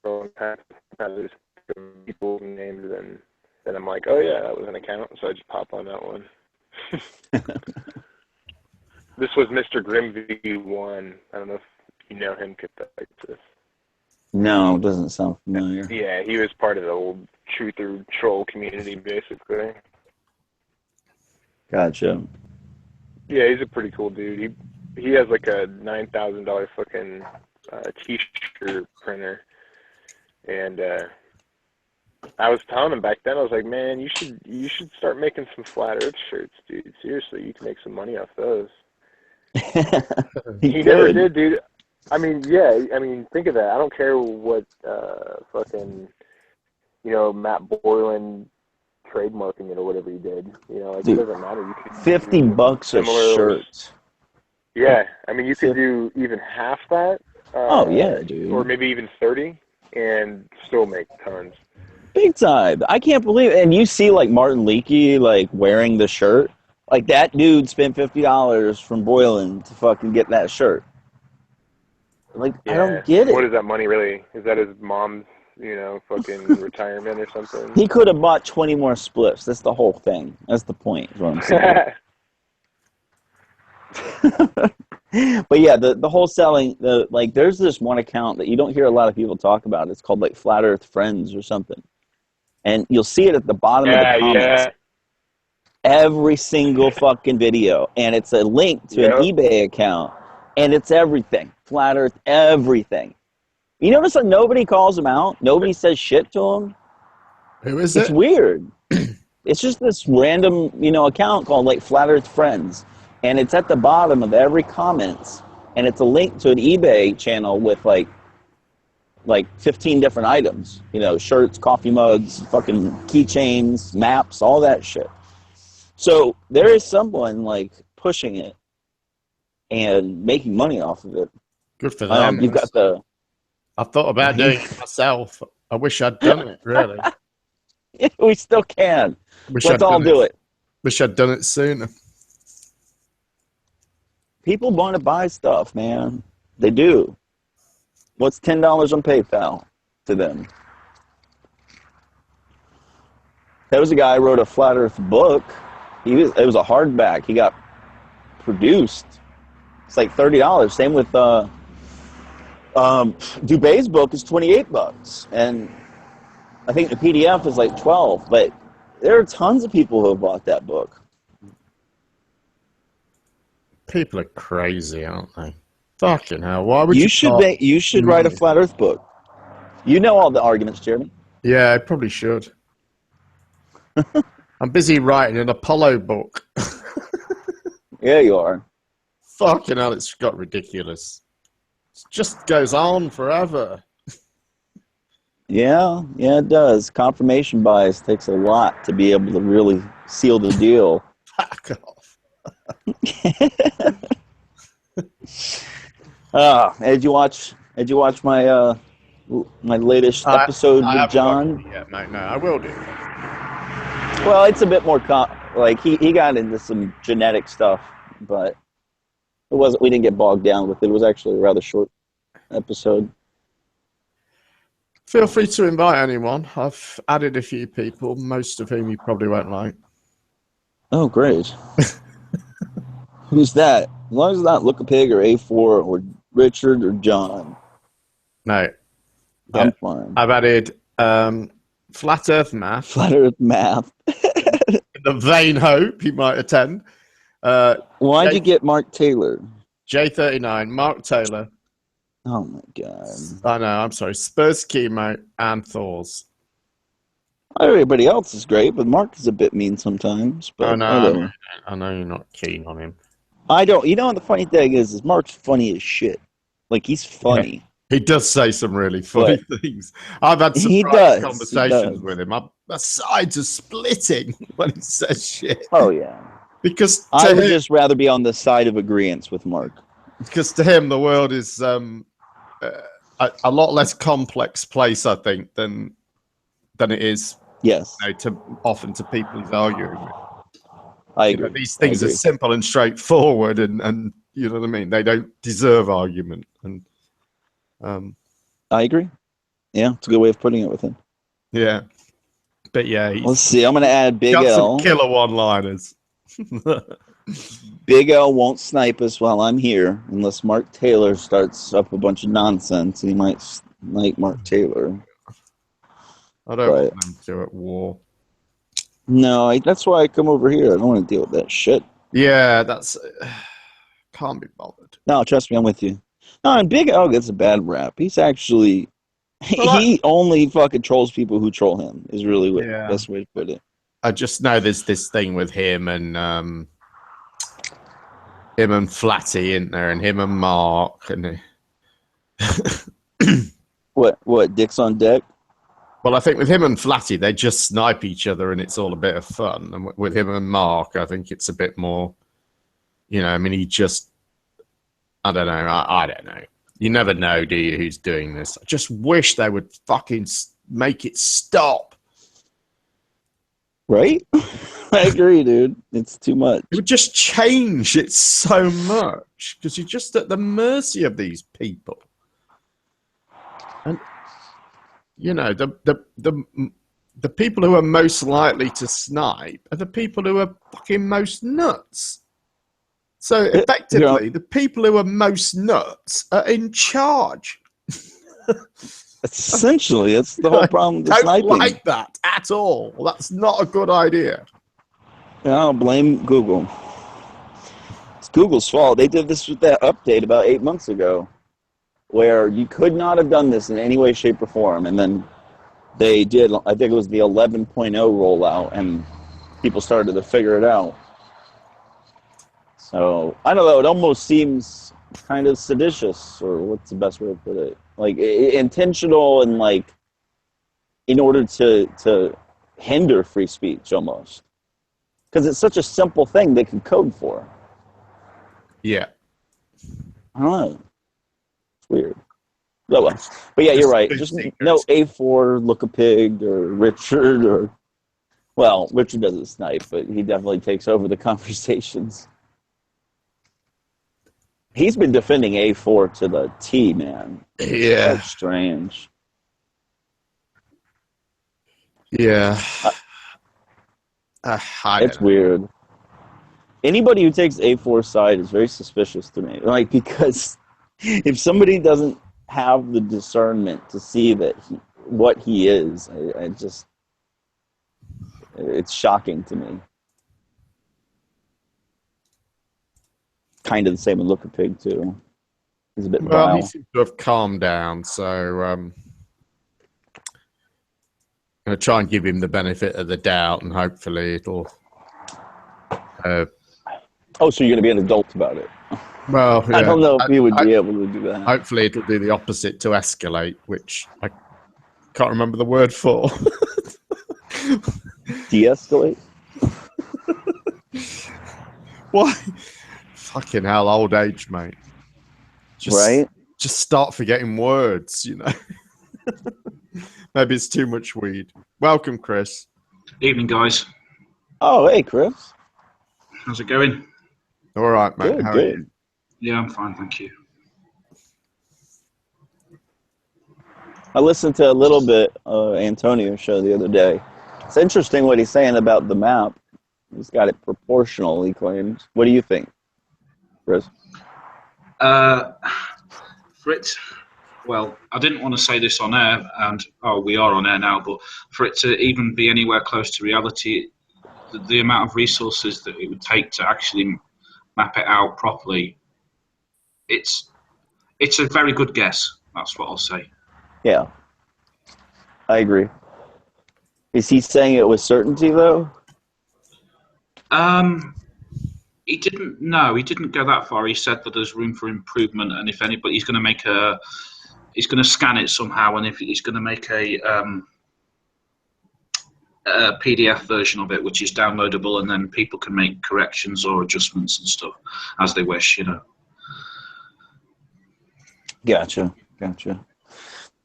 scrolling past there's people's names, and then I'm like, oh yeah, that was an account, so I just pop on that one. This was Mr. Grim V1. I don't know if you know him, Catharsis. No, it doesn't sound familiar. Yeah, he was part of the old truther troll community, basically. Gotcha. Yeah, he's a pretty cool dude. He has like a $9,000 fucking t-shirt printer, and I was telling him back then, I was like, man, you should start making some flat Earth shirts, dude. Seriously, you can make some money off those. He never did, dude. I mean, yeah. I mean, think of that. I don't care what fucking, Matt Boylan trademarking it or whatever he did. Like, dude, it doesn't matter. You could $50 a shirt. Yeah, I mean, you could do even half that. Oh yeah, dude. Or maybe even 30, and still make tons. Big time. I can't believe it. And you see like Martin Leakey like wearing the shirt. Like that dude spent $50 from Boylan to fucking get that shirt. Like, yeah. I don't get it. What is that money really? Is that his mom's, fucking retirement or something? He could have bought 20 more spliffs. That's the whole thing. That's the point, is what I'm saying. But yeah, the whole selling, there's this one account that you don't hear a lot of people talk about. It's called like Flat Earth Friends or something. And you'll see it at the bottom of the comments. Yeah. Every single fucking video. And it's a link to an eBay account. And it's everything. Flat Earth, everything. You notice that nobody calls them out? Nobody says shit to them? Who is it? It's weird. It's just this random, account called like Flat Earth Friends. And it's at the bottom of every comments. And it's a link to an eBay channel with like 15 different items. Shirts, coffee mugs, fucking keychains, maps, all that shit. So there is someone like pushing it and making money off of it. Good for them. You've got the... I thought about doing it myself. I wish I'd done it, really. Yeah, we still can. Let's all do it. Wish I'd done it sooner. People want to buy stuff, man. They do. What's $10 on PayPal to them? There was a guy who wrote a Flat Earth book. It was a hardback. He got produced. It's like $30. Same with Dubé's book is $28, and I think the PDF is like $12. But there are tons of people who have bought that book. People are crazy, aren't they? Fucking hell! Why would you should write a Flat Earth book? You know all the arguments, Jeremy. Yeah, I probably should. I'm busy writing an Apollo book. Yeah, you are. Fucking hell, it's got ridiculous. It just goes on forever. Yeah, it does. Confirmation bias takes a lot to be able to really seal the deal. Fuck off. Did you watch my my latest episode with John? Yeah, mate. No, I will do. Well, it's a bit more he got into some genetic stuff, but we didn't get bogged down with it. It was actually a rather short episode. Feel free to invite anyone. I've added a few people, most of whom you probably won't like. Oh, great. Who's that? As long as it's not Look a Pig or A4 or Richard or John. No. I'm fine. I've added Flat Earth Math. Flat Earth Math. In the vain hope he might attend. Why'd you get Mark Taylor? J39, Mark Taylor. Oh my God. I know, I'm sorry. Spurs Chemo and Thor's. Everybody else is great, but Mark is a bit mean sometimes. But I know you're not keen on him. I don't. The funny thing is Mark's funny as shit. Like, he's funny. Yeah. He does say some really funny things. I've had some conversations with him. My sides are splitting when he says shit. Oh, yeah. Because I would just rather be on the side of agreeance with Mark. Because to him, the world is a lot less complex place, I think, than it is. Yes. Often to people he's arguing with. I agree. These things are simple and straightforward, and you know what I mean. They don't deserve argument. And I agree. Yeah, it's a good way of putting it with him. Yeah. But yeah, let's see. I'm going to add Big got L. Some killer one-liners. Big L won't snipe us while I'm here unless Mark Taylor starts up a bunch of nonsense. He might snipe Mark Taylor. I don't want them to at war. No, that's why I come over here. I don't want to deal with that shit. Yeah, that's... can't be bothered. No, trust me, I'm with you. No, and Big L gets a bad rap. He's actually... he only fucking trolls people who troll him, is really the best way to put it. I just know there's this thing with him and Flatty, isn't there? And him and Mark. And What, dicks on deck? Well, I think with him and Flatty, they just snipe each other and it's all a bit of fun. And with him and Mark, I think it's a bit more, I mean, he just, I don't know. I don't know. You never know, do you, who's doing this? I just wish they would fucking make it stop. Right? I agree, dude. It's too much. It would just change it so much because you're just at the mercy of these people. And, the people who are most likely to snipe are the people who are fucking most nuts. So effectively, the people who are most nuts are in charge. Essentially, that's the whole problem with sniping. Don't like that at all. That's not a good idea. Yeah, I'll blame Google. It's Google's fault. They did this with that update about 8 months ago, where you could not have done this in any way, shape, or form. And then they did, I think it was the 11.0 rollout, and people started to figure it out. So, I don't know, it almost seems kind of seditious, or what's the best way to put it? Like, intentional and, like, in order to hinder free speech, almost. Because it's such a simple thing they can code for. Yeah. I don't know. It's weird. Oh, well. But yeah, you're right. Just no A4, Look a Pig, or Richard, or... Well, Richard doesn't snipe, but he definitely takes over the conversations. He's been defending A4 to the T, man. Yeah. So strange. Yeah. It's weird. Anybody who takes A4 side is very suspicious to me. Like, because if somebody doesn't have the discernment to see that what he is, I just... It's shocking to me. Kind of the same with Look a Pig, too. He's a bit vile. He seems to have calmed down, so I'm going to try and give him the benefit of the doubt, and hopefully it'll... so you're going to be an adult about it? Well, yeah. I don't know if he would be able to do that. Hopefully it'll do the opposite to escalate, which I can't remember the word for. De-escalate? Why? Fucking hell, old age, mate. Just start forgetting words, Maybe it's too much weed. Welcome, Chris. Evening, guys. Oh, hey, Chris. How's it going? All right, mate. Good, How good. are you? Yeah, I'm fine, thank you. I listened to a little bit of Antonio's show the other day. It's interesting what he's saying about the map. He's got it proportional, he claims. What do you think, Chris? Fritz, well, I didn't want to say this on air, and we are on air now, but for it to even be anywhere close to reality, the amount of resources that it would take to actually map it out properly, it's a very good guess. That's what I'll say. Yeah, I agree. Is he saying it with certainty, though? He didn't. No, he didn't go that far. He said that there's room for improvement, and if anybody, he's going to scan it somehow, and if he's going to make a PDF version of it, which is downloadable, and then people can make corrections or adjustments and stuff as they wish. Gotcha.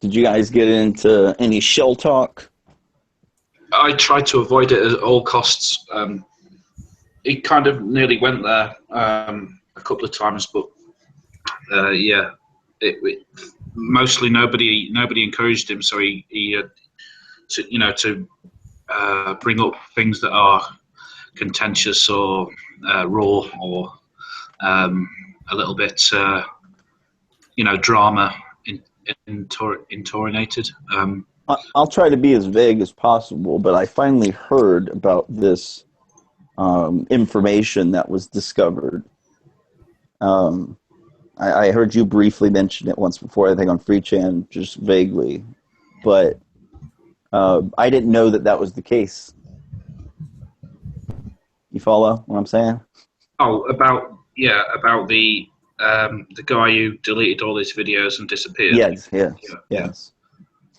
Did you guys get into any shell talk? I tried to avoid it at all costs. He kind of nearly went there a couple of times, but yeah, mostly nobody encouraged him, so he to bring up things that are contentious or raw or a little bit drama intonated. I'll try to be as vague as possible, but I finally heard about this information that was discovered. I heard you briefly mention it once before, I think on FreeChan, just vaguely, but I didn't know that was the case. You follow what I'm saying? Oh, about the guy who deleted all his videos and disappeared. Yes.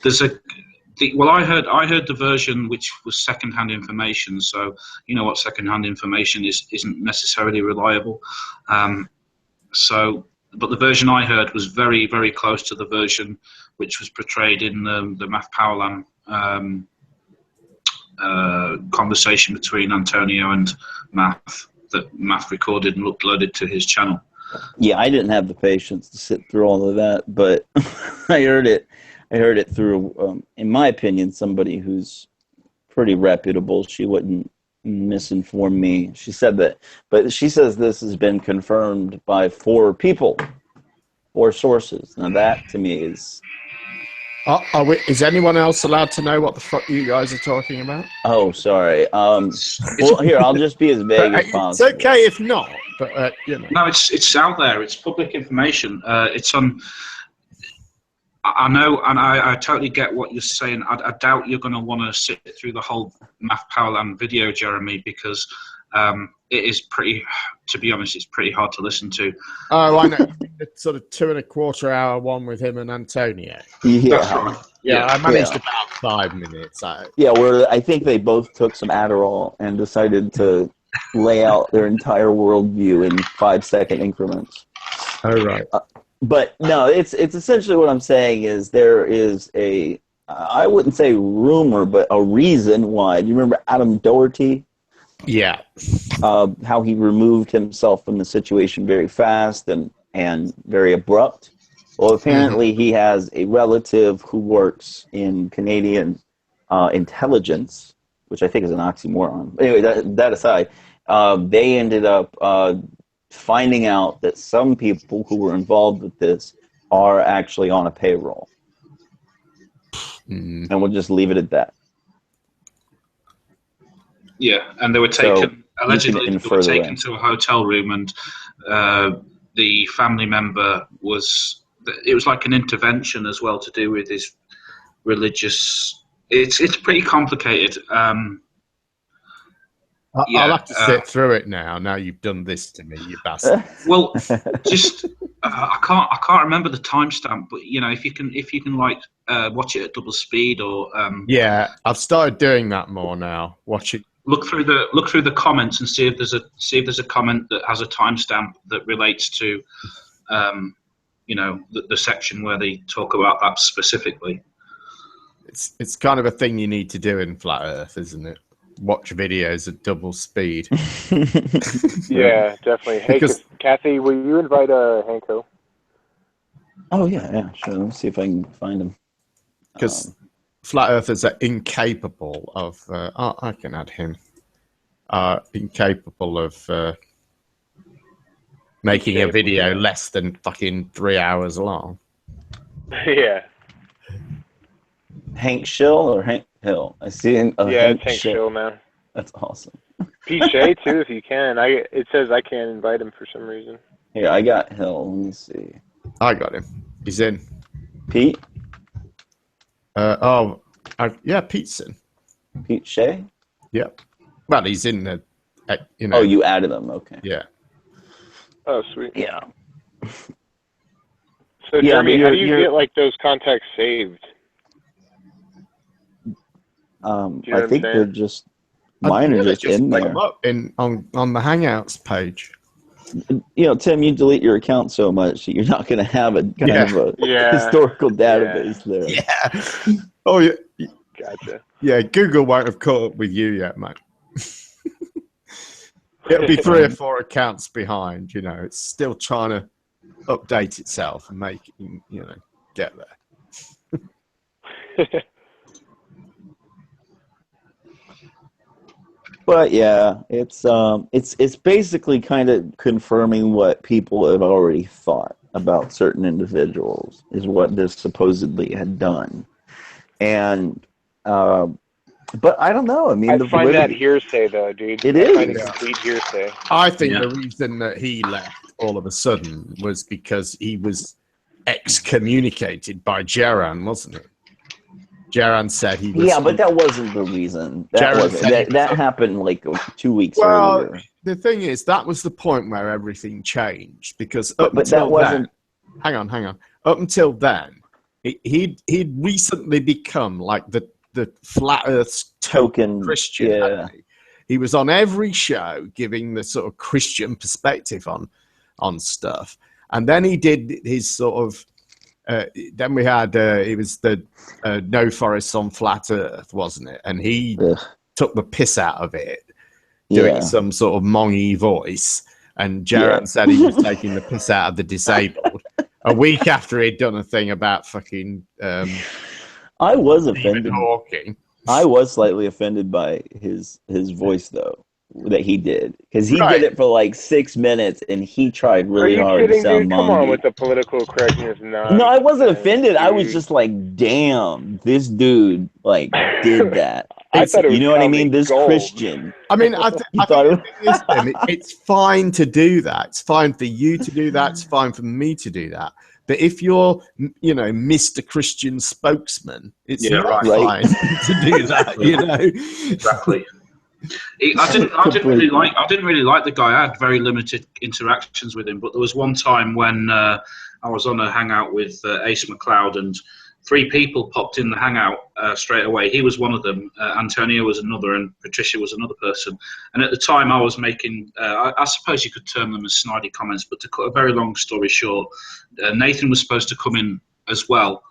There's I heard the version which was secondhand information. So you know what secondhand information isn't necessarily reliable. But the version I heard was very, very close to the version which was portrayed in the Math Powerland conversation between Antonio and Math that Math recorded and uploaded to his channel. Yeah, I didn't have the patience to sit through all of that, but I heard it through, in my opinion, somebody who's pretty reputable. She wouldn't misinform me. She said that, but she says this has been confirmed by 4 people, 4 sources. Now that to me is... is anyone else allowed to know what the fuck you guys are talking about? Oh, sorry. Well, here, I'll just be as vague as possible. It's okay if not, but No, it's out there. It's public information. It's on. I know, and I totally get what you're saying. I doubt you're going to want to sit through the whole Math Powerland video, Jeremy, because it is pretty. To be honest, it's pretty hard to listen to. Oh, I know. The sort of 2.25 hour one with him and Antonio. Yeah. That's right. Yeah, I managed about 5 minutes. Yeah, where I think they both took some Adderall and decided to lay out their entire worldview in 5-second increments. Oh, right. But no, it's essentially what I'm saying is there is a, I wouldn't say rumor, but a reason why. Do you remember Adam Doherty? Yeah. How he removed himself from the situation very fast and very abrupt. Well, apparently he has a relative who works in Canadian intelligence, which I think is an oxymoron. Anyway, that aside, they ended up finding out that some people who were involved with this are actually on a payroll. And we'll just leave it at that. Yeah, and they were taken, allegedly they were taken to a hotel room, and the family member was, it was like an intervention as well to do with his religious, it's pretty complicated. I'll have to sit through it now you've done this to me, you bastard. Well, just I can't remember the timestamp, but if you can like watch it at double speed or yeah, I've started doing that more now. Watch it. Look through the comments and see if there's a comment that has a timestamp that relates to the section where they talk about that specifically. It's kind of a thing you need to do in Flat Earth, isn't it? Watch videos at double speed. Yeah, definitely. Hey, Kathy, will you invite Hanko? Oh yeah, sure. Let me see if I can find him. Because Flat Earthers are incapable of. I can add him. Incapable of making a video less than fucking 3 hours long. Yeah. Hank Schill or Hank Hill? I see him. Yeah, it's Hank Schill, man. That's awesome. Pete Shea too, if you can. It says I can't invite him for some reason. Here, I got Hill. Let me see. I got him. He's in. Pete? Yeah, Pete's in. Pete Shea? Yep. Well, he's in the. Oh, you added him. Okay. Yeah. Oh, sweet. Yeah. So, Jeremy, how do you get like those contacts saved? I think they're just mine are just in there. On the Hangouts page. Tim, you delete your account so much that you're not going to have a kind of a historical database there. Yeah. Oh yeah. Gotcha. Yeah, Google won't have caught up with you yet, mate. It'll be 3 or 4 accounts behind. It's still trying to update itself and make get there. But yeah, it's basically kind of confirming what people have already thought about certain individuals is what this supposedly had done, and but I don't know. I mean, I the find that validity. hearsay, though, dude. It I find it is. complete hearsay. I think Yeah. the reason that he left all of a sudden was because he was excommunicated by Geran, wasn't it? Geran said he was. Yeah, but that wasn't the reason. That Jared wasn't. said That happened like 2 weeks Well, earlier. the thing is, that was the point where everything changed because But up that until wasn't- then, hang on. Up until then, he'd recently become like the flat Earth's token Christian. Yeah. hadn't he? He was on every show giving the sort of Christian perspective on stuff, and then he did his sort of. Then we had it was the No Forests on Flat Earth, wasn't it? And he Ugh. took the piss out of it, doing some sort of mongy voice. And Jared said he was taking the piss out of the disabled. A week after he'd done a thing about fucking I was Stephen offended. Hawking. I was slightly offended by his voice though that he did because he Right. did it for like 6 minutes and he tried Are really you hard kidding, to sound dude? Come on mongy. with the political correctness. No, I wasn't offended. I was dude. just like, damn, this dude like did that. I thought it was you know what I comedy mean? This gold. Christian. I mean, I thought think the thing is, then, it's fine to do that. It's fine for you to do that. It's fine for me to do that. But if you're, Mr. Christian spokesman, it's not right. fine to do that. Exactly. I didn't really like the guy. I had very limited interactions with him, but there was one time when I was on a hangout with Ace McLeod, and 3 people popped in the hangout straight away. He was one of them, Antonio was another, and Patricia was another person. And at the time I was making, I suppose you could term them as snidey comments, but to cut a very long story short, Nathan was supposed to come in as well,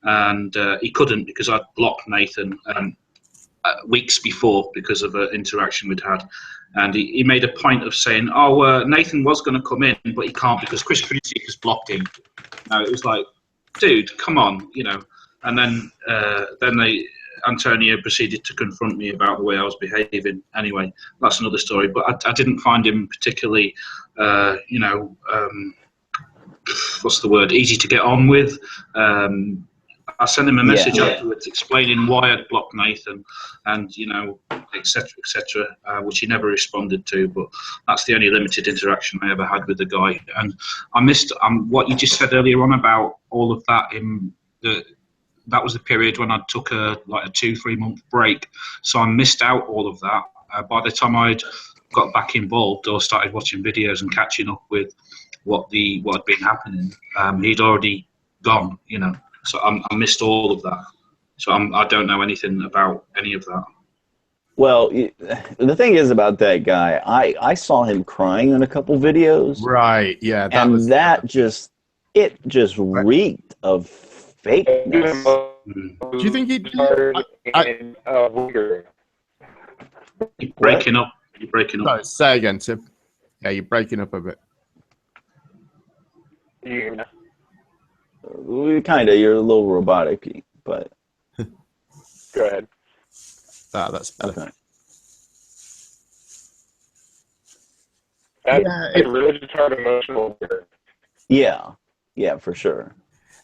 and he couldn't because I'd blocked Nathan weeks before because of an interaction we'd had. And he made a point of saying, Nathan was going to come in, but he can't because Chris Princip has blocked him. Now it was like, dude, come on, And then Antonio proceeded to confront me about the way I was behaving. Anyway, that's another story. But I didn't find him particularly, what's the word, easy to get on with. I sent him a message afterwards explaining why I'd blocked Nathan and, et cetera, which he never responded to. But that's the only limited interaction I ever had with the guy. And I missed what you just said earlier on about all of that. That was the period when I took a 2-3 month break. So I missed out all of that. By the time I'd got back involved or started watching videos and catching up with what had been happening, he'd already gone, So I missed all of that. So I don't know anything about any of that. Well, the thing is about that guy, I saw him crying in a couple videos. Right, yeah. Just reeked of fakeness. Do you think he'd... You're breaking up. No, say again, Tim. Yeah, you're breaking up a bit. Yeah. Kind of. You're a little robotic-y, but... Go ahead. That's better. Okay. That's religious hard emotional work. Yeah, for sure.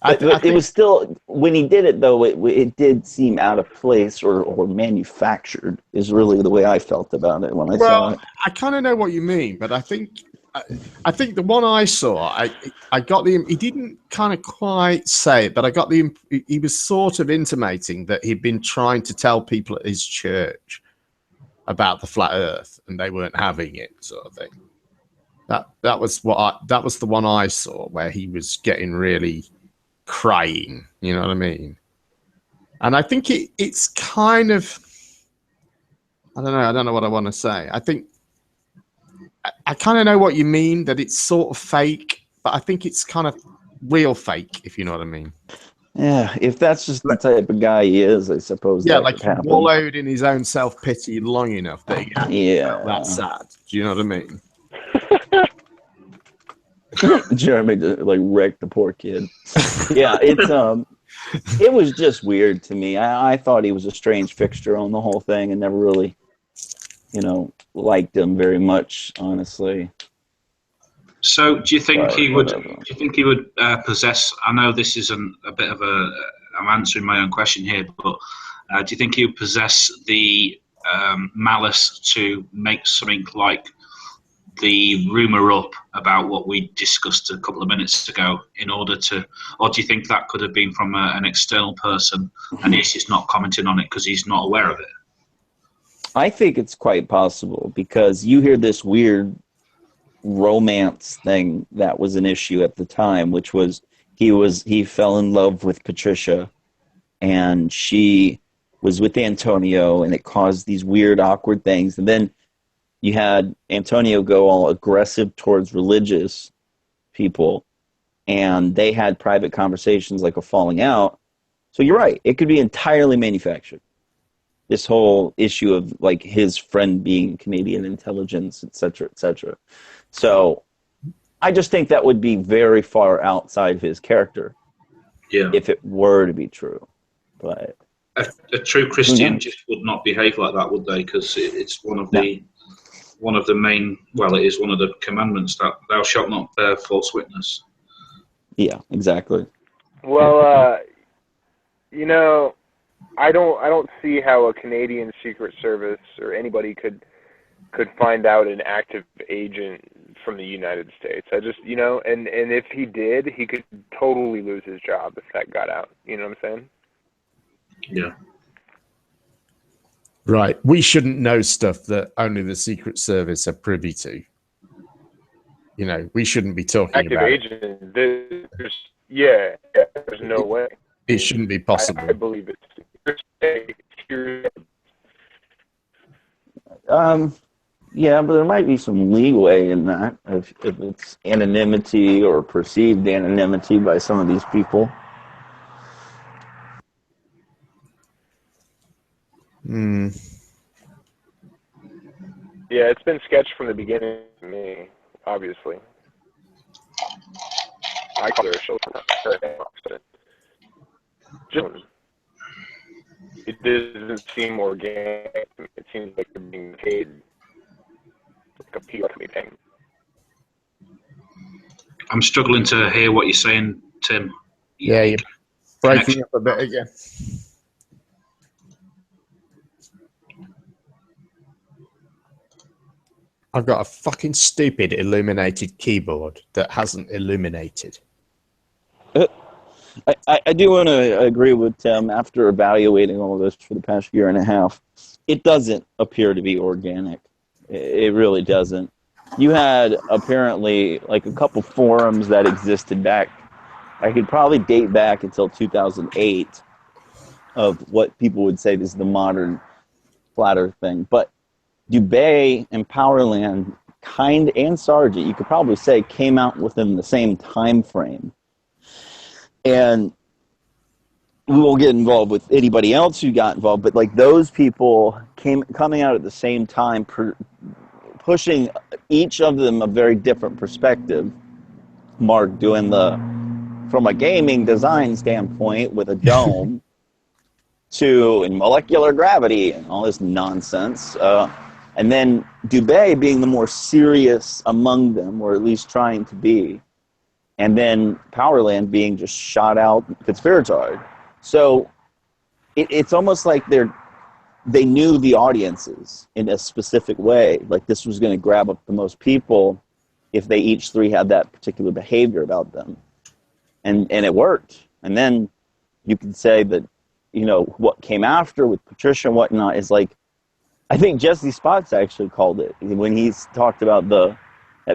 I But it was still, when he did it though, it did seem out of place or manufactured. Is really the way I felt about it when I saw it. I kind of know what you mean, but I think the one I saw, I got the, he didn't kind of quite say it, but I got the, he was sort of intimating that he'd been trying to tell people at his church about the flat Earth, and they weren't having it, sort of thing. That was the one I saw where he was getting really crying, you know what I mean? And I think it's kind of, I don't know what I want to say. I think I kind of know what you mean, that it's sort of fake, but I think it's kind of real fake, if you know what I mean. Yeah, if that's just the type of guy he is, I suppose. Yeah, that like could he happen. wallowed in his own self-pity long enough that he Yeah, that's sad. Do you know what I mean? Jeremy like wrecked the poor kid. Yeah, it was just weird to me. I thought he was a strange fixture on the whole thing, and never really, liked him very much, honestly. So, do you think But he would? whatever. Do you think he would possess? I know this isn't a bit of a. I'm answering my own question here, but do you think he would possess the malice to make something like the rumor up about what we discussed a couple of minutes ago, in order to, or do you think that could have been from an external person, and he's just not commenting on it because he's not aware of it? I think it's quite possible, because you hear this weird romance thing that was an issue at the time, which was he fell in love with Patricia, and she was with Antonio, and it caused these weird, awkward things. And then you had Antonio go all aggressive towards religious people, and they had private conversations, like a falling out. So you're right. It could be entirely manufactured. This whole issue of like his friend being Canadian intelligence, et cetera, et cetera. So I just think that would be very far outside of his character, if it were to be true. But a true Christian just would not behave like that, would they? Because it's one of the main. Well, it is one of the commandments that thou shalt not bear false witness. Yeah, exactly. Well, I don't see how a Canadian Secret Service or anybody could find out an active agent from the United States. I just, and if he did, he could totally lose his job if that got out. You know what I'm saying? Yeah. Right. We shouldn't know stuff that only the Secret Service are privy to. We shouldn't be talking active about agent. There's no way. it. Shouldn't be possible. I believe it's. Yeah, but there might be some leeway in that if it's anonymity or perceived anonymity by some of these people. Mm. Yeah, it's been sketched from the beginning to me, obviously. I call her a show. It doesn't seem organic. It seems like they're being paid like a PR company thing. I'm struggling to hear what you're saying, Tim. Yeah, you're breaking up a bit again. I've got a fucking stupid illuminated keyboard that hasn't illuminated. I do want to agree with Tim. After evaluating all of this for the past year and a half, it doesn't appear to be organic. It really doesn't. You had apparently like a couple forums that existed back. I could probably date back until 2008 of what people would say is the modern flat Earth thing. But Dubay and Powerland, and Sargent, you could probably say, came out within the same time frame. And we won't get involved with anybody else who got involved, but like those people coming out at the same time, pushing each of them a very different perspective. Mark doing from a gaming design standpoint with a dome to molecular gravity and all this nonsense. And then Dubay being the more serious among them, or at least trying to be. And then Powerland being just shot out conspiratard. So it's almost like they knew the audiences in a specific way. Like this was going to grab up the most people if they each three had that particular behavior about them. And it worked. And then you could say that, what came after with Patricia and whatnot is like, I think Jesse Spots actually called it. When he talked about that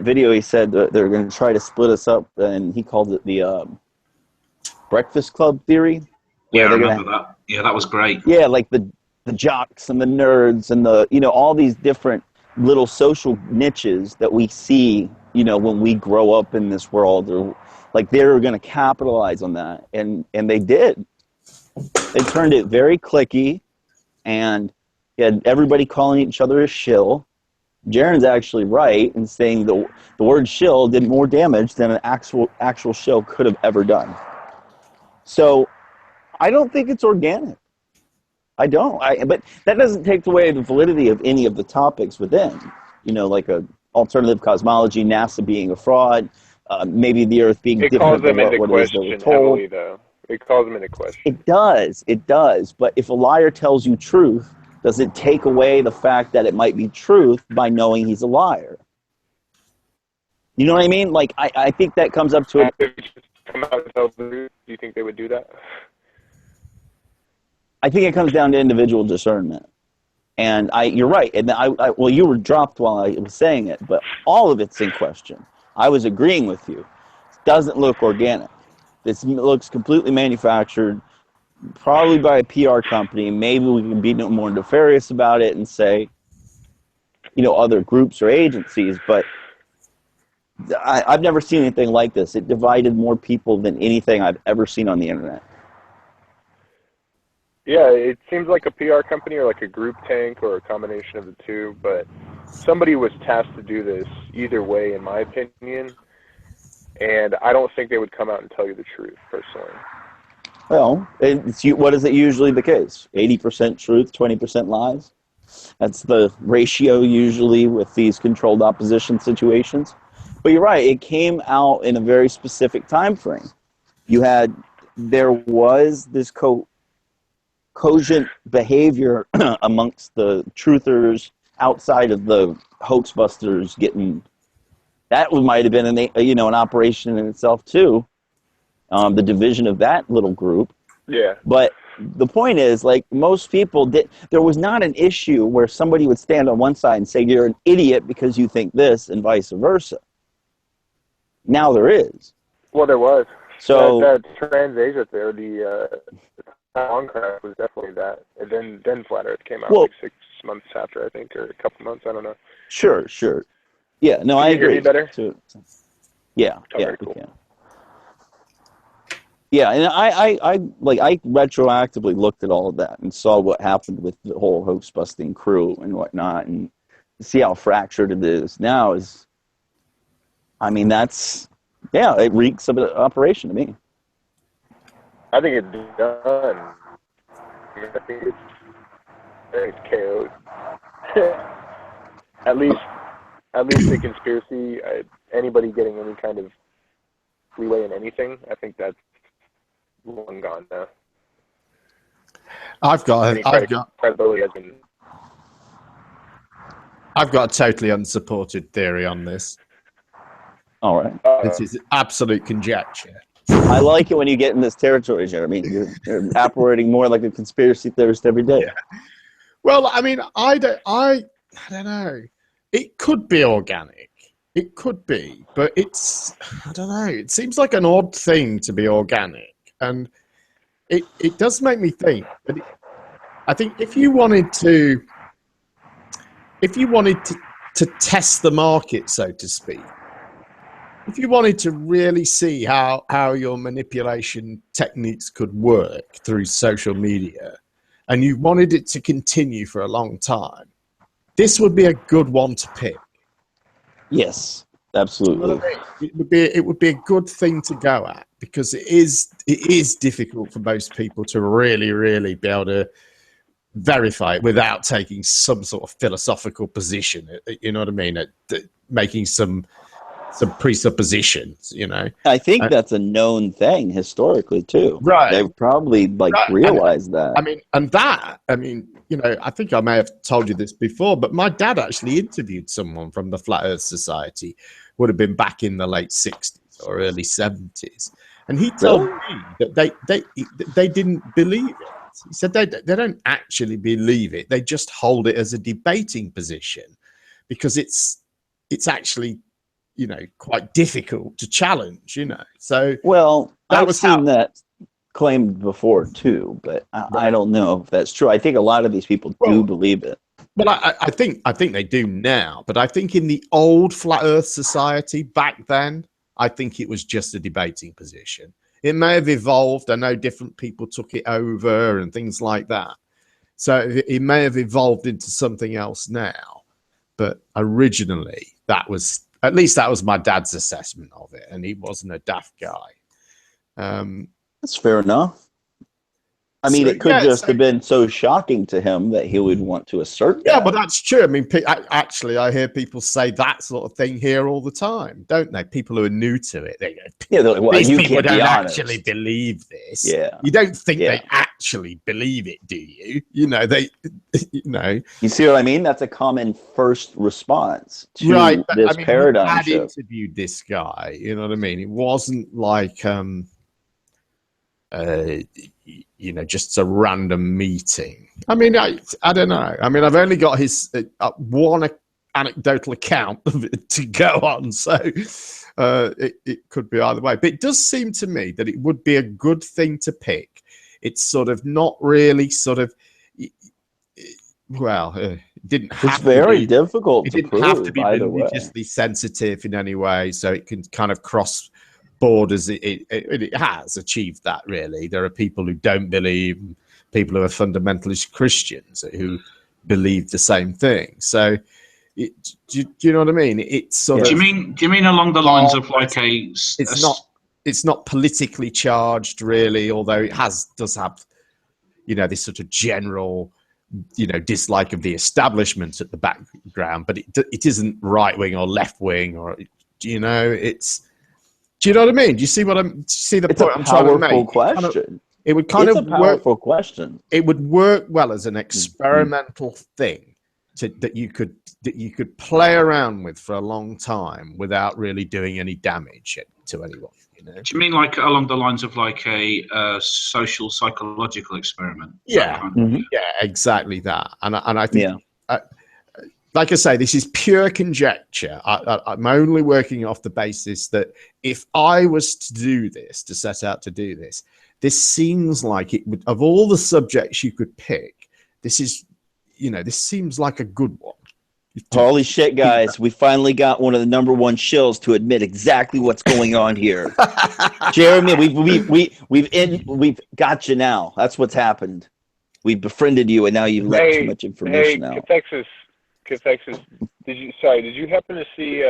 video, he said that they're going to try to split us up, and he called it the Breakfast Club theory. Yeah, I remember that. Yeah, that was great. Yeah, like the jocks and the nerds and all these different little social niches that we see, when we grow up in this world, or like they're going to capitalize on that, and they did. They turned it very cliquey, and you had everybody calling each other a shill, Jaron's actually right in saying the word shill did more damage than an actual shill could have ever done. So I don't think it's organic. I don't. But that doesn't take away the validity of any of the topics within. You know, like a alternative cosmology, NASA being a fraud, maybe the Earth being It calls different than them into what it is they were question told. heavily, though. It calls them into question. It does. But if a liar tells you truth, does it take away the fact that it might be truth by knowing he's a liar? You know what I mean? Like, I think that comes up to it. If you just come out and tell the truth, do you think they would do that? I think it comes down to individual discernment. And you're right. And well, you were dropped while I was saying it, but all of it's in question. I was agreeing with you. It doesn't look organic. This looks completely manufactured, probably by a PR company. Maybe we can be no more nefarious about it and say, you know, other groups or agencies. But I've never seen anything like this. It divided more people than anything I've ever seen on the internet. Yeah, it seems like a PR company or like a group tank or a combination of the two, but somebody was tasked to do this either way, in my opinion, and I don't think they would come out and tell you the truth, personally. Well, what is it usually the case? 80% truth, 20% lies? That's the ratio usually with these controlled opposition situations. But you're right, it came out in a very specific time frame. There was this cogent behavior amongst the truthers outside of the hoax busters getting, that might have been an operation in itself too, the division of that little group. Yeah. But the point is, like, most people there was not an issue where somebody would stand on one side and say you're an idiot because you think this, and vice versa. Now there is. Well, there was. So that Trans-Asia there, the Taiwan crash was definitely that. And then Flat Earth came out like 6 months after, I think, or a couple months, I don't know. Sure. Yeah, no, I agree. Can you hear me better? Yeah, oh, yeah, very cool. can. Yeah, and I retroactively looked at all of that and saw what happened with the whole hoax busting crew and whatnot, and see how fractured it is now. It reeks of an operation to me. I think it's done. I think it's KO'd. at least the conspiracy, anybody getting any kind of leeway in anything, I think that's long gone now. I've got credibility has been. I've got a totally unsupported theory on this. All right. This is absolute conjecture. I like it when you get in this territory, Jeremy. You're operating more like a conspiracy theorist every day. Yeah. Well, I mean, I don't know. It could be organic. It could be, but I don't know. It seems like an odd thing to be organic, and it does make me think. But I think if you wanted to test the market, so to speak, if you wanted to really see how your manipulation techniques could work through social media, and you wanted it to continue for a long time, this would be a good one to pick. Yes, absolutely. You know what I mean? It would be a good thing to go at, because it is difficult for most people to really, really be able to verify it without taking some sort of philosophical position. You know what I mean? Making some presuppositions, you know. I think that's a known thing historically too. Right. They've probably realized that. I mean, you know, I think I may have told you this before, but my dad actually interviewed someone from the Flat Earth Society, would have been back in the late 60s or early 70s. And he told me that they didn't believe it. He said they don't actually believe it. They just hold it as a debating position because it's actually, you know, quite difficult to challenge, you know. So I've seen that claimed before too, but I don't know if that's true. I think a lot of these people do believe it. Well, I think they do now, but I think in the old Flat Earth Society back then, I think it was just a debating position. It may have evolved. I know different people took it over and things like that. So it may have evolved into something else now. But originally, that was my dad's assessment of it, and he wasn't a daft guy. That's fair enough. I mean, it could just have been so shocking to him that he would want to assert that. Yeah, but that's true. I mean, actually, I hear people say that sort of thing here all the time, don't they? People who are new to it, they go, yeah, they're like, well, these you people can't don't be honest. actually believe this. Yeah. You don't think Yeah. they actually believe it, do you? You know, You see what I mean? That's a common first response to right, but, this paradigm he had shift. interviewed this guy, you know what I mean? It wasn't like just a random meeting. I mean, I don't know. I mean, I've only got his one anecdotal account of it to go on, so it could be either way. But it does seem to me that it would be a good thing to pick. It's sort of not really sort of, it didn't have It's very to be, difficult it to didn't prove have to be either way. religiously sensitive in any way, so it can kind of cross borders. It has achieved that, really. There are people who don't believe, people who are fundamentalist Christians who believe the same thing. So do you know what I mean? It's sort of. Do you mean along the lines of like it's not politically charged, really, although it does have this sort of general dislike of the establishment at the background, but it isn't right wing or left wing, or do you know what I mean? Do you see what the point I'm trying to make? It's a powerful question. It would kind of a powerful question. It would work well as an experimental thing that you could play around with for a long time without really doing any damage to anyone. Do you mean like along the lines of like a social psychological experiment? Yeah, yeah, exactly that. And I think, like I say, this is pure conjecture. I'm only working off the basis that if I was to set out to do this, this seems like it would, of all the subjects you could pick, this seems like a good one. Holy shit, guys. We finally got one of the number one shills to admit exactly what's going on here. Jeremy, we've got you now. That's what's happened. We've befriended you, and now you've let too much information out. Cathexis, did you happen to see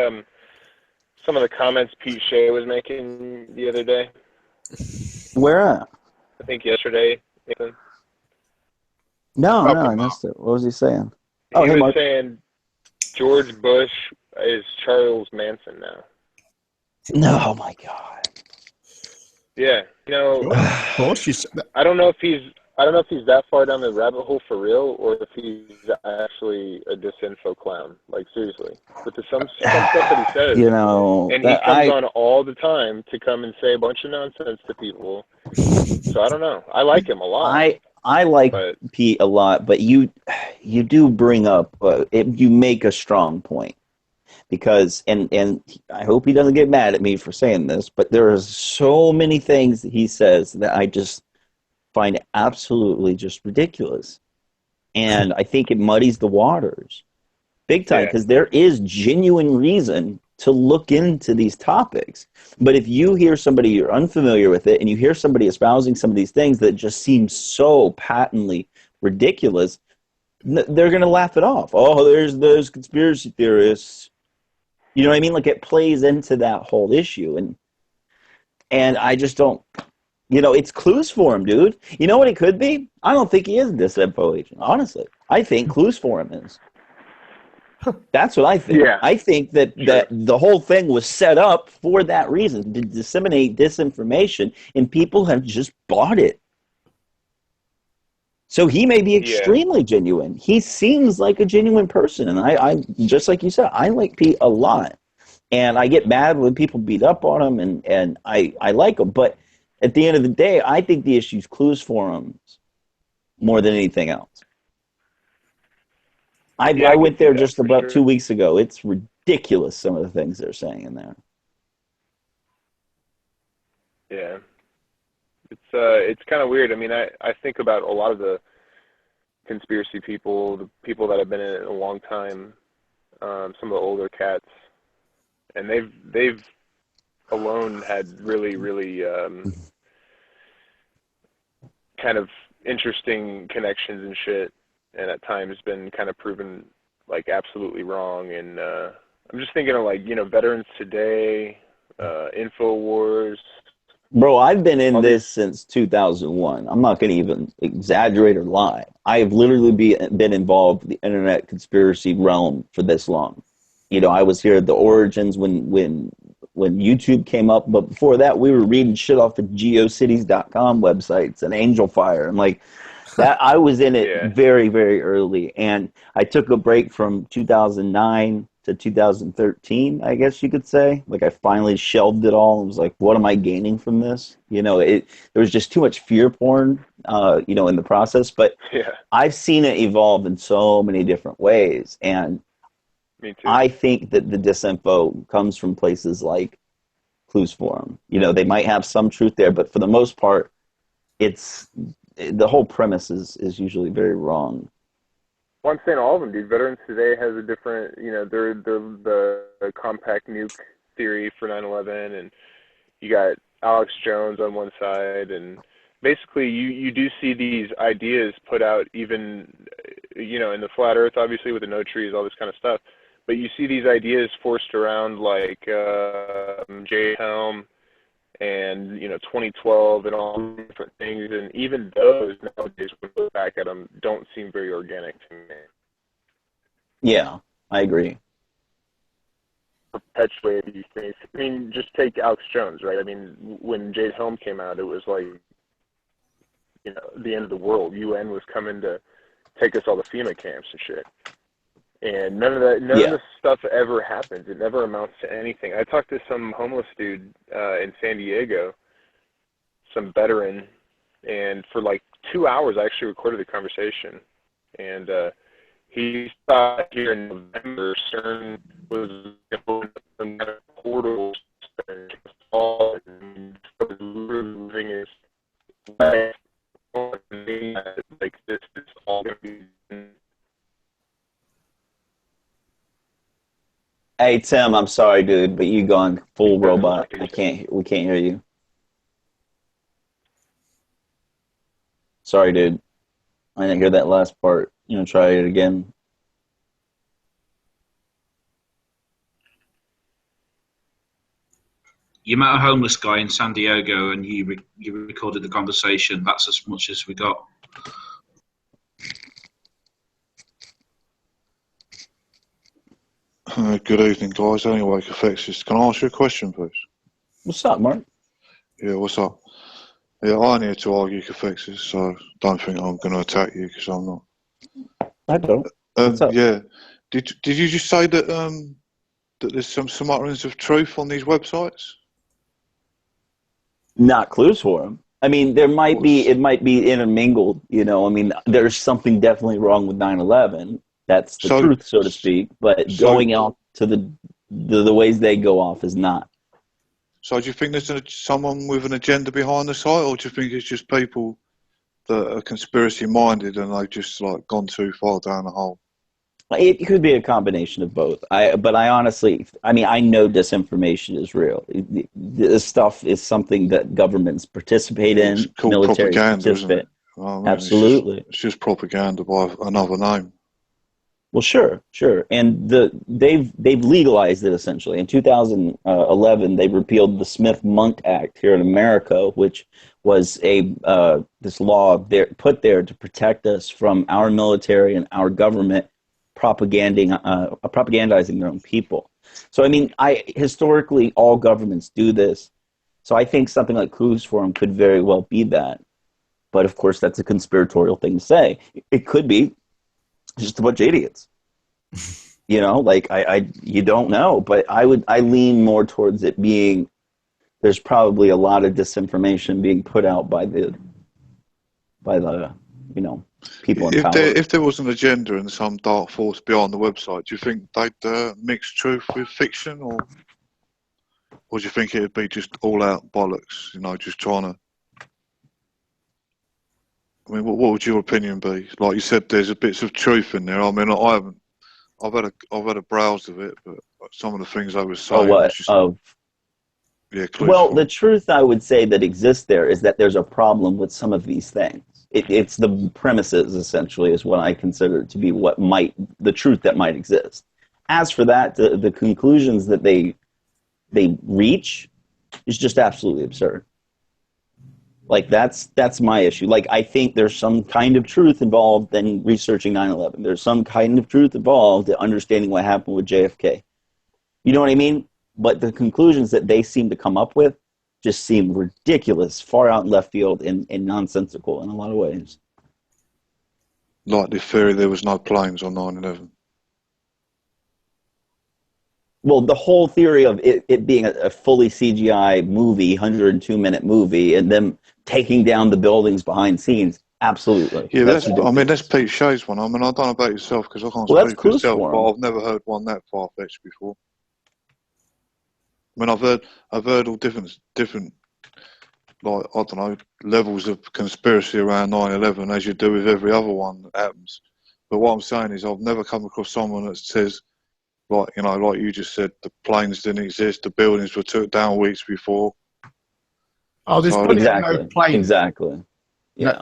some of the comments Pete Shea was making the other day? Where at? I think yesterday, Nathan. No, I missed it. What was he saying? He was saying George Bush is Charles Manson now. No, oh my God. Yeah, of course. I don't know if he's that far down the rabbit hole for real, or if he's actually a disinfo clown. Like, seriously, with some stuff that he says, and he comes on all the time to come and say a bunch of nonsense to people. So I don't know. I like him a lot. I like Pete a lot, but you do bring up you make a strong point, because and I hope he doesn't get mad at me for saying this, but there are so many things that he says that I just find absolutely just ridiculous, and I think it muddies the waters big time, because there is genuine reason to look into these topics. But if you hear somebody, you're unfamiliar with it, and you hear somebody espousing some of these things that just seem so patently ridiculous, they're going to laugh it off. Oh, there's those conspiracy theorists. You know what I mean? Like, it plays into that whole issue. And I just don't, it's clues for him, dude. You know what it could be? I don't think he is a disinfo agent, honestly. I think clues for him is. That's what I think. Yeah. I think that the whole thing was set up for that reason, to disseminate disinformation, and people have just bought it. So he may be extremely genuine. He seems like a genuine person, and I just like you said, I like Pete a lot, and I get mad when people beat up on him, and I like him. But at the end of the day, I think the issue's clues forums more than anything else. I went there just about 2 weeks ago. It's ridiculous, some of the things they're saying in there. Yeah. It's kind of weird. I mean, I think about a lot of the conspiracy people, the people that have been in it a long time, some of the older cats, and they've alone had really, really kind of interesting connections and shit, and at times been kind of proven like absolutely wrong. And I'm just thinking of like, you know, Veterans Today, InfoWars. Bro, I've been in All this since 2001. I'm not going to even exaggerate or lie. I have literally been involved in the internet conspiracy realm for this long. You know, I was here at the origins when YouTube came up, but before that, we were reading shit off the geocities.com websites and Angel Fire. And like that, I was in it Yeah. very, very early. And I took a break from 2009 to 2013, I guess you could say. Like I finally shelved it all and was like, what am I gaining from this? You know, there was just too much fear porn, you know, in the process. But Yeah. I've seen it evolve in so many different ways. And Me too. I think that the disinfo comes from places like Clues Forum. You know, they might have some truth there, but for the most part, it's the whole premise is usually very wrong. Well, I'm saying all of them, dude. Veterans Today has a different, you know, they're the compact nuke theory for 9/11, and you got Alex Jones on one side, and basically you do see these ideas put out, even, you know, in the flat Earth, obviously with the no trees, all this kind of stuff. But you see these ideas forced around, like Jay Helm and, you know, 2012 and all these different things, and even those nowadays, when we look back at them, don't seem very organic to me. Yeah, I agree. Perpetuate these things. I mean, just take Alex Jones, right? I mean, when Jade Helm came out, it was like, you know, the end of the world. UN was coming to take us all to FEMA camps and shit. And none of this stuff ever happens. It never amounts to anything. I talked to some homeless dude in San Diego, some veteran, and for like 2 hours I actually recorded the conversation. And he thought here in November CERN was going to some kind of portals and all, and moving his life, like this is all going to be. Hey Tim, I'm sorry, dude, but you gone full robot. We can't hear you. Sorry, dude. I didn't hear that last part. You know, try it again. You met a homeless guy in San Diego, and you recorded the conversation. That's as much as we got. Good evening, guys. Anyway, Cathexis, can I ask you a question, please? What's up, Mark? Yeah, what's up? Yeah, I'm here to argue, Cathexis, so don't think I'm going to attack you, because I'm not. I don't. What's up? Yeah. Did you just say that that there's some utterance of truth on these websites? Not Clues Forum. I mean, there might be, it might be intermingled, you know. I mean, there's something definitely wrong with 9/11. That's the truth, so to speak. But going out to the ways they go off is not. So do you think there's someone with an agenda behind the site, or do you think it's just people that are conspiracy minded and they've just like gone too far down the hole? It could be a combination of both. But I honestly, I mean, I know disinformation is real. This stuff is something that governments participate in. It's called propaganda, isn't it? I mean, Absolutely. It's just propaganda by another name. Well, sure. And they've legalized it essentially. In 2011, they repealed the Smith-Monk Act here in America, which was this law put there to protect us from our military and our government propagandizing their own people. So, I mean, historically, all governments do this. So I think something like Clues Forum could very well be that. But, of course, that's a conspiratorial thing to say. It could be just a bunch of idiots. You know, like, you don't know. But I lean more towards it being, there's probably a lot of disinformation being put out by the you know, people in power. If there was an agenda and some dark force behind the website, do you think they'd mix truth with fiction, or do you think it'd be just all out bollocks? You know, just trying to. I mean, what would your opinion be? Like you said, there's a bits of truth in there. I mean, I haven't. I've had a browse of it, but some of the things I was saying. Oh, what? Yeah. Well, the truth I would say that exists there is that there's a problem with some of these things. it's the premises, essentially, is what I consider to be the truth that might exist. As for that, the conclusions that they reach is just absolutely absurd. Like, that's my issue. Like, I think there's some kind of truth involved in researching 9/11. There's some kind of truth involved in understanding what happened with JFK. You know what I mean? But the conclusions that they seem to come up with just seem ridiculous, far out in left field, and nonsensical in a lot of ways. Like the theory there was no planes on 9/11. Well, the whole theory of it being a fully CGI movie, 102-minute movie, and them taking down the buildings behind scenes, absolutely. Yeah, that's that's Pete Shea's one. I mean, I don't know about yourself because I can't speak for myself, but I've never heard one that far-fetched before. I mean, I've heard all different, like, I don't know, levels of conspiracy around 9/11, as you do with every other one that happens. But what I'm saying is, I've never come across someone that says, like, you know, like you just said, the planes didn't exist, the buildings were took down weeks before. Oh, there's exactly, no planes. Exactly. Yeah.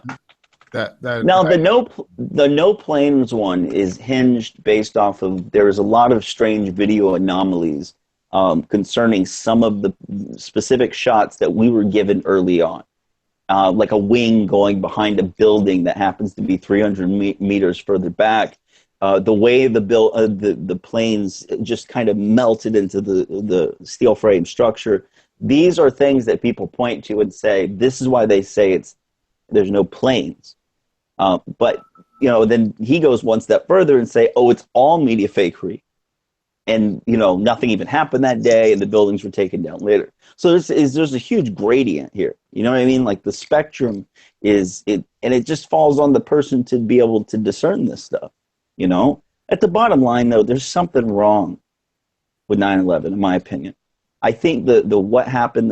Now the no planes one is hinged based off of, there is a lot of strange video anomalies concerning some of the specific shots that we were given early on. Like a wing going behind a building that happens to be 300 meters further back. The way the planes just kind of melted into the steel frame structure. These are things that people point to and say, this is why they say there's no planes. But, you know, then he goes one step further and say, oh, it's all media fakery. And, you know, nothing even happened that day, and the buildings were taken down later. So there's a huge gradient here. You know what I mean? Like, the spectrum and it just falls on the person to be able to discern this stuff. You know, at the bottom line, though, there's something wrong with 9/11, in my opinion. I think the what happened,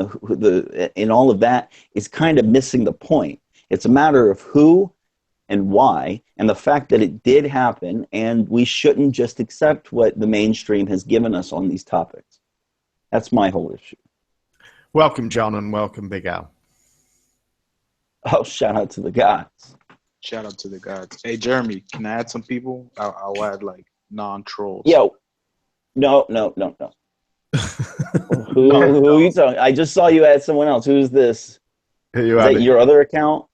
in all of that is kind of missing the point. It's a matter of who and why, and the fact that it did happen, and we shouldn't just accept what the mainstream has given us on these topics. That's my whole issue. Welcome, John, and welcome, Big Al. Oh, shout out to the guys. Shout out to the guys. Hey, Jeremy, can I add some people? I'll add, like, non-trolls. Yo, no. Who are you talking? I just saw you add someone else. Who's this? Is that your other account?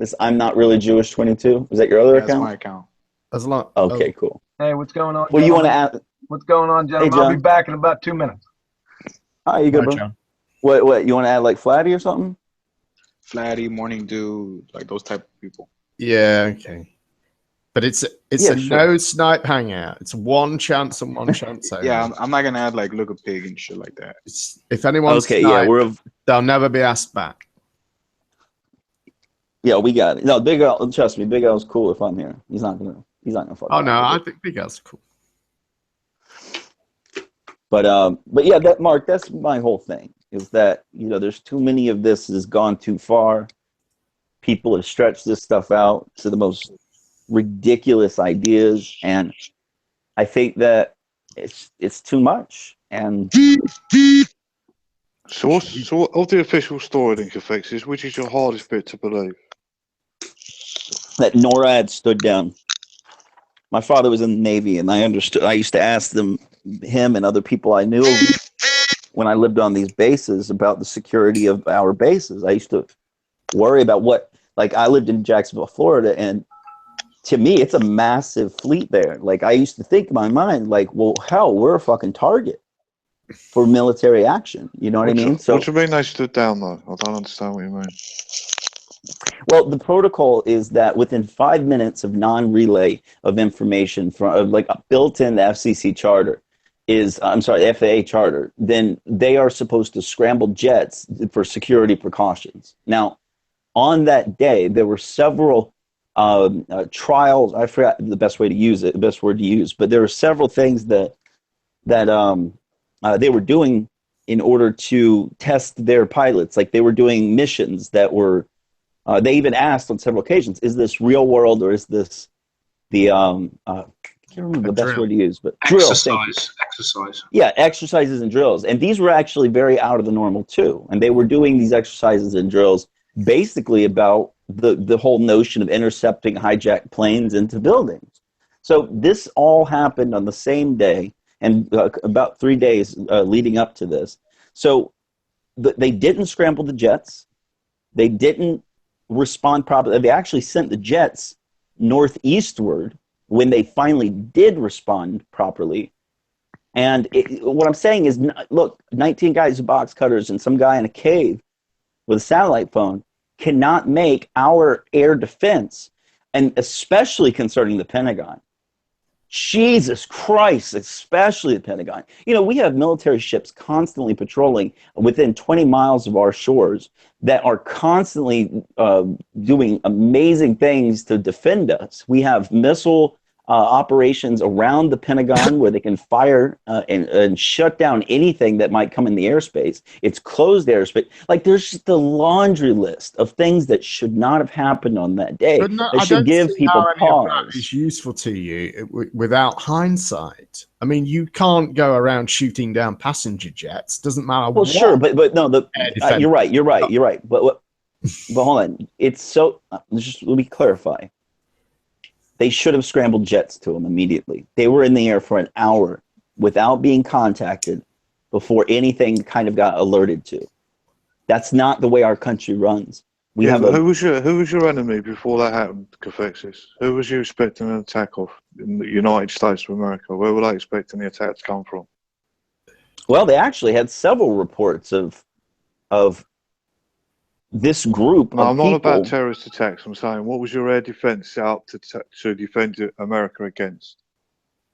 This I'm not really Jewish 22. Is that your other account? That's my account. Okay, cool. Hey, what's going on? Well, you want to add? What's going on, gentlemen? Hey, I'll be back in about 2 minutes. Hi, you good, bro? John. What? You want to add like Flatty or something? Flatty, Morning Dew, like those type of people. Yeah, okay. But it's no snipe hangout. It's one chance and one chance only. Yeah, I'm not gonna add like Look a Pig and shit like that. If anyone's they'll never be asked back. Yeah, we got it. No, Big Al, trust me, Big Al's cool if I'm here. He's not gonna fuck. Oh no, I think Big Al's cool. But yeah, Mark, that's my whole thing. Is that, you know, there's too many of this has gone too far. People have stretched this stuff out to the most ridiculous ideas, and I think that it's too much. And so of the official story, then, Kafexis, which is your hardest bit to believe? That NORAD stood down. My father was in the Navy, and I understood. I used to ask him and other people I knew when I lived on these bases about the security of our bases. I used to worry about like, I lived in Jacksonville, Florida, and to me, it's a massive fleet there. Like, I used to think in my mind, like, well, hell, we're a fucking target for military action. You know what I mean? So, what do you mean they stood down, though? I don't understand what you mean. Well, the protocol is that within 5 minutes of non-relay of information from, like, built in the FCC charter, the FAA charter, then they are supposed to scramble jets for security precautions. Now, on that day, there were several trials. I forgot the best word to use, but there were several things that they were doing in order to test their pilots. Like, they were doing missions that were. They even asked on several occasions, "Is this real world or is this the I can't remember the best word to use, but exercise. Yeah, exercises and drills, and these were actually very out of the normal too. And they were doing these exercises and drills basically about the whole notion of intercepting hijacked planes into buildings. So this all happened on the same day, and about 3 days leading up to this. So they didn't scramble the jets. They didn't respond properly. They actually sent the jets northeastward when they finally did respond properly. And what I'm saying is, look, 19 guys with box cutters and some guy in a cave with a satellite phone cannot make our air defense, and especially concerning the Pentagon. Jesus Christ, especially the Pentagon. You know, we have military ships constantly patrolling within 20 miles of our shores that are constantly doing amazing things to defend us. We have missile operations around the Pentagon where they can fire and shut down anything that might come in the airspace. It's closed airspace. Like, there's just a laundry list of things that should not have happened on that day. But no, that should give people pause. That is useful to you without hindsight. I mean, you can't go around shooting down passenger jets. Doesn't matter. Well, sure, but no, you're right. But hold on. It's so. Let me clarify. They should have scrambled jets to them immediately. They were in the air for an hour without being contacted before anything kind of got alerted to. That's not the way our country runs. Who was your enemy before that happened, Cathexis? Who was you expecting an attack of in the United States of America? Where were they expecting the attack to come from? Well, they actually had several reports of this group. No, I'm not about terrorist attacks. I'm saying, what was your air defense set up to defend America against?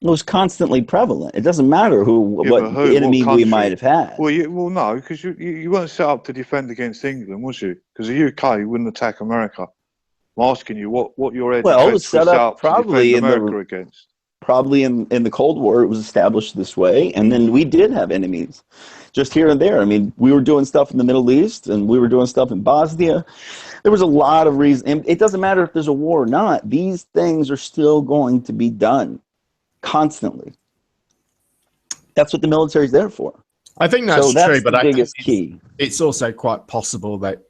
It was constantly prevalent. It doesn't matter what enemy we might have had. Well, no, because you weren't set up to defend against England, was you? Because the UK wouldn't attack America. I'm asking you what your air defense was set up probably to defend America against. Probably in the Cold War, it was established this way, and then we did have enemies, just here and there. I mean, we were doing stuff in the Middle East, and we were doing stuff in Bosnia. There was a lot of reasons. And it doesn't matter if there's a war or not. These things are still going to be done constantly. That's what the military is there for. I think that's true, but the biggest key. It's also quite possible that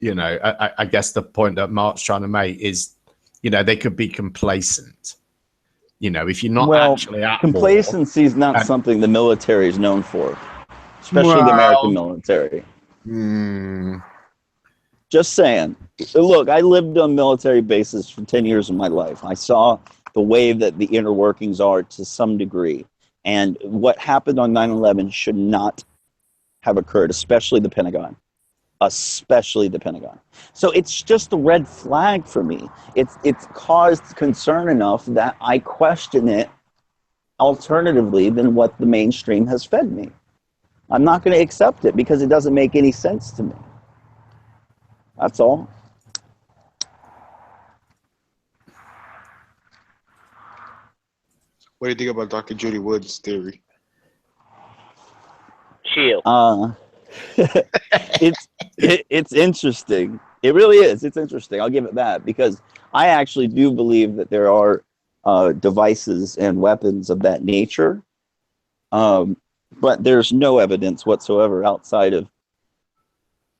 you know, I guess the point that Mark's trying to make is, you know, they could be complacent. You know, if you're not actually at complacency is not something the military is known for, especially the American military. Just saying. Look, I lived on military bases for 10 years of my life. I saw the way that the inner workings are to some degree. And what happened on 9/11 should not have occurred, especially the Pentagon. Especially the Pentagon. So it's just a red flag for me. It's caused concern enough that I question it alternatively than what the mainstream has fed me. I'm not going to accept it because it doesn't make any sense to me. That's all. What do you think about Dr. Judy Wood's theory? Chill. It's interesting. It really is. It's interesting. I'll give it that, because I actually do believe that there are devices and weapons of that nature, but there's no evidence whatsoever outside of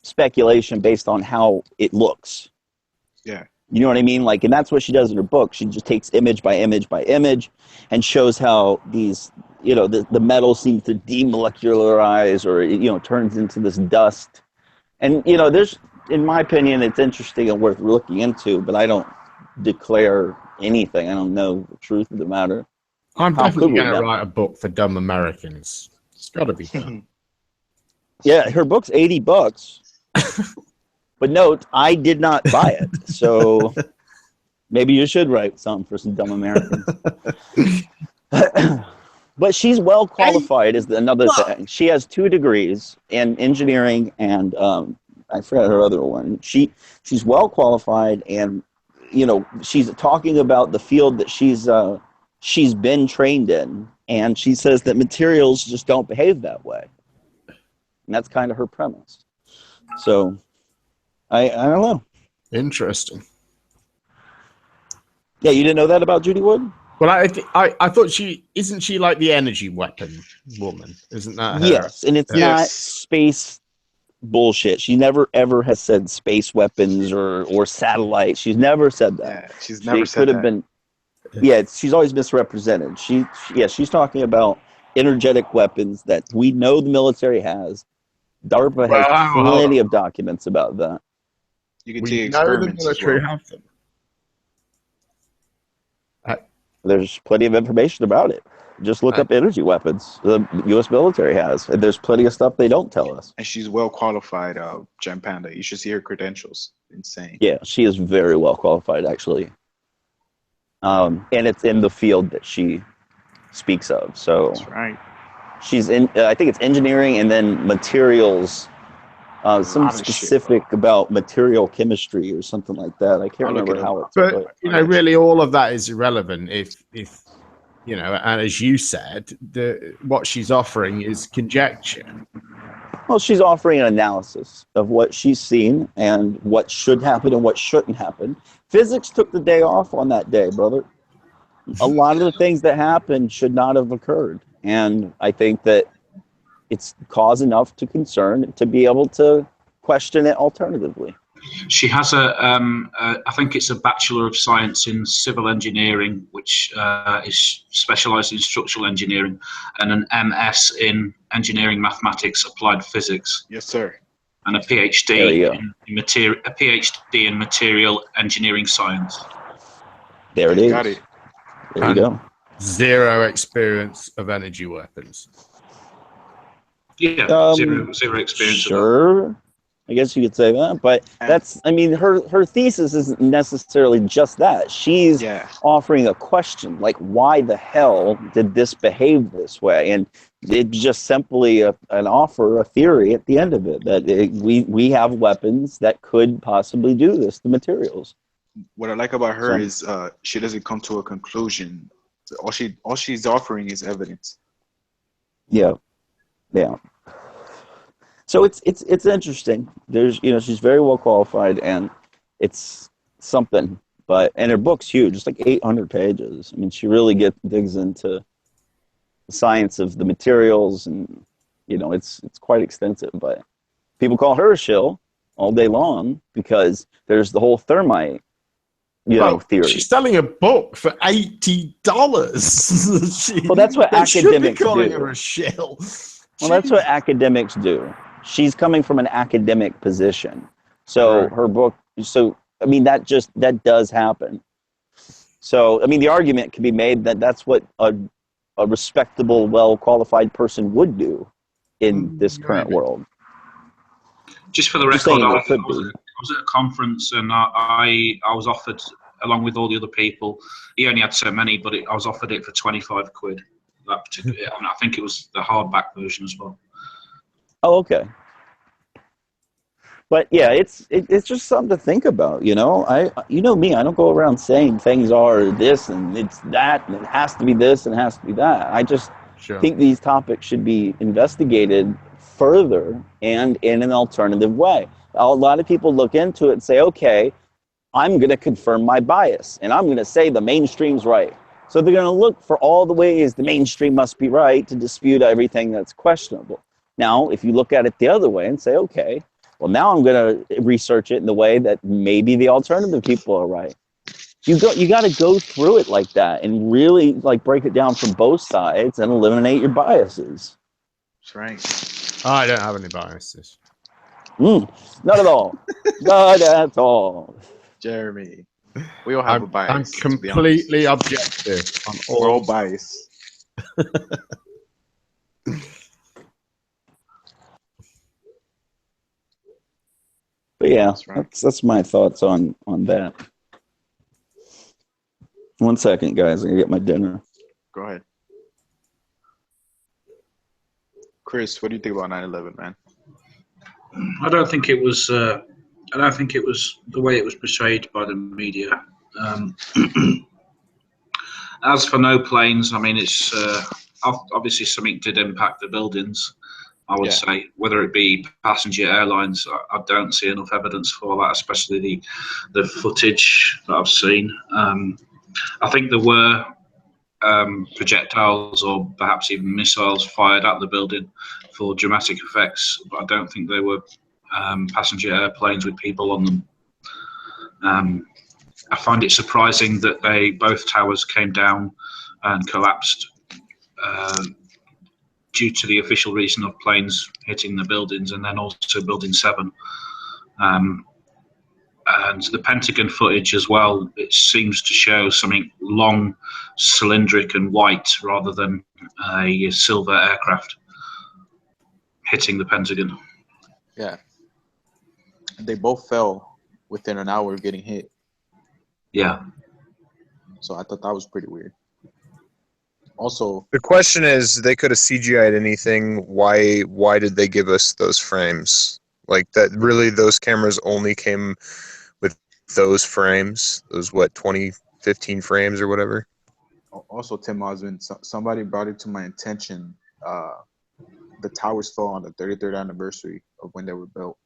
speculation based on how it looks. Yeah. You know what I mean? Like, and that's what she does in her book. She just takes image by image by image and shows how these, you know, the metal seems to demolecularize, or, you know, turns into this dust. And, you know, there's, in my opinion, it's interesting and worth looking into, but I don't declare anything. I don't know the truth of the matter. I'm definitely going to write a book for dumb Americans. It's got to be done. Yeah, her book's $80. But note, I did not buy it. So maybe you should write something for some dumb Americans. But she's well qualified is another thing. She has 2 degrees in engineering and I forgot her other one. She's well qualified, and, you know, she's talking about the field that she's been trained in, and she says that materials just don't behave that way. And that's kind of her premise. So I don't know. Interesting. Yeah, you didn't know that about Judy Wood? Well, I thought isn't she like the energy weapon woman? Isn't that her? Yes, and it's not space bullshit. She never ever has said space weapons or satellites. She's never said that. Yeah, she's never said could have that. been. Yeah, she's always misrepresented. She's talking about energetic weapons that we know the military has. DARPA has plenty of documents about that. You can see experiments as well. Have them. There's plenty of information about it. Just look up energy weapons the U.S. military has. And there's plenty of stuff they don't tell us. And she's well qualified, Jen Panda. You should see her credentials. Insane. Yeah, she is very well qualified, actually. And it's in the field that she speaks of. So that's right. She's in. I think it's engineering and then materials. Some specific about material chemistry or something like that. I can't remember how it's. But really, all of that is irrelevant if and as you said, what she's offering is conjecture. Well, she's offering an analysis of what she's seen and what should happen and what shouldn't happen. Physics took the day off on that day, brother. A lot of the things that happened should not have occurred, and I think that it's cause enough to concern to be able to question it alternatively. She has I think it's a Bachelor of Science in Civil Engineering, which is specialised in structural engineering, and an MS in Engineering Mathematics Applied Physics. Yes, sir. And a PhD in Material Engineering Science. There it is. Got it. There you go. Zero experience of energy weapons. Yeah, zero experience. Sure. I guess you could say that, but her thesis isn't necessarily just that. She's offering a question, like, why the hell did this behave this way? And it's just simply an offer, a theory at the end of it, that we have weapons that could possibly do this, the materials. What I like about her is she doesn't come to a conclusion. All she's offering is evidence. Yeah. So it's interesting. There's she's very well qualified and it's something. And her book's huge. It's like 800 pages. I mean, she really digs into the science of the materials and it's quite extensive. But people call her a shill all day long because there's the whole thermite theory. She's selling a book for $80. Well, that's what academics should be calling do. Her a shill. Well, that's what academics do. She's coming from an academic position. So her book, that does happen. So, the argument can be made that that's what a respectable, well-qualified person would do in this current world. Just for the record, I was at a conference and I was offered, along with all the other people, he only had so many, but I was offered it for 25 quid. That particular, I think it was the hardback version as well. Oh, okay. But yeah, it's just something to think about, me, I don't go around saying things are this and it's that and it has to be this and it has to be that. I just think these topics should be investigated further and in an alternative way. A lot of people look into it and say, okay, I'm going to confirm my bias and I'm going to say the mainstream's right. So they're going to look for all the ways the mainstream must be right to dispute everything that's questionable. Now, if you look at it the other way and say, okay, well, now I'm going to research it in the way that maybe the alternative people are right. You got to go through it like that and really break it down from both sides and eliminate your biases. That's right. I don't have any biases. Not at all. Not at all. Jeremy, we all have a bias. I'm completely objective. We're all biased. But yeah, that's my thoughts on that. 1 second, guys. I'm going to get my dinner. Go ahead. Chris, what do you think about 9/11, man? I don't think it was the way it was portrayed by the media. As for no planes, it's obviously something did impact the buildings. I would say, whether it be passenger airlines, I don't see enough evidence for that, especially the footage that I've seen. I think there were projectiles or perhaps even missiles fired at the building for dramatic effects, but I don't think they were passenger airplanes with people on them. I find it surprising that both towers came down and collapsed due to the official reason of planes hitting the buildings, and then also Building 7. And the Pentagon footage as well, it seems to show something long, cylindric and white rather than a silver aircraft hitting the Pentagon. Yeah. They both fell within an hour of getting hit. Yeah. So I thought that was pretty weird. Also, the question is, they could have CGI'd anything. Why did they give us those frames? Like that? Really, those cameras only came with those frames. Those 2015 frames or whatever. Also, Tim Osmond, somebody brought it to my attention. The towers fell on the 33rd anniversary of when they were built.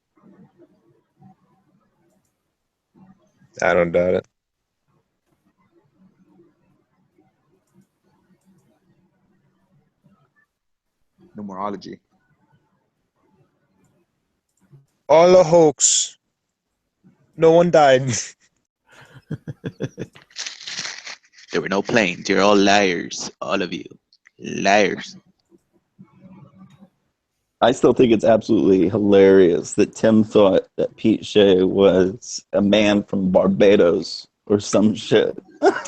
I don't doubt it. Numerology. All a hoax. No one died. There were no planes. You're all liars. All of you. Liars. I still think it's absolutely hilarious that Tim thought that Pete Shea was a man from Barbados or some shit.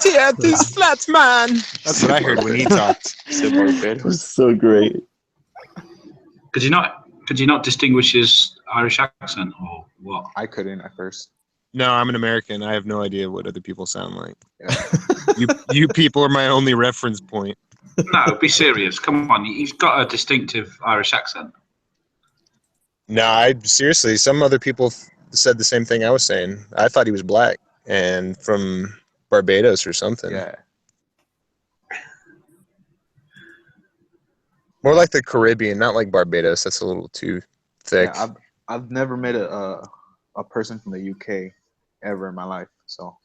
Yeah, this flat man. That's what I heard when he talked. It was so great. Could you not distinguish his Irish accent or what? I couldn't at first. No, I'm an American. I have no idea what other people sound like. Yeah. you people are my only reference point. No, be serious. Come on, he's got a distinctive Irish accent. No, seriously, some other people said the same thing I was saying. I thought he was black and from Barbados or something. Yeah. More like the Caribbean, not like Barbados. That's a little too thick. Yeah, I've never met a person from the UK ever in my life. So.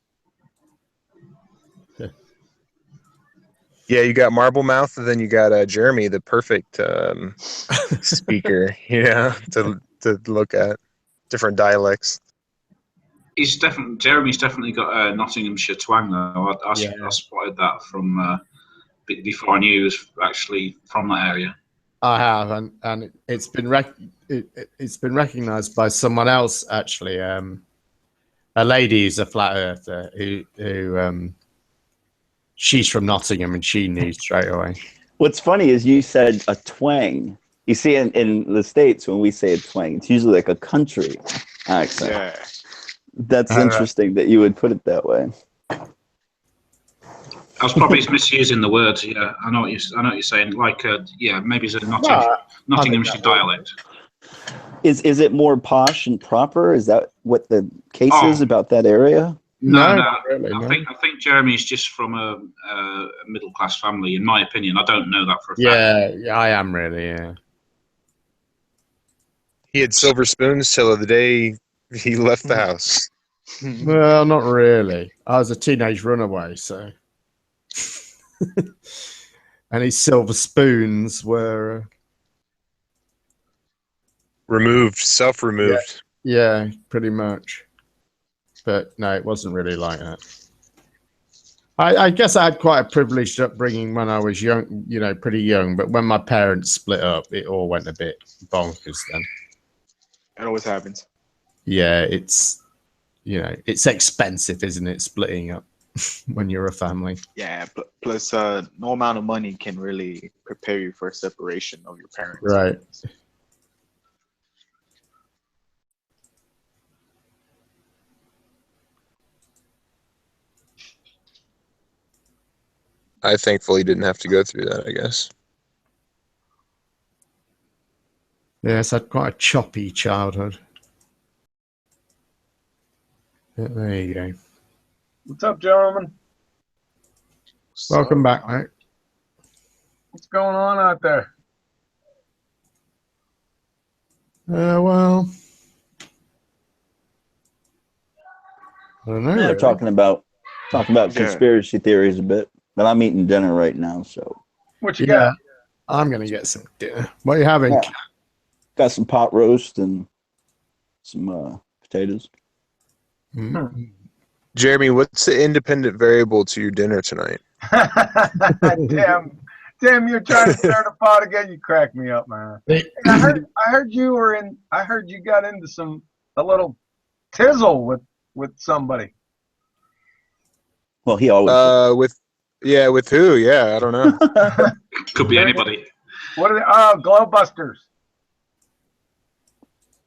Yeah, you got Marble Mouth, and then you got Jeremy, the perfect speaker. Yeah, to look at different dialects. Jeremy's definitely got a Nottinghamshire twang though. I spotted that from before I knew he was actually from that area. I have, and it's been recognised by someone else actually. A lady who's a flat earther who she's from Nottingham, and she knew straight away. What's funny is you said a twang. You see, in the States, when we say a twang, it's usually like a country accent. Yeah. That's interesting that you would put it that way. I was probably misusing the words. Yeah, I know what you're saying. Like, maybe it's a Nottinghamshire dialect. Is it more posh and proper? Is that what the case is about that area? No. Really, I think Jeremy's just from a middle class family, in my opinion. I don't know that for a fact. Yeah, I am really. Yeah. He had silver spoons till the day he left the house. Well, not really. I was a teenage runaway, so. And his silver spoons were removed, self-removed. Yeah, pretty much. But no, it wasn't really like that. I guess I had quite a privileged upbringing when I was young, pretty young. But when my parents split up, it all went a bit bonkers then. It always happens. Yeah, it's expensive, isn't it, splitting up when you're a family? Yeah, plus no amount of money can really prepare you for a separation of your parents. Right. I thankfully didn't have to go through that, I guess. Yes, I had quite a choppy childhood. Yeah, there you go. What's up, gentlemen? Welcome back, mate. What's going on out there? Well, I don't know. We're Really. talking about conspiracy theories a bit, but I'm eating dinner right now, so. What you got? I'm gonna get some dinner. What are you having? Yeah. Got some pot roast and some potatoes. Jeremy, what's the independent variable to your dinner tonight? Damn, you're trying to start a pot again. You crack me up, man. I heard you were in. I heard you got into a little tizzle with somebody. Well, he always with who? Yeah, I don't know. Could be anybody. What are they? Oh, Glowbusters.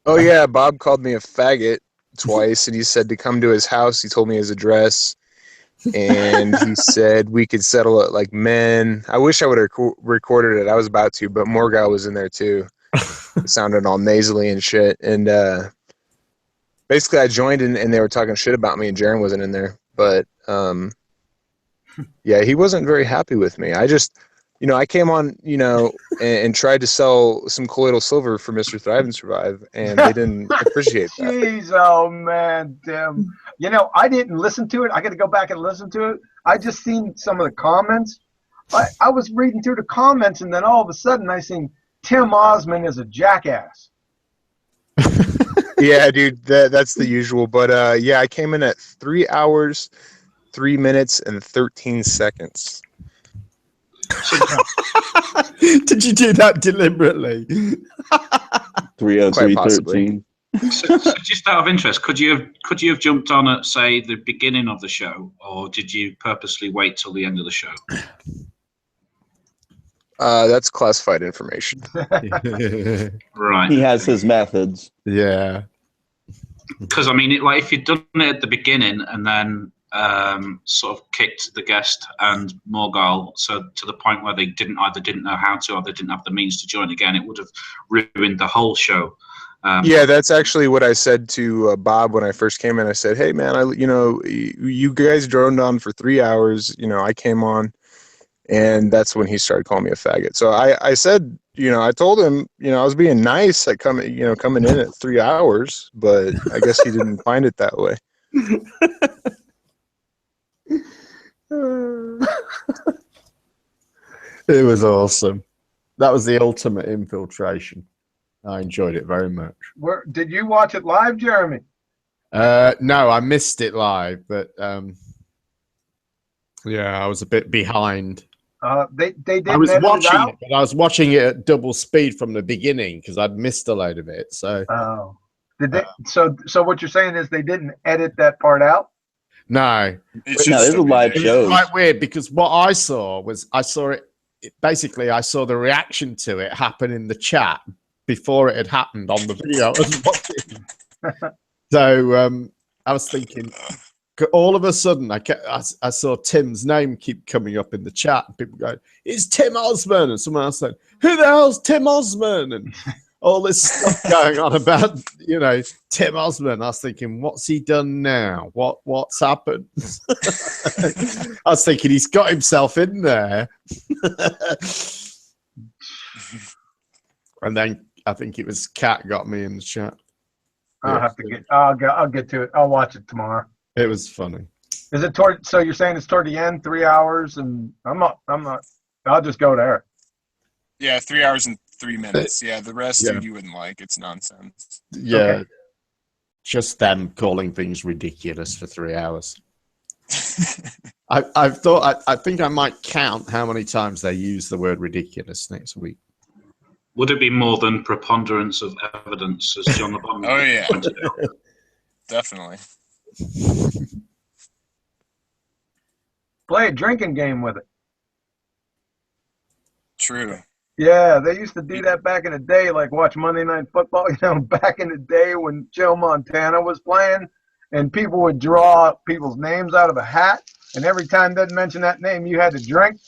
Oh yeah, Bob called me a faggot twice, and he said to come to his house. He told me his address, and he said we could settle it like men. I wish I would have recorded it. I was about to, but Morgal was in there too. It sounded all nasally and shit. And basically, I joined, and they were talking shit about me, and Jaren wasn't in there. But yeah, he wasn't very happy with me. I just, I came on, and tried to sell some colloidal silver for Mr. Thrive and Survive, and they didn't appreciate that. Jeez, oh man, Tim. I didn't listen to it. I got to go back and listen to it. I just seen some of the comments. I was reading through the comments, and then all of a sudden I seen Tim Osmond is a jackass. Yeah, dude, that's the usual. But yeah, I came in at 3 hours, 3 minutes, and 13 seconds. Did you do that deliberately? 3:03:13. So just out of interest, could you have jumped on at, say, the beginning of the show, or did you purposely wait till the end of the show? That's classified information. Right. He has his methods. Yeah. Because I mean, if you'd done it at the beginning and then sort of kicked the guest and Morgal, so to the point where they didn't know how to, or they didn't have the means to join again, it would have ruined the whole show. Yeah, that's actually what I said to Bob when I first came in. I said, "Hey, man, you guys droned on for 3 hours. I came on, and that's when he started calling me a faggot." So I said, I told him, I was being nice at coming in at 3 hours, but I guess he didn't find it that way. It was awesome. That was the ultimate infiltration. I enjoyed it very much. Did you watch it live, Jeremy? No, I missed it live, but yeah, I was a bit behind. They did. I was watching it, but I was watching it at double speed from the beginning because I'd missed a load of it. So, did they? So what you're saying is they didn't edit that part out? No, it's a live show. It's quite weird because what I saw it. Basically, I saw the reaction to it happen in the chat before it had happened on the video I was watching. So I was thinking, all of a sudden, I saw Tim's name keep coming up in the chat, and people going, "It's Tim Osmond," and someone else said, "Who the hell's Tim Osmond?" and all this stuff going on about, Tim Osmond. I was thinking, what's he done now? What's happened? I was thinking he's got himself in there. And then I think it was Kat got me in the chat. I'll get to it. I'll watch it tomorrow. It was funny. Is it so you're saying it's toward the end, 3 hours, and I'm not. I'll just go there. Yeah, 3 hours and 3 minutes. Yeah, the rest you wouldn't like. It's nonsense. Yeah. Okay. Just them calling things ridiculous for 3 hours. I think I might count how many times they use the word ridiculous next week. Would it be more than preponderance of evidence, as John the Bomber pointed out? Definitely. Play a drinking game with it. True. Yeah, they used to do that back in the day, like watch Monday Night Football, back in the day when Joe Montana was playing, and people would draw people's names out of a hat, and every time they'd mention that name, you had to drink.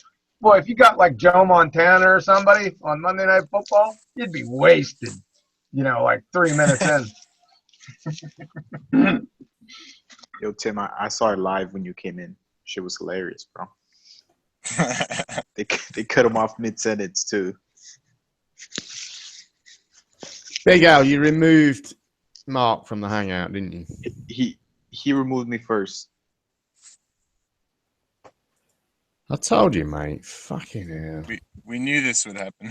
Boy, if you got like Joe Montana or somebody on Monday Night Football, you'd be wasted, like 3 minutes in. Yo, Tim, I saw it live when you came in. Shit was hilarious, bro. They cut him off mid-sentence, too. Big Al, you removed Mark from the Hangout, didn't you? He removed me first. I told you, mate. Fucking hell. We knew this would happen.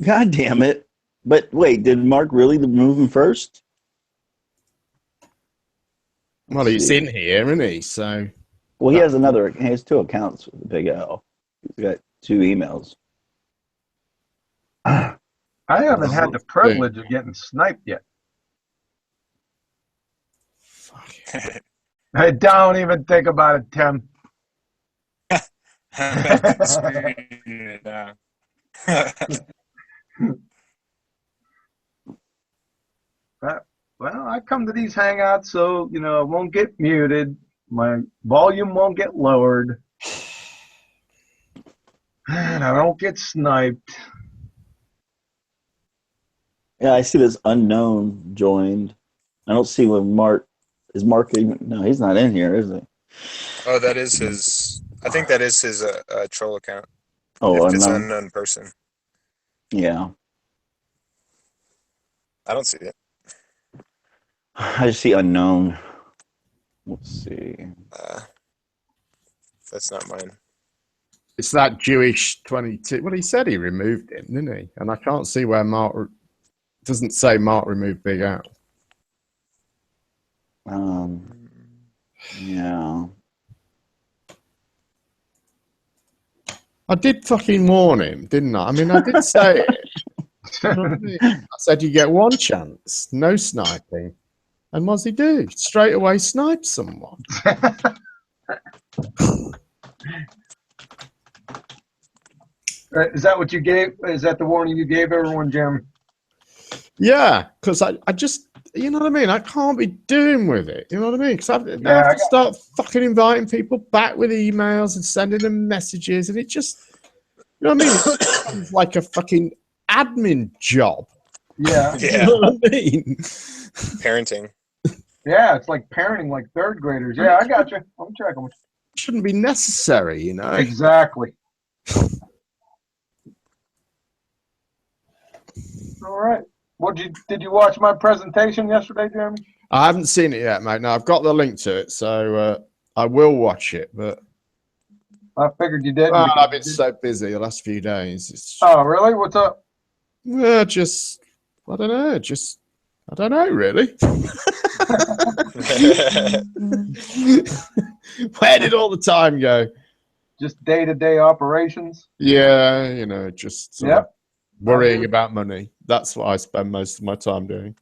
God damn it. But wait, did Mark really remove him first? Well, he's in here, isn't he? So. Well, he has another. He has 2 accounts with the Big L. He's got 2 emails. I haven't had the privilege of getting sniped yet. Hey, don't even think about it, Tim. Well, I come to these hangouts so, I won't get muted. My volume won't get lowered. And I don't get sniped. Yeah, I see this unknown joined. I don't see what Mark is. Mark even? No, he's not in here, is he? Oh, that is his. I think that is his troll account. Oh, if it's an unknown person. Yeah. I don't see it. I just see unknown. Let's see. That's not mine. It's that Jewish 22. Well, he said he removed him, didn't he? And I can't see where Mark doesn't say Mark removed Big Al. Yeah. I did fucking warn him, didn't I? I mean, I did say it. You know what I mean? I said you get 1 chance, no sniping. And what's he do? Straight away snipe someone. Is that what you gave? Is that the warning you gave everyone, Jeremy? Yeah, because I just, you know what I mean? I can't be doing with it. You know what I mean? Because I have to start fucking inviting people back with emails and sending them messages. And it just, you know what I mean? It sounds like a fucking admin job. Yeah. You know what I mean? Parenting. Yeah, it's like parenting like 3rd graders. Yeah, I got you. I'm tracking with you. Shouldn't be necessary, you know? Exactly. All right. Did you watch my presentation yesterday, Jeremy? I haven't seen it yet, mate. No, I've got the link to it, so I will watch it. But I figured you did. Well, I've been so busy the last few days. Oh, really? What's up? Well, just I don't know, really. Where did all the time go? Just day-to-day operations. Yeah, just worrying about money. That's what I spend most of my time doing.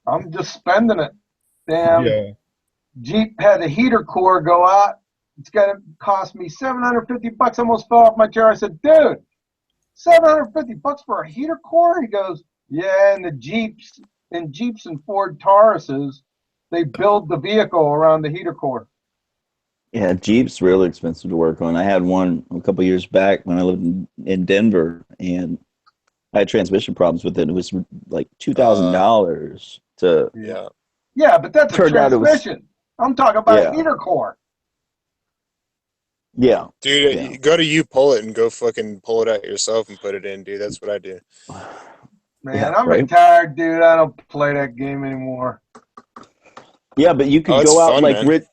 I'm just spending it. Damn. Yeah. Jeep had a heater core go out. It's going to cost me $750. I almost fell off my chair. I said, dude, $750 for a heater core? He goes, yeah, and the Jeeps and Ford Tauruses, they build the vehicle around the heater core. Yeah, Jeep's really expensive to work on. I had one a couple years back when I lived in Denver, and I had transmission problems with it. It was like $2,000 to. Yeah, but that's a transmission. I'm talking about a heater core. Yeah. Dude, go to U-Pull It and go fucking pull it out yourself and put it in, dude. That's what I do. Man, I'm retired, dude. I don't play that game anymore. Yeah, but you could go out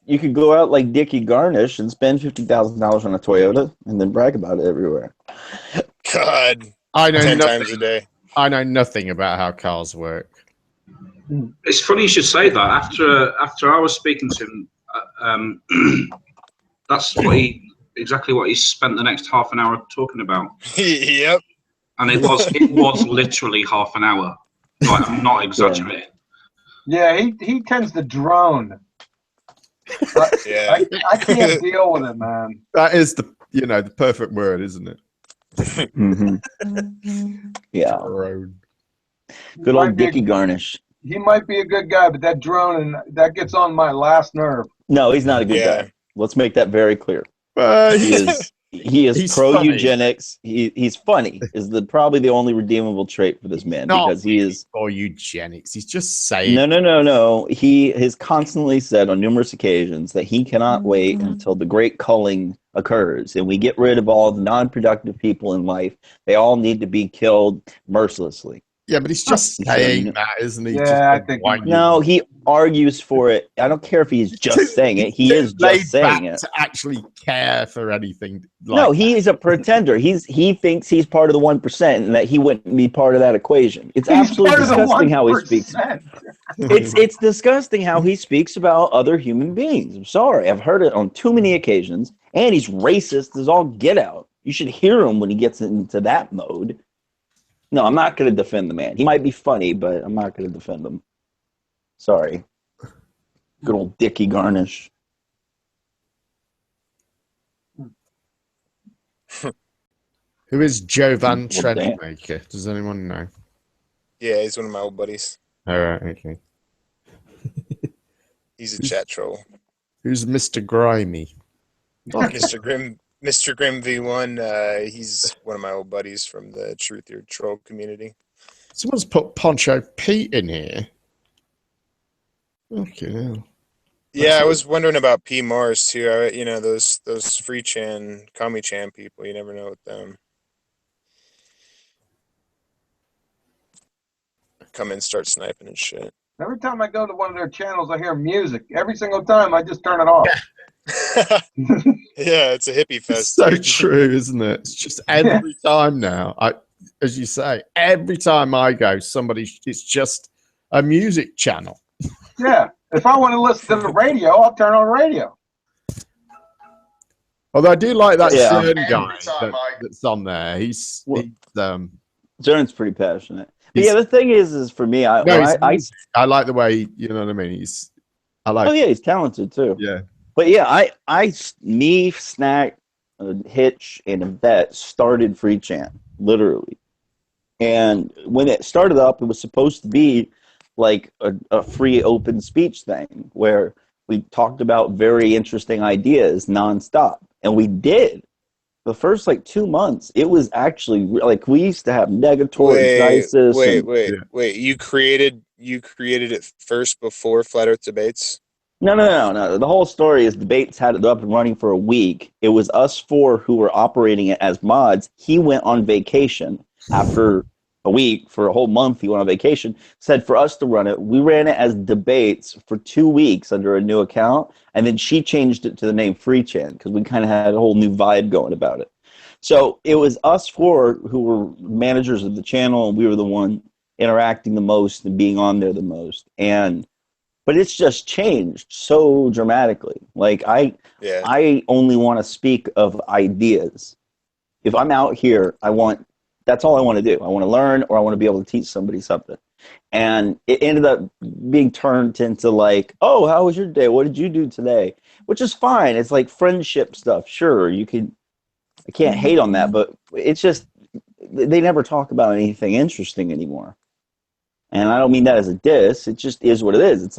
you could go out like Dickie Garnish and spend $50,000 on a Toyota and then brag about it everywhere. God, I know 10 times a day. I know nothing about how cars work. It's funny you should say that. After I was speaking to him, that's exactly what he spent the next half an hour talking about. Yep. And it was literally half an hour. Like, I'm not exaggerating. Yeah, he tends to drone. I can't deal with it, man. That is the perfect word, isn't it? Yeah. Road. Good old Dickie Garnish. He might be a good guy, but that drone that gets on my last nerve. No, he's not a good guy. Let's make that very clear. He is pro eugenics. He's funny. Is probably the only redeemable trait for this man because he is pro eugenics. He's just saying no. He has constantly said on numerous occasions that he cannot wait until the great culling occurs and we get rid of all the non-productive people in life. They all need to be killed mercilessly. Yeah, but he's just saying that, isn't he? Yeah, I think no, he argues for it. I don't care if he's just saying it. He is just saying it. To actually care for anything. No, he is a pretender. He thinks he's part of the 1% and that he wouldn't be part of that equation. It's absolutely disgusting how he speaks. It's disgusting how he speaks about other human beings. I'm sorry, I've heard it on too many occasions, and he's racist as all get out. You should hear him when he gets into that mode. No, I'm not going to defend the man. He might be funny, but I'm not going to defend him. Sorry. Good old Dickie Garnish. Who is Jovan Trenchmaker? Does anyone know? Yeah, he's one of my old buddies. All right, okay. He's a chat troll. Who's Mr. Grimy? Mr. Grim V1, he's one of my old buddies from the Truth Your Troll community. Someone's put Poncho Pete in here. Okay. Yeah, I was wondering about P Mars too. Those free chan, commie chan people. You never know with them. Come in, start sniping and shit. Every time I go to one of their channels, I hear music. Every single time, I just turn it off. Yeah, it's a hippie fest. It's so true, isn't it? It's just every time now. As you say, every time I go, it's just a music channel. Yeah. If I want to listen to the radio, I'll turn on the radio. Although I do like that CERN guy that's on there. He's CERN's pretty passionate. But yeah, the thing is for me, I like the way, you know what I mean. He's talented too. Yeah. But yeah, me, Snack, Hitch, and a vet started Free Chan, literally. And when it started up, it was supposed to be like a free open speech thing where we talked about very interesting ideas nonstop. And we did. The first 2 months, it was actually we used to have negatory crisis. Wait! You created it first before Flat Earth Debates? No. The whole story is Debates had it up and running for a week. It was us four who were operating it as mods. He went on vacation after a week. For a whole month, he went on vacation. Said for us to run it. We ran it as Debates for 2 weeks under a new account, and then she changed it to the name Free Chan because we kind of had a whole new vibe going about it. So it was us four who were managers of the channel, and we were the one interacting the most and being on there the most. But it's just changed so dramatically. I only want to speak of ideas. If I'm out here, that's all I want to do. I want to learn, or I want to be able to teach somebody something. And it ended up being turned into oh, how was your day? What did you do today? Which is fine. It's like friendship stuff. Sure, I can't hate on that, but it's just they never talk about anything interesting anymore. And I don't mean that as a diss. It just is what it is. It's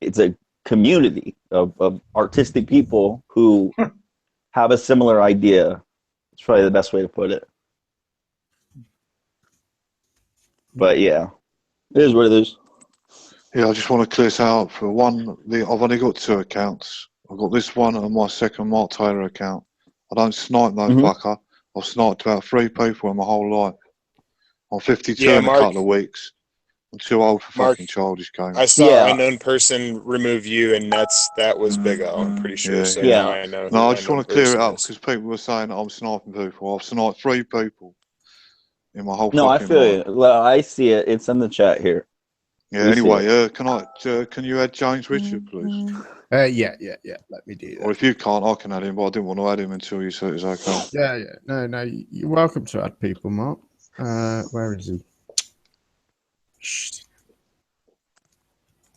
it's a community of artistic people who have a similar idea. It's probably the best way to put it. But yeah, it is what it is. Yeah, I just want to clear this out. For one, I've only got 2 accounts. I've got this one and my second Mark Taylor account. I don't snipe no fucker. I've sniped about 3 people in my whole life. I'm 52 in a couple of weeks. I'm too old for fucking childish games. I saw an unknown person remove you, and that was Big O, I'm pretty sure. Now I know. No, I just want to clear it up because people were saying that I'm sniping people. I've sniped 3 people in my whole fucking life. No, I feel you. Well, I see it. It's in the chat here. Yeah, anyway, can you add James Richard, please? Yeah. Let me do that. Or if you can't, I can add him, but I didn't want to add him until you said it's okay. Yeah. No, you're welcome to add people, Mark. Where is he? Shh.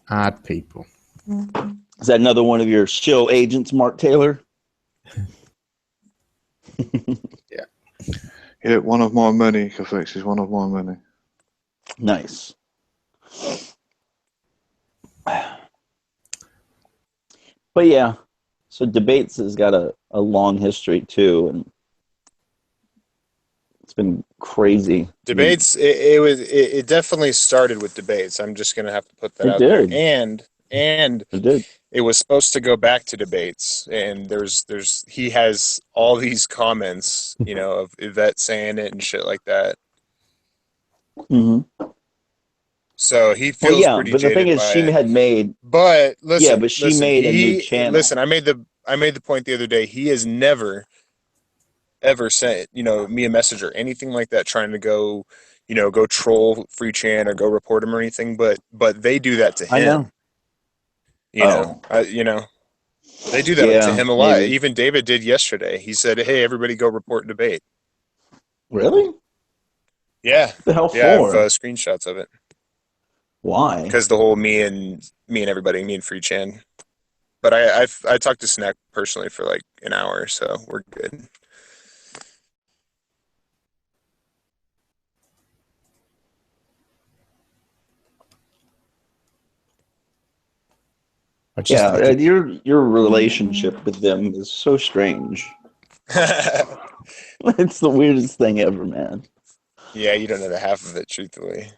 Add people. Is that another one of your shill agents, Mark Taylor? Yeah, one of my many, Kafex is one of my many. Nice. But yeah, so Debates has got a long history too, and it's been crazy. Debates, it definitely started with Debates. I'm just gonna have to put that out there. And it did. It was supposed to go back to Debates, and he has all these comments, of Yvette saying it and shit like that. Mm-hmm. So he feels pretty but the thing jaded is, by she it. had made. But listen, But she listen, made a new channel. I made the point the other day. He has never ever sent me a message or anything like that trying to go go troll Free Chan or go report him or anything. But they do that to I know. him. They do that to Yeah, him a lot. maybe. Even David did yesterday. He said, "Hey, everybody, go report debate." Really? Yeah, What the hell yeah. I have for? screenshots of it. Why? Because the whole me and everybody, me and Free Chan. But I talked to Snack personally for like an hour, so we're good. Your relationship with them is so strange. It's the weirdest thing ever, man. Yeah, you don't know the half of it, truthfully.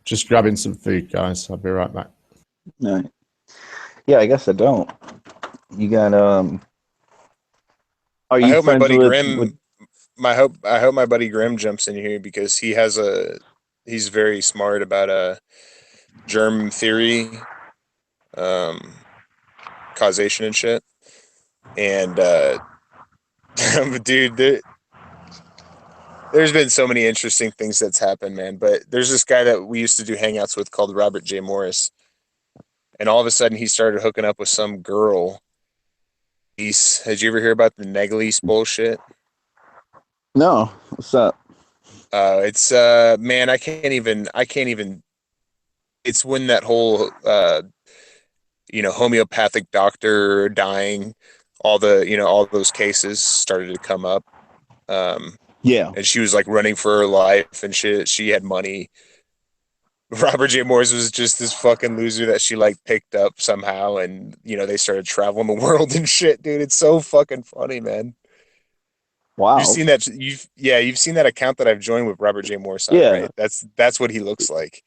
Just grabbing some food, guys. I'll be right back. No. Yeah, I guess I don't. You got Are you I hope my friends buddy with Grim. I hope my buddy Grim jumps in here because he's very smart about germ theory, causation and shit. And dude, there's been so many interesting things that's happened, man. But there's this guy that we used to do hangouts with called Robert J. Morris, and all of a sudden he started hooking up with some girl. Did you ever hear about the Neglease bullshit? No. What's up? It's man, I can't even. It's when that whole homeopathic doctor dying, all those cases started to come up. Yeah. And she was like running for her life and shit. She had money. Robert J. Morris was just this fucking loser that she like picked up somehow, and they started traveling the world and shit, dude. It's so fucking funny, man. Wow. You've seen that? You've seen that account that I've joined with Robert J. Morris on, right? That's what he looks like.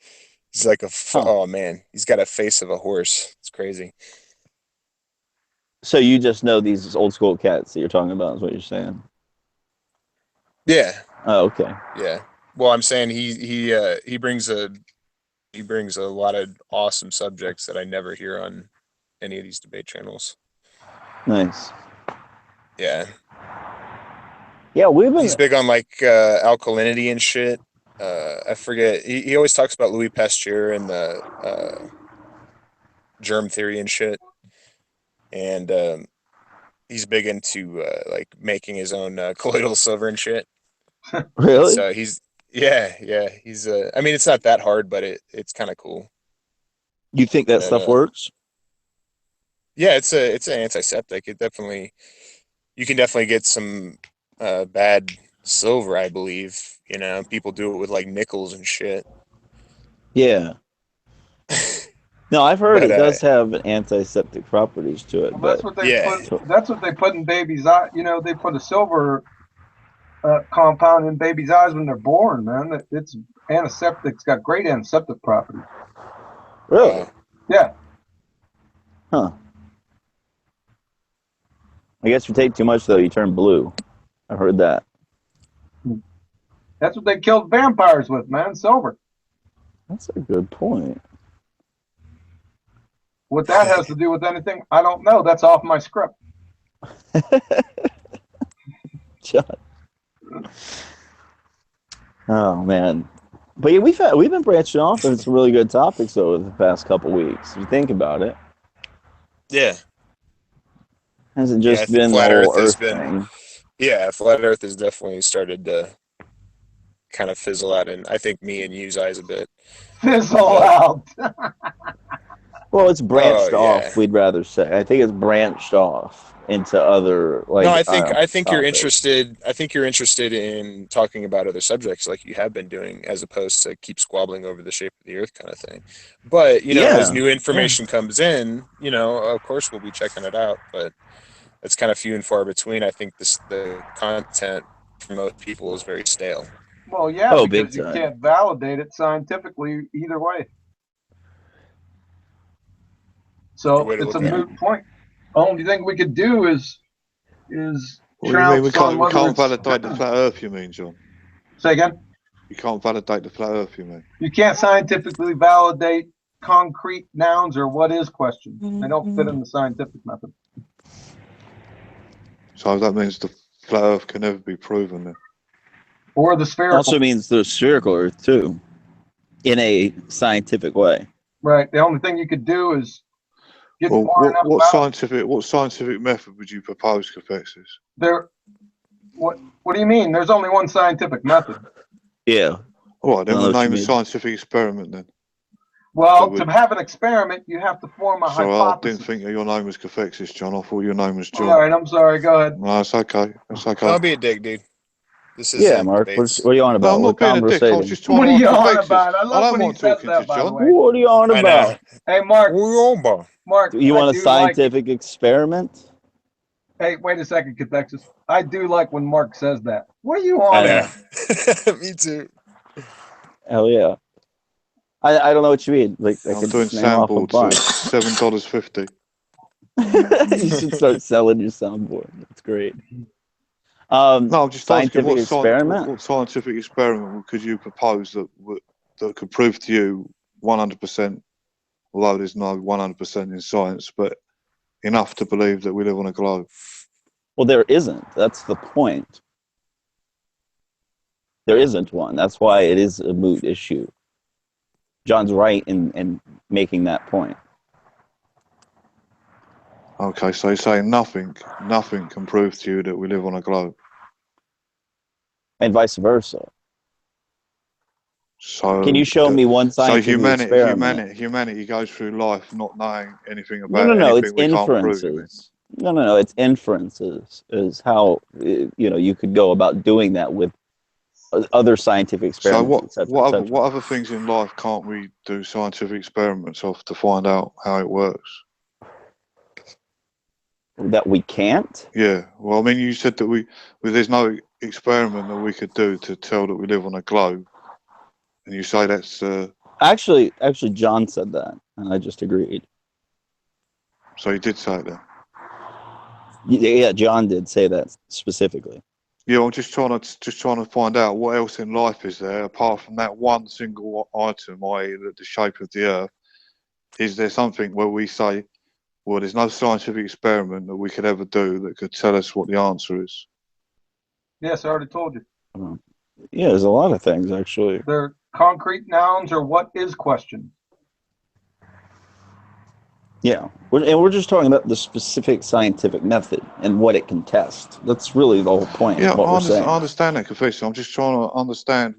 He's like oh man, he's got a face of a horse. It's crazy. So you just know these old school cats that you're talking about is what you're saying? Yeah. Oh, okay. Yeah. Well, I'm saying he brings a lot of awesome subjects that I never hear on any of these debate channels. Nice. Yeah. Yeah, he's big on like alkalinity and shit. I forget. He always talks about Louis Pasteur and the germ theory and shit. And he's big into like making his own colloidal silver and shit. Really? So he's he's I mean, it's not that hard, but it's kind of cool. You think that stuff works? Yeah, it's an antiseptic. You can definitely get some bad silver, I believe. People do it with like nickels and shit. Yeah. No, I've heard it does have antiseptic properties to it. Well, that's what they put. That's what they put in babies' eyes. They put a silver compound in babies' eyes when they're born. Man, it's antiseptic. It's got great antiseptic properties. Really? Yeah. Huh. I guess if you take too much, though, you turn blue. I heard that. That's what they killed vampires with, man. Silver. That's a good point. What that has to do with anything, I don't know. That's off my script. John. Oh man, but yeah, we've been branching off on some really good topics over the past couple weeks. If you think about it. Yeah. Hasn't just been the whole Earth thing. Yeah, flat Earth has definitely started to kind of fizzle out, and I think me and you's eyes a bit. Fizzle out. Well, it's branched off. We'd rather say. I think it's branched off into other like. No, I think topics. you're interested. I think you're interested in talking about other subjects like you have been doing, as opposed to keep squabbling over the shape of the Earth kind of thing. But as new information comes in, of course we'll be checking it out. But it's kind of few and far between. I think the content for most people is very stale. Well, yeah, because you can't validate it scientifically either way. So it's a moot point. Only thing we could do is What do you mean we can't validate the flat Earth? You mean, John? Say again. You can't validate the flat Earth. You mean? You can't scientifically validate concrete nouns or what is questions. They don't fit in the scientific method. So that means the flat Earth can never be proven then. Or the spherical. Also means the spherical Earth too, in a scientific way. Right. The only thing you could do is get Well, far enough what out. scientific method would you propose, Cathexis? What do you mean? There's only one scientific method. Yeah. All right, then we'll name a scientific experiment then. Well, to have an experiment, you have to form a hypothesis. I didn't think your name was Cathexis, John. I thought your name was John. All right, I'm sorry. Go ahead. No, it's okay. It's okay. Don't be a dick, dude. This is Mark. What are you on about? No, I'm not being a dick. I was just trying to. What are you on about? I don't want talking to John. What are you on about? Hey, Mark. What are you on about? Mark, you want a scientific experiment? Hey, wait a second, Cathexis. I do like when Mark says that. What are you on about? Me too. Hell yeah. I don't know what you mean. Like I'm doing soundboards at $7.50. You should start selling your soundboard. That's great. No, I'm just asking what scientific experiment could you propose that could prove to you 100%, although there's no 100% in science, but enough to believe that we live on a globe? Well, there isn't. That's the point. There isn't one. That's why it is a moot issue. John's right in making that point. Okay, so you're saying nothing can prove to you that we live on a globe. And vice versa. So can you show me one scientific experiment? Humanity goes through life not knowing anything about No, anything it's we inferences. Can't prove. No, it's inferences is how you could go about doing that with other scientific experiments. So what other things in life can't we do scientific experiments of to find out how it works? That we can't? Yeah. Well, I mean, you said that there's no experiment that we could do to tell that we live on a globe, and you say that's actually John said that, and I just agreed. So he did say it then. Yeah, John did say that specifically. Yeah, I'm just trying to find out what else in life is there apart from that one single item, i.e., the shape of the Earth. Is there something where we say, well, there's no scientific experiment that we could ever do that could tell us what the answer is? Yes, I already told you. Yeah, there's a lot of things actually. They're concrete nouns or what is question. Yeah, we're just talking about the specific scientific method and what it can test. That's really the whole point. Yeah, of what I understand that, Confessor. I'm just trying to understand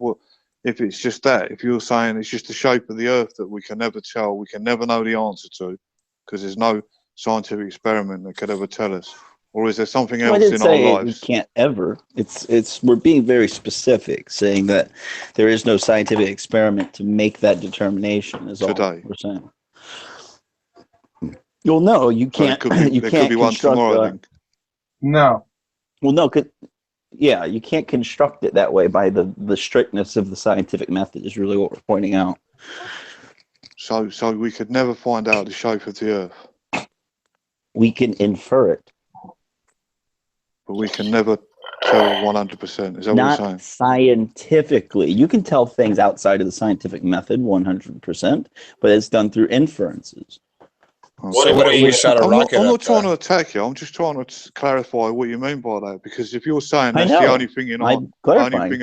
if it's just that. If you're saying it's just the shape of the Earth that we can never tell, we can never know the answer to, because there's no scientific experiment that could ever tell us, or is there something else in our lives? We can't ever. We're being very specific, saying that there is no scientific experiment to make that determination. Is all we're saying. Well, no, you can't. You can't could be one tomorrow. Then. No. Well, no. You can't construct it that way by the strictness of the scientific method. Is really what we're pointing out. So we could never find out the shape of the Earth. We can infer it, but we can never tell 100%. Is that what you're saying? Not scientifically. You can tell things outside of the scientific method 100%, but it's done through inferences. What if we shot a rocket? I'm not trying to attack you. I'm just trying to clarify what you mean by that. Because if you're saying that's the only thing in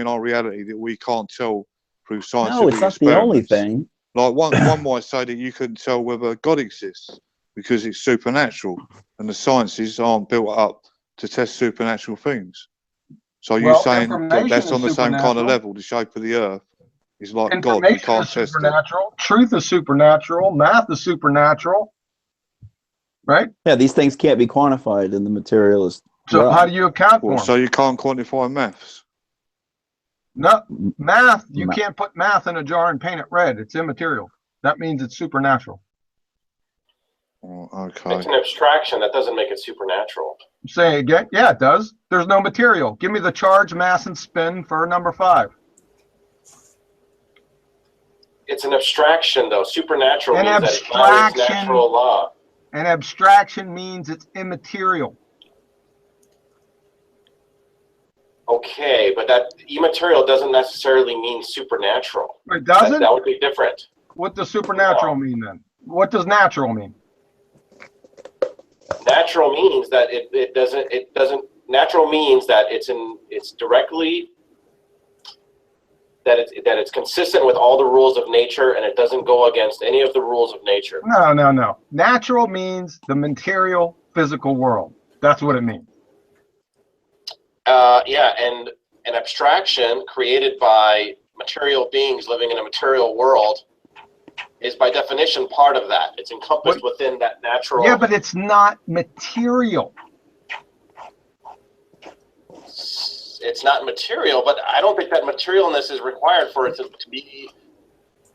our reality that we can't tell through scientific experiments, it's not the only thing. Like one might say that you couldn't tell whether God exists because it's supernatural, and the sciences aren't built up to test supernatural things. So you're saying that's on the same kind of level. The shape of the Earth is like God. We can't test supernatural. Truth is supernatural. Math is supernatural. Right? Yeah, these things can't be quantified in the materialist. So how do you account for them? So you can't quantify maths? No, math, you can't put math in a jar and paint it red. It's immaterial. That means it's supernatural. Oh, okay. It's an abstraction. That doesn't make it supernatural. Say again? Yeah, it does. There's no material. Give me the charge, mass, and spin for number 5. It's an abstraction, though. Supernatural means that it follows natural law. An abstraction means it's immaterial. Okay, but that immaterial doesn't necessarily mean supernatural. It doesn't? That would be different. What does supernatural mean then? What does natural mean? Natural means that it doesn't. Natural means that it's directly. That it's consistent with all the rules of nature, and it doesn't go against any of the rules of nature. No. Natural means the material, physical world. That's what it means. Yeah, and an abstraction created by material beings living in a material world is by definition part of that. It's encompassed within that natural. Yeah, but it's not material. It's not material, but I don't think that materialness is required for it to be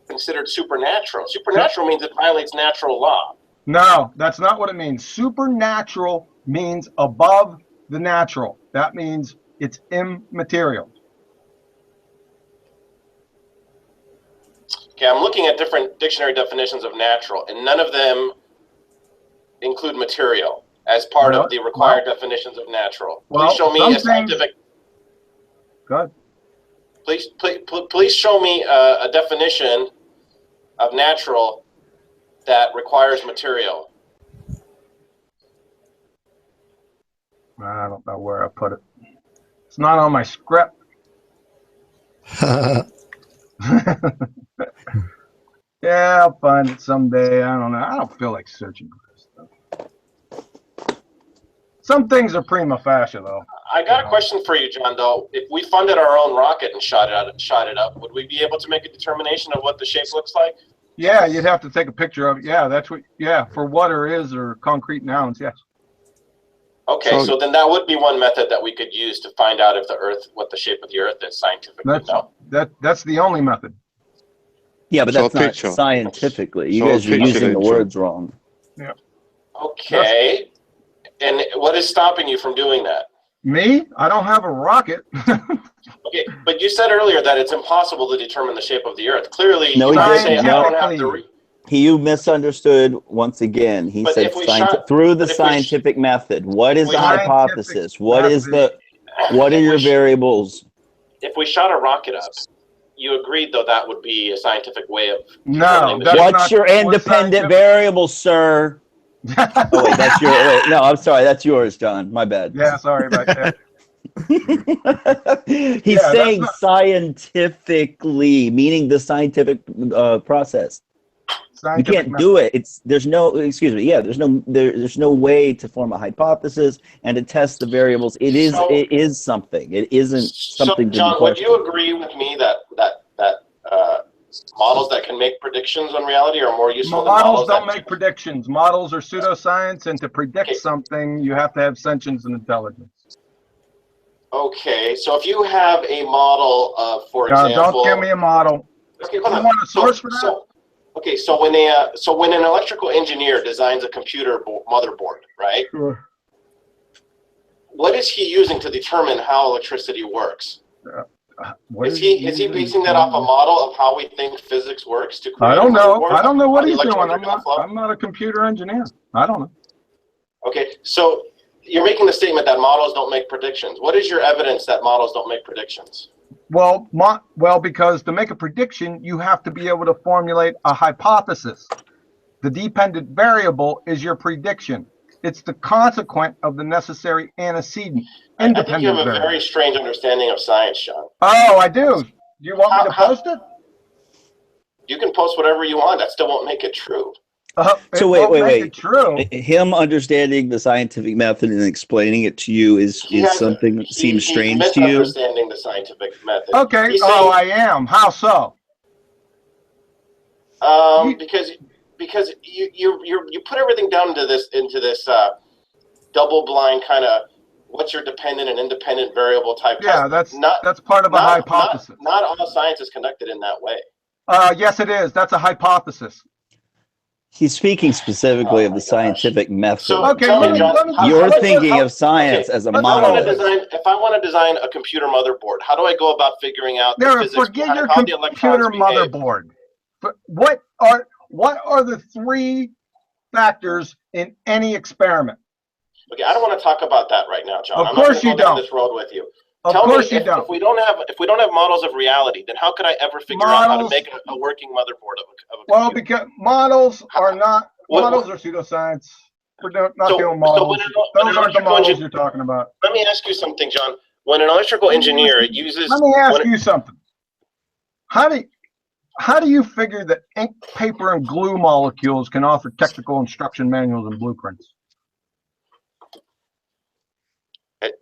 considered supernatural. Supernatural means it violates natural law. No, that's not what it means. Supernatural means above the natural. That means it's immaterial. Okay, I'm looking at different dictionary definitions of natural, and none of them include material as part of the required definitions of natural. Please show me a scientific. Good. Please show me a definition of natural that requires material. I don't know where I put it. It's not on my script. Yeah, I'll find it someday. I don't know. I don't feel like searching for this stuff. Some things are prima facie, though. I got a question for you, John, though. If we funded our own rocket and shot it up, would we be able to make a determination of what the shape looks like? Yeah, you'd have to take a picture of it. Yeah, that's what. Yeah, for what or is or concrete nouns. Yes. Okay, so then that would be one method that we could use to find out if the Earth, what the shape of the Earth is scientifically. That's the only method. Yeah, but that's not scientifically. You guys are using the words wrong. Yeah. Okay. And what is stopping you from doing that? Me? I don't have a rocket. Okay, but you said earlier that it's impossible to determine the shape of the Earth. Clearly, no, you he say I don't have to. You misunderstood once again. He said through the scientific method. What is the hypothesis? What is the? What are your variables? If we shot a rocket up, you agreed though that would be a scientific way of. No. What's your independent variable, sir? Oh wait, that's your. Wait, no, I'm sorry. That's yours, John. My bad. Yeah, sorry about that. He's saying scientifically, meaning the scientific process. You can't do it. There's no way to form a hypothesis and to test the variables. It is something. It isn't something. So, John, would you agree with me that models that can make predictions on reality are more useful than models don't make predictions. Models are pseudoscience, and to predict something, you have to have sentience and intelligence. Okay, so if you have a model of, for example, don't give me a model. Okay, hold on. You want a source for that? Okay, so when an electrical engineer designs a computer motherboard, right? Sure. What is he using to determine how electricity works? Is he basing that off a model of how we think physics works to create? I don't know. I don't know what he's doing. I'm not a computer engineer. I don't know. Okay, so you're making the statement that models don't make predictions. What is your evidence that models don't make predictions? Well, because to make a prediction, you have to be able to formulate a hypothesis. The dependent variable is your prediction. It's the consequent of the necessary antecedent. I think you have a very strange understanding of science, Sean. Oh, I do. Do you want me to post it? You can post whatever you want. That still won't make it true. So wait. True. Him understanding the scientific method and explaining it to you is something that seems strange to you. Understanding the scientific method. Okay. I am. How so? Because you put everything down into this double blind kind of what's your dependent and independent variable type. Yeah, test. that's part of a hypothesis. Not all science is conducted in that way. Yes, it is. That's a hypothesis. He's speaking specifically of the scientific method. So, okay, you're thinking of science as a model. If I want to design a computer motherboard, how do I go about figuring out the physics forget your computer motherboard. But what are the three factors in any experiment? Okay, I don't want to talk about that right now, John. Of course you don't. This road with you. Of course you don't. If we don't have models of reality, then how could I ever figure out how to make a working motherboard of a computer? Well, because models are pseudoscience. We're not doing models. Those aren't the models you're talking about. Let me ask you something, John. When an electrical engineer uses... Let me ask you something. How do you figure that ink, paper, and glue molecules can offer technical instruction manuals and blueprints?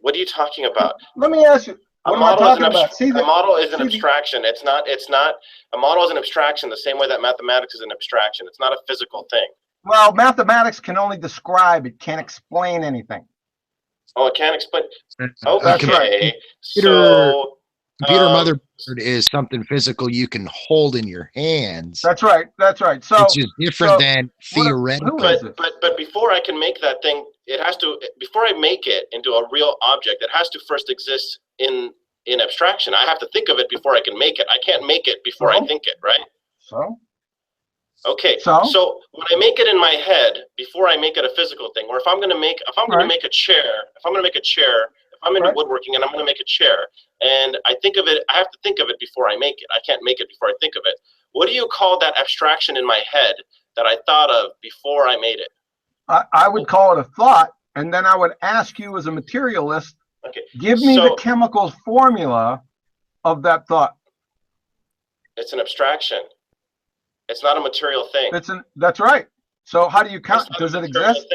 What are you talking about? Let me ask you. What am I talking about? A model is an abstraction. It's not. A model is an abstraction the same way that mathematics is an abstraction. It's not a physical thing. Well, mathematics can only describe. It can't explain anything. Oh, it can't explain. Okay. That's right. So, computer motherboard is something physical you can hold in your hands. That's right. That's right. So it's just different than theoretical. But before I can make that thing, it has to. Before I make it into a real object, it has to first exist in abstraction. I have to think of it before I can make it. I can't make it before I think it, right? So. Okay. So when I make it in my head before I make it a physical thing, or if I'm going to make a chair, if I'm into woodworking and I'm going to make a chair, and I think of it, I have to think of it before I make it. I can't make it before I think of it. What do you call that abstraction in my head that I thought of before I made it? I would call it a thought, and then I would ask you as a materialist, give me the chemical formula of that thought. It's an abstraction. It's not a material thing. That's right. So how do you count? Does it exist?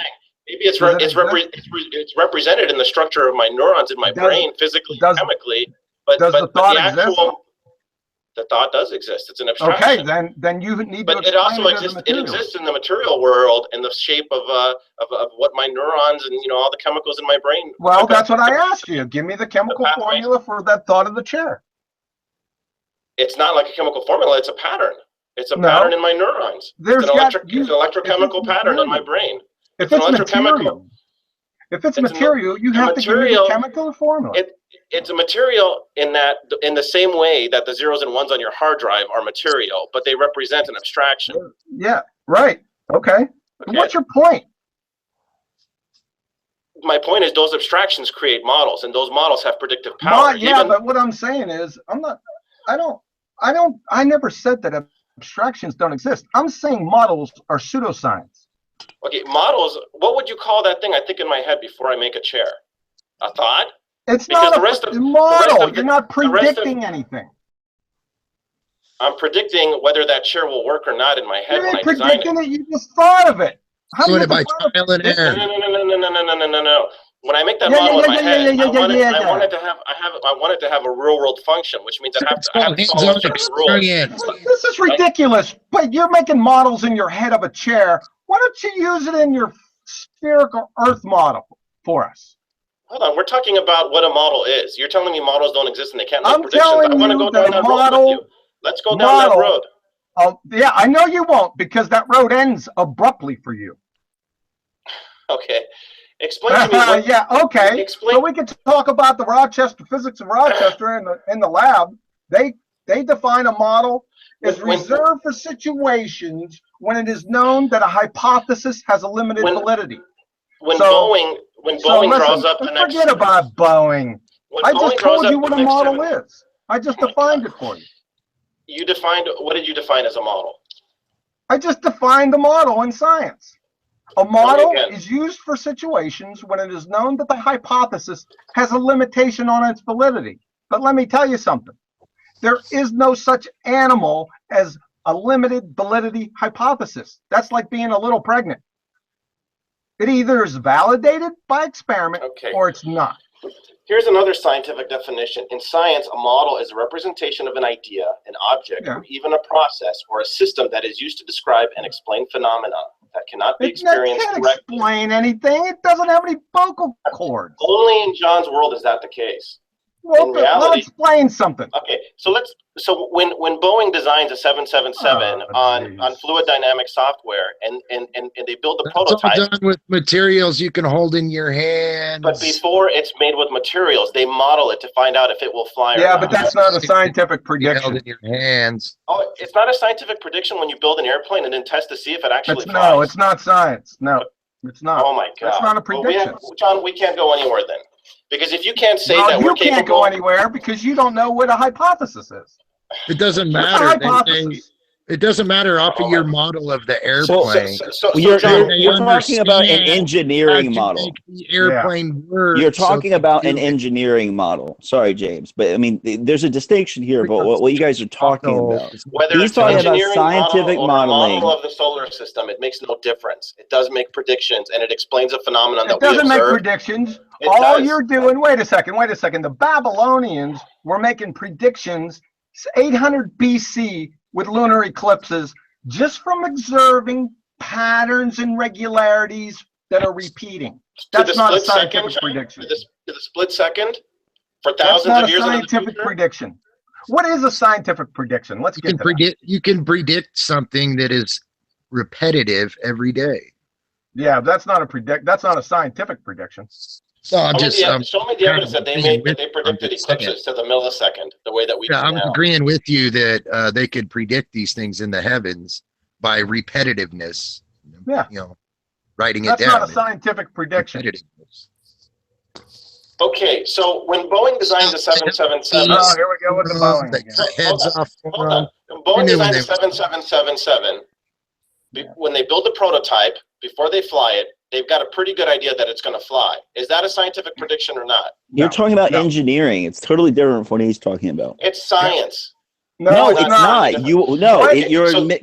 Maybe it's represented in the structure of my neurons in my brain, physically, chemically. But the thought exist? The thought does exist. It's an abstraction. Okay, then you need to. But it also exists. It exists in the material world in the shape of what my neurons and all the chemicals in my brain. Well, that's what I asked you. Give me the chemical formula for that thought of the chair. It's not like a chemical formula. It's a pattern. It's a pattern in my neurons. It's an electrochemical pattern in my brain. If it's material, you have to give me the chemical formula. It's a material in the same way that the zeros and ones on your hard drive are material, but they represent an abstraction. Yeah, right. Okay. What's your point? My point is those abstractions create models, and those models have predictive power. But what I'm saying is, I never said that abstractions don't exist. I'm saying models are pseudoscience. Okay, models, what would you call that thing I think in my head before I make a chair? A thought? It's not a model. You're not predicting anything. I'm predicting whether that chair will work or not in my head when I design it. You're predicting it. You just thought of it. How do you by trial and error? No. When I make that model in my head, I want it to have a real world function, which means I have to follow certain rules. This is ridiculous. But you're making models in your head of a chair. Why don't you use it in your spherical Earth model for us? Hold on, we're talking about what a model is. You're telling me models don't exist and they can't make predictions. I want to go down that road with you. Let's go down that road. Yeah, I know you won't, because that road ends abruptly for you. Okay. Explain to me. Yeah, okay. So we can talk about the Rochester physics of Rochester in the lab. They define a model as reserved for situations when it is known that a hypothesis has a limited validity. When Boeing draws up the next. Forget about Boeing. I just told you what a model is. I just defined it for you. You defined. What did you define as a model? I just defined the model in science. A model is used for situations when it is known that the hypothesis has a limitation on its validity. But let me tell you something. There is no such animal as a limited validity hypothesis. That's like being a little pregnant. It either is validated by experiment or it's not. Here's another scientific definition. In science, a model is a representation of an idea, an object, or even a process or a system that is used to describe and explain phenomena that cannot be experienced directly. It can't explain anything. It doesn't have any vocal cords. Only in John's world is that the case. Well, in reality, explain something. Okay, so when Boeing designs a 777 on fluid dynamic software and they build the prototype. It's all done with materials you can hold in your hands. But before it's made with materials, they model it to find out if it will fly or not. Yeah, but that's not a scientific prediction. Held in your hands. Oh, it's not a scientific prediction when you build an airplane and then test to see if it actually flies. No, it's not science. No, it's not. Oh my God. It's not a prediction. John, we can't go anywhere then. Because if you can't say well, that you can't go anywhere because you don't know what a hypothesis is. It doesn't matter. It doesn't matter off of your model of the airplane. You're talking about an engineering model. The airplane work. You're talking about an engineering model. Sorry, James, but I mean, there's a distinction here about what you guys are talking about. Whether He's it's an talking about engineering scientific model or a modeling. model of the solar system, it makes no difference. It does make predictions, and it explains a phenomenon that It doesn't we make observe. predictions. It All does. you're doing, wait a second. The Babylonians were making predictions 800 BC with lunar eclipses just from observing patterns and regularities that are repeating. That's not a scientific prediction. To the split second for thousands of years. That's not a scientific prediction. What is a scientific prediction? Let's get to that. You can predict something that is repetitive every day. Yeah, that's not a scientific prediction. So show me the evidence that they predicted eclipses to the millisecond, the way that we do I'm now. agreeing with you that they could predict these things in the heavens by repetitiveness. Yeah. Writing That's it down. not a scientific prediction. Okay, so when Boeing designed the 777, oh, here we go with the Boeing again. Hold on. When Boeing designed the 7777, when they build the prototype, before they fly it, they've got a pretty good idea that it's going to fly. Is that a scientific prediction or not? You're talking about engineering. It's totally different from what he's talking about. It's science. No, it's not. You're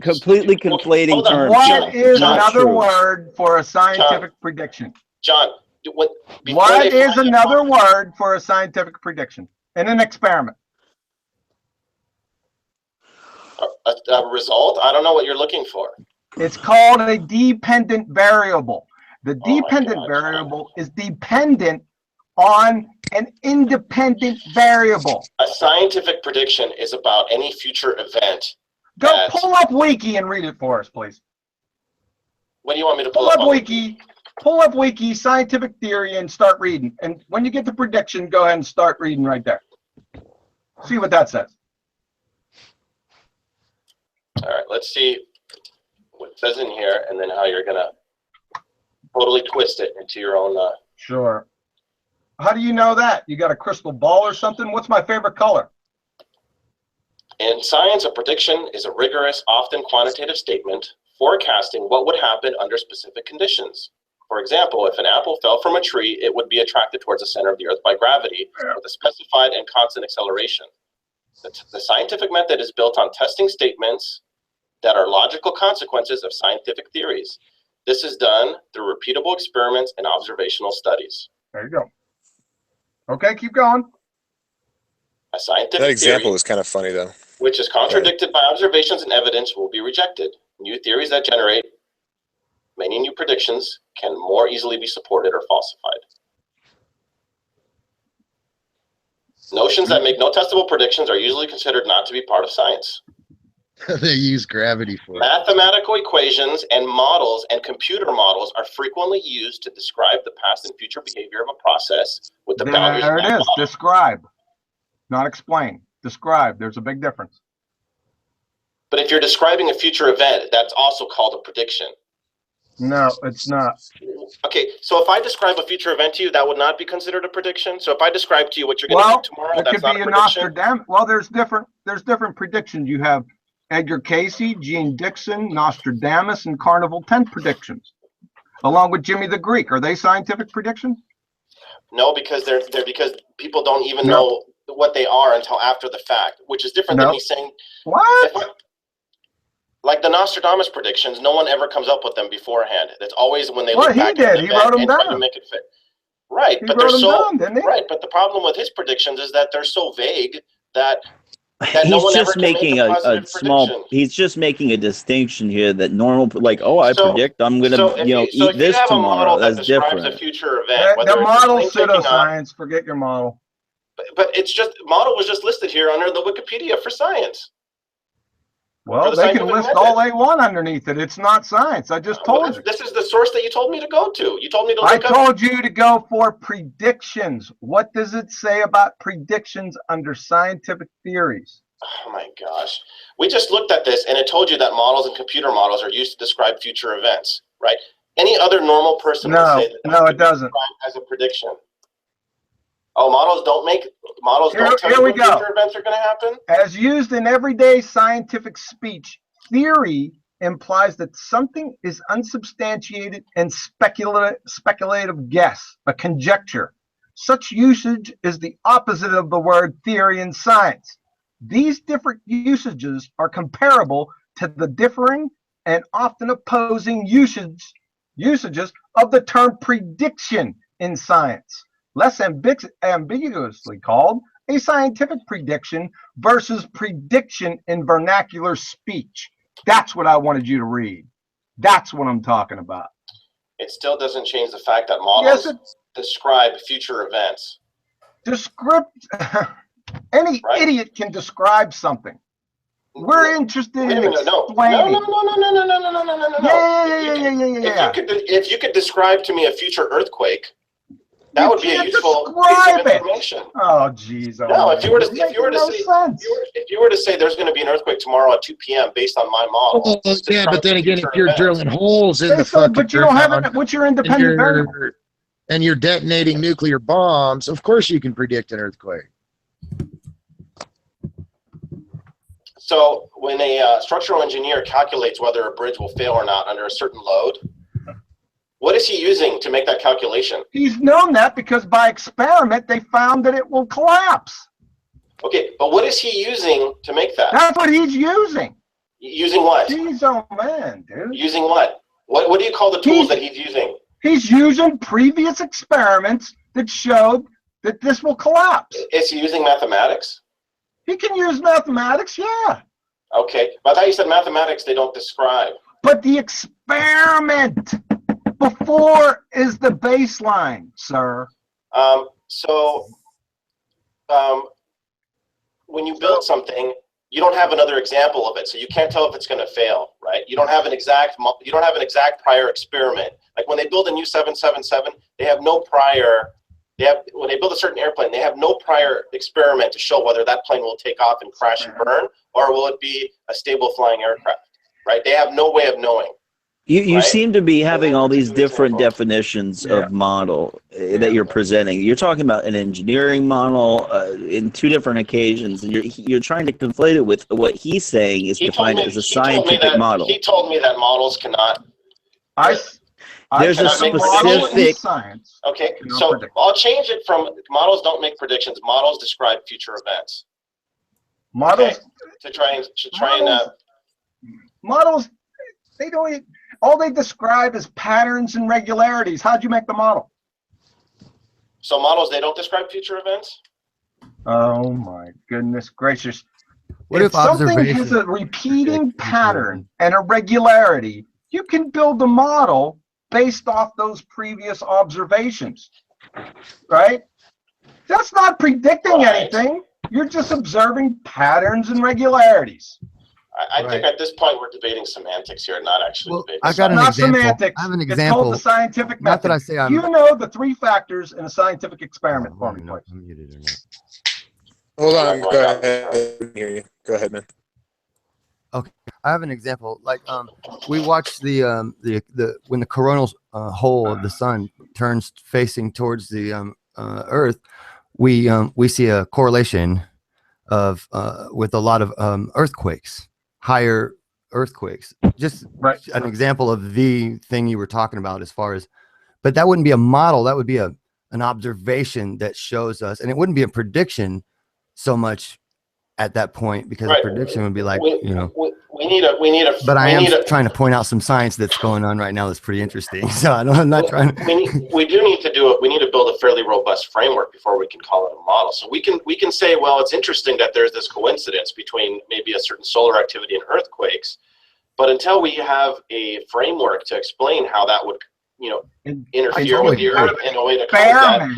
completely conflating terms. What is another word for a scientific prediction? John, what is another word for a scientific prediction in an experiment? A result? I don't know what you're looking for. It's called a dependent variable. The dependent variable is dependent on an independent variable. A scientific prediction is about any future event. Go pull up Wiki and read it for us, please. What do you want me to pull up? Pull up Wiki, scientific theory, and start reading. And when you get the prediction, go ahead and start reading right there. See what that says. All right, let's see what it says in here, and then how you're going to totally twist it into your own. Sure. How do you know that? You got a crystal ball or something? What's my favorite color? In science, a prediction is a rigorous, often quantitative statement forecasting what would happen under specific conditions. For example, if an apple fell from a tree, it would be attracted towards the center of the earth by gravity with a specified and constant acceleration. The scientific method is built on testing statements that are logical consequences of scientific theories. This is done through repeatable experiments and observational studies. There you go. Okay, keep going. A scientific that example theory, was kind of funny, though. Which is contradicted by observations and evidence will be rejected. New theories that generate many new predictions can more easily be supported or falsified. Notions that make no testable predictions are usually considered not to be part of science. They use gravity for it. Mathematical equations and models and computer models are frequently used to describe the past and future behavior of a process with the boundaries There of it that is. model. Describe, not explain. Describe. There's a big difference. But if you're describing a future event, that's also called a prediction. No, it's not. Okay, so if I describe a future event to you, that would not be considered a prediction. So if I describe to you what you're going to do tomorrow, that's not a prediction. Nostradamus. Well, there's different predictions. You have Edgar Cayce, Gene Dixon, Nostradamus, and Carnival 10 predictions, along with Jimmy the Greek. Are they scientific predictions? No, because they're because people don't even know what they are until after the fact, which is different than me saying what. Like the Nostradamus predictions, no one ever comes up with them beforehand. It's always when they look back at the event and try to make it fit. Right, but they're so right. But the problem with his predictions is that they're so vague that he's just making a small. He's just making a distinction here that normal, like, I predict I'm going to eat this tomorrow. That's different. A future event. The model pseudoscience. Forget your model. But it's just model was just listed here under the Wikipedia for science. Well, they can list all they want underneath it. It's not science. I just told you. This is the source that you told me to go to. You told me to look up. I told you to go for predictions. What does it say about predictions under scientific theories? Oh my gosh. We just looked at this and it told you that models and computer models are used to describe future events, right? Any other normal person would say that no, it doesn't. As a prediction. Oh, models don't tell you when future events are going to happen? As used in everyday scientific speech, theory implies that something is unsubstantiated and speculative guess, a conjecture. Such usage is the opposite of the word theory in science. These different usages are comparable to the differing and often opposing usages of the term prediction in science, less ambiguously called a scientific prediction versus prediction in vernacular speech. That's what I wanted you to read. That's what I'm talking about. It still doesn't change the fact that models describe future events. Any idiot can describe something. We're interested in explaining. No. If you could describe to me a future earthquake, that would be a useful piece of information. Oh, jeez. No, if you were to say there's going to be an earthquake tomorrow at 2 p.m. based on my model. Oh, yeah, but then again, if you're drilling holes in the fucking but you don't have it. What's your independent variable? And you're detonating nuclear bombs, of course you can predict an earthquake. So when a structural engineer calculates whether a bridge will fail or not under a certain load, what is he using to make that calculation? He's known that because by experiment they found that it will collapse. Okay, but what is he using to make that? That's what he's using. Using what? Jeez, oh man, dude. Using what? What do you call the tools that he's using? He's using previous experiments that showed that this will collapse. Is he using mathematics? He can use mathematics, yeah. Okay, but I thought you said mathematics they don't describe. But the experiment before is the baseline, sir. When you build something, you don't have another example of it, so you can't tell if it's going to fail, right? You don't have an exact prior experiment. Like when they build a new 777, they have no prior. When they build a certain airplane, they have no prior experiment to show whether that plane will take off and crash and burn, or will it be a stable flying aircraft, right? They have no way of knowing. You seem to be having all these different definitions of model that you're presenting. You're talking about an engineering model in two different occasions, and you're trying to conflate it with what he's saying is defined as a scientific model. He told me that models cannot. There's a specific science. Okay, so I'll change it from models don't make predictions. Models describe future events. Models models they don't. All they describe is patterns and regularities. How'd you make the model? So models they don't describe future events? Oh my goodness gracious! If something has a repeating pattern and a regularity, you can build a model based off those previous observations, right? That's not predicting anything. You're just observing patterns and regularities. I think at this point we're debating semantics here, not actually debating. I got an example. Semantics. I have an example. It's called the scientific method. Not that I say I'm. You know the three factors in a scientific experiment for me, please. I'm muted or not. Hold on. Go ahead. Go ahead, man. Okay, I have an example. Like, we watched the when the coronal hole of the sun turns facing towards the Earth, we see a correlation of with a lot of earthquakes, higher earthquakes. Just an example of the thing you were talking about as far as, but that wouldn't be a model. That would be an observation that shows us, and it wouldn't be a prediction so much at that point, because a prediction would be like, we need a. But I am trying to point out some science that's going on right now that's pretty interesting. So I'm not trying to. We do need to do it. We need to build a fairly robust framework before we can call it a model. So we can say, well, it's interesting that there's this coincidence between maybe a certain solar activity and earthquakes, but until we have a framework to explain how that would, interfere with the Earth in a way to cause that.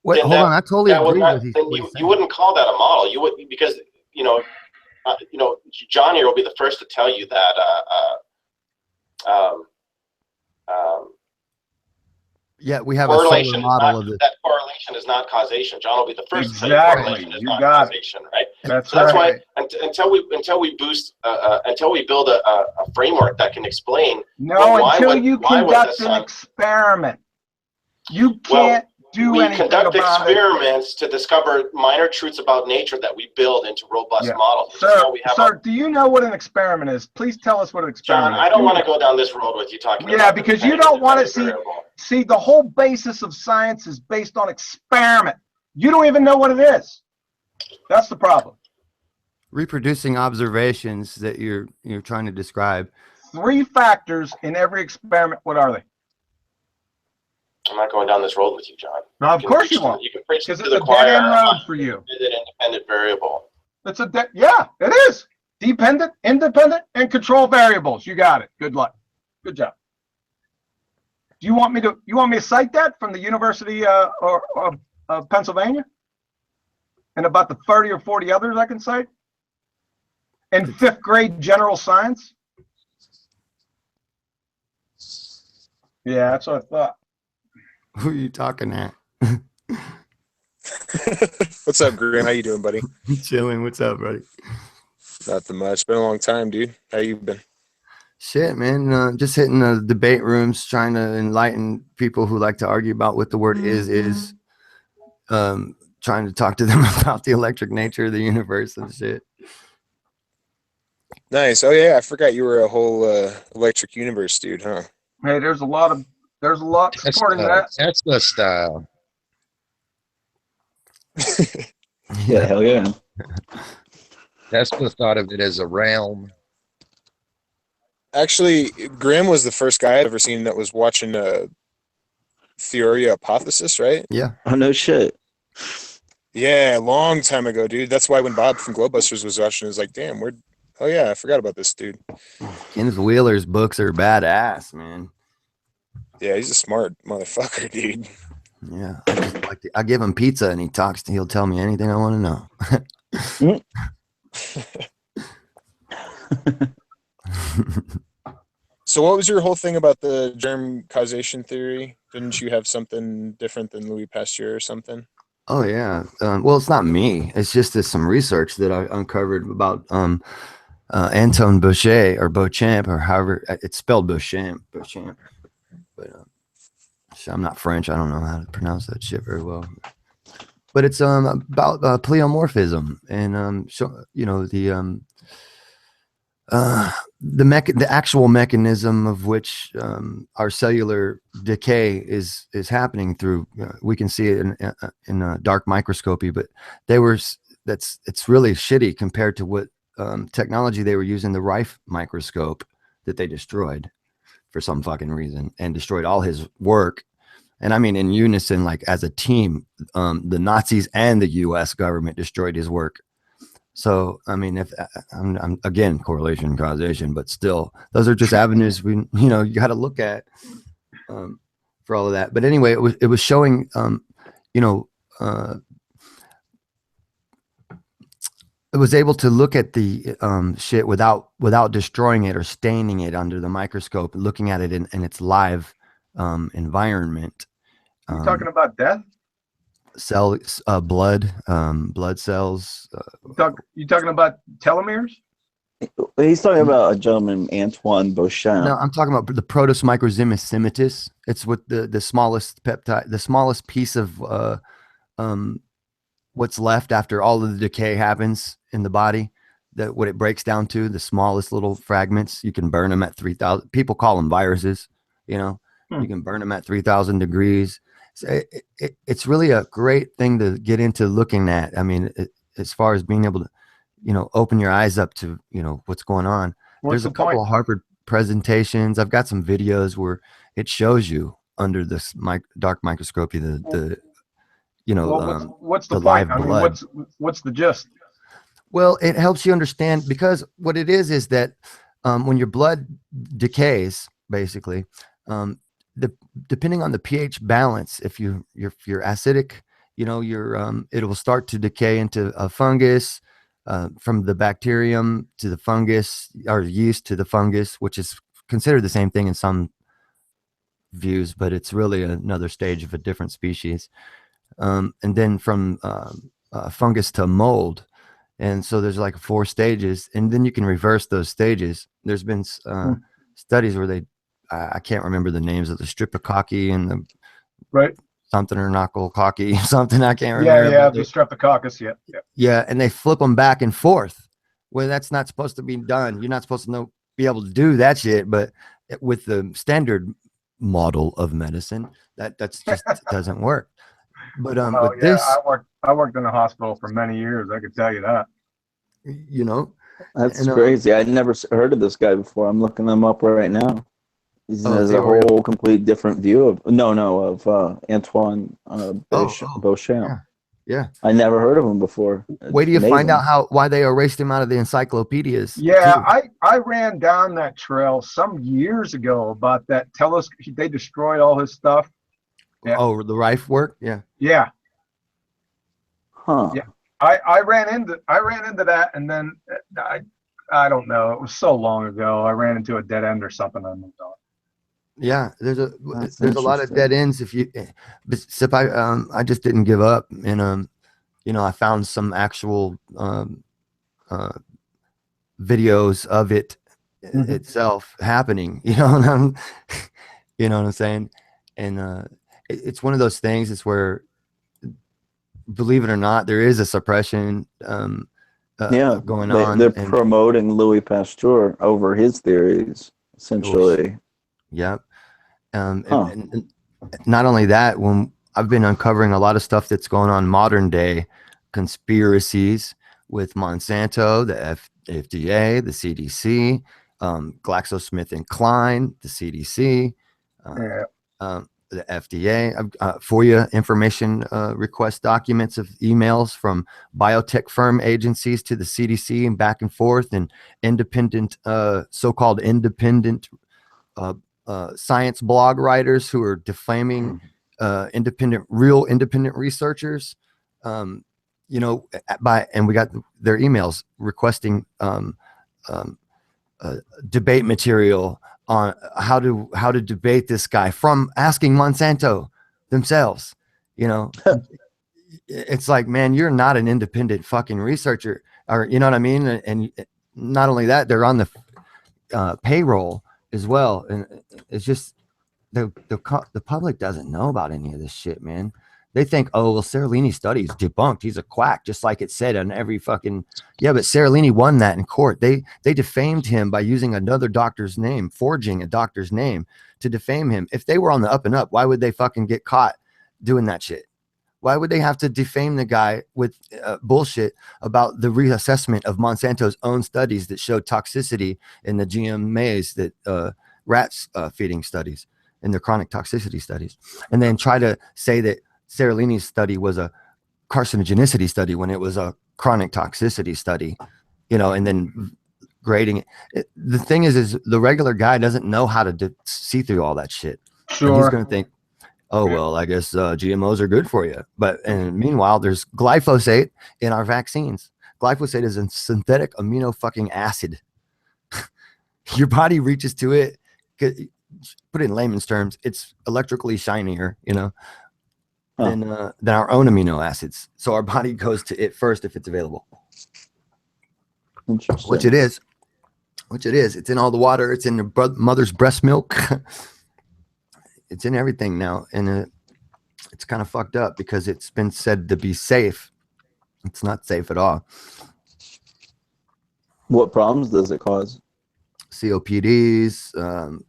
Wait, hold on. I totally agree with you. You wouldn't call that a model. You would, because Johnny will be the first to tell you that we have a solar model of it. That correlation is not causation. John will be the first to tell you correlation is not causation, right? That's why until we build a framework that can explain. Until you conduct an experiment, you can't. do we anything conduct about experiments to discover minor truths about nature that we build into robust models. Sir, do you know what an experiment is? Please tell us what an experiment John, is. I don't want to go down this road with you talking about. Yeah, because you don't want to see the whole basis of science is based on experiment. You don't even know what it is. That's the problem. Reproducing observations that you're trying to describe. 3 factors in every experiment. What are they? I'm not going down this road with you, John. No, of course you won't. You can preach to because the it's a choir. dead end road for you. Is an independent variable? It's yeah, it is. Dependent, independent, and control variables. You got it. Good luck. Good job. Do you want me to cite that from the University of Pennsylvania? And about the 30 or 40 others I can cite? In 5th grade general science? Yeah, that's what I thought. Who are you talking at? What's up, Graham? How you doing, buddy? Chilling. What's up, buddy? Nothing much. Been a long time, dude. How you been? Shit, man. Just hitting the debate rooms, trying to enlighten people who like to argue about what the word is. Trying to talk to them about the electric nature of the universe and shit. Nice. Oh yeah, I forgot you were a whole electric universe dude, huh? Hey, there's a lot supporting that. Tesla style. Yeah, hell yeah. Tesla thought of it as a realm. Actually, Graham was the first guy I'd ever seen that was watching Theoria Hypothesis, right? Yeah. Oh, no shit. Yeah, a long time ago, dude. That's why when Bob from Globebusters was watching, it was like, damn, oh yeah, I forgot about this dude. Kenneth Wheeler's books are badass, man. Yeah, he's a smart motherfucker, dude. Yeah, I give him pizza and he'll tell me anything I want to know. So what was your whole thing about the germ causation theory? Didn't you have something different than Louis Pasteur or something? Oh yeah. Well, it's not me. It's just some research that I uncovered about Anton Béchamp or Beauchamp or however it's spelled Beauchamp. But I'm not French. I don't know how to pronounce that shit very well. But it's about pleomorphism and the actual mechanism of which our cellular decay is happening through. We can see it in a dark microscopy, but it's really shitty compared to what technology they were using, the Rife microscope that they destroyed for some fucking reason and destroyed all his work. And I mean, in unison, like as a team, the Nazis and the U.S. government destroyed his work. So, I mean, if I'm again, correlation and causation, but still, those are just avenues you got to look at for all of that. But anyway, it was showing, it was able to look at the shit without destroying it or staining it under the microscope, looking at it in its live environment. You talking about death? Blood cells. You talking about telomeres? He's talking about a gentleman, Antoine Beauchamp. No, I'm talking about the Protus microzymus semitis. It's with the smallest peptide, the smallest piece of what's left after all of the decay happens in the body. That what it breaks down to, the smallest little fragments. You can burn them at 3,000. People call them viruses. You can burn them at 3,000 degrees. So it's really a great thing to get into looking at. I mean, as far as being able to, open your eyes up to, what's going on. There's a couple of Harvard presentations. I've got some videos where it shows you under this dark microscopy, what's the live point? blood. I mean, what's the gist? Well, it helps you understand because what it is that when your blood decays, basically, depending on the pH balance, if you're acidic, it will start to decay into a fungus, from the bacterium to the fungus, or yeast to the fungus, which is considered the same thing in some views, but it's really another stage of a different species. And then from fungus to mold. And so there's like 4 stages, and then you can reverse those stages. There's been studies where I can't remember the names of the streptococci and the something or knuckle cocky, something I can't Yeah, remember. yeah, the streptococcus, yeah. Yeah, and they flip them back and forth. Well, that's not supposed to be done. You're not supposed to be able to do that shit. But with the standard model of medicine, that's just doesn't work. But with yeah, this, I worked in a hospital for many years. I could tell you that. You know, that's crazy. I'd never heard of this guy before. I'm looking him up right now. He has a whole complete different view of Antoine Beauchamp. Yeah. I never heard of him before. Wait till you find out why they erased him out of the encyclopedias. Yeah, I ran down that trail some years ago about that telescope. They destroyed all his stuff. Yeah. Oh, the Rife work? Yeah. Yeah. Huh. Yeah. I ran into that, and then I don't know. It was so long ago. I ran into a dead end or something. I moved on. Yeah, there's a lot of dead ends. But I just didn't give up, and I found some actual videos of it itself happening. You know what I'm saying? And it's one of those things. It's where, believe it or not, there is a suppression going on. They're promoting Louis Pasteur over his theories, essentially. Yep. And not only that, when I've been uncovering a lot of stuff that's going on modern day conspiracies with Monsanto, the FDA, the CDC, GlaxoSmithKline, the CDC, the FDA, FOIA information request documents of emails from biotech firm agencies to the CDC and back and forth, and independent, so-called independent science blog writers who are defaming real independent researchers. And we got their emails requesting debate material on how to debate this guy from asking Monsanto themselves. It's like, man, you're not an independent fucking researcher, or you know what I mean? And not only that, they're on the payroll as well. And it's just the public doesn't know about any of this shit, man. They think, oh, well, Seralini's study is debunked. He's a quack, just like it said on every fucking. Yeah, but Seralini won that in court. They defamed him by using another doctor's name, forging a doctor's name to defame him. If they were on the up and up, why would they fucking get caught doing that shit? Why would they have to defame the guy with bullshit about the reassessment of Monsanto's own studies that showed toxicity in the GM maize that rats feeding studies and their chronic toxicity studies, and then try to say that Seralini's study was a carcinogenicity study when it was a chronic toxicity study, and then grading it. The thing is the regular guy doesn't know how to see through all that shit. Sure. And he's going to think, oh, well, I guess GMOs are good for you. And meanwhile, there's glyphosate in our vaccines. Glyphosate is a synthetic amino fucking acid. Your body reaches to it. Put it in layman's terms, it's electrically shinier, than our own amino acids. So our body goes to it first if it's available. Interesting. Which it is. It's in all the water. It's in the mother's breast milk. It's in everything now. And it's kind of fucked up because it's been said to be safe. It's not safe at all. What problems does it cause? COPDs,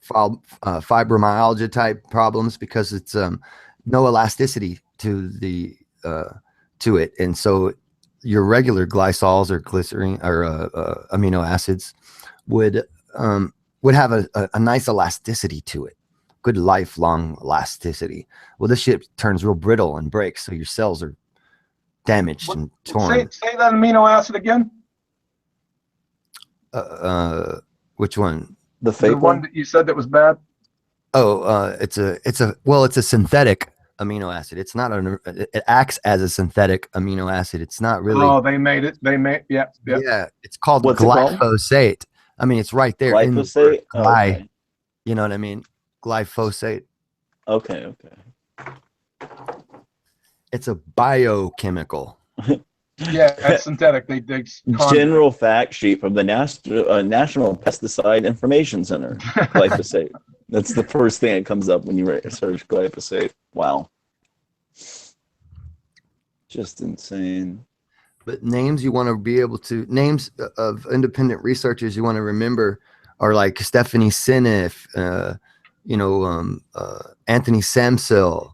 fibromyalgia type problems, because it's no elasticity to it, and so your regular glycols or glycerine or amino acids would have a nice elasticity to it, good lifelong elasticity. Well, this shit turns real brittle and breaks, so your cells are damaged and torn. Say that amino acid again. Which one? The fake one that you said that was bad. Oh, it's a synthetic amino acid. It's not it acts as a synthetic amino acid. It's not really. Oh, they made it. Yeah. It's called glyphosate. I mean, it's right there. Glyphosate. In the okay. You know what I mean? Glyphosate. Okay. It's a biochemical. Yeah, that's synthetic. They general fact sheet from the National Pesticide Information Center. Glyphosate. That's the first thing that comes up when you search glyphosate. Wow. Just insane. But names you want to be able to names of independent researchers you want to remember are like Stephanie Seneff, Anthony Samsel,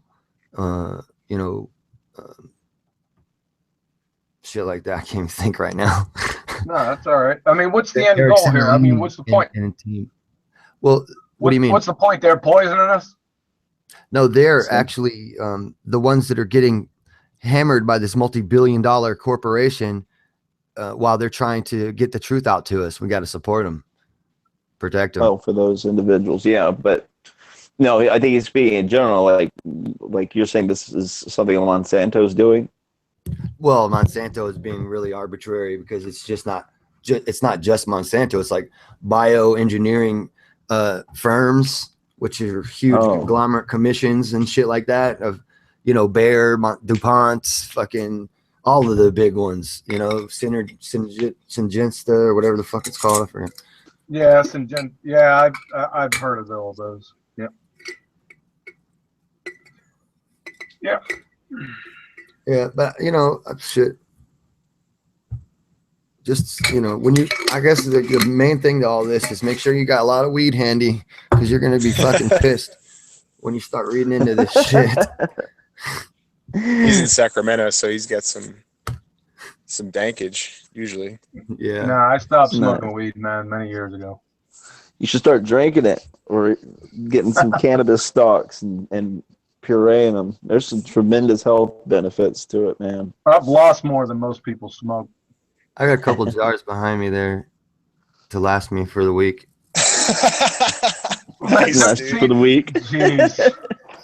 shit like that. I can't even think right now. No, that's all right. I mean, what's the end goal here? I mean, what's the point? Well, what do you mean? What's the point? They're poisoning us? No, they're actually the ones that are getting hammered by this multi-billion-dollar corporation while they're trying to get the truth out to us. We got to support them, protect them. Oh, for those individuals, yeah. But no, I think he's speaking in general. Like you're saying, this is something Monsanto's doing. Well, Monsanto is being really arbitrary because it's just not. It's not just Monsanto. It's like bioengineering firms, which are huge conglomerate commissions and shit like that. Of Bayer, DuPont's, fucking all of the big ones. Syngenta or whatever the fuck it's called. I forget. Yeah, Syngenta. Yeah, I've heard of all those. Yep. Yep. Yeah, but shit. Just when I guess the main thing to all this is make sure you got a lot of weed handy because you're gonna be fucking pissed when you start reading into this shit. He's in Sacramento, so he's got some dankage usually. Yeah. No, I stopped smoking weed, man, many years ago. You should start drinking it or getting some cannabis stalks and pureeing them. There's some tremendous health benefits to it, man. I've lost more than most people smoke. I got a couple jars behind me there to last me for the week. Last for the week. Jeez.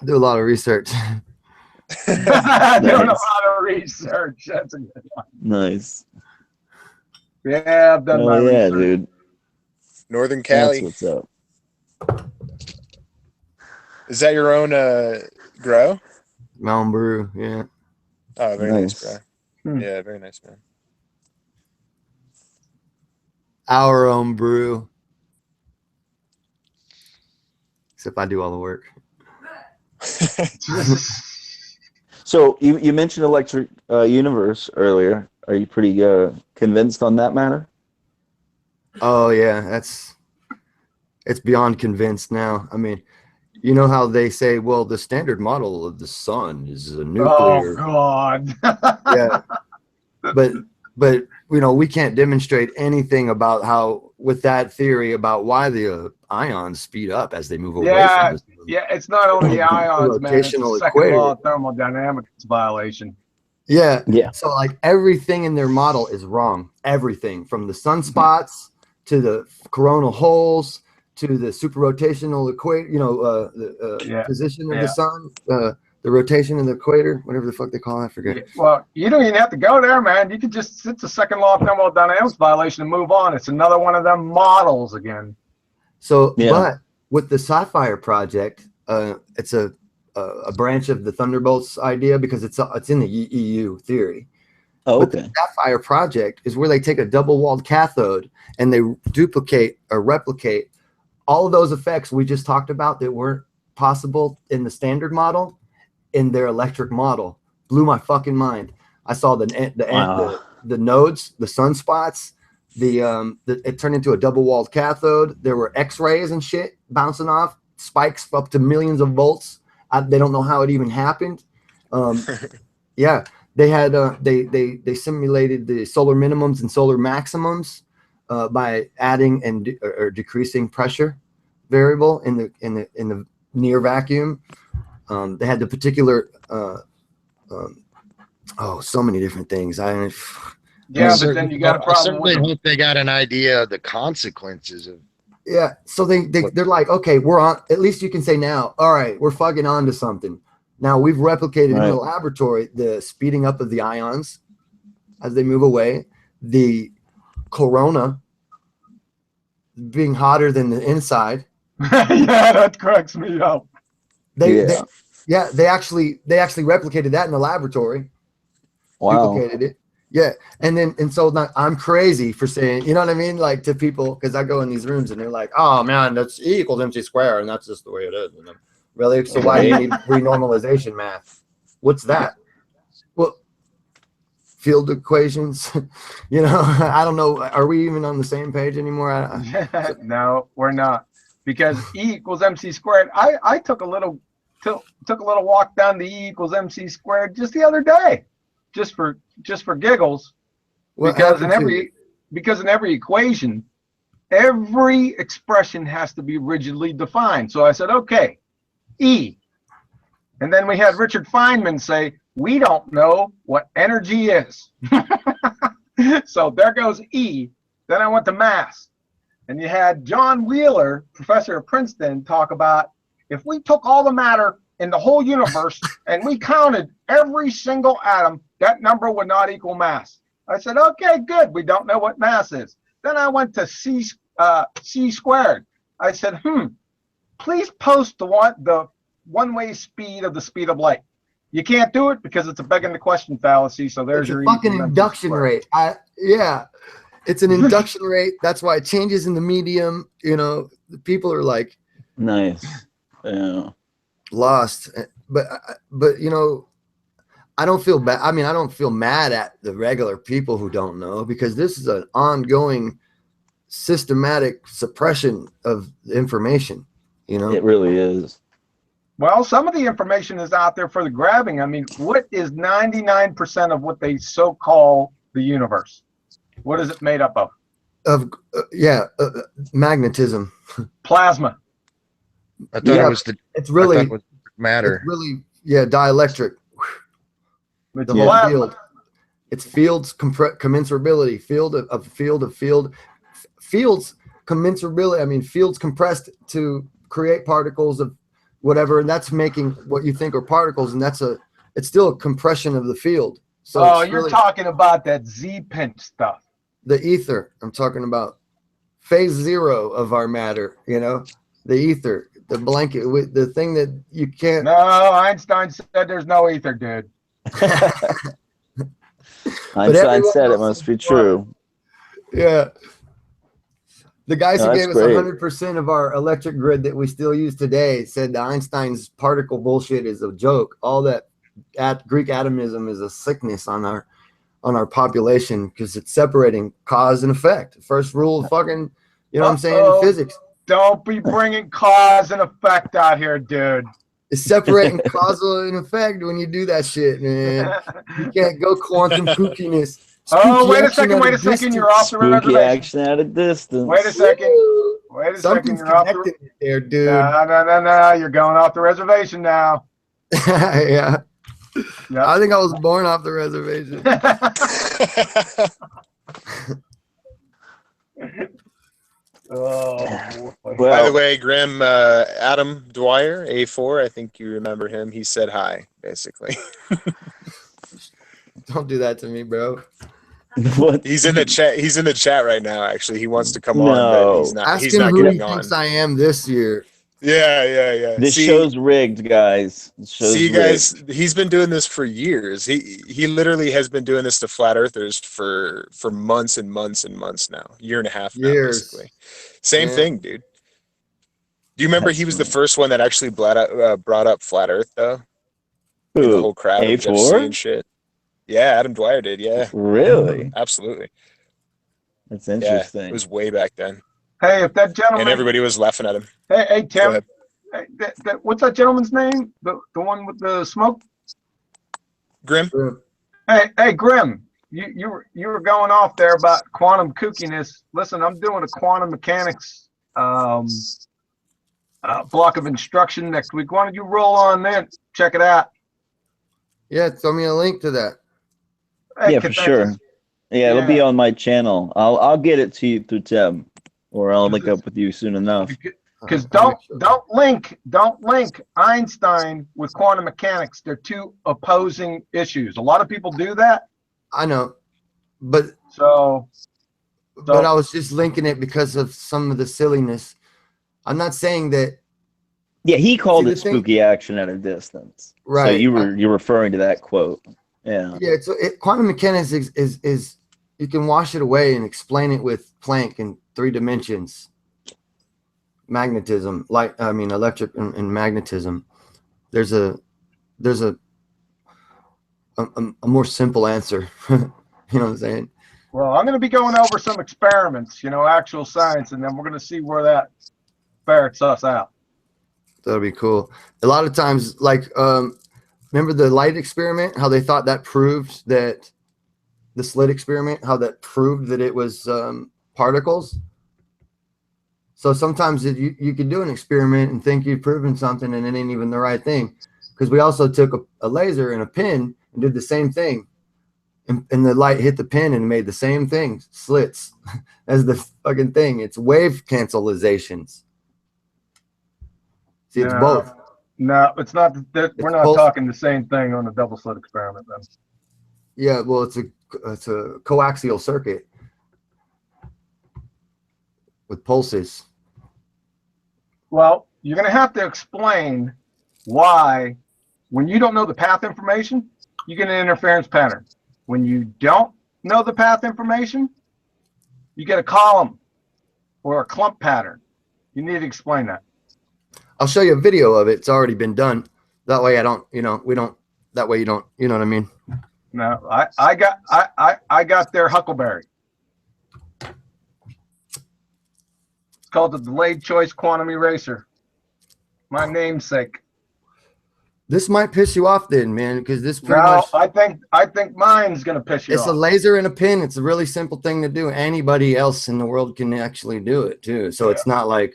Do a lot of research. Doing a lot of research. That's a good one. Nice. Yeah, I've done my research. Dude. Northern Cali. That's what's up. Is that your own grow? Mountain Brew, yeah. Oh, very nice bro. Yeah, very nice, man. Our own brew. Except I do all the work. So you mentioned Electric Universe earlier. Are you pretty convinced on that matter? Oh yeah, it's beyond convinced now. I mean, you know how they say, well, the standard model of the sun is a nuclear. Oh God. Yeah, but we can't demonstrate anything about how with that theory about why the ions speed up as they move away from the sun. Yeah, it's not only the ions, man. It's the second law of thermodynamics violation. Yeah. So like everything in their model is wrong. Everything from the sunspots to the coronal holes to the superrotational equator, the position of the sun, the rotation of the equator, whatever the fuck they call it, I forget. Well, you don't even have to go there, man. You can just, it's a second law of thermodynamics violation and move on. It's another one of them models again. So, but with the Sapphire project, it's a branch of the Thunderbolts idea because it's in the EU theory. Oh, okay. But the Sapphire project is where they take a double-walled cathode and they duplicate or replicate all of those effects we just talked about that weren't possible in the standard model in their electric model. Blew my fucking mind. I saw the nodes, the sunspots, it turned into a double-walled cathode. There were X-rays and shit bouncing off, spikes up to millions of volts. They don't know how it even happened. Yeah, they had they simulated the solar minimums and solar maximums by adding or decreasing pressure variable in the near vacuum. They had the particular so many different things. But then you got a problem. I certainly hope they got an idea of the consequences of. Yeah, so they're like, okay, we're on. At least you can say now, all right, we're fucking on to something. Now we've replicated in the laboratory the speeding up of the ions as they move away, the corona being hotter than the inside. Yeah, that cracks me up. They actually replicated that in the laboratory. Wow. Duplicated it. Yeah, and so I'm crazy for saying, you know what I mean, like to people, because I go in these rooms and they're like, oh man, that's E equals MC squared, and that's just the way it is. Really? So why do you need renormalization math? what's that? Well, field equations. You know, I don't know. Are we even on the same page anymore? No, we're not, because E equals MC squared. I took a little walk down the E equals MC squared just the other day, just for giggles, because in every equation, every expression has to be rigidly defined. So I said, okay, E. And then we had Richard Feynman say, we don't know what energy is. So there goes E. Then I went to mass. And you had John Wheeler, professor of Princeton, talk about, if we took all the matter in the whole universe and we counted every single atom, that number would not equal mass. I said, okay, good. We don't know what mass is. Then I went to C squared. I said, please post the one-way speed of the speed of light. You can't do it because it's a begging the question fallacy. So there's your fucking induction rate. Yeah, it's an induction rate. That's why it changes in the medium. You know, the people are like, nice, yeah, lost. But you know, I don't feel bad. I mean, I don't feel mad at the regular people who don't know, because this is an ongoing systematic suppression of information. You know, it really is. Well, some of the information is out there for the grabbing. I mean, what is 99% of what they so-call the universe? What is it made up of? Magnetism. Plasma. I thought it was it's really, it was matter. It's really, dielectric. It's the whole field. It's fields commensurability. Fields commensurability. I mean, fields compressed to create particles of whatever, and that's making what you think are particles, and it's still a compression of the field. So you're really talking about that Z-pinch stuff. The ether. I'm talking about phase zero of our matter, you know, the ether, the blanket, the thing that you can't. No, Einstein said there's no ether, dude. Einstein said it must be true. Yeah. The guys who gave us 100% of our electric grid that we still use today said that Einstein's particle bullshit is a joke. All that Greek atomism is a sickness on our population, because it's separating cause and effect. First rule of fucking, you know what I'm saying, physics. Don't be bringing cause and effect out here, dude. It's separating causal and effect when you do that shit, man. You can't go quantum kookiness. Oh, wait a second, you're off the reservation. Spooky action at a distance. Wait a second, you're off the there, dude. No, you're going off the reservation now. Yeah. Yep. I think I was born off the reservation. Oh, boy. By the way, Grim, Adam Dwyer, A4, I think you remember him. He said hi, basically. Don't do that to me, bro. What? He's in the chat. He's in the chat right now. Actually, he wants to come on, but he's not. Ask he's him not who getting he on. thinks I am this year. Yeah. This show's rigged, guys. Guys, he's been doing this for years. He literally has been doing this to flat earthers for months and months and months now. Year and a half now, basically. Same thing, dude. Do you remember he was the first one that actually brought up flat Earth, though? Who? The whole crowd of Jeff C and shit. Yeah, Adam Dwyer did. Yeah, really? Absolutely. That's interesting. Yeah, it was way back then. Hey, if that gentleman and everybody was laughing at him. Hey, Tim. Hey, what's that gentleman's name? The one with the smoke? Grim. Hey, Grim. You were going off there about quantum kookiness. Listen, I'm doing a quantum mechanics block of instruction next week. Why don't you roll on then? Check it out. Yeah, throw me a link to that. Hey, yeah, for sure. Yeah, it'll be on my channel. I'll get it to you through Tim, or I'll link up with you soon enough. Because don't link Einstein with quantum mechanics. They're two opposing issues. A lot of people do that. I know, but I was just linking it because of some of the silliness. I'm not saying that. Yeah, he called it spooky action at a distance. Right. So you're referring to that quote. Yeah. Yeah. Quantum mechanics is you can wash it away and explain it with Planck in 3 dimensions. Magnetism, electric and magnetism. There's a a more simple answer. You know what I'm saying? Well, I'm going to be going over some experiments, actual science, and then we're going to see where that ferrets us out. That'll be cool. A lot of times, like, remember the light experiment, how they thought that proved that the slit experiment, how that proved that it was particles. So sometimes you could do an experiment and think you've proven something and it ain't even the right thing. Because we also took a laser and a pin and did the same thing. And the light hit the pin and made the same thing, slits, as the fucking thing. It's wave cancelizations. See, it's both. No, it's not. We're not talking the same thing on a double slit experiment then. Yeah, well, it's a coaxial circuit with pulses. Well, you're going to have to explain why, when you don't know the path information, you get an interference pattern. When you don't know the path information, you get a column or a clump pattern. You need to explain that. I'll show you a video of it. It's already been done. That way I don't, we don't, that way you don't, you know what I mean? No, I got their Huckleberry. It's called the Delayed Choice Quantum Eraser. My namesake. This might piss you off then, man, because this pretty much. I think mine's gonna piss you off. It's a laser and a pin. It's a really simple thing to do. Anybody else in the world can actually do it too. So it's not like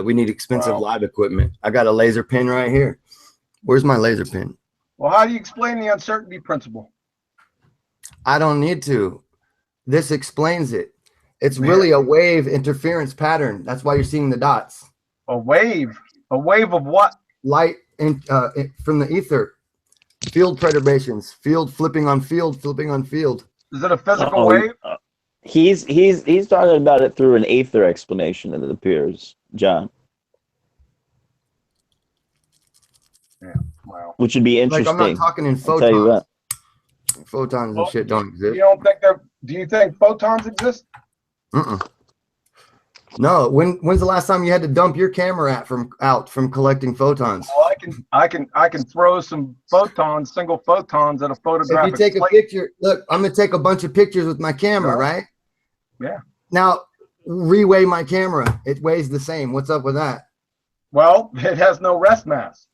we need expensive live equipment. I got a laser pin right here. Where's my laser pin? Well, how do you explain the uncertainty principle? I don't need to. This explains it. It's really a wave interference pattern. That's why you're seeing the dots. A wave? A wave of what? Light from the ether. Field perturbations. Field flipping on field, flipping on field. Is it a physical wave? He's talking about it through an ether explanation, it appears, John. Yeah, wow. Which would be interesting. Like I'm not talking in photons. I'll tell you what. Photons and shit don't exist. You don't think do you think photons exist? No. When's the last time you had to dump your camera out from collecting photons? Well, I can throw some photons, single photons at a photographic. If you take a picture, look, I'm gonna take a bunch of pictures with my camera, right? Yeah. Now reweigh my camera. It weighs the same. What's up with that? Well, it has no rest mass.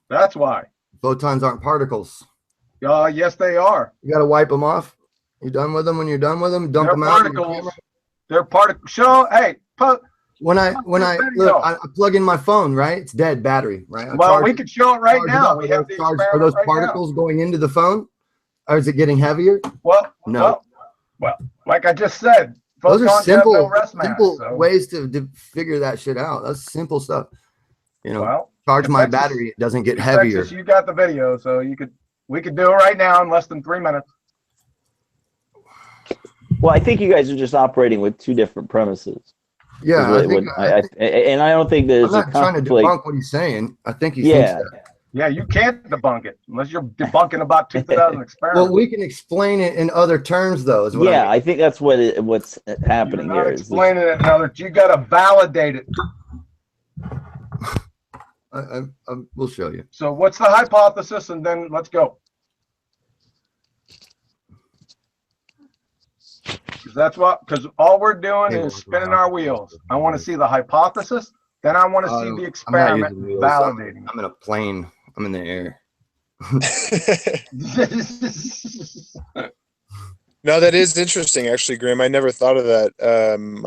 That's why. Photons aren't particles. Yes, they are. You got to wipe them off. You done with them? When you're done with them, dump them out. Particles. They're particles. When I look, I plug in my phone, right? It's dead battery, right? Well, we could show it right now. We have are those particles going into the phone, or is it getting heavier? Well, no. Well, like I just said, those are simple, have no rest mass, ways to figure that shit out. That's simple stuff. Well, charge my battery; it doesn't get heavier. You got the video, so we could do it right now in less than 3 minutes. Well, I think you guys are just operating with two different premises. Yeah, and I don't think there's. I'm not trying to debunk what he's saying. I think he thinks that. Yeah, you can't debunk it unless you're debunking about 2,000 experiments. Well, we can explain it in other terms, though. Is what I think that's what's happening here. Explaining it in other. You got to validate it. We'll show you. So, what's the hypothesis, and then let's go. Because all we're doing is spinning our wheels. I want to see the hypothesis, then I want to see the experiment validating. I'm in a plane. I'm in the air. No, that is interesting, actually, Grim. I never thought of that.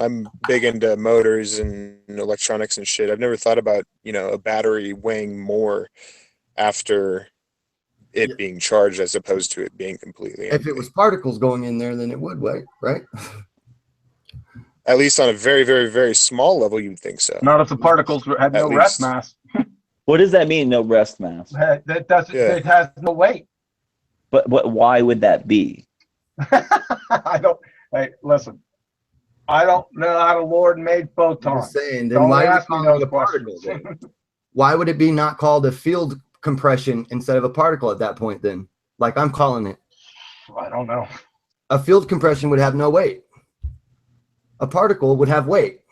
I'm big into motors and electronics and shit. I've never thought about, a battery weighing more after it being charged as opposed to it being completely empty. If it was particles going in there, then it would weigh, right? At least on a very, very, very small level, you'd think so. Not if the particles had no rest mass. What does that mean, no rest mass? That doesn't. It has no weight. But why would that be? I don't. Hey, listen. I don't know how the Lord made photons. I'm just saying. Then why ask me those particles? Why would it be not called a field compression instead of a particle at that point? Then, like I'm calling it. I don't know. A field compression would have no weight. A particle would have weight.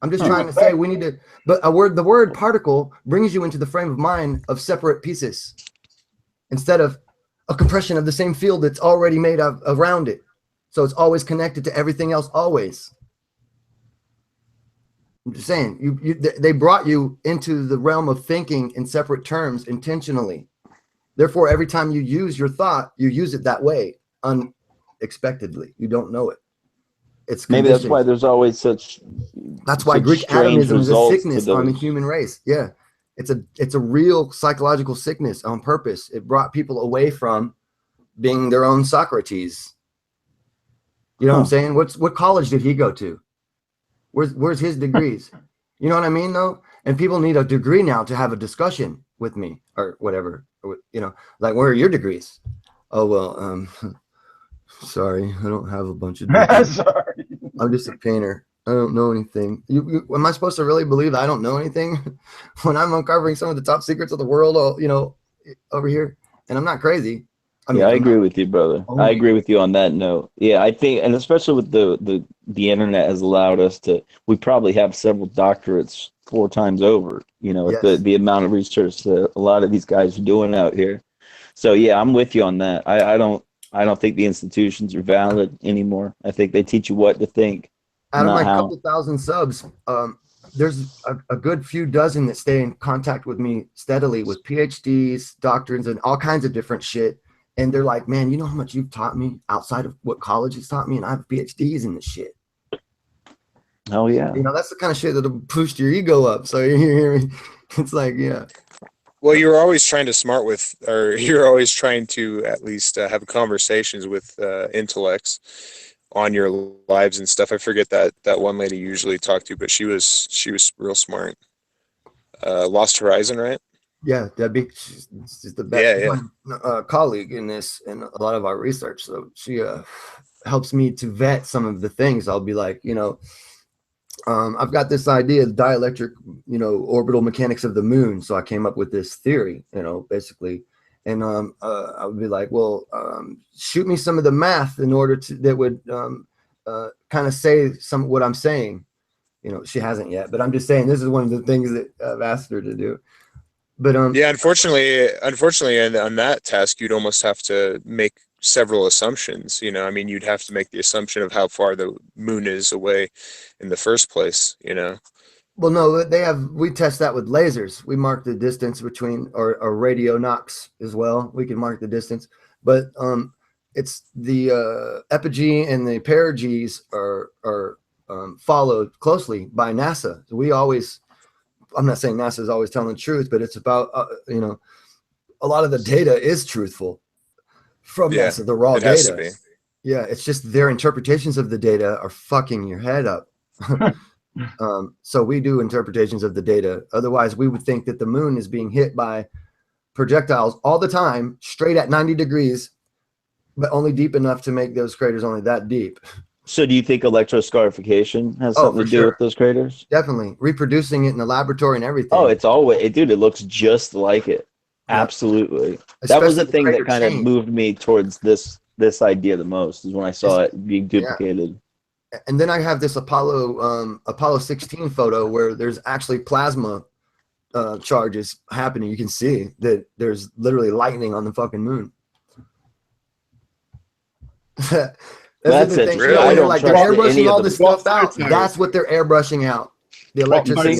I'm just trying to say we need to, but the word particle brings you into the frame of mind of separate pieces. instead of a compression of the same field that's already made around it. So it's always connected to everything else always. I'm just saying, they brought you into the realm of thinking in separate terms intentionally. Therefore, every time you use your thought, you use it that way unexpectedly. You don't know it. It's maybe that's why there's always such. That's why Greek atomism is a sickness on the human race. Yeah, it's a real psychological sickness on purpose. It brought people away from being their own Socrates. You know what I'm saying? What college did he go to? Where's his degrees? You know what I mean, though? And people need a degree now to have a discussion with me or whatever. Or, you know, like, where are your degrees? Oh, well, sorry, I don't have a bunch of degrees. Sorry. I'm just a painter. I don't know anything. Am I supposed to really believe I don't know anything when I'm uncovering some of the top secrets of the world, you know, over here? And I'm not crazy. I agree with you, brother. I agree with you on that note. Yeah, I think, and especially with the internet has allowed us to, we probably have several doctorates 4 times over, you know, with the amount of research that a lot of these guys are doing out here. So yeah, I'm with you on that. I don't think the institutions are valid anymore. I think they teach you what to think. Out of my couple thousand subs, there's a good few dozen that stay in contact with me steadily with PhDs, doctrines, and all kinds of different shit. And they're like, man, you know how much you've taught me outside of what college has taught me? And I have PhDs in this shit. Oh, yeah. You know, that's the kind of shit that'll boost your ego up. So you hear me? It's like, yeah. Well, you're always trying to smart with, or you're always trying to at least have conversations with intellects on your lives and stuff. I forget that one lady you usually talk to, but she was real smart. Lost Horizon, right? Yeah, Debbie, she's the best colleague in this and a lot of our research. So she helps me to vet some of the things. I'll be like, you know, I've got this idea of dielectric, you know, orbital mechanics of the moon. So I came up with this theory, you know, basically. And I would be like, well, shoot me some of the math in order to that would kind of say some what I'm saying. You know, she hasn't yet, but I'm just saying this is one of the things that I've asked her to do. But yeah, unfortunately, on that task, you'd almost have to make several assumptions. You know, I mean, you'd have to make the assumption of how far the moon is away in the first place. You know. Well, no, we test that with lasers. We mark the distance between, or radio knocks as well. We can mark the distance, but it's the epigee and the perigees are followed closely by NASA. So we always. I'm not saying NASA is always telling the truth, but it's about, you know, a lot of the data is truthful from NASA, the raw data. Yeah, it's just their interpretations of the data are fucking your head up. So we do interpretations of the data. Otherwise, we would think that the moon is being hit by projectiles all the time, straight at 90 degrees, but only deep enough to make those craters only that deep. So do you think electroscarification has something to do with those craters? Definitely. Reproducing it in the laboratory and everything. Oh, it's always, dude, it looks just like it. Absolutely. That was the thing that kind of moved me towards this idea the most, is when I saw it being duplicated. Yeah. And then I have this Apollo 16 photo where there's actually plasma charges happening. You can see that there's literally lightning on the fucking moon. That's it. Really? I don't like they're airbrushing all this stuff out. That's what they're airbrushing out. The electricity.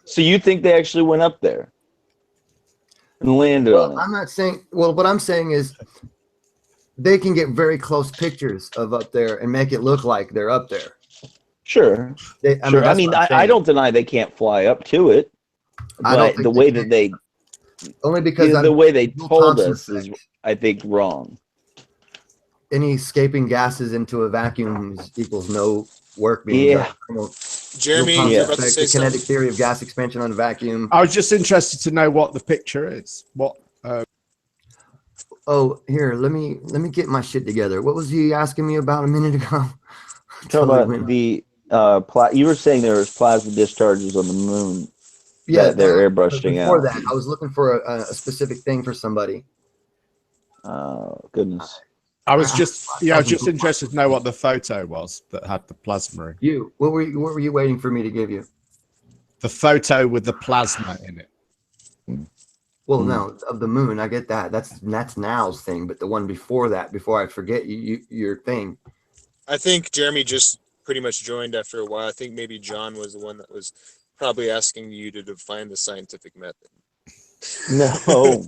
So you think they actually went up there and landed on it? I'm not saying. Well, what I'm saying is they can get very close pictures of up there and make it look like they're up there. Sure. I mean, I don't deny they can't fly up to it, but the way that they only because the way they told us is, I think, wrong. Any escaping gases into a vacuum equals no work being done. Jeremy, the kinetic theory of gas expansion on a vacuum. I was just interested to know what the picture is. What? Oh, here, let me get my shit together. What was he asking me about a minute ago? Talk about the you were saying there was plasma discharges on the moon. Yeah, that they're airbrushing out. Before that, I was looking for a specific thing for somebody. Oh goodness. I was just interested to know what the photo was that had the plasma in. What were you waiting for me to give you? The photo with the plasma in it. Well, no, of the moon, I get that. That's now's thing, but the one before that, before I forget your thing. I think Jeremy just pretty much joined after a while. I think maybe John was the one that was probably asking you to define the scientific method. No.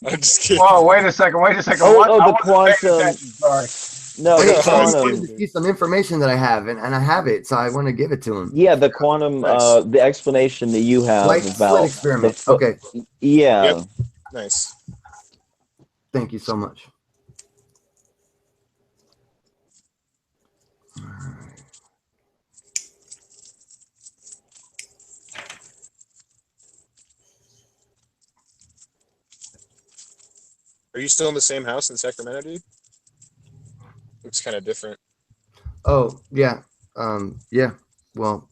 I'm just kidding. Whoa, wait a second. Oh, the quantum. Sorry. No, the I quantum. wanted to see some information that I have, and I have it, so I want to give it to him. Yeah, the quantum, Nice. the explanation that you have Light about slit experiment. Okay. Yeah. Yep. Nice. Thank you so much. Are you still in the same house in Sacramento, dude? Looks kind of different. Oh, yeah. Yeah. Well.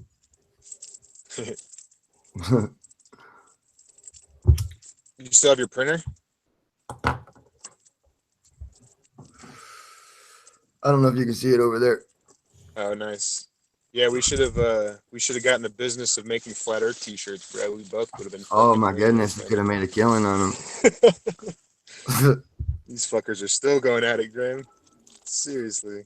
You still have your printer? I don't know if you can see it over there. Oh, nice. Yeah, we should have gotten the business of making flat Earth T-shirts, bro. We both would have been. Oh my goodness, we could have made a killing on them. These fuckers are still going at it, Graham. Seriously.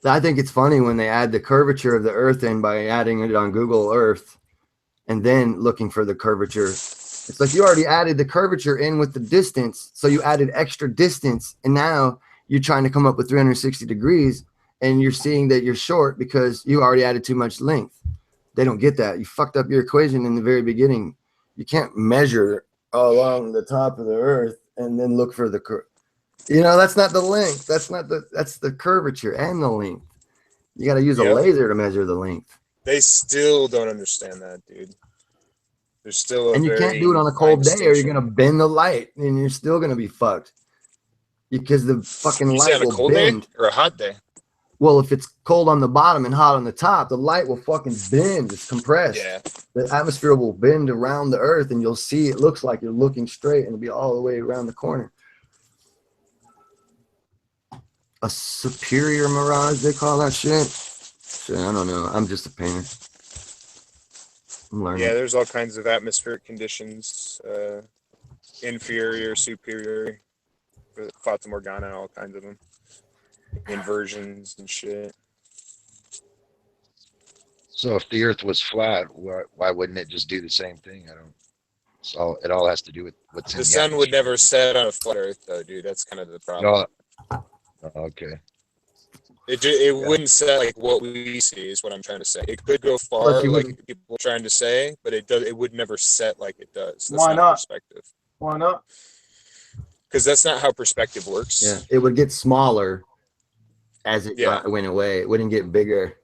I think it's funny when they add the curvature of the Earth in by adding it on Google Earth and then looking for the curvature. It's like you already added the curvature in with the distance, so you added extra distance, and now you're trying to come up with 360 degrees, and you're seeing that you're short because you already added too much length. They don't get that. You fucked up your equation in the very beginning. You can't measure along the top of the Earth and then look for the curve. You know, that's not the length. That's the curvature and the length. You got to use a laser to measure the length. They still don't understand that, dude. There's still and you can't do it on a cold day, or you're gonna bend the light, and you're still gonna be fucked because the fucking light will cold bend. day or a hot day? Well, if it's cold on the bottom and hot on the top, the light will fucking bend. It's compressed. Yeah. The atmosphere will bend around the Earth, and you'll see it looks like you're looking straight, and it'll be all the way around the corner. A superior mirage, they call that shit. Shit, I don't know. I'm just a painter. I'm learning. Yeah, there's all kinds of atmospheric conditions, inferior, superior, Fata Morgana, all kinds of them, inversions and shit. So if the Earth was flat, why wouldn't it just do the same thing? I don't. So it all has to do with what's in the sun would never set on a flat Earth, though, dude. That's kind of the problem. Oh, okay. It wouldn't set like what we see is what I'm trying to say. It could go far, like people are trying to say, but it would never set like it does. That's Why not? Perspective. Why not? Because that's not how perspective works. Yeah, it would get smaller as it went away. It wouldn't get bigger.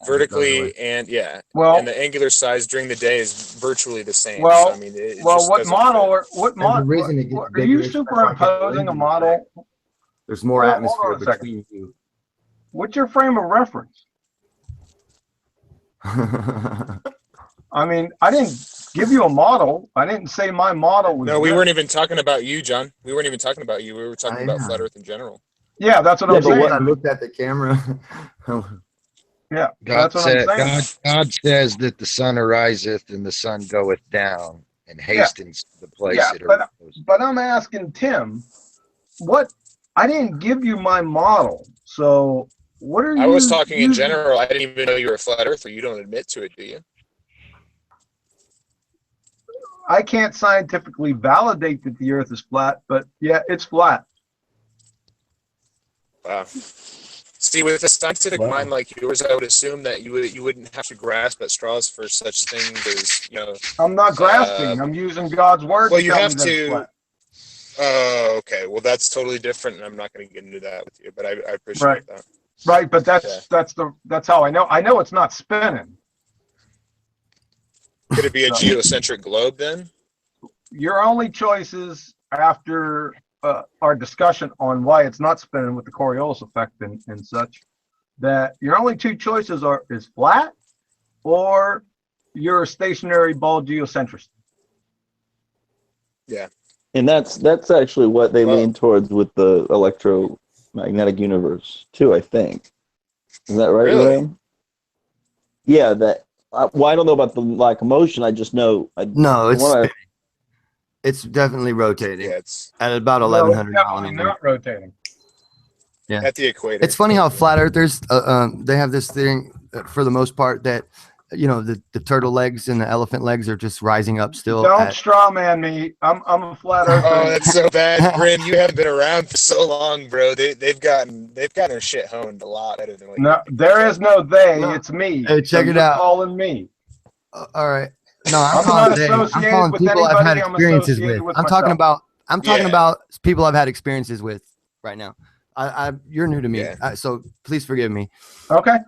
Vertically and and the angular size during the day is virtually the same. Well, so, I mean, it what model are you superimposing a model? There's more atmosphere between you. What's your frame of reference? I mean, I didn't give you a model. I didn't say my model was. No, we weren't even talking about you, John. We weren't even talking about you. We were talking about flat Earth in general. Yeah, that's what I'm saying. I looked at the camera. Yeah, God that's what I'm saying. God says that the sun ariseth and the sun goeth down and hastens to the place it arises. But I'm asking Tim, what? I didn't give you my model, so what are you? I was talking in general. I didn't even know you were a flat earther. You don't admit to it, do you? I can't scientifically validate that the Earth is flat, but yeah, it's flat. Wow. See, with a scientific mind like yours, I would assume that you wouldn't have to grasp at straws for such things as, you know. I'm not grasping. I'm using God's word. Well, you have to. Oh, okay. Well, that's totally different, and I'm not going to get into that with you. But I appreciate that. Right, but that's how I know. I know it's not spinning. Could it be a geocentric globe then? Your only choices after our discussion on why it's not spinning with the Coriolis effect and such, that your only two choices is flat or you're a stationary ball geocentricity. Yeah. And that's actually what they lean towards with the electromagnetic universe too, I think. Is that right, really? Graham? Yeah, that. Well, I don't know about the lack of motion. I just know. No, it's spinning. It's definitely rotating. Yeah, it's at about No, 1100 it's miles definitely an hour. not rotating. Yeah, at the equator. it's funny how flat earthers they have this thing for the most part that the turtle legs and the elephant legs are just rising up still. Don't straw man me. I'm a flat earther. Oh, that's so bad, Grim. You haven't been around for so long, bro. They've gotten their shit honed a lot better than what. No, there is no they. It's me. Hey, check it out. Calling me. All right. No, I'm calling not they. I'm associated calling with people I've had anybody. I'm experiences associated with. with I'm talking myself. about people I've had experiences with right now. You're new to me, Yeah. so please forgive me. Okay.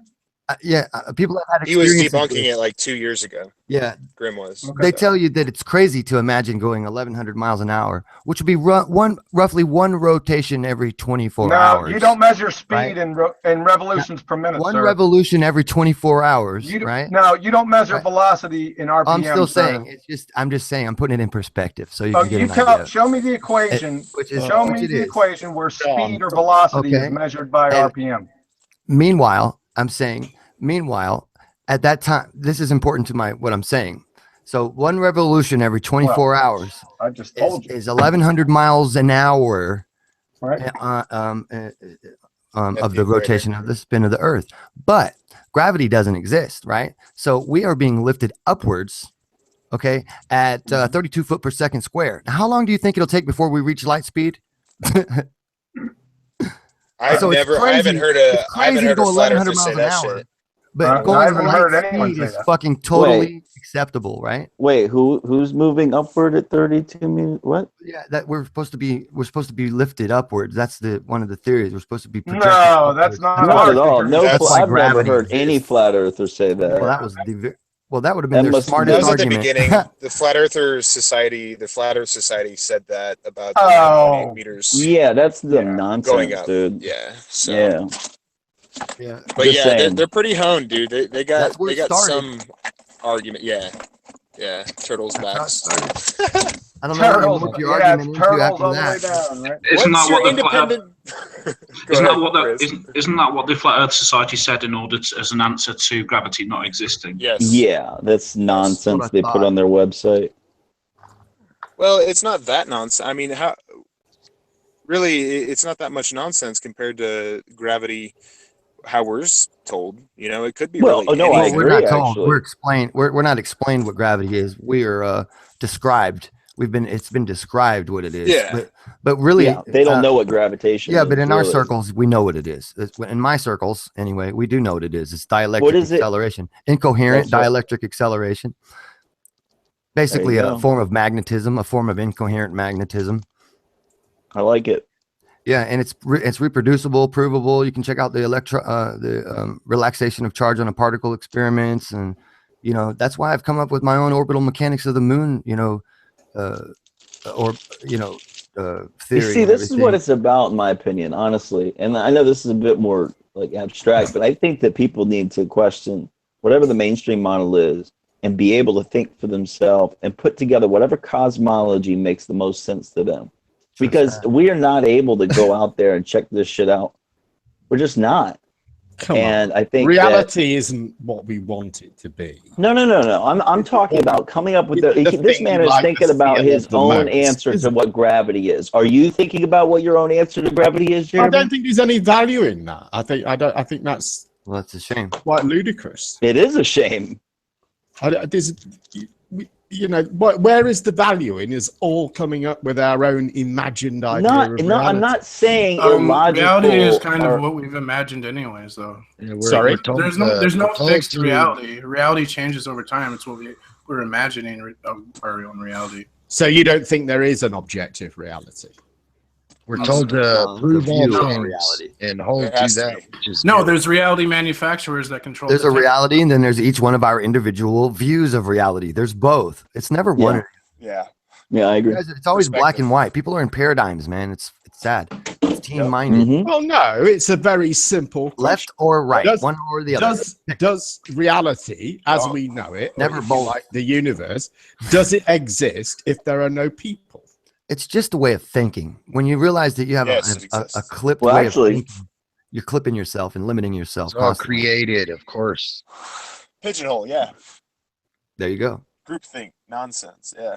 People have had He was experiences debunking with. it like 2 years ago. Yeah, Grim was. Okay. they tell you that it's crazy to imagine going 1100 miles an hour, which would be roughly one rotation every 24 hours. No, you don't measure speed right? in revolutions per minute, One sir. revolution every 24 hours, right? No, you don't measure Right. velocity in RPM. I'm still sir. saying I'm just saying I'm putting it in perspective so you can get an idea. Show me the equation. Show me the equation where speed or velocity is measured by RPM. Meanwhile, at that time, this is important to what I'm saying. So one revolution every 24 hours I just told you. is 1100 miles an hour, right? Of the rotation of the spin of the Earth. But gravity doesn't exist, right? So we are being lifted upwards, okay, at 32 foot per second square. Now, how long do you think it'll take before we reach light speed? I haven't heard a flat earther say that shit. But going light speed is fucking totally acceptable, right? Wait, who's moving upward at 32 meters? What? Yeah, that we're supposed to be lifted upwards. That's one of the theories. We're supposed to be projected. No, that's not at all. No, I've never gravity heard any flat earther say that. Well, that was that would have been their smartest That was argument. at the beginning. The Flat Earth Society said that about the 9.8 meters. Yeah, that's the nonsense, going up. dude. Yeah. So. Yeah. But Just saying. they're pretty honed, dude. They got some argument. Yeah. Turtles backs. I don't know what your argument is after that. Down, right? Isn't that what independent? Isn't that what the Flat Earth Society said in order as an answer to gravity not existing? Yes. Yeah, that's nonsense they put on their website. Well, it's not that nonsense. I mean, really, it's not that much nonsense compared to gravity. How we're told, it could be. Well, really I agree, we're not told. actually. We're not explained what gravity is. We are described. It's been described what it is. Yeah. But really, they don't know what gravitation is. Yeah, but in our really. circles, we know what it is. In my circles, anyway, we do know what it is. It's dielectric acceleration. Incoherent dielectric acceleration. Basically, a form of magnetism, a form of incoherent magnetism. I like it. Yeah, and it's reproducible, provable. You can check out the relaxation of charge on a particle experiments, and that's why I've come up with my own orbital mechanics of the moon. Theory. You see, this is what it's about, in my opinion, honestly. And I know this is a bit more like abstract, but I think that people need to question whatever the mainstream model is and be able to think for themselves and put together whatever cosmology makes the most sense to them. Because we are not able to go out there and check this shit out. We're just not. And I think reality isn't what we want it to be. No. I'm talking about coming up with this man is thinking about his own answer to what gravity is. Are you thinking about what your own answer to gravity is, Jeremy? I don't think there's any value in that. I think that's that's a shame. Quite ludicrous. It is a shame. Where is the value in us all coming up with our own imagined idea of reality? I'm not saying illogical. Reality is kind of what we've imagined anyways, though. Yeah, Sorry? There's no fixed reality. Reality changes over time. It's what we're imagining our own reality. So you don't think there is an objective reality? We're told to prove all things and hold to that. There's reality manufacturers that control. There's a reality, and then there's each one of our individual views of reality. There's both. It's never one. Yeah, I agree. It's always black and white. People are in paradigms, man. It's sad. It's team-minded. Mm-hmm. Well, no, it's a very simple question. Left or right, one or the other. Does reality, as we know it, never both, like the universe, does it exist if there are no people? It's just a way of thinking. When you realize that you have a clipped way of thinking, you're clipping yourself and limiting yourself. It's all created, of course. Pigeonhole, yeah. There you go. Groupthink, nonsense, yeah.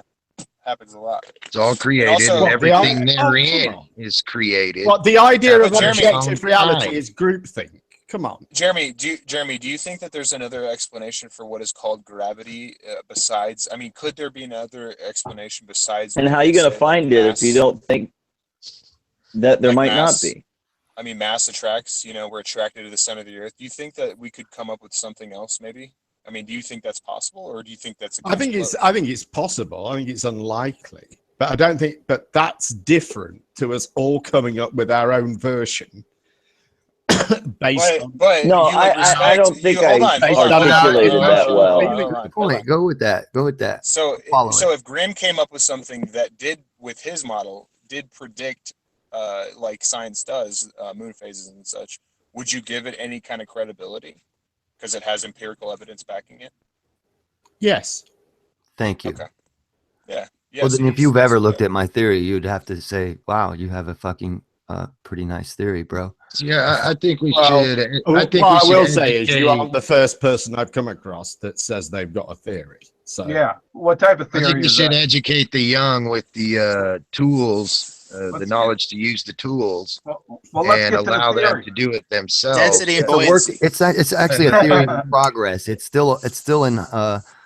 Happens a lot. It's all created, also, and everything therein is created. Well, the idea of Jeremy, objective reality is groupthink. Come on, Jeremy. Do you think that there's another explanation for what is called gravity besides? I mean, could there be another explanation besides? And how are you going to find it if you don't think that there might not be? I mean, mass attracts. You know, we're attracted to the center of the Earth. Do you think that we could come up with something else, maybe? I mean, do you think that's possible, or do you think that's? I think it's possible. I think it's unlikely, but I don't think. But that's different to us all coming up with our own version based on. But no, I don't think I articulated that well. Go with that. So if Grimm came up with something that did, with his model, did predict, like science does, moon phases and such, would you give it any kind of credibility? Because it has empirical evidence backing it? Yes. Thank you. Okay. Yeah. Well, then if you've ever looked at my theory, you'd have to say, wow, you have a fucking pretty nice theory, bro. Yeah, I think we should. I will say is you aren't the first person I've come across that says they've got a theory. So yeah, what type of theory? I think we is should that? educate the young with the tools, the knowledge to use the tools, and allow them to do it themselves. Density avoidance. It's actually a theory in progress. It's still in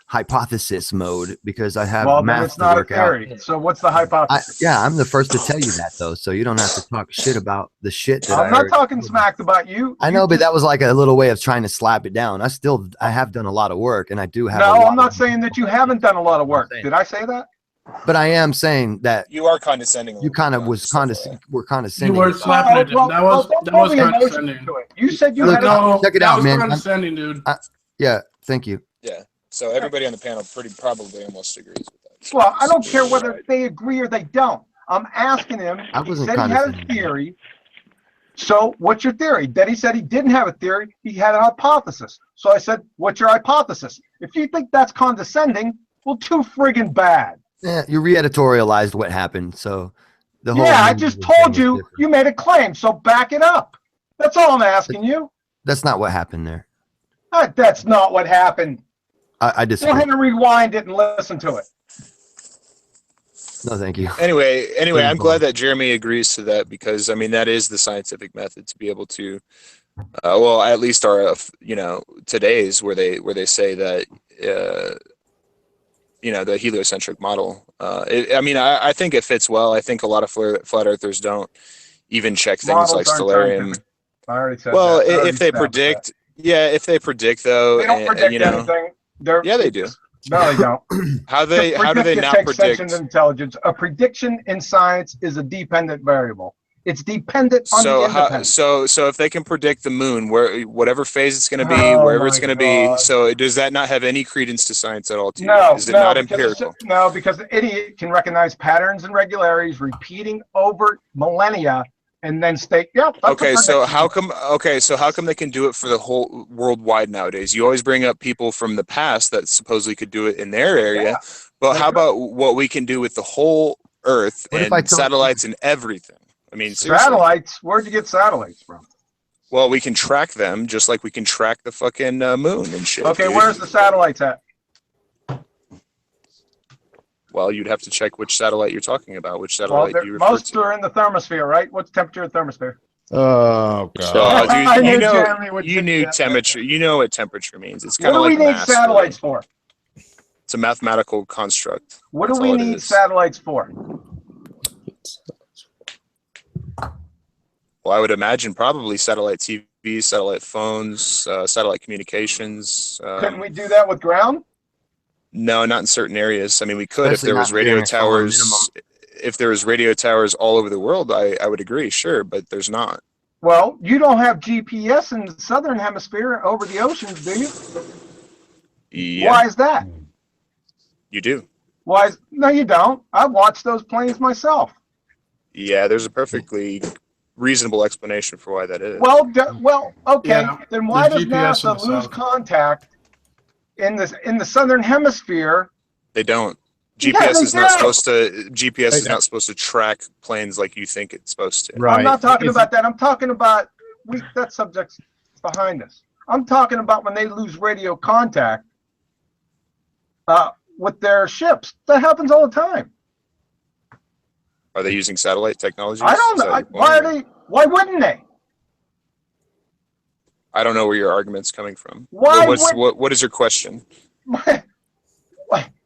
hypothesis mode because I have math it's not to work a theory. out. So what's the hypothesis? I'm the first to tell you that though, so you don't have to talk shit about the shit that I'm not talking smack about you. I know, but that was like a little way of trying to slap it down. I have done a lot of work, and I do have. No, I'm not saying that you haven't done a lot of work. Did I say that? But I am saying that you are condescending. You kind of were condescending. You were slapping it. That was condescending. You said you had check it out, man. Condescending, dude. Yeah, thank you. Yeah. So everybody on the panel probably almost agrees with that. Well, I don't care whether they agree or they don't. I'm asking him. He said he had a theory. So what's your theory? Then he said he didn't have a theory. He had a hypothesis. So I said, what's your hypothesis? If you think that's condescending, well, too friggin' bad. Yeah, you re-editorialized what happened. So the whole. Yeah, I just told you you made a claim. So back it up. That's all I'm asking you. That's not what happened there. That's not what happened. I disagree. Go ahead and rewind it and listen to it. No, thank you. Anyway, I'm glad that Jeremy agrees to that because I mean that is the scientific method to be able to, well, at least our today's where they say that the heliocentric model. I think it fits well. I think a lot of flat earthers don't even check things like stellarium. I already said well, that. if they predict, if they predict though, they don't predict anything. Yeah, they do. No, they don't. How do they not predict? Intelligence. A prediction in science is a dependent variable. It's dependent on the independent. So if they can predict the moon, whatever phase it's going to be, wherever it's going to be, so does that not have any credence to science at all? To you? Is it not empirical? No, because the idiot can recognize patterns and regularities repeating over millennia. And then state, so how come they can do it for the whole worldwide nowadays? You always bring up people from the past that supposedly could do it in their area, but how about what we can do with the whole Earth and satellites and everything? I mean, seriously. Satellites? Where'd you get satellites from? Well, we can track them just like we can track the fucking moon and shit. Okay, where's the satellites at? Well, you'd have to check which satellite you're talking about. Which satellite do you refer to? Most are in the thermosphere, right? What's the temperature of the thermosphere? Oh God! You knew temperature. You know what temperature means. It's kind of like. What do we need satellites for? It's a mathematical construct. What do we need satellites for? Well, I would imagine probably satellite TV, satellite phones, satellite communications. Couldn't we do that with ground? No, not in certain areas. I mean, we could if there was radio towers. If there was radio towers all over the world, I would agree, sure, but there's not. Well, you don't have GPS in the southern hemisphere over the oceans, do you? Yeah. Why is that? You do. No, you don't. I've watched those planes myself. Yeah, there's a perfectly reasonable explanation for why that is. Well, okay. Yeah, then why does NASA lose contact in the southern hemisphere? They don't. GPS is not supposed to. GPS is not supposed to track planes like you think it's supposed to. Right. I'm not talking about that. I'm talking about that subject's behind us. I'm talking about when they lose radio contact with their ships. That happens all the time. Are they using satellite technologies? I don't know. Why wouldn't they? I don't know where your argument's coming from. Why what is your question?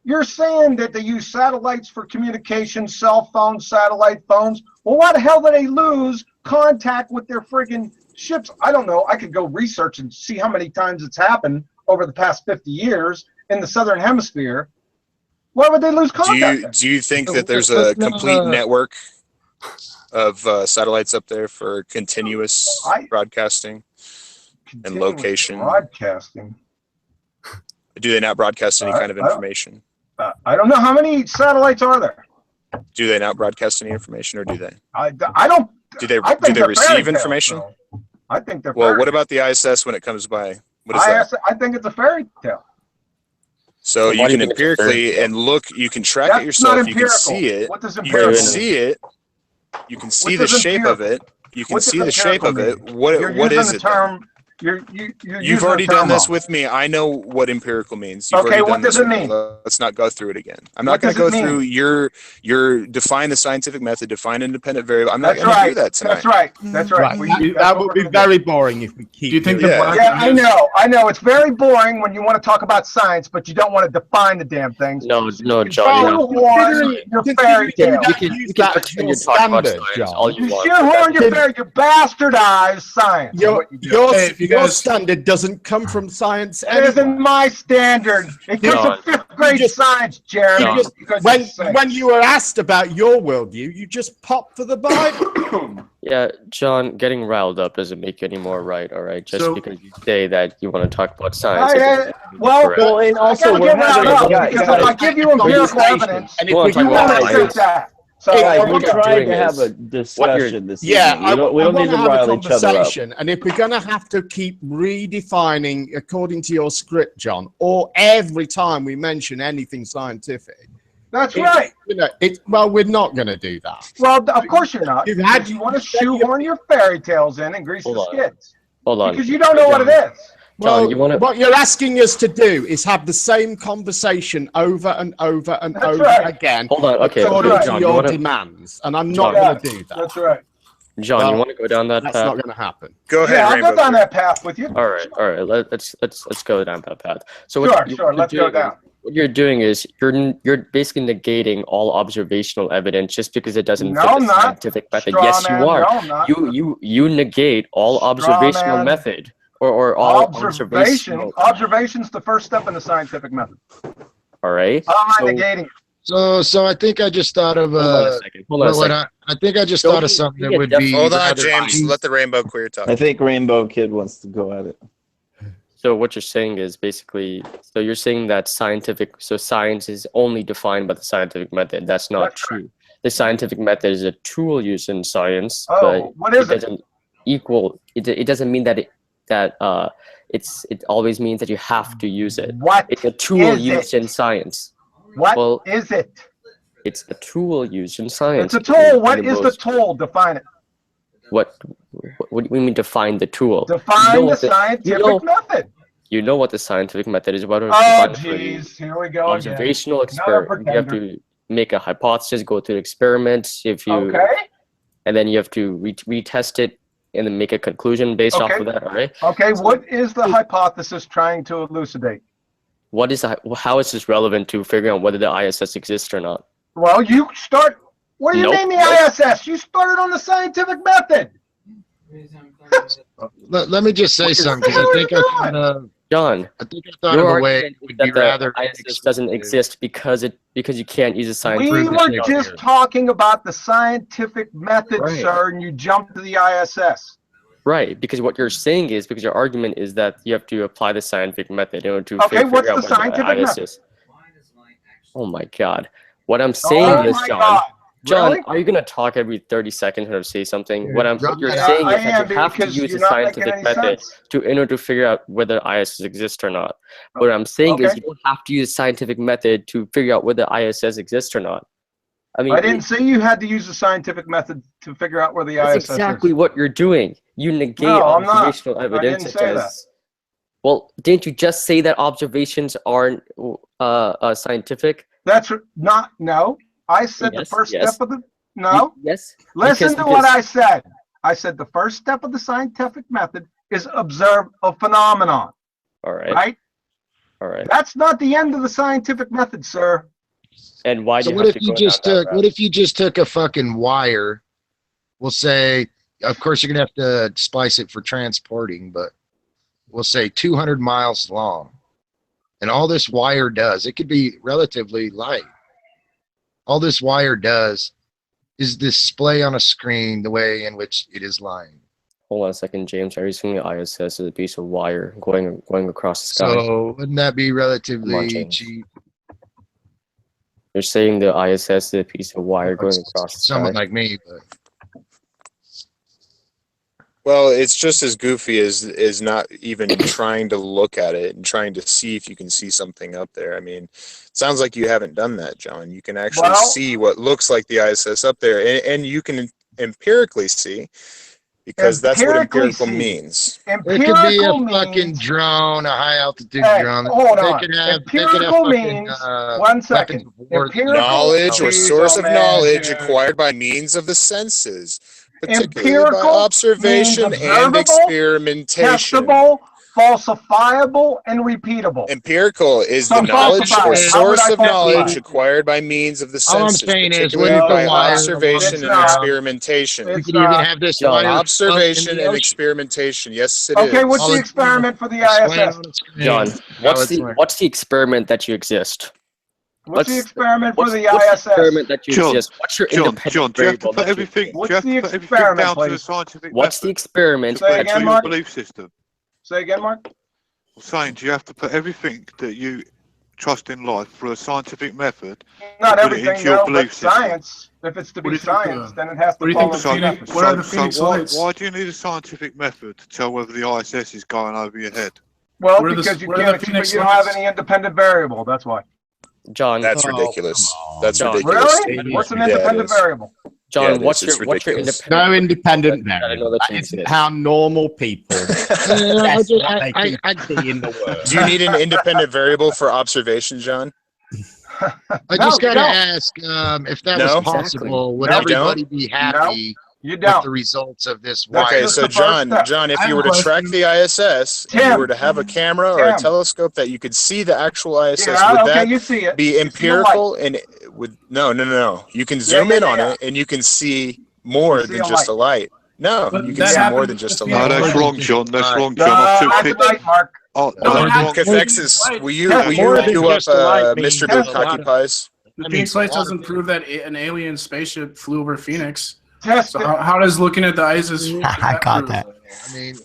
You're saying that they use satellites for communication, cell phones, satellite phones. Well, why the hell do they lose contact with their friggin' ships? I don't know. I could go research and see how many times it's happened over the past 50 years in the southern hemisphere. Why would they lose contact? Do you think that there's a complete network of satellites up there for continuous broadcasting and location? Broadcasting. Do they not broadcast any kind of information? I don't know. How many satellites are there? Do they not broadcast any information, or do they? I don't. Do they receive information? I think they're. Well, what about the ISS when it comes by? What is that? I think it's a fairy tale. So you can empirically and look. You can track it yourself. You can see it. What does you can see it. You can see the shape of it. You can see the shape of it. What is it? You've already done this with me. I know what empirical means. Okay, what does it mean? Let's not go through it again. I'm not going to go through your define the scientific method, define independent variable. I'm not going to do that tonight. That's right. That's right. That would be very boring if we keep. Do you think Yeah, I know. It's very boring when you want to talk about science, but you don't want to define the damn things. No, John. Your fairy tale. You can pretend you're talking about science all you want. Shoehorn your fairy. You bastardized science. Your standard doesn't come from science. It isn't my standard. It comes from fifth grade science, Jeremy. When you were asked about your worldview, you just popped for the Bible. Yeah, John, getting riled up doesn't make you any more right, all right? Just because you say that you want to talk about science. And also, I get because if I give you empirical evidence, you want to accept that. So we're trying to have a discussion this evening. We don't need to rile each other up. And if we're going to have to keep redefining according to your script, John, or every time we mention anything scientific. That's right. Well, we're not going to do that. Well, of course you're not. You want to shoehorn your fairy tales in and grease the skids. Hold on. Because you don't know what it is. Well, what you're asking us to do is have the same conversation over and over and over again. Hold on, okay. According to your demands, and I'm not going to do that. That's right. John, you want to go down that path? That's not going to happen. Go ahead. Yeah, I'll go down that path with you. All right. Let's go down that path. So sure. Let's go down. What you're doing is you're basically negating all observational evidence just because it doesn't fit the scientific method. Yes, you are. No, I'm not. You negate all observational method. Or all observation. Observation's the first step in the scientific method. All right. How am I negating? So I think I just thought of Hold on a second. I think I just thought of something that would be. Hold on, James. Let the Rainbow Queer talk. I think Rainbow Kid wants to go at it. So what you're saying is basically, so you're saying that science is only defined by the scientific method. That's not true. Right. The scientific method is a tool used in science, but what is it doesn't equal. It doesn't mean that it always means that you have to use it. It's a tool used in science. What is it? It's a tool used in science. It's a tool. What is the tool? Define it. What do you mean define the tool? Define the scientific method. You know what the scientific method is. Oh, jeez. Here we go. Observational experiment. You have to make a hypothesis, go through experiments. And then you have to retest it and then make a conclusion based off of that, all right? Okay, what is the hypothesis trying to elucidate? How is this relevant to figuring out whether the ISS exists or not? Well, you start. What do you mean the ISS? You started on the scientific method. Let me just say something, because I think John, I thought of a way it would be rather. The ISS doesn't exist because you can't use a scientific method. We were just talking about the scientific method, sir, and you jumped to the ISS. Right, because what you're saying is, because your argument is that you have to apply the scientific method in order to figure out what's the scientific method? Oh my God. What I'm saying is, John, are you going to talk every 30 seconds or say something? What you're saying is that you have to use the scientific method in order to figure out whether ISS exists or not. What I'm saying is you don't have to use scientific method to figure out whether ISS exists or not. I mean, I didn't say you had to use the scientific method to figure out where the ISS is. That's exactly what you're doing. You negate observational evidence. Well, didn't you just say that observations aren't scientific? That's not. No, I said the first step of the No. Yes. Listen to what I said. I said the first step of the scientific method is observe a phenomenon. All right. Right? All right. That's not the end of the scientific method, sir. And why do So you what have if to you go just down that took route? what if you just took a fucking wire? We'll say, of course, you're gonna have to splice it for transporting, but we'll say 200 miles long. And all this wire does, it could be relatively light. All this wire does is display on a screen the way in which it is lying. Hold on a second, James. Are you saying the ISS is a piece of wire going across the sky? So wouldn't that be relatively cheap? You're saying the ISS is a piece of wire going across the Someone sky? like me, but Well, it's just as goofy as not even trying to look at it and trying to see if you can see something up there. I mean, it sounds like you haven't done that, John. You can actually see what looks like the ISS up there, and you can empirically see, because that's what empirical means. it could be a fucking drone, a high altitude drone. Hold they on. could have Empirical fucking, means, one second. Knowledge or source of man, knowledge dude. acquired by means of the senses, particularly Empirical by observation means and observable, experimentation. testable, falsifiable, and repeatable. Empirical is So the knowledge falsify or it. How would source I of falsify knowledge it? acquired by means of the All I'm senses, saying is, particularly wouldn't the by wire observation and experimentation. We could even have this wire Observation in the and ocean. experimentation. Yes, it is. Okay, what's the experiment for the ISS? John, what's the experiment that you exist? What's the experiment for the what's ISS? the experiment that you John, exist? What's your John, independent do you have to variable put that you everything? exist? Do you have to put everything down to the scientific What's the method experiment to Say put again, into your Mark? belief system? Say again, Mark. I'm saying, do you have to put everything that you trust in life through a scientific method Not to put it everything, into your no, belief but system? science. If it's to be science, then it has to follow So, the method. why do you need a scientific method to tell whether the ISS is going over your head? Well, because you can't, but you don't have any independent variable. That's why. John, That's ridiculous. That's John. ridiculous. Really? What's an Yeah, it independent is. variable? John, Yeah, it what's is. It's your ridiculous. independent? No independent I know variable. that That you isn't exist. how normal people assess what they can see in the world. Do you need an independent variable for observation, John? I just got to ask if that No? was possible. Would No, you everybody don't? be happy You with don't. the results of this wire? Okay, so John, if you were to track the ISS and you were to have a camera or a telescope that you could see the actual ISS, would that you see it. be You see the empirical? And would no. You can zoom in on it and you can see more than just a light. No, you can see more than just a light. No, that's wrong, John. That's wrong, John. I've took Right, Mark. Oh, Cathexis, will you do up Mr. Bill Cocky Pies? The pink slice doesn't prove that an alien spaceship flew over Phoenix. Test so how does looking at the ISIS? I got that. I mean,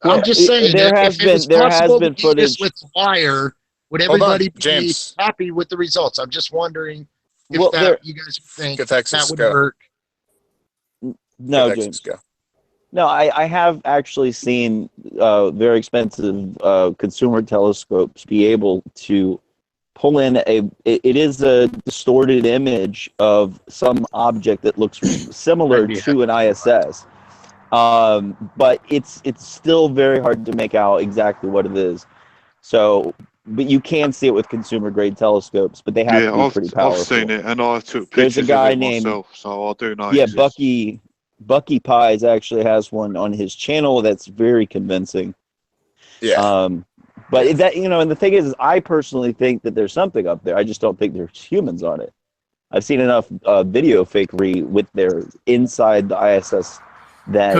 Well, I'm just saying there that has if it was been- there has possible been to do this footage- with wire, would Hold on, everybody be James. happy with the results? I'm just wondering if Well, there- you guys think Cathexis, that would go. work. No, Cathexis, James. go. No, I have actually seen very expensive consumer telescopes be able to pull in it is a distorted image of some object that looks similar to an ISS. But it's still very hard to make out exactly what it is. So, but you can see it with consumer grade telescopes, but they have to be pretty powerful. I've seen it, and I took There's a pictures guy of it named myself, so I do know. yeah, it exists. Bucky Pies actually has one on his channel that's very convincing. Yeah. But that, and the thing is I personally think that there's something up there. I just don't think there's humans on it. I've seen enough video fakery with their inside the ISS that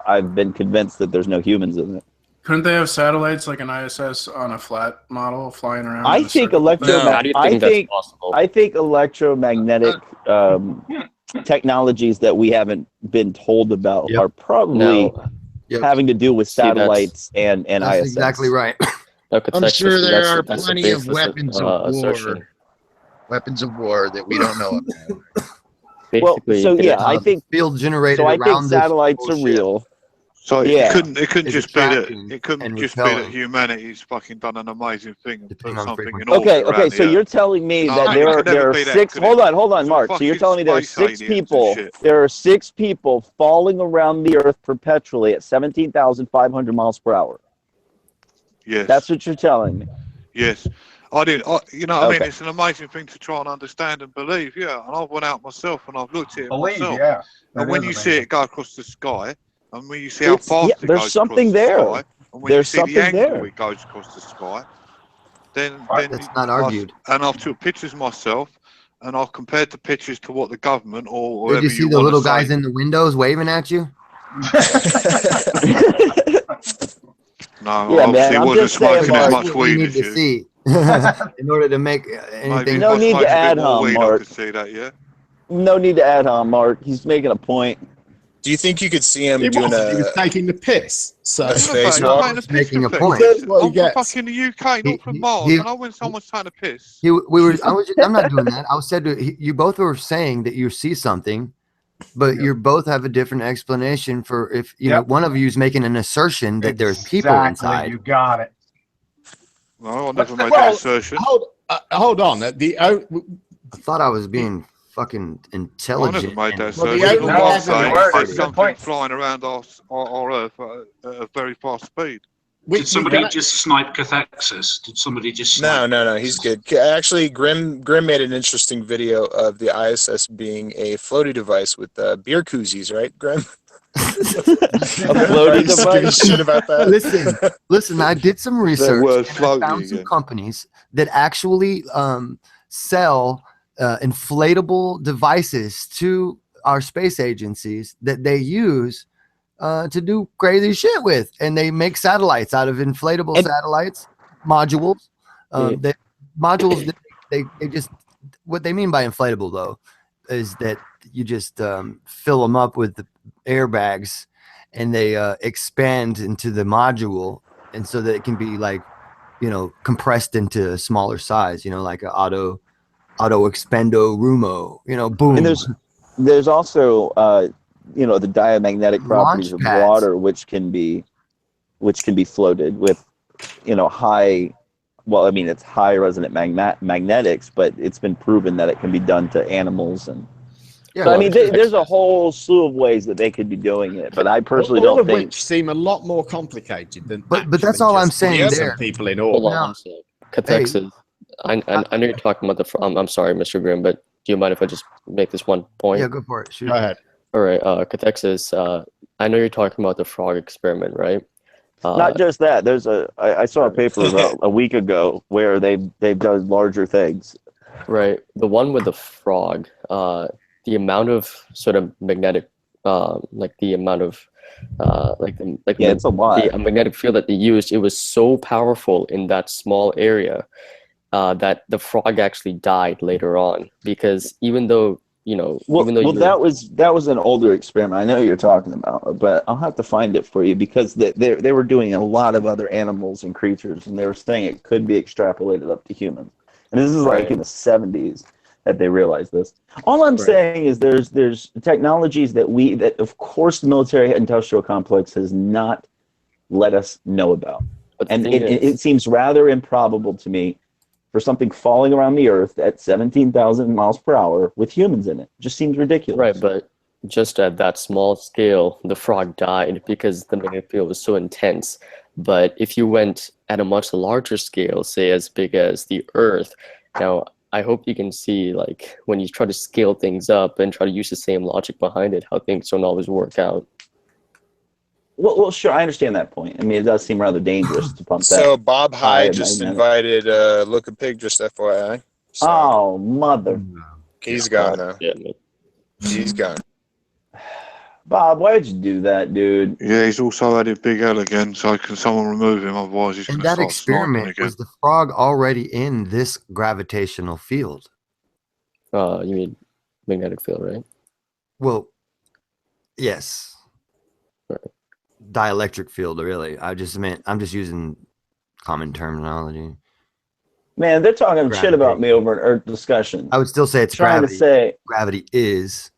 I've been convinced that there's no humans in it. Couldn't they have satellites like an ISS on a flat model flying around? I think electromagnetic technologies that we haven't been told about are probably having to do with satellites and That's ISS. exactly right. I'm sure there are plenty of weapons of war. Weapons of war that we don't know about. Well, so yeah, I think field generated. So I think around this satellites are real. So yeah. it couldn't just be that repelling. humanity's fucking done an amazing thing and put something in Okay, orbit around so the you're Earth. telling me No, that it there could are never be that, six. could it? Hold on, Mark. So you're Fucking telling me there are space six aliens and people. shit. There are 6 people falling around the Earth perpetually at 17,500 miles per hour. Yes. That's what you're telling me. Yes. I didn't. You know what I mean? Okay. It's an amazing thing to try and understand and believe. Yeah, and I've went out myself and I've looked at it Believe, myself. yeah. And That when is you see amazing. it go across the sky, and when you see how fast it there's goes something across the there. sky, and when There's you see the something angle there. it goes across the sky, then That's not argued. And I've took pictures myself, and I've compared the pictures to what the government or Did whoever you see you the want little to guys say. in the windows waving at you? No, Yeah, obviously man, I'm wasn't just saying, smoking as Mark. much What we weed need as to you. see in order to make anything. Maybe if I need smoked to a bit add more hum, weed, I Mark. could see that. Yeah. No need to add on, Mark. He's making a point. Do you think you could see him He doing wasn't. He was a taking the piss. So a spacewalk? Making a He point. says what he I'm from gets. fucking the UK, not from Mars. he- And I when someone's trying to piss. I'm not doing that. I said you both were saying that you see something, but you both have a different explanation for if you know one of you is making an assertion that there's people inside. You got it. No, I never made that assertion. Hold on. I thought I was being fucking I intelligent. never made that and assertion. All I'm saying is there's Good something point. flying around our Earth at a very fast speed. Did somebody just snipe Cathexis? Did somebody just snipe? No, he's good. Actually, Grim made an interesting video of the ISS being a floaty device with beer koozies, right, Grim? A floaty device? Shit about that. Listen. I did some research. word And I floaty found some again. companies that actually sell inflatable devices to our space agencies that they use to do crazy shit with, and they make satellites out of inflatable satellites modules. They just what they mean by inflatable though is that you just fill them up with the airbags and they expand into the module, and so that it can be like compressed into a smaller size, like an auto expendo rumo, boom. And there's also the diamagnetic properties of water, which can be floated with high. Well, I mean, it's high resonant magnetics, but it's been proven that it can be done to animals. And so, I mean, there's a whole slew of ways that they could be doing it. But I personally all don't of think which seem a lot more complicated than. But that's all I'm saying. There, people in Hold orbit. on one second. Cathexis. I know you're talking about the. I'm sorry, Mr. Grimm, but do you mind if I just make this one point? Yeah, go for it. Shoot. Go ahead. All right, Cathexis. I know you're talking about the frog experiment, right? not just that. There's I saw a paper about a week ago where they've done larger things. Right, the one with the frog. The amount of sort of magnetic, the amount of it's a lot. The magnetic field that they used, it was so powerful in that small area that the frog actually died later on, because even though that was an older experiment. I know you're talking about, but I'll have to find it for you, because they were doing a lot of other animals and creatures, and they were saying it could be extrapolated up to humans. And this is like in the 70s that they realized this. All I'm saying is there's technologies that of course the military industrial complex has not let us know about. And it seems rather improbable to me for something falling around the Earth at 17,000 miles per hour with humans in it. It just seems ridiculous. Right, but just at that small scale, the frog died because the magnetic field was so intense. But if you went at a much larger scale, say as big as the Earth, now I hope you can see, like, when you try to scale things up and try to use the same logic behind it, how things don't always work out. Well, sure, I understand that point. I mean, it does seem rather dangerous to pump that. So Bob High just invited Look a Pig, just FYI. So, oh, mother. He's gone now. Yeah, he's gone. Bob, why did you do that, dude? Yeah, he's also added Big L again, so can someone remove him? Otherwise, he's going to start sniping experiment again. was the frog already in this gravitational field? You mean magnetic field, right? Well, yes. Right. Dielectric field, really. I'm just using common terminology. Man, they're talking shit about me over an Earth discussion. I would still say it's trying gravity. to say gravity is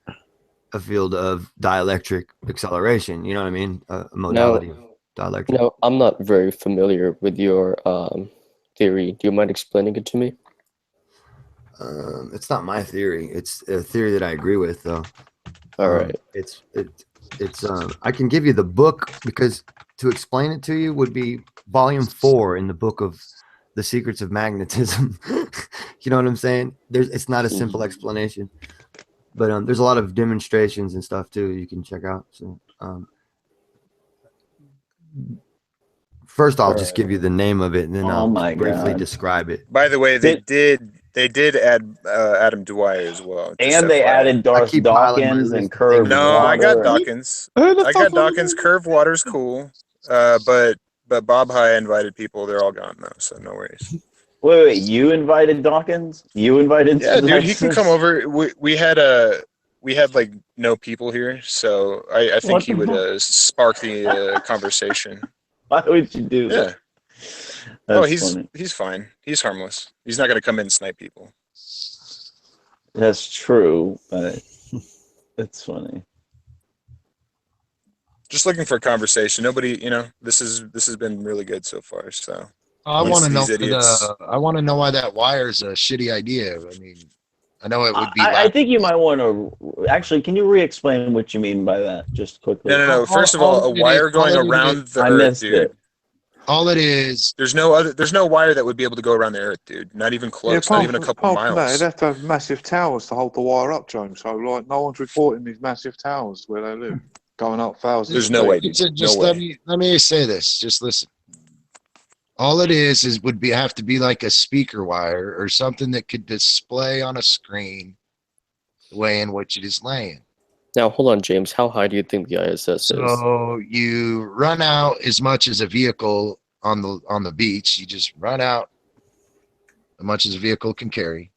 a field of dielectric acceleration. You know what I mean? A modality of dielectric. No, I'm not very familiar with your theory. Do you mind explaining it to me? It's not my theory. It's a theory that I agree with, though. All right. It's I can give you the book, because to explain it to you would be volume 4 in the book of the secrets of magnetism. You know what I'm saying? It's not a simple explanation, but there's a lot of demonstrations and stuff too you can check out. So first I'll just give you the name of it, and then I'll briefly describe it. By the way, they did add Adam Dwyer as well. And they added Darth Dawkins and Curved Water. No, I got Dawkins. I got Dawkins. Curved Water's cool, but Bob High invited people. They're all gone now, so no worries. Wait, you invited Dawkins? You invited? Yeah, dude, he can come over. We had like no people here, so I think he would spark the conversation. Why would you do that? He's fine. He's harmless. He's not gonna come in and snipe people. That's true, but it's funny. Just looking for a conversation. Nobody, this has been really good so far. So I want to know. I want to know why that wire's a shitty idea. I mean, I know it would be. I think you might want to actually. Can you re-explain what you mean by that, just quickly? No. First of all, a wire going around the Earth, dude. All it is. There's no wire that would be able to go around the Earth, dude. Not even close. Not even a couple miles. No, they'd have to have massive towers to hold the wire up, James. So like, no one's reporting these massive towers where they live, going up thousands. There's no way. Just let me say this. Just listen. All it is would have to be like a speaker wire or something that could display on a screen the way in which it is laying. Now, hold on, James. How high do you think the ISS is? So you run out as much as a vehicle on the beach. You just run out as much as a vehicle can carry,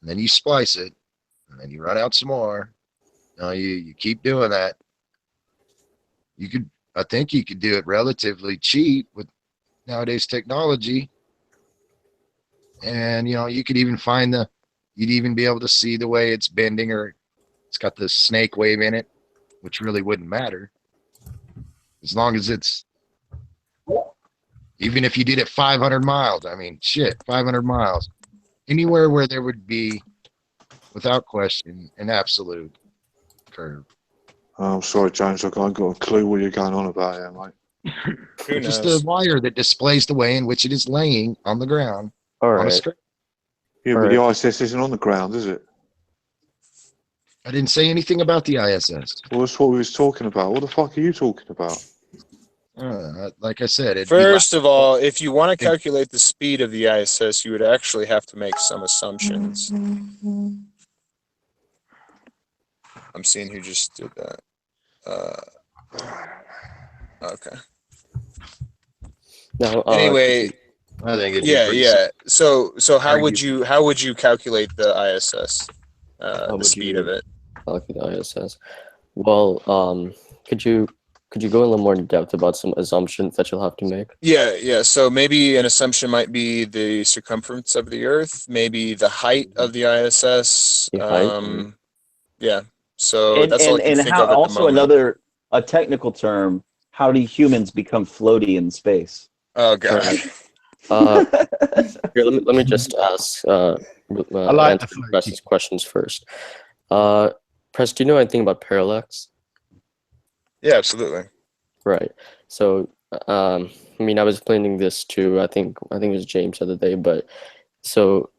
and then you splice it, and then you run out some more. You keep doing that. I think you could do it relatively cheap with nowadays technology, and you could even you'd even be able to see the way it's bending, or it's got the snake wave in it, which really wouldn't matter as long as it's, even if you did it 500 miles. I mean, shit, 500 miles anywhere where there would be, without question, an absolute curve. I'm sorry, James, I've got a clue what you're going on about here, mate. Just a wire that displays the way in which it is laying on the ground. All right. Yeah, but the ISS isn't on the ground, is it? I didn't say anything about the ISS. Well, that's what we was talking about. What the fuck are you talking about? Like I said, first of all, if you want to calculate the speed of the ISS, you would actually have to make some assumptions. I'm seeing who just did that. Okay. No, anyway, I think yeah. So how would you calculate the ISS? The speed of it. Calculate the ISS. Well, could you go a little more in depth about some assumptions that you'll have to make? Yeah. So maybe an assumption might be the circumference of the Earth, maybe the height of the ISS. Yeah. So that's all I can think of at the moment. A technical term. How do humans become floaty in space? Oh god. Here, let me just ask. I like answer Press's questions first. Press, do you know anything about parallax? Yeah, absolutely. Right. So, I mean, I was explaining this to I think it was James the other day, but so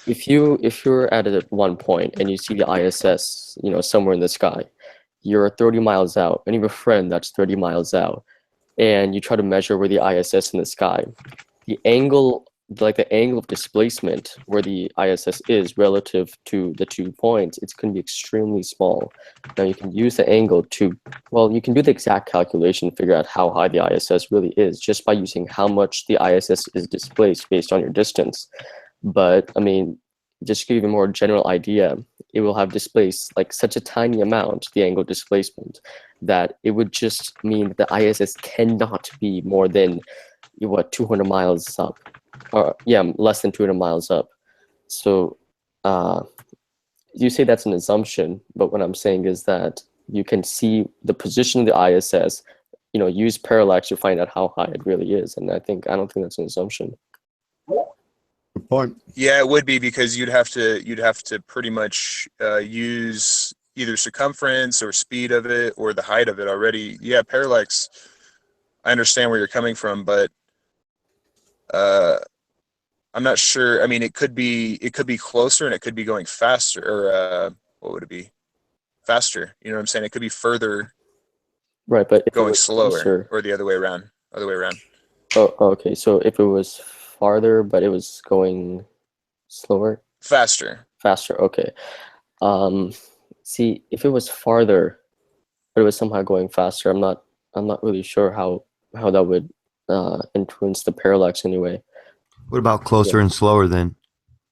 if you're at one point and you see the ISS, somewhere in the sky, you're 30 miles out, and you have a friend that's 30 miles out, and you try to measure where the ISS in the sky, the angle of displacement where the ISS is relative to the 2 points, it's going to be extremely small. Now you can use the angle you can do the exact calculation to figure out how high the ISS really is just by using how much the ISS is displaced based on your distance. But I mean, just to give you a more general idea, it will have displaced like such a tiny amount, the angle displacement, that it would just mean that the ISS cannot be more than 200 miles up, or less than 200 miles up. So you say that's an assumption, but what I'm saying is that you can see the position of the ISS, use parallax to find out how high it really is, and I don't think that's an assumption. Good point. Yeah, it would be, because you'd have to pretty much use either circumference or speed of it or the height of it already. Yeah, parallax. I understand where you're coming from, but I'm not sure. I mean, it could be closer and it could be going faster, or what would it be? Faster. You know what I'm saying? It could be further. Right, but if going it was slower, closer, or the other way around. Oh, okay. So if it was farther, but it was going slower, Faster. Okay. See, if it was farther, but it was somehow going faster, I'm not really sure how that would influence the parallax anyway. What about closer and slower then?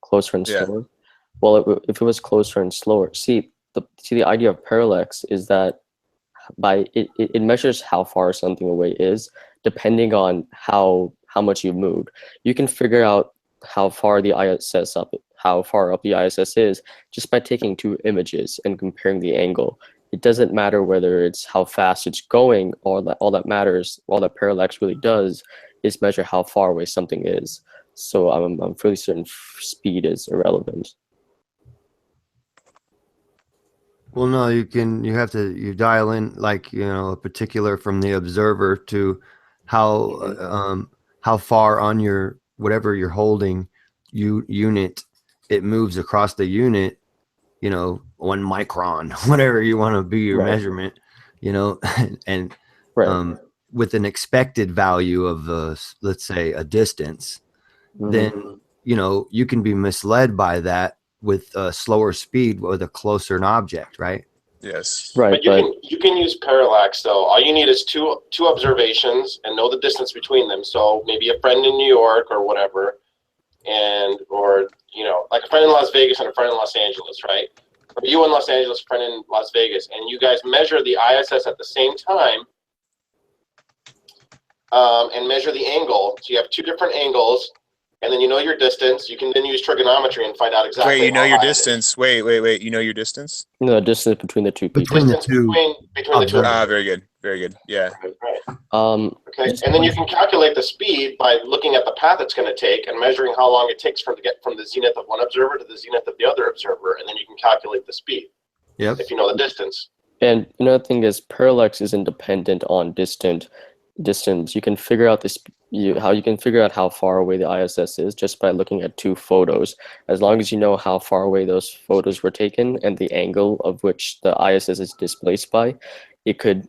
Closer and slower. Well, if it was closer and slower, see the idea of parallax is that it measures how far something away is, depending on how much you've moved. You can figure out how far the ISS how far up the ISS is just by taking two images and comparing the angle. It doesn't matter whether it's how fast it's going. All that matters, all that parallax really does, is measure how far away something is. So I'm fairly certain speed is irrelevant. Well, no, you dial in, like, a particular from the observer to how far on your whatever you're holding unit it moves across the unit, 1 micron, whatever you want to be your measurement, and with an expected value of let's say a distance, then you can be misled by that with a slower speed with a closer object, right? Yes. Right. But you can use parallax though. All you need is two observations and know the distance between them. So maybe a friend in New York or whatever, or like a friend in Las Vegas and a friend in Los Angeles, right? Or you in Los Angeles, friend in Las Vegas, and you guys measure the ISS at the same time, and measure the angle. So you have two different angles. And then you know your distance. You can then use trigonometry and find out exactly. Wait, you know your distance. Wait. You know your distance? No, the distance between the two people. Between the two. Ah, very good. Yeah. Right. Okay. And then you can calculate the speed by looking at the path it's going to take and measuring how long it takes to get from the zenith of one observer to the zenith of the other observer, and then you can calculate the speed. Yep. If you know the distance. And another thing is parallax isn't dependent on distance. You can figure out you can figure out how far away the ISS is just by looking at two photos. As long as you know how far away those photos were taken and the angle of which the ISS is displaced by, it could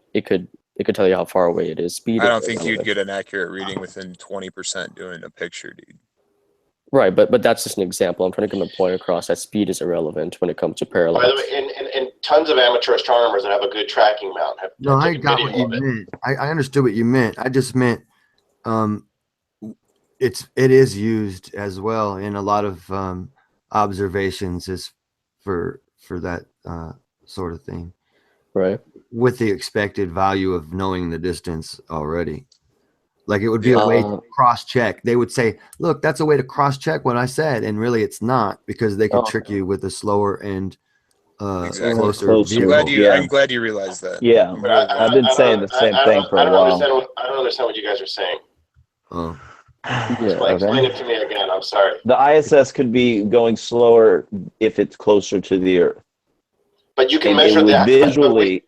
tell you how far away it is. Speed. I don't think you'd get an accurate reading within 20% doing a picture, dude. Right, but that's just an example. I'm trying to get my point across that speed is irrelevant when it comes to parallax. By the way, and tons of amateur astronomers that have a good tracking mount have I got what you meant. I understood what you meant. I just meant it is used as well in a lot of observations as for that sort of thing. Right. With the expected value of knowing the distance already. Like it would be a way to cross-check. They would say, look, that's a way to cross-check what I said. And really it's not, because they could trick you with a slower and closer view. I'm glad you realized that. Yeah, I've been saying the same thing for a while. I don't understand what you guys are saying. Oh. Explain it to me again. I'm sorry. The ISS could be going slower if it's closer to the Earth. But you can measure that visually.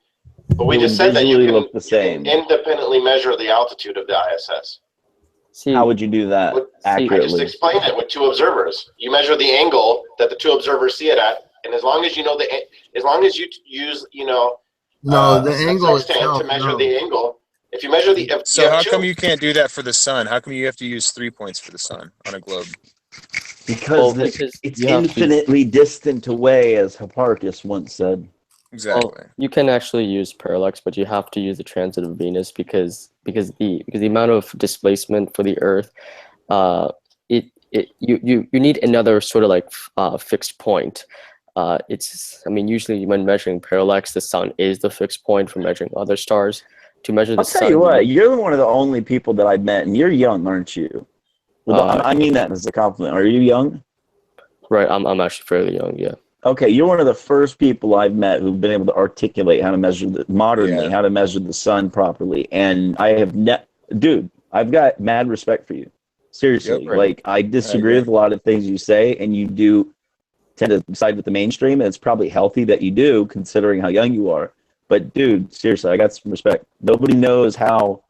But we just said that you can look the same. Independently measure the altitude of the ISS. How would you do that accurately? I just explained it with two observers. You measure the angle that the two observers see it at, and as long as you know as long as you use the angle itself to measure the angle. If you measure the how come you can't do that for the sun? How come you have to use 3 points for the sun on a globe? Because it's infinitely distant away, as Hipparchus once said. Exactly. Well, you can actually use parallax, but you have to use the transit of Venus because the amount of displacement for the Earth, you need another sort of like fixed point. Usually when measuring parallax, the sun is the fixed point for measuring other stars. To measure the sun. I'll tell you what, you're one of the only people that I've met, and you're young, aren't you? I mean that as a compliment. Are you young? Right, I'm actually fairly young, yeah. Okay, you're one of the first people I've met who've been able to articulate how to measure how to measure the sun properly. And I have I've got mad respect for you. Seriously. Yep, right. Like, I disagree with a lot of things you say, and you do tend to side with the mainstream, and it's probably healthy that you do, considering how young you are. But dude, seriously, I got some respect. Nobody knows how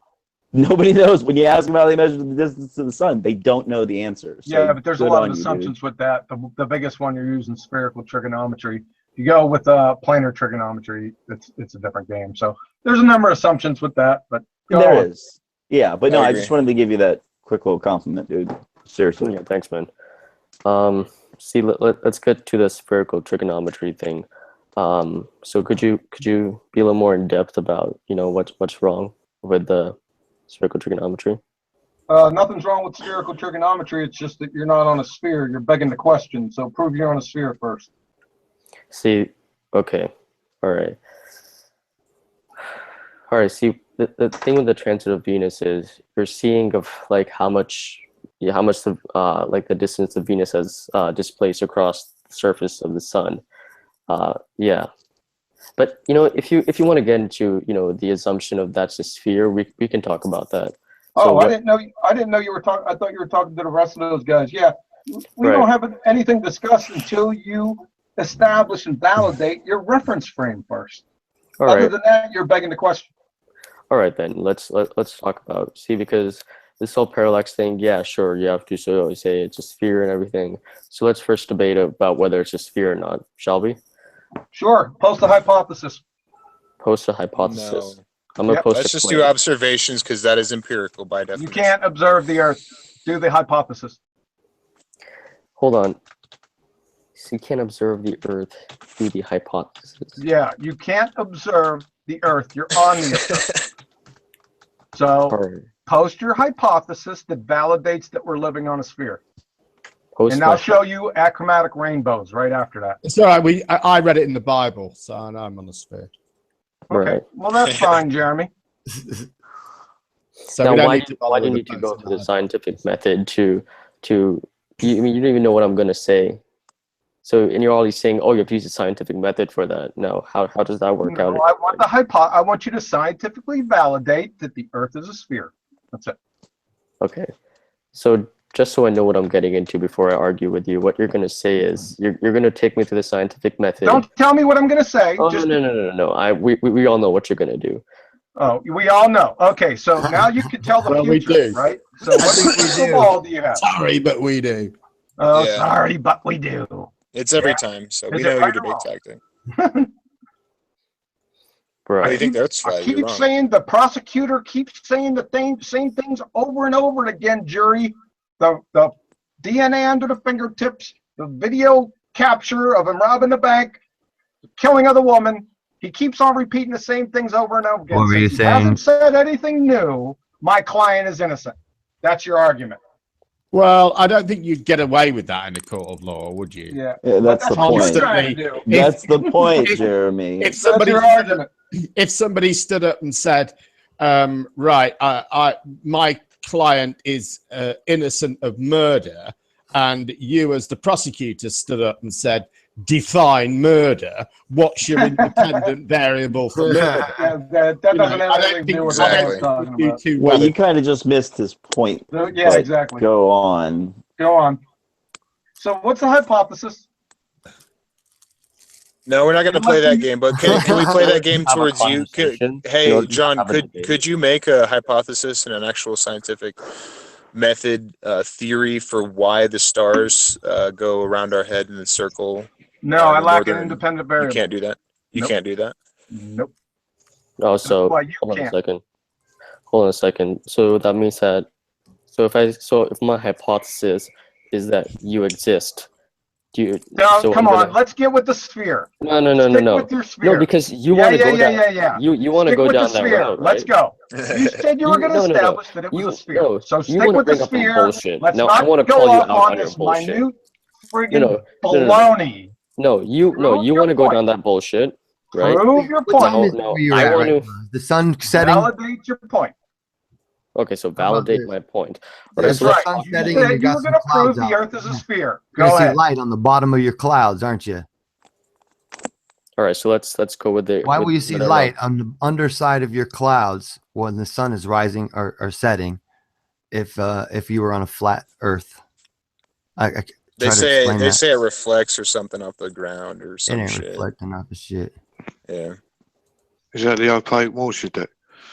Nobody knows. When you ask them how they measure the distance to the sun, they don't know the answer. So yeah, but there's a lot of assumptions with that. The biggest one, you're using spherical trigonometry. If you go with planar trigonometry, it's a different game. So there's a number of assumptions with that, but there is. Yeah, but no, I just wanted to give you that quick little compliment, dude. Seriously. Yeah, thanks, man. See, let's get to the spherical trigonometry thing. So could you be a little more in depth about what's wrong with the spherical trigonometry? Nothing's wrong with spherical trigonometry. It's just that you're not on a sphere. You're begging the question. So prove you're on a sphere first. See, okay, all right. See, the thing with the transit of Venus is you're seeing of like how much the like the distance of Venus has displaced across the surface of the sun. Yeah, but if you want to get into the assumption of that's a sphere, we can talk about that. So I didn't know you were talking. I thought you were talking to the rest of those guys. Yeah, we don't have anything discussed until you establish and validate your reference frame first. Other than that, you're begging the question. All right, then let's talk about because this whole parallax thing. Yeah, sure, you have to say it's a sphere and everything. So let's first debate about whether it's a sphere or not, shall we? Sure. Post a hypothesis. Post a hypothesis. No. I'm gonna post. Let's just do observations because that is empirical by definition. You can't observe the Earth. Do the hypothesis. Hold on. So you can't observe the Earth through the hypothesis. Yeah, you can't observe the Earth. You're on the Earth. So post your hypothesis that validates that we're living on a sphere. And I'll show you achromatic rainbows right after that. It's all right. I read it in the Bible, so I know I'm on a sphere. Okay. Right. Well, that's fine, Jeremy. So now, why do you need to go through the scientific method to you don't even know what I'm gonna say? So, and you're already saying, oh, you have to use a scientific method for that. No, how does that work out? I want you to scientifically validate that the Earth is a sphere. That's it. Okay. So just so I know what I'm getting into before I argue with you, what you're going to say is you're going to take me through the scientific method. Don't tell me what I'm going to say. Oh, no. We all know what you're going to do. Oh, we all know. Okay, so now you can tell the future, right? So what crystal ball do you have? Sorry, but we do. Oh, yeah. Sorry, but we do. It's every time, so we know your debate tactic. Right. How do you think that's I keep saying the prosecutor keeps saying the same things over and over again, jury. The DNA under the fingertips, the video capture of him robbing the bank, killing of the woman. He keeps on repeating the same things over and over again. What were you saying? He hasn't said anything new. My client is innocent. That's your argument. Well, I don't think you'd get away with that in a court of law, would you? Yeah, that's the point. That's the point, Jeremy. If somebody stood up and said, right, my client is innocent of murder, and you as the prosecutor stood up and said, define murder, what's your independent variable for murder? That doesn't have anything to do with what I was talking about. Well, you kind of just missed his point. Yeah, exactly. Go on. So what's the hypothesis? No, we're not going to play that game, but can we play that game towards you? Hey, John, could you make a hypothesis and an actual scientific method theory for why the stars go around our head in a circle? No, I lack an independent variable. You can't do that? You can't do that? Nope. Oh, so hold on a second. So that means that if my hypothesis is that you exist, come on, let's get with the sphere. No. With your sphere. No, because you want to go down. Yeah. You want to go down that road, right? Let's go. You said you were going to establish that it was a sphere. So stick with the sphere. Let's not go off on this minute friggin' baloney. No, you want to go down that bullshit, right? Prove your point. No, I want to. The sun setting. Validate your point. Okay, so validate my point. That's right. The sun setting You and you got were going to prove the Earth is a sphere. Go ahead. See light on the bottom of your clouds, aren't you? All right, so let's go with the. Why will you see light on the underside of your clouds when the sun is rising or setting? If you were on a flat Earth, they say it reflects or something off the ground or some shit. Reflecting off the shit. Yeah. Is that the opaque wash you do?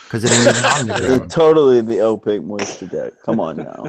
because it ain't even on the ground. It's totally the opaque moisture deck. Come on now.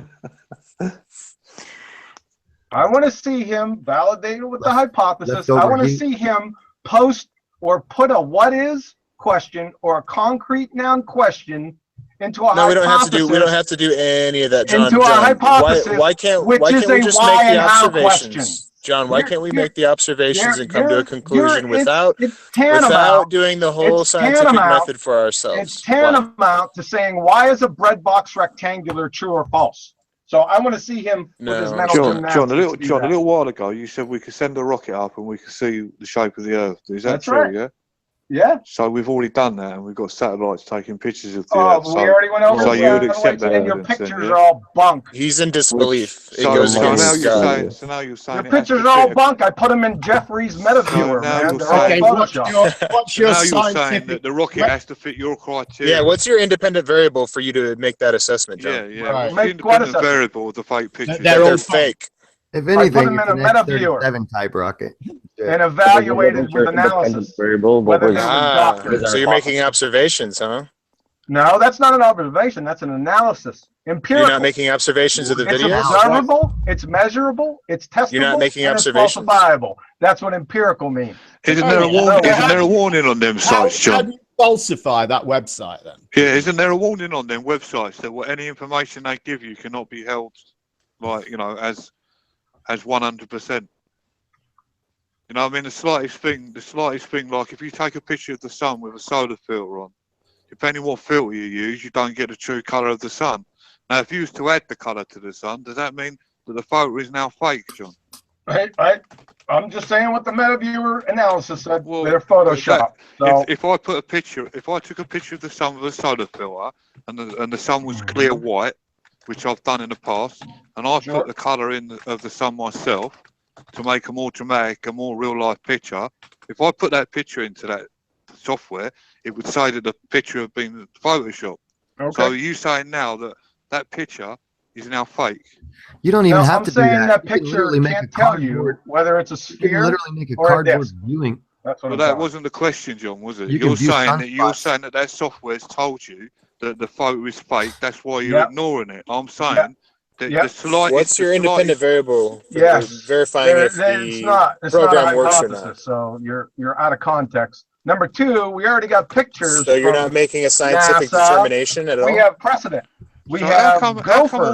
I want to see him validate it with the hypothesis. I want to see him post or put a what is question or a concrete noun question into a hypothesis. We don't have to do any of that, John. Into a hypothesis, why can't we just make the observations? John, why can't we make the observations and come to a conclusion without doing the whole scientific method for ourselves? It's tantamount to saying, why is a bread box rectangular, true or false? So I want to see him with his mental gymnastics. John, a little while ago, you said we could send a rocket up and we could see the shape of the Earth. Is that true? Right. Yeah. Yeah. So we've already done that, and we've got satellites taking pictures of the Earth. We already went over so you would accept and that your pictures are all bunk. He's in disbelief. So now you're saying your pictures are all bunk. I put them in Jeffrey's MetaViewer, man. They're all Photoshop. What's your now you're scientific... saying that the rocket has to fit your criteria. Yeah, what's your independent variable for you to make that assessment, John? Yeah. Right. What's the independent variable of the fake pictures? They're all fake. If anything, it's an F-37 type rocket. And evaluated with analysis. So you're making observations, huh? No, that's not an observation. That's an analysis. Empirical. You're not making observations of the videos? It's observable, it's measurable, it's testable, you're not making observations? It's falsifiable. That's what empirical means. Isn't there a warning on them sites, John? How do you falsify that website then? Yeah, isn't there a warning on them websites that any information they give you cannot be held, as 100%? You know, I mean, the slightest thing, like if you take a picture of the sun with a solar filter on, depending what filter you use, you don't get the true colour of the sun. Now, if you was to add the colour to the sun, does that mean that the photo is now fake, John? I'm just saying what the MetaViewer analysis said. They're Photoshop. If I took a picture of the sun with a solar filter, and the sun was clear white, which I've done in the past, and I put the colour of the sun myself to make a more dramatic, a more real life picture. If I put that picture into that software, it would say that the picture had been photoshopped. Okay. So are you saying now that picture is now fake? You don't even have to do that. I'm saying that picture can't tell you whether it's a sphere literally make a cardboard viewing. That's what that wasn't the question, John, was it? You're saying that software's told you that the photo is fake. That's why you're ignoring it. I'm saying what's your independent variable for verifying if the program works or not? So you're out of context. Number two, we already got pictures. So you're not making a scientific determination at all? We have precedent. How come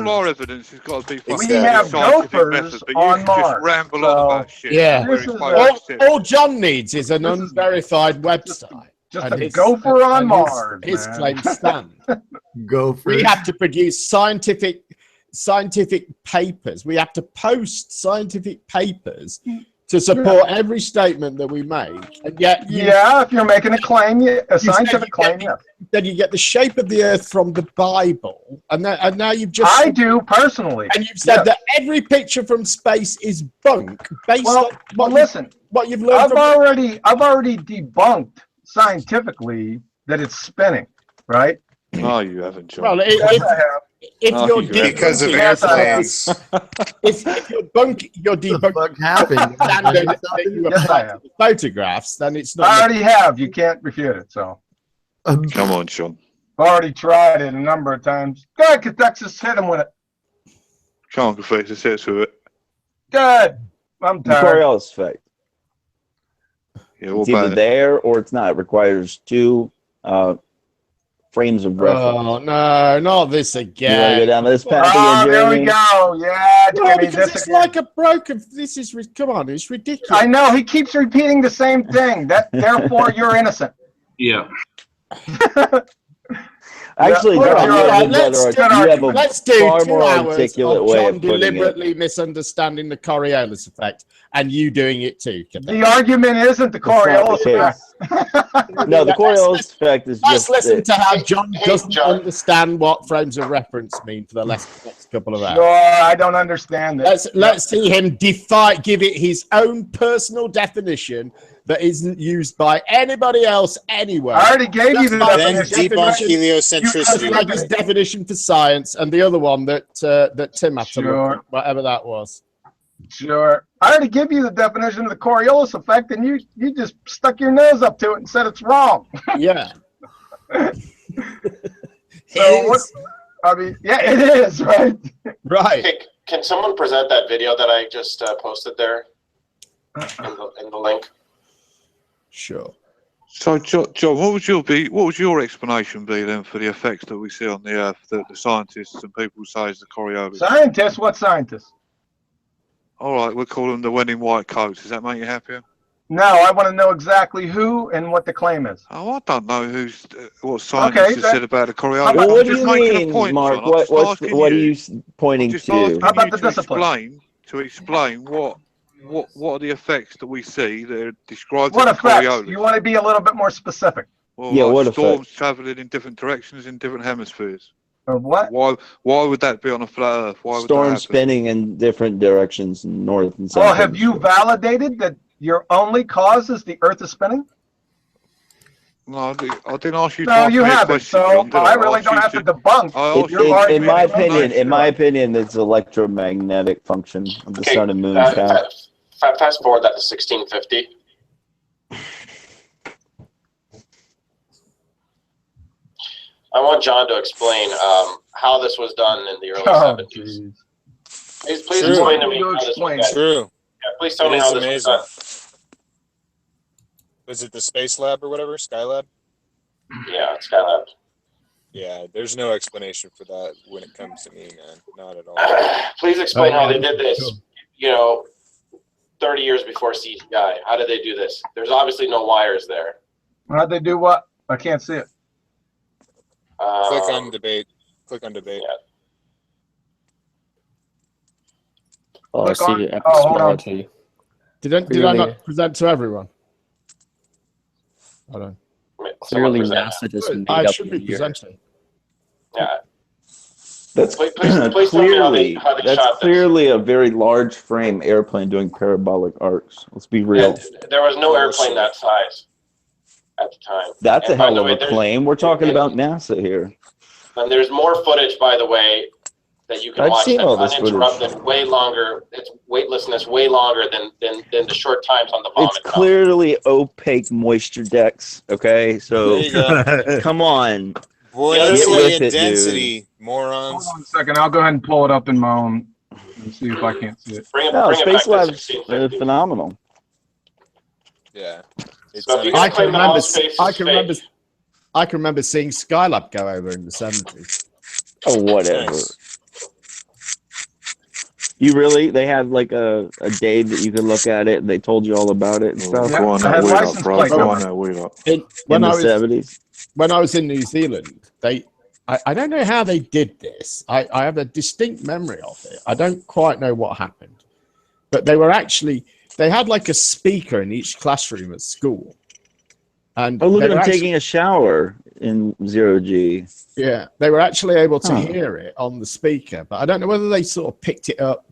all our evidence has got to be we have gophers on Mars. Just ramble on about shit. Yeah. All John needs is an unverified website. Just a gopher on Mars. His claim stand. Gopher. We have to produce scientific papers. We have to post scientific papers to support every statement that we make. And yet, if you're making a claim, a scientific claim, then you get the shape of the Earth from the Bible, and now you've just. I do personally, and you've said that every picture from space is bunk based on what you've learned. I've already debunked scientifically that it's spinning, right? No, you haven't, John. Well, if you're because of airplanes. if you're debunking that you apply to the photographs, then it's not. I already have. You can't refute it. So come on, Sean. I've already tried it a number of times. Go ahead, Catexas, hit him with it. Come on, Catexas, hit us with it. Good. I'm tired. The Coriolis effect. Yeah, it's either there or it's not. It requires two frames of reference. Oh no, not this again. You want to go down this path again, Jeremy? There we go. Yeah, no, because it's like a broken. This is come on, it's ridiculous. I know he keeps repeating the same thing. Therefore you're innocent. Yeah. Actually, let's do far 2 more hours articulate of way John of putting deliberately misunderstanding the Coriolis effect, and you doing it too. The argument isn't the Coriolis effect. No, the Coriolis effect is let's just. Listen to how John doesn't understand what frames of reference mean for the next couple of hours. Sure, I don't understand it. Let's see him give it his own personal definition that isn't used by anybody else anywhere. I already gave you the definition. Debunk heliocentricity. Like his definition for science, and the other one that Tim had to look at, whatever that was. Sure. I already give you the definition of the Coriolis effect, and you just stuck your nose up to it and said it's wrong. Yeah. So what? I mean, yeah, it is, right? Right. Okay, can someone present that video that I just posted there in the link? Sure. So, John, what would your explanation be then for the effects that we see on the Earth that the scientists and people say is the Coriolis? Scientists? What scientists? All right, we'll call them the men in white coats. Does that make you happier? No, I want to know exactly who and what the claim is. Oh, I don't know what scientists have said about the Coriolis. Well, what I'm do just you making mean, a point, Mark? John. What are you pointing to? How about the discipline? To explain what are the effects that we see that are described What in the effects? Coriolis? You want to be a little bit more specific. Well, yeah, like what storms effects? traveling in different directions in different hemispheres. Of what? Why would that be on a flat Earth? Why would Storm that happen? spinning in different directions, north and south. Well, have you validated that your only cause is the Earth is spinning? No, I didn't ask you to No, ask you me a haven't. question, So John, did I really don't have to debunk your argument. In my opinion, it's electromagnetic function of the sun and moon's path. Fast forward that to 1650. I want John to explain how this was done in the early 70s. Please explain to me how this was done. True. Yeah, please tell me how this was done. Was it the Space Lab or whatever? Skylab? Yeah, Skylab. Yeah, there's no explanation for that when it comes to me, man. Not at all. Please explain how they did this, 30 years before CGI. How did they do this? There's obviously no wires there. How'd they do what? I can't see it. Click on debate. Click on debate. Yeah. Oh, I see it. Hold on. Did I not present to everyone? Hold on. Clearly, NASA just made I up should the be year. presenting. Yeah. That's please tell me how they shot clearly a very large frame airplane doing parabolic arcs. Let's be real. And there was no airplane that size at the time. That's and a hell of a claim. We're talking about NASA here. And there's more footage, by the way, that you can I've watch seen that's all this uninterrupted, footage. way longer. It's weightlessness way longer than the short times on the vomit. It's clearly opaque moisture decks. Okay, so There you go. come on. Buoyancy and density, morons. Hold on a second. I'll go ahead and pull it up in my own and see if I can't see it. No, Space Lab's phenomenal. Yeah. I can remember seeing Skylab go over in the 70s. Oh, whatever. You really? They had like a day that you could look at it, and they told you all about it and stuff. Go on that wheel up, bro. Go on that wheel up. In the 70s. When I was in New Zealand, I don't know how they did this. I have a distinct memory of it. I don't quite know what happened. But they had like a speaker in each classroom at school. And look at them taking a shower in 0G. Yeah, they were actually able to hear it on the speaker, but I don't know whether they sort of picked it up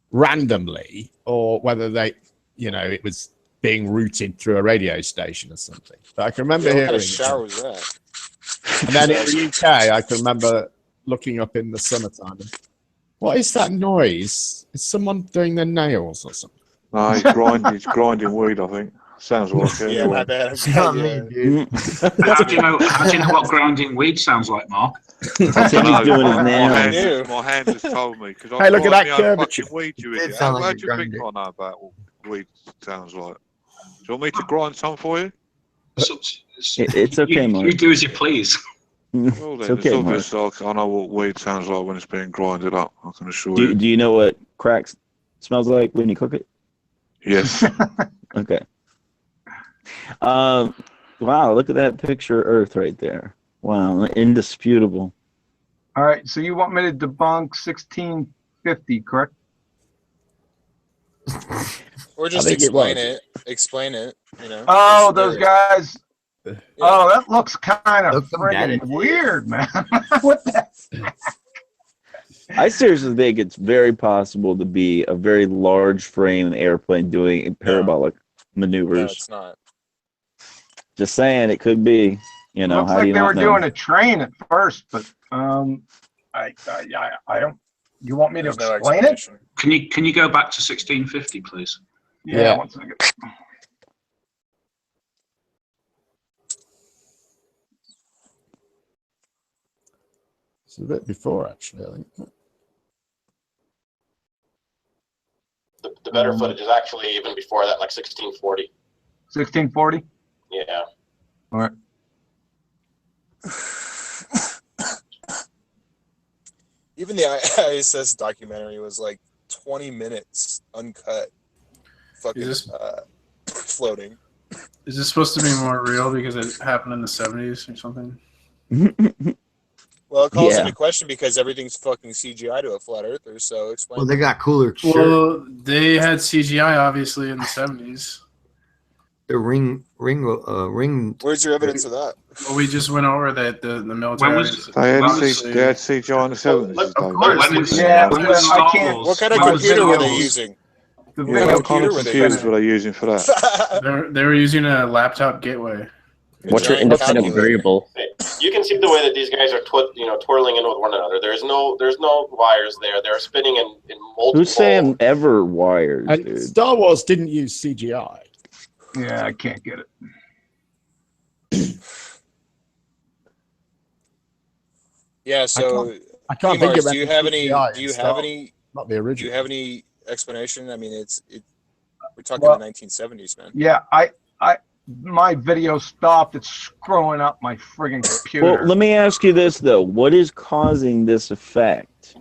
randomly or whether it was being routed through a radio station or something. But I can remember hearing what kind of shower was that? And then in the UK, I can remember looking up in the summertime. What is that noise? Is someone doing their nails or something? No, he's grinding weed, I think. Sounds like it. Yeah, my bad. How do you know what grinding weed sounds like, Mark? I think he's doing his nails. My hand just told me. Hey, look at that curvature. Weed, you idiot. Sound How like do you think I know about what weed sounds like? Do you want me to grind some for you? It's okay, Mark. You do as you please. Well, then, it's okay, obvious I know what weed sounds like when it's being grinded up. I can assure you. Do you know what crack smells like when you cook it? Yes. Okay. Wow, look at that picture of Earth right there. Wow, indisputable. All right, so you want me to debunk 1650, correct? Or just explain it. Explain it, Oh, those guys. Yeah. Oh, that looks kind of friggin' weird, man. What the? I seriously think it's very possible to be a very large frame airplane doing parabolic maneuvers. No, it's not. Just saying, it could be. Looks how like do you they not were know? doing a train at first, but I don't. You want me to explain it? Can you go back to 1650, please? Yeah. 1 second. It's a bit before, actually, I think. The better footage is actually even before that, like 1640. 1640? Yeah. All right. Even the ISS documentary was like 20 minutes uncut, fucking floating. Is this supposed to be more real because it happened in the 70s or something? Well, it calls into question because everything's fucking CGI to a flat earther. So explain. Well, they got cooler shit. Well, they had CGI obviously in the 70s. The ring. Where's your evidence of that? Well, we just went over that the military. They had CGI in the 70s. Of course. Yeah, I can't. What kind of computer were they using? What kind of computers were they using for that? They were using a laptop gateway. What's your independent variable? You can see the way that these guys are twirling in with one another. There's no wires there. They're spinning in multiple. Who's saying ever wires, And dude? Star Wars didn't use CGI. Yeah, I can't get it. Yeah, so I can't think of do you have any? CGI Do you in have Star any? Not the Do original. you have any explanation? I mean, we're talking the 1970s, man. Yeah, my video stopped. It's screwing up my friggin' computer. Well, let me ask you this though: what is causing this effect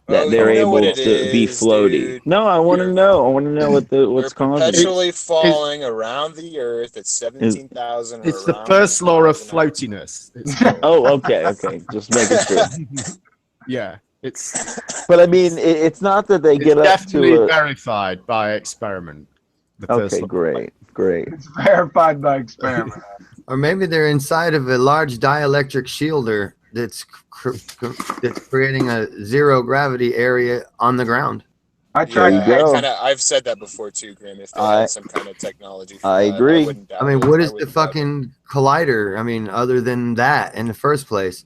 that they're able to be floaty? Dude. No, I want to know. I want to know what's causing it. Perpetually falling around the Earth at 17,000. It's the first law of floatiness. Oh, okay. Just making sure. Yeah, it's. But I mean, it's not that they get up definitely to. verified by experiment. Okay, great. It's verified by experiment. Or maybe they're inside of a large dielectric shielder that's creating a zero gravity area on the ground. I've said that before too, Grim. If they had some kind of technology, I agree. I mean, what is the fucking collider? I mean, other than that, in the first place,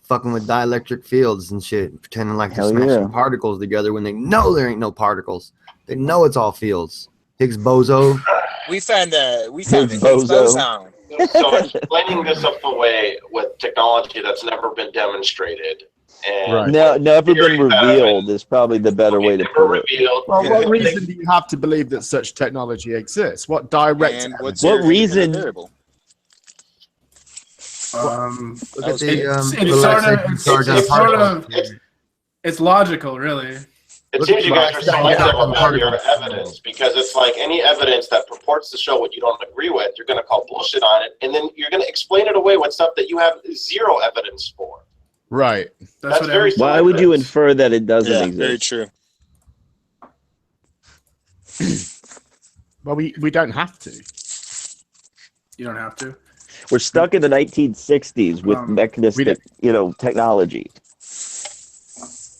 fucking with dielectric fields and shit, pretending like they're smashing particles together when they know there ain't no particles. They know it's all fields. Higgs boson. We found the Higgs boson. So explaining this up away with technology that's never been demonstrated and never been revealed is probably the better way to put it. Well, what reason do you have to believe that such technology exists? What direct? What reason? It's logical, really. It seems you guys are selective about your evidence because it's like any evidence that purports to show what you don't agree with, you're going to call bullshit on it, and then you're going to explain it away with stuff that you have zero evidence for. Right. That's very selective. Why would you infer that it doesn't exist? Very true. Well, we don't have to. You don't have to. We're stuck in the 1960s with mechanistic, technology.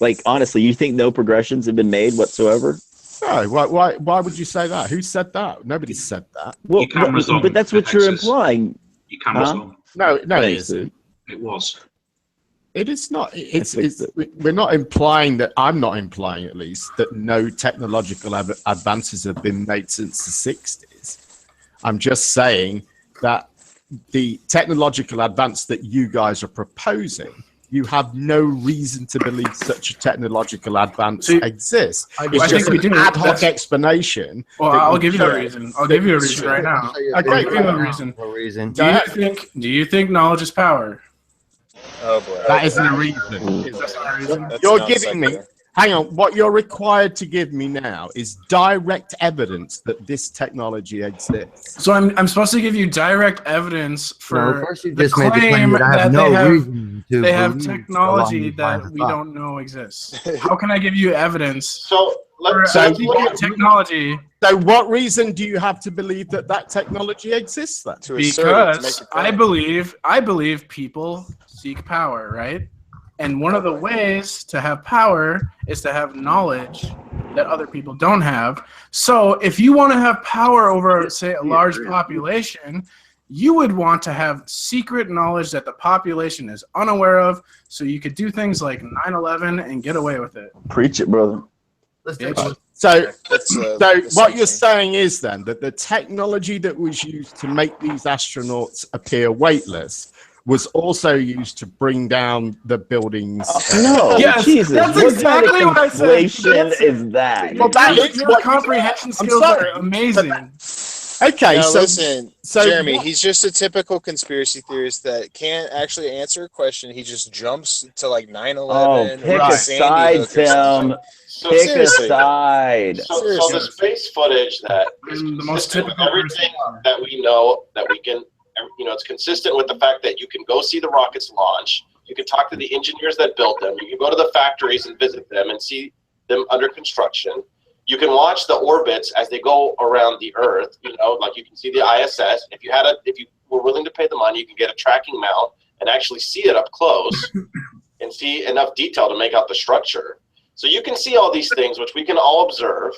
Like, honestly, you think no progressions have been made whatsoever? No. Why would you say that? Who said that? Nobody said that. Well, but that's what you're implying. Your camera's on. No, it isn't. It was. It is not. We're not implying that. I'm not implying, at least, that no technological advances have been made since the 60s. I'm just saying that the technological advance that you guys are proposing, you have no reason to believe such a technological advance exists. It's just an ad hoc explanation. Well, I'll give you a reason. I'll give you a reason right now. I'll give you a reason. Do you think knowledge is power? Oh boy. That isn't a reason. Is that not a reason? You're giving me. Hang on. What you're required to give me now is direct evidence that this technology exists. So I'm supposed to give you direct evidence for the just made the claim that I have no reason to they have believe technology along these that lines of we thought. don't know exists. How can I give you evidence? So technology. So what reason do you have to believe that technology exists then? Because I believe people seek power, right? And one of the ways to have power is to have knowledge that other people don't have. So if you want to have power over, say, a large population, you would want to have secret knowledge that the population is unaware of, so you could do things like 9/11 and get away with it. Preach it, brother. So what you're saying is then that the technology that was used to make these astronauts appear weightless was also used to bring down the buildings. No, Yes, Jesus, that's what exactly kind of what I said. conflation is that? Well, that is Your what comprehension I'm skills sorry. are amazing. Okay, now so listen, so Jeremy, what- he's just a typical conspiracy theorist that can't actually answer a question. He just jumps to like 9/11 Oh, or pick like a Sandy side, Hook or something. Tim. So Pick a seriously. side. So the space footage that is I'm the most consistent with typical everything that we know that we can, it's consistent with the fact that you can go see the rockets launch. You can talk to the engineers that built them. You can go to the factories and visit them and see them under construction. You can watch the orbits as they go around the Earth. Like you can see the ISS. If you were willing to pay the money, you can get a tracking mount and actually see it up close and see enough detail to make out the structure. So you can see all these things, which we can all observe,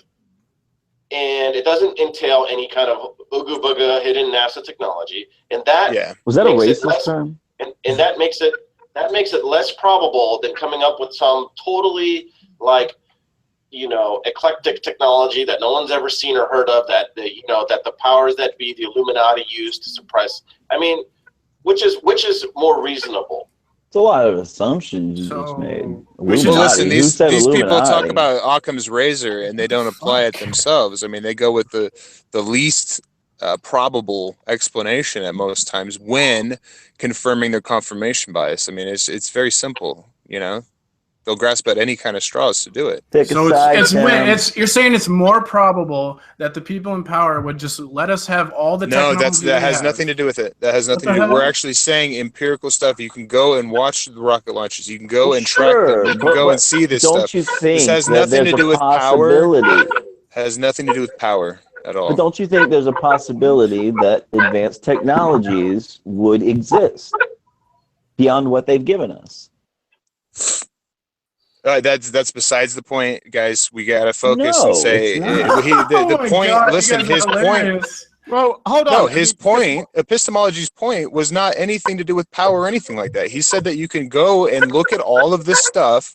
and it doesn't entail any kind of ooga booga hidden NASA technology. And that Was that a makes it racist less, term? and that makes it less probable than coming up with some totally eclectic technology that no one's ever seen or heard of, that the powers that be, the Illuminati, used to suppress. I mean, which is more reasonable? It's a lot of assumptions you just made. Well, Illuminati. listen, Who said these people talk Illuminati? about Occam's razor and they don't apply it themselves. I mean, they go with the least probable explanation at most times when confirming their confirmation bias. I mean, it's very simple. They'll grasp at any kind of straws to do it. So you're saying it's more probable that the people in power would just let us have all the No, technology that has nothing to do with it. That has nothing to do. We're actually saying empirical stuff. You can go and watch the rocket launches. You can go and track them. You can go and see this don't stuff. you think This has that nothing there's to a do with power. possibility? Has nothing to do with power at all. But don't you think there's a possibility that advanced technologies would exist beyond what they've given us? That's besides the point, guys. We gotta focus and No, say it's not. the my point. God, you listen, guys are his point. hilarious. Well, hold on. No, his point, epistemology's point, was not anything to do with power or anything like that. He said that you can go and look at all of this stuff.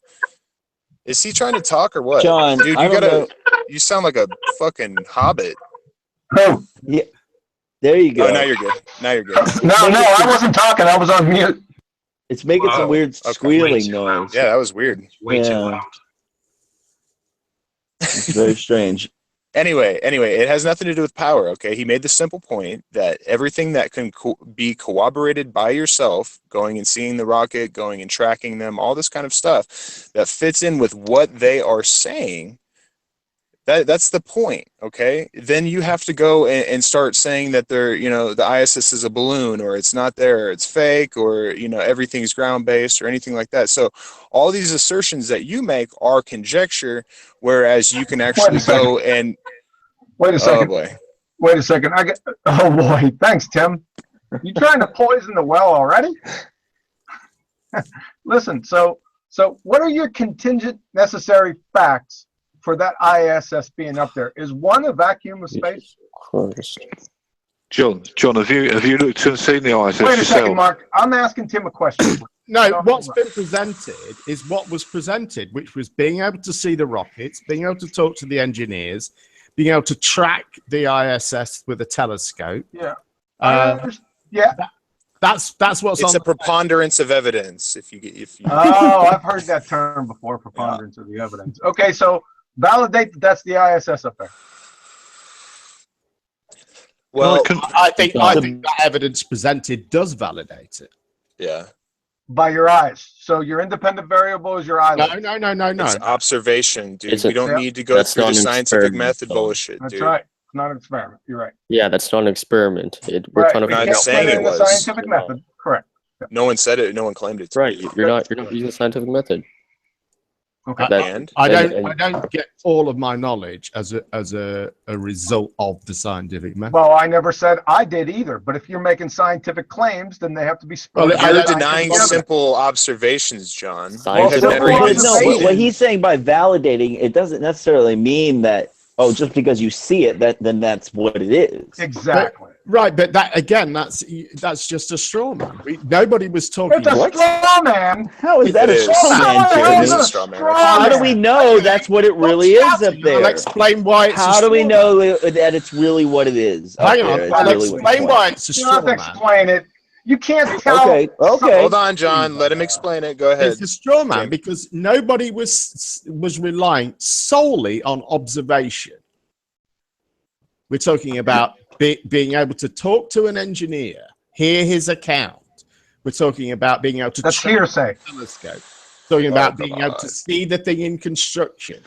Is he trying to talk or what? John, Dude, I don't know. you sound like a fucking hobbit. Oh, yeah. There you go. Oh, now you're good. Now you're good. No, I wasn't talking. I was on mute. It's making some weird squealing noise. Yeah, that was weird. Way too loud. It's very strange. Anyway, it has nothing to do with power, okay? He made the simple point that everything that can be corroborated by yourself, going and seeing the rocket, going and tracking them, all this kind of stuff that fits in with what they are saying, that's the point, okay? Then you have to go and start saying that the ISS is a balloon, or it's not there, or it's fake, or everything's ground-based, or anything like that. So all these assertions that you make are conjecture, whereas you can actually go and wait a second. Oh boy. Wait a second. Oh boy. Thanks, Tim. You trying to poison the well already? Listen. So what are your contingent necessary facts for that ISS being up there? Is one a vacuum of space? John, have you looked and seen the ISS Wait a yourself? second, Mark. I'm asking Tim a question. No, what's been presented is what was presented, which was being able to see the rockets, being able to talk to the engineers, being able to track the ISS with a telescope. Yeah. Yeah. That's what's it's on a preponderance of evidence. If you Oh, I've heard that term before, preponderance of the evidence. Okay, so validate that that's the ISS up there. Well, I think that evidence presented does validate it. Yeah. By your eyes. So your independent variable is your eyelid. No. It's observation, dude. We don't need to go through the scientific method bullshit, That's dude. right. It's not an experiment. You're right. Yeah, that's not an experiment. We're Right. trying to We can't put it in the scientific method. Correct. No one said it. No one claimed it. Right. You're not using the scientific method. Okay. I don't get all of my knowledge as a result of the scientific method. Well, I never said I did either. But if you're making scientific claims, then they have to be. Well, you're denying simple observations, John. What he's saying by validating, it doesn't necessarily mean that just because you see it, then that's what it is. Exactly. But that again, that's just a straw man. Nobody was talking. It's a straw man. How is that a straw man? How do we know that's what it really is up there? I'll explain why it's How do we know that it's really what it is? Hang on, I'll explain why it's a straw man. Explain it. You can't tell. Okay. Hold on, John. Let him explain it. Go ahead. It's a straw man because nobody was relying solely on observation. We're talking about being able to talk to an engineer, hear his account. We're talking about being able to That's hearsay. Telescope. Talking about being able to see the thing in construction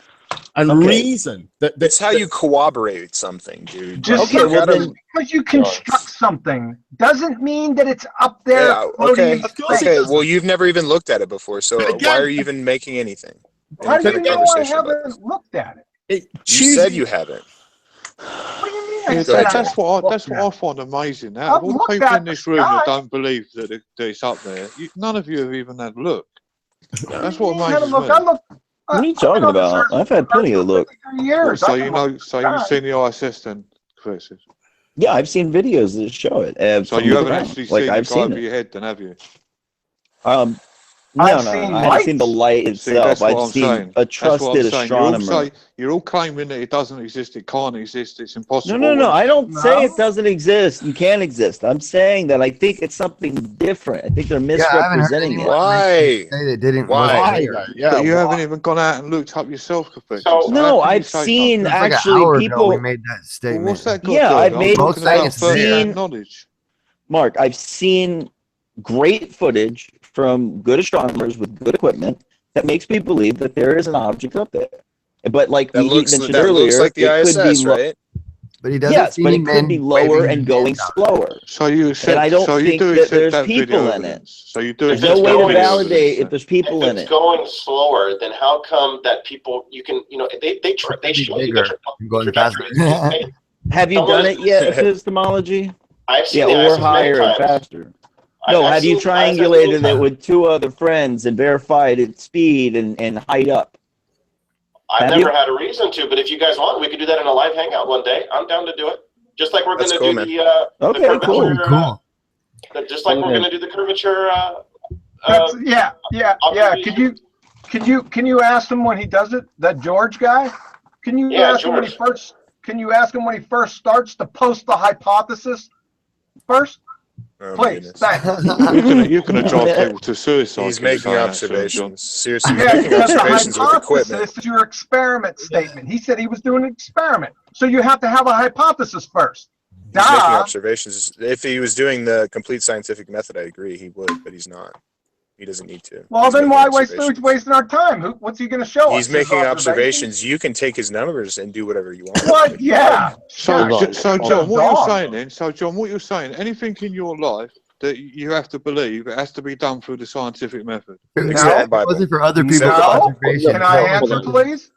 and reason that that's how you corroborate something, dude. Just because you construct something doesn't mean that it's up there. Yeah, okay. Well, you've never even looked at it before, so why are you even making anything? How do you know I haven't looked at it? You said you haven't. What do you mean? Yeah, that's what I find amazing. Now, all the people in this room that don't believe that it's up there, none of you have even had a look. That's what amazes me. What are you talking about? I've had plenty of look. So you've seen the ISS then, Professor? Yeah, I've seen videos that show it. So you haven't actually seen the guy over your head, then, have you? No, I haven't seen the light itself. I've seen a trusted astronomer. You're all claiming that it doesn't exist, it can't exist, it's impossible. No. I don't say it doesn't exist and can't exist. I'm saying that I think it's something different. I think they're misrepresenting it. Why? Say they didn't. Why? But you haven't even gone out and looked up yourself, Professor. No, I've seen actually people. We made that statement. What's that got I've seen knowledge. Mark, I've seen great footage from good astronomers with good equipment that makes me believe that there is an object up there. But like we mentioned earlier, looks like the ISS, right? But he doesn't. Yes, but it could be lower and going slower. So you accept, and I don't think that there's people in it. So you do. There's no way to validate if there's people in it. If it's going slower, then how come that people they show you the trajectory. Have you done it yet? Epistemology? I've seen or higher and faster. No, have you triangulated it with two other friends and verified its speed and height up? I've never had a reason to, but if you guys want, we could do that in a live hangout one day. I'm down to do it. Just like we're going to do the curvature. Cool. Just like we're going to do the curvature. Can you ask him when he does it? That George guy? Can you ask him when he first? Can you ask him when he first starts to post the hypothesis first? Please, thanks. You're going to drive people to suicide. He's making observations. Seriously, yeah, making observations with equipment. This is your experiment statement. He said he was doing an experiment, so you have to have a hypothesis first. He's making observations. If he was doing the complete scientific method, I agree he would, but he's not. He doesn't need to. Well, then why wasting our time? What's he going to show us? He's making observations. You can take his numbers and do whatever you want. What? Yeah. So John, what you're saying, anything in your life that you have to believe, it has to be done through the scientific method. It wasn't for other people's observations. Can I answer, please?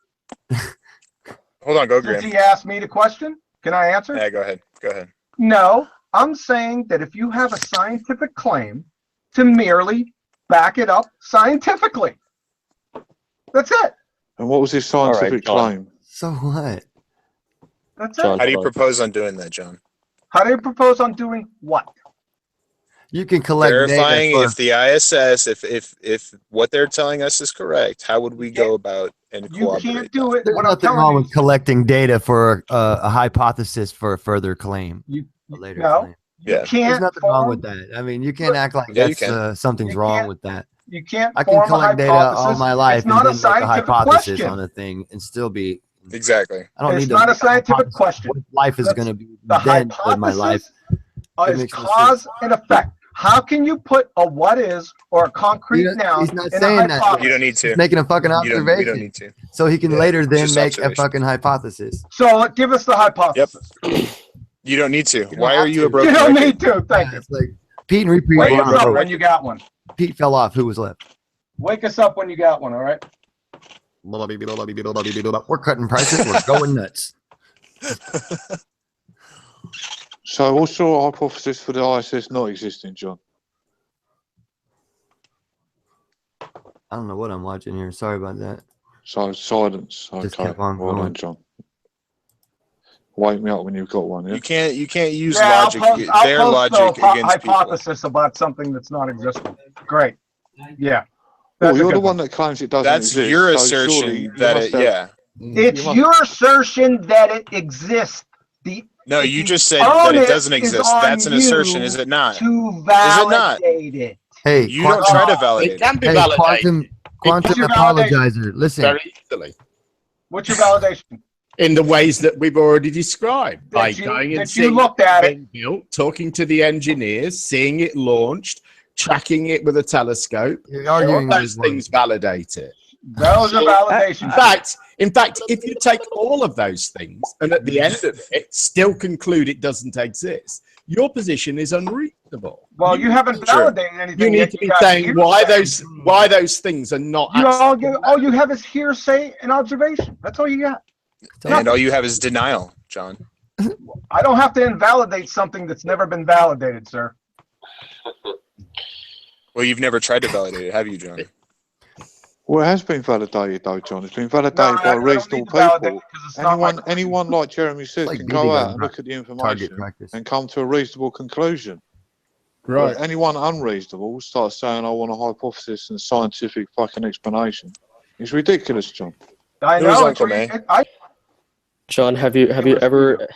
Hold on, go, Graham. Did he ask me the question? Can I answer? Yeah, go ahead. Go ahead. No, I'm saying that if you have a scientific claim, to merely back it up scientifically. That's it. And what was his scientific claim? So what? That's it. How do you propose on doing that, John? How do you propose on doing what? You can collect verifying data if the ISS, if what they're telling us is correct. How would we go about and corroborate? You can't do it. There's nothing wrong with collecting data for a hypothesis for a further claim. Claim. Yeah. There's nothing wrong with that. I mean, you can't act like something's wrong with that. You can't. I can collect data all my life and then make a hypothesis on a thing and still be exactly. I don't need it's not a scientific question. What life is going to be the then with my life. Is cause and effect. How can you put a what is or a concrete noun? He's not saying that. You don't need to. He's making a fucking observation. You don't need to. So he can later then make a fucking hypothesis. So give us the hypothesis. Yep. You don't need to. Why are you a broken You don't record? need to. Thank you. It's like Pete and Repeat. Wake us up when you got one. Pete fell off. Who was left? Wake us up when you got one. All right. We're cutting prices. We're going nuts. So what's your hypothesis for the ISS not existing, John? I don't know what I'm watching here. Sorry about that. So silence. Just Okay. kept on Well going. done, John. Wake me up when you've got one. Yeah? You can't use logic. Their logic against hypothesis about something that's not existing. Great. Yeah. Well, you're the one that claims it doesn't exist. That's your assertion that it. Yeah. It's your assertion that it exists. No, you just said that it doesn't exist. That's an assertion, is it not? To validate it. Hey, You don't try to validate It can be Hey, validated. quantum your validation? apologizer. Listen. Very easily. What's your validation? In the ways that we've already described, by going and seeing looked at it being built, talking to the engineers, seeing it launched, tracking it with a telescope. All of those things validate it. Those are validation. In fact, if you take all of those things and at the end of it still conclude it doesn't exist, your position is unreasonable. Well, you haven't validated anything. You need to be saying why those things are not. All you have is hearsay and observation. That's all you got. And all you have is denial, John. I don't have to invalidate something that's never been validated, sir. Well, you've never tried to validate it, have you, John? Well, it has been validated, though, John. It's been validated by reasonable people. Anyone like Jeremy said can go out and look at the information and come to a reasonable conclusion. Right. But anyone unreasonable will start saying, I want a hypothesis and scientific fucking explanation. It's ridiculous, John. I know. John, have you ever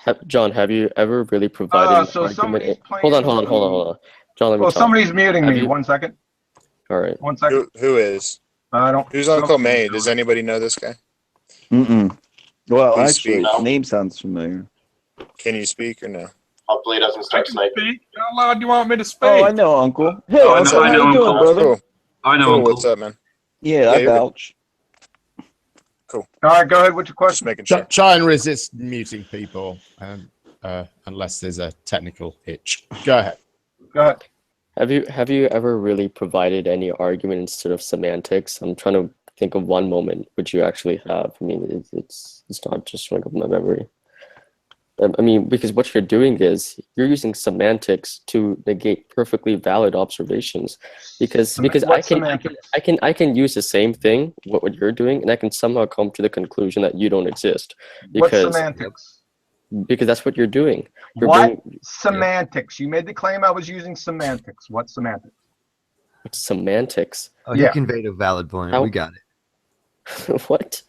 really provided so an argument? Hold on. John, let me talk. Somebody's muting me. 1 second. All right. 1 second. Who is? I don't. Who's Uncle May? Does anybody know this guy? Well, Please actually, speak. name sounds familiar. Can you speak or no? Hopefully he doesn't start sniping. How loud do you want me to speak? Oh, I know, Uncle. Hey, Oh, Uncle, I know how you doing, Uncle. brother? Cool. I know Cool. Uncle. What's up, man? Yeah, I you're good. vouch. Cool. All right, go ahead. What's your question? Just making sure. Try and resist muting people, unless there's a technical hitch. Go ahead. Go ahead. Have you ever really provided any argument instead of semantics? I'm trying to think of one moment which you actually have. I mean, it's not just showing up in my memory. I mean, because what you're doing is you're using semantics to negate perfectly valid observations. Because I can use the same thing what you're doing, and I can somehow come to the conclusion that you don't exist. Because What semantics? Because that's what you're doing. Semantics? You made the claim I was using semantics. What semantics? What's semantics? Oh, you conveyed a valid point. We got it. What?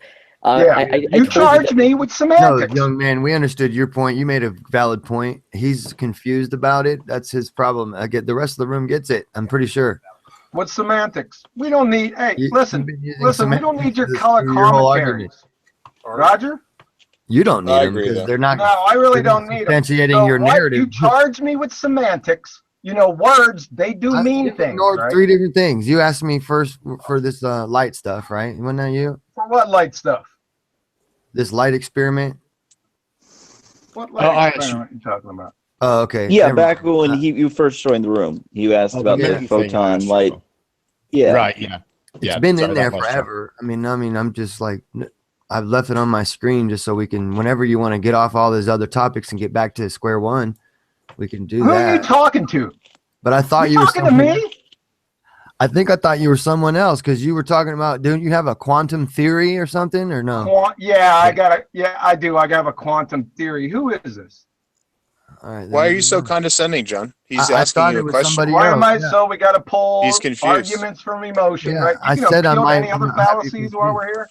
You charged me with semantics. No, young man, we understood your point. You made a valid point. He's confused about it. That's his problem. The rest of the room gets it. I'm pretty sure. What's semantics? We don't need. Hey, listen. We don't need your color commentaries. Roger. You don't need them because they're not. No, I really don't need them. Substantiating your narrative. You charge me with semantics. You know, words, they do mean things. Right? 3 different things. You asked me first for this light stuff, right? Wasn't that you? For what light stuff? This light experiment. What light experiment are you talking about? Oh, okay. Yeah, back when you first joined the room, you asked about the photon light. Yeah. Right. Yeah. It's been in there forever. I mean, I'm just like, I've left it on my screen just so we can, whenever you want to get off all these other topics and get back to square one, we can do that. Who are you talking to? But I thought you were talking to me. I think I thought you were someone else because you were talking about. Don't you have a quantum theory or something or no? I do. I have a quantum theory. Who is this? All right. Why are you so condescending, John? He's asking you a question. Why am I so? We got to pull He's confused. arguments from emotion, right? I said I might. Any other fallacies while we're here?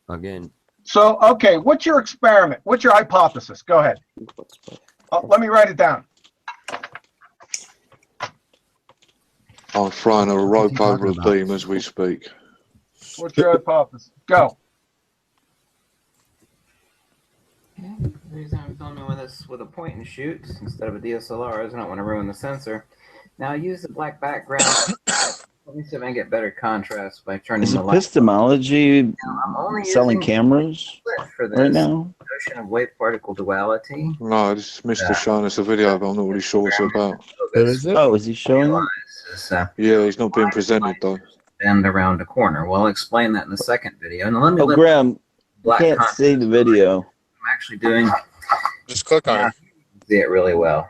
Again. So, okay, what's your experiment? What's your hypothesis? Go ahead. Let me write it down. I'm throwing a rope over a beam as we speak. What's your hypothesis? Go. The reason I'm filming with this with a point and shoot instead of a DSLR is I don't want to ruin the sensor. Now I use the black background. Let me see if I can get better contrast by turning the light. Epistemology selling cameras for this right now? notion of wave particle duality. No, this is Mr. showing us a video, but I'm not really sure what it's about. Oh, is he showing it? Yeah, he's not being presented though. Bend around a corner. Well, I'll explain that in the second video. Now, let me Graham, you can't see the video. I'm actually doing. Just click on it. See it really well.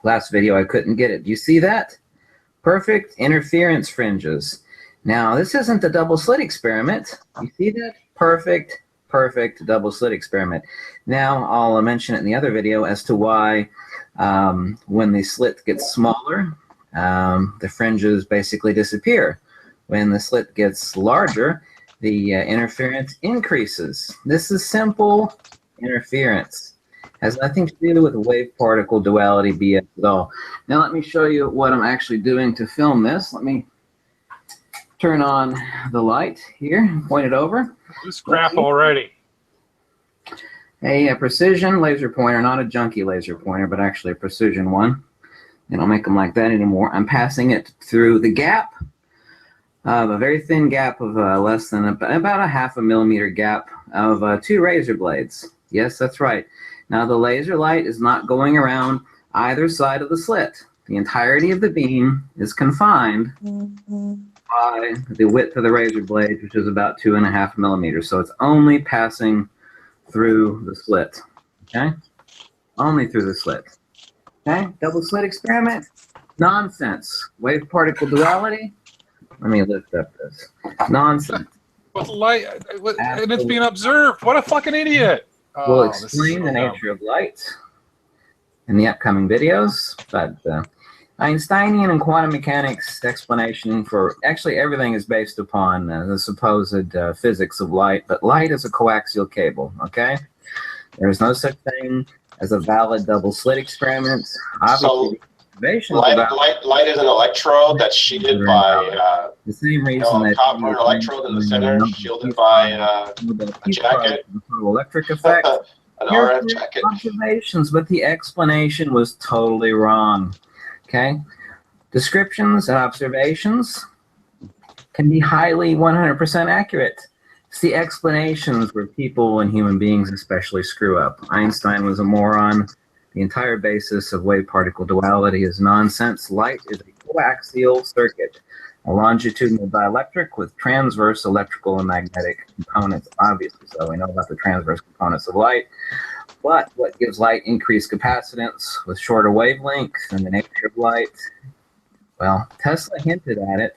Last video I couldn't get it. Do you see that? Perfect interference fringes. Now this isn't the double slit experiment. You see that? Perfect double slit experiment. Now I'll mention it in the other video as to why when the slit gets smaller, the fringes basically disappear. When the slit gets larger, the interference increases. This is simple interference. Has nothing to do with wave particle duality BS at all. Now let me show you what I'm actually doing to film this. Let me turn on the light here, point it over. This crap already. A precision laser pointer, not a junky laser pointer, but actually a precision one. They don't make them like that anymore. I'm passing it through the gap, a very thin gap of less than about a 0.5 millimeter gap of 2 razor blades. Yes, that's right. Now the laser light is not going around either side of the slit. The entirety of the beam is confined by the width of the razor blade, which is about 2.5 millimeters. So it's only passing through the slit. Okay? Only through the slit. Okay? Double slit experiment? Nonsense. Wave particle duality? Let me lift up this. Nonsense. But light, and it's being observed. What a fucking idiot. We'll explain the nature of light in the upcoming videos, but Einsteinian and quantum mechanics explanation for actually everything is based upon the supposed physics of light, but light is a coaxial cable, okay? There is no such thing as a valid double slit experiment. Obviously, light is an electrode that's shielded by the same reason that copper electrode in the center, shielded by a jacket, electric effect. An RF jacket. Observations, but the explanation was totally wrong. Okay, descriptions and observations can be highly 100% accurate. It's the explanations where people and human beings especially screw up. Einstein was a moron. The entire basis of wave particle duality is nonsense. Light is a coaxial circuit, a longitudinal dielectric with transverse electrical and magnetic components, obviously. So we know about the transverse components of light. But what gives light increased capacitance with shorter wavelengths and the nature of light? Well, Tesla hinted at it.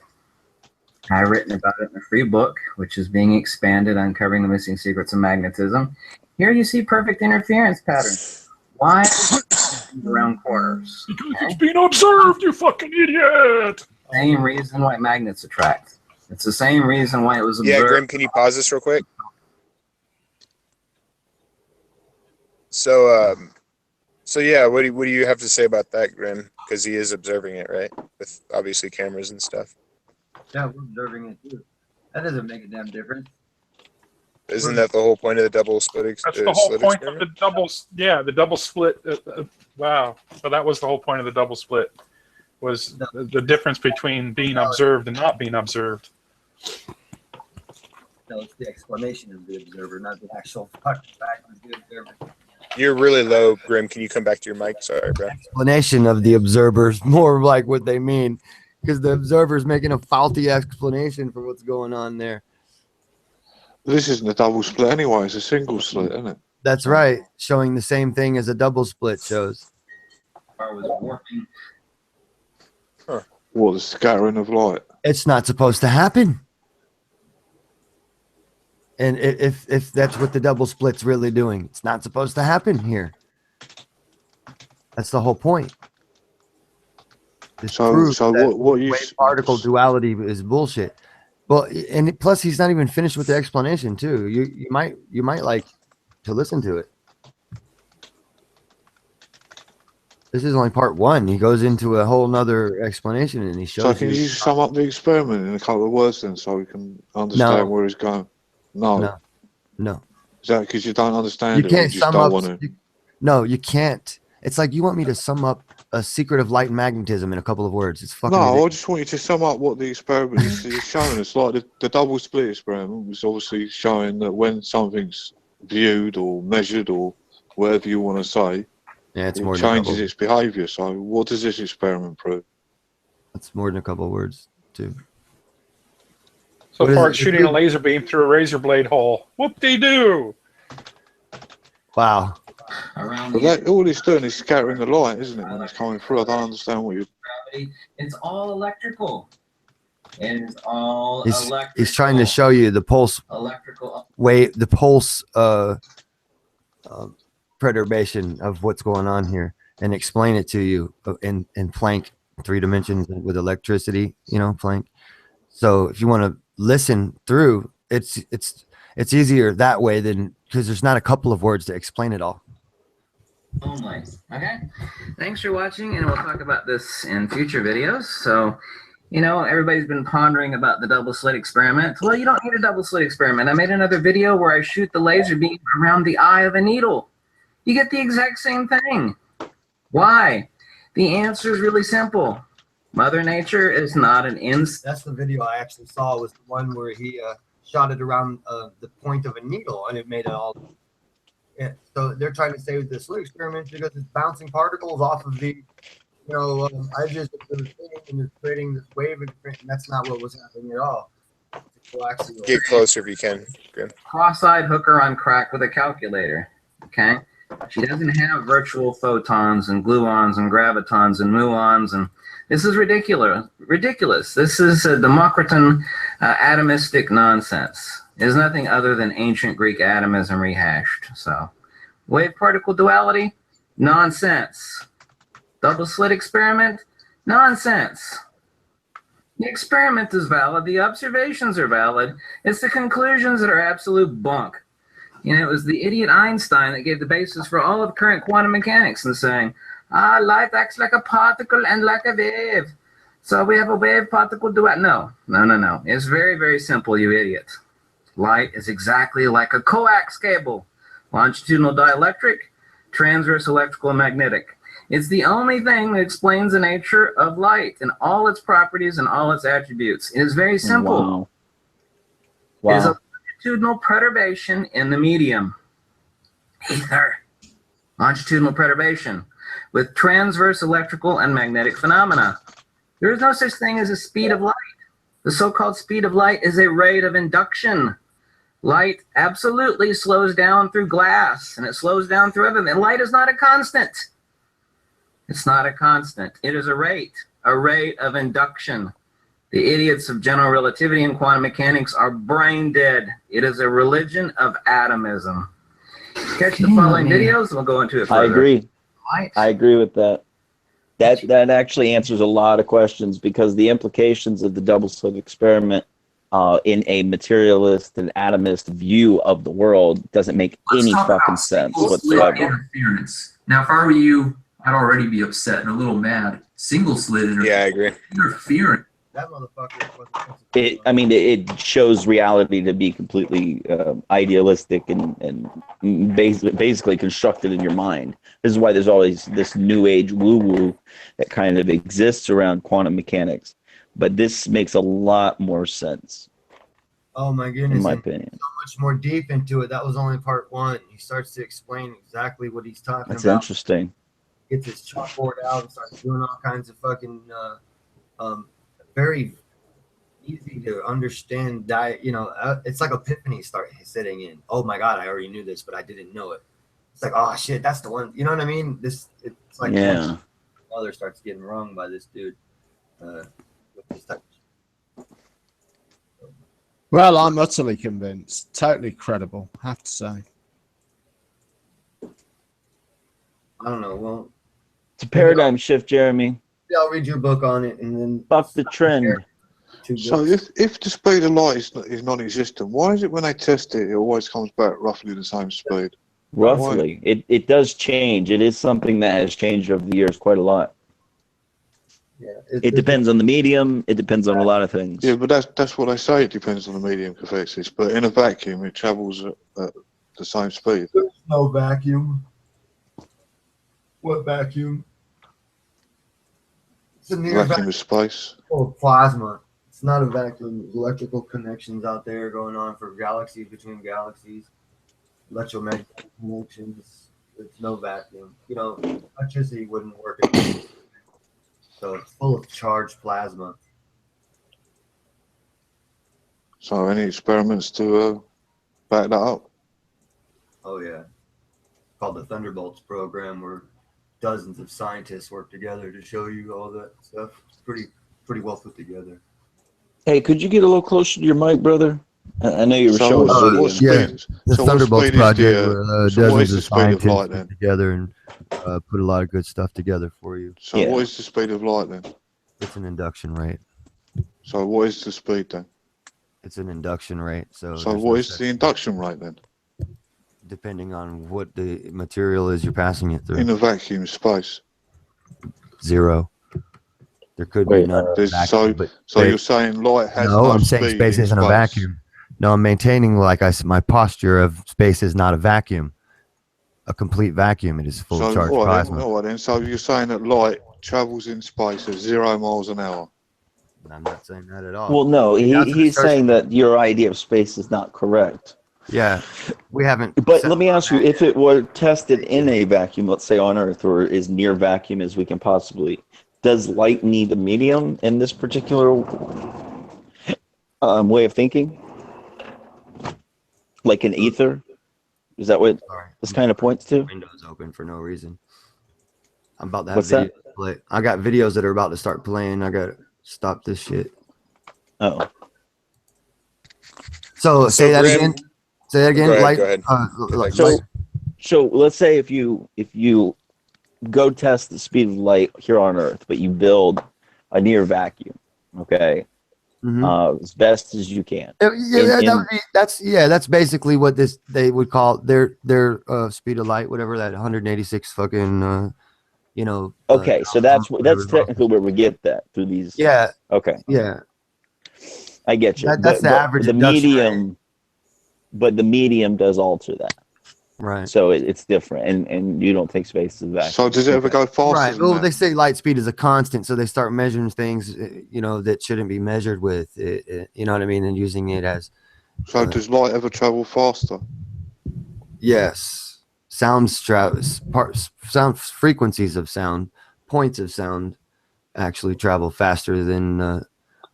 I've written about it in a free book, which is being expanded, Uncovering the Missing Secrets of Magnetism. Here you see perfect interference patterns. Why around corners? Because it's being observed, you fucking idiot! Same reason why magnets attract. It's the same reason why it was observed. Yeah, Grim, can you pause this real quick? So, yeah, what do you have to say about that, Grim? Because he is observing it, right? With obviously cameras and stuff. Yeah, we're observing it too. That doesn't make a damn difference. Isn't that the whole point of the double split? That's the whole point of the double. Yeah, the double split. Wow. So that was the whole point of the double split, was the difference between being observed and not being observed. No, it's the explanation of the observer, not the actual fucking fact of the observer. You're really low, Grim. Can you come back to your mic? Sorry, bro. Explanation of the observers, more like what they mean, because the observer's making a faulty explanation for what's going on there. This isn't a double split anyway, it's a single slit, isn't it? That's right, showing the same thing as a double split shows. What, the scattering of light? It's not supposed to happen. And if that's what the double split's really doing, it's not supposed to happen here. That's the whole point. So what you wave particle duality is bullshit. Well, and plus he's not even finished with the explanation too. You might like to listen to it. This is only part one. He goes into a whole nother explanation and he shows. So can you sum up the experiment in a couple of words then, so we can understand where he's going? No. Is that because you don't understand you it? Can't you sum don't up. want to? No, you can't. It's like you want me to sum up a secret of light and magnetism in a couple of words. It's fucking. No, ridiculous. I just want you to sum up what the experiment is showing us. Like the double split experiment was obviously showing that when something's viewed or measured or whatever you want to say, yeah, it's it more than changes its behaviour. So what does this experiment prove? That's more than a couple of words too. So far, it's shooting a laser beam through a razor blade hole. Whoop-de-doo! Wow. But all it's doing is scattering the light, isn't it, when it's coming through? I don't understand what you... It's all electrical. It's all electrical. He's trying to show you the pulse wave, the pulse perturbation of what's going on here, and explain it to you in Planck 3 dimensions with electricity, Planck. So if you want to listen through, it's easier that way than, because there's not a couple of words to explain it all. Only. Okay. Thanks for watching, and we'll talk about this in future videos. So, everybody's been pondering about the double slit experiment. Well, you don't need a double slit experiment. I made another video where I shoot the laser beam around the eye of a needle. You get the exact same thing. Why? The answer is really simple. Mother Nature is not an That's the video I actually saw, was the one where he shot it around the point of a needle, and it made it all. Yeah, so they're trying to say with the slit experiment because it's bouncing particles off of the, edges of the thing, and it's creating this wave, and that's not what was happening at all. Get closer if you can. Good. Cross-eyed hooker on crack with a calculator. Okay, she doesn't have virtual photons and gluons and gravitons and muons, and this is ridiculous. Ridiculous. This is a Democritan atomistic nonsense. It is nothing other than ancient Greek atomism rehashed. So, wave-particle duality, nonsense. Double slit experiment, nonsense. The experiment is valid. The observations are valid. It's the conclusions that are absolute bunk. It was the idiot Einstein that gave the basis for all of current quantum mechanics and saying, light acts like a particle and like a wave. So we have a wave-particle duality. No. It's very, very simple, you idiot. Light is exactly like a coax cable. Longitudinal dielectric, transverse electrical and magnetic. It's the only thing that explains the nature of light and all its properties and all its attributes. It is very simple. Wow. It is a longitudinal perturbation in the medium. Ether. Longitudinal perturbation with transverse electrical and magnetic phenomena. There is no such thing as a speed of light. The so-called speed of light is a rate of induction. Light absolutely slows down through glass, and it slows down through everything. Light is not a constant. It's not a constant. It is a rate of induction. The idiots of general relativity and quantum mechanics are brain dead. It is a religion of atomism. Catch the following videos, and we'll go into it further. I agree. I agree with that. That actually answers a lot of questions, because the implications of the double slit experiment in a materialist and atomist view of the world doesn't make any fucking sense whatsoever. Interference. Now, if I were you, I'd already be upset and a little mad. Single slit interference. Yeah, I agree. Interference. That motherfucker was. It shows reality to be completely idealistic and basically constructed in your mind. This is why there's always this new age woo-woo that kind of exists around quantum mechanics. But this makes a lot more sense. Oh my goodness! In my opinion, so much more deep into it. That was only part one. He starts to explain exactly what he's talking about. That's interesting. Gets his chalkboard out and starts doing all kinds of fucking very easy to understand it's like epiphany start sitting in. Oh my god, I already knew this, but I didn't know it. It's like, oh shit, that's the one. You know what I mean? It's like, yeah. Mother starts getting wrong by this dude. With this type of Well, I'm utterly convinced. Totally credible, I have to say. I don't know. Well, it's a paradigm shift, Jeremy. Yeah, I'll read your book on it, and then fuck the trend. So if the speed of light is non-existent, why is it when they test it, it always comes back roughly the same speed? Roughly. It does change. It is something that has changed over the years quite a lot. Yeah, it depends on the medium. It depends on a lot of things. Yeah, but that's what they say. It depends on the medium cathexis. But in a vacuum, it travels at the same speed. There's no vacuum. What vacuum? It's a near vacuum of space. Oh, plasma. It's not a vacuum. There's electrical connections out there going on for galaxies between galaxies. Electromagnetic connections. It's no vacuum. Electricity wouldn't work. So it's full of charged plasma. So any experiments to back that up? Oh yeah. It's called the Thunderbolts program, where dozens of scientists work together to show you all that stuff. It's pretty well put together. Hey, could you get a little closer to your mic, brother? I know you were showing a video. Yeah, the Thunderbolts project, where dozens of scientists work together and put a lot of good stuff together for you. So what is the speed of light then? It's an induction rate. So what is the speed then? It's an induction rate. So what is the induction rate then? depending on what the material is you're passing it through. In a vacuum space. 0. There could be none. So you're saying light has no I'm saying speed space in isn't space. a vacuum. No, I'm maintaining my posture of space is not a vacuum. A complete vacuum. It is full of charged plasma. All right then. So you're saying that light travels in space at 0 miles an hour. I'm not saying that at all. Well, no, he's saying that your idea of space is not correct. Yeah, we haven't. But let me ask you, if it were tested in a vacuum, let's say on Earth, or as near vacuum as we can possibly, does light need a medium in this particular way of thinking? Like an ether? Is that what this kind of points to? Windows open for no reason. I'm about to have videos play. I got videos that are about to start playing. I got to stop this shit. Oh. So say that again. Say that again. Go ahead. So let's say if you go test the speed of light here on Earth, but you build a near vacuum, okay, as best as you can. That's basically what they would call their speed of light, whatever that 186 fucking Okay, so that's technically where we get that through these. Yeah. Okay. Yeah. I get you. That's the average. The medium, but the medium does alter that. Right. So it's different, and you don't think space is vacuum. So does it ever go faster? Right. Well, they say light speed is a constant, so they start measuring things, that shouldn't be measured with. You know what I mean? And using it as. So does light ever travel faster? Yes. Sound frequencies of sound, points of sound, actually travel faster than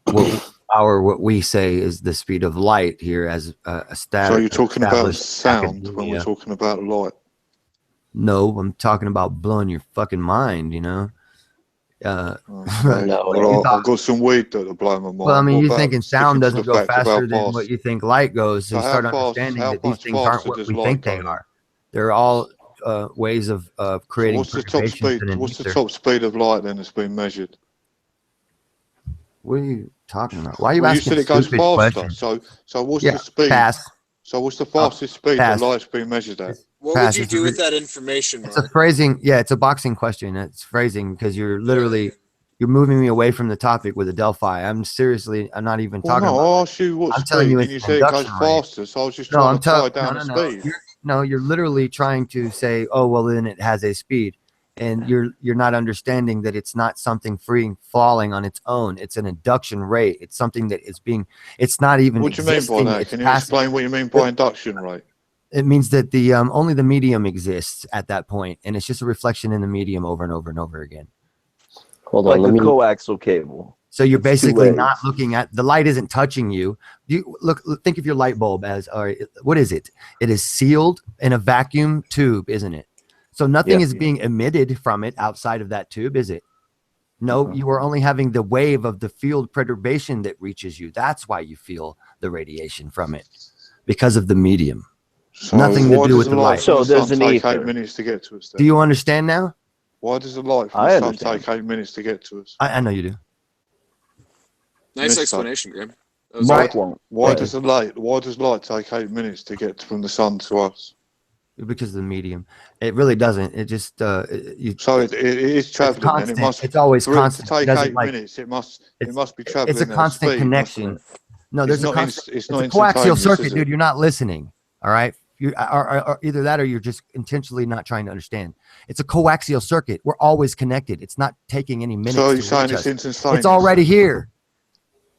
what we say is the speed of light here as a static. So you're talking about sound when we're talking about light? No, I'm talking about blowing your fucking mind, No, I've got some weed that'll blow my mind. Well, I mean, you're thinking sound doesn't go faster than what you think light goes. So you start understanding that these things aren't what we think they are. They're all ways of creating. What's the top speed of light then that's been measured? What are you talking about? Why are you asking? You said it goes faster. So what's the speed? So what's the fastest speed that light's been measured at? What would you do with that information, Mark? It's a phrasing. Yeah, it's a boxing question. It's phrasing because you're moving me away from the topic with a Delphi. I'm not even talking about. I'll ask you what speed, and you say it goes faster. So I was just trying to tie down the speed. You're literally trying to say, oh well, then it has a speed. And you're not understanding that it's not something falling on its own. It's an induction rate. It's something that is it's not even. What do you mean by that? Can you explain what you mean by induction rate? It means that the only the medium exists at that point, and it's just a reflection in the medium over and over and over again. Hold on, like a coaxial cable. So you're basically not looking at the light isn't touching you. Think of your light bulb as what is it? It is sealed in a vacuum tube, isn't it? So nothing is being emitted from it outside of that tube, is it? No, you are only having the wave of the field perturbation that reaches you. That's why you feel the radiation from it, because of the medium. So nothing to do with the light. So there's an take 8 minutes to get to us. Do you understand now? Why does the light from the sun take 8 minutes to get to us? I know you do. Nice explanation, Graham. Why does light take 8 minutes to get from the sun to us? Because of the medium. It really doesn't. It just so it is traveling, and it's always constant. To take 8 minutes, it must be traveling. It's a constant connection. No, there's a constant. It's a coaxial circuit, dude. You're not listening. All right. You are either that or you're just intentionally not trying to understand. It's a coaxial circuit. We're always connected. It's not taking any minutes. So you're saying it's instantaneous? It's already here.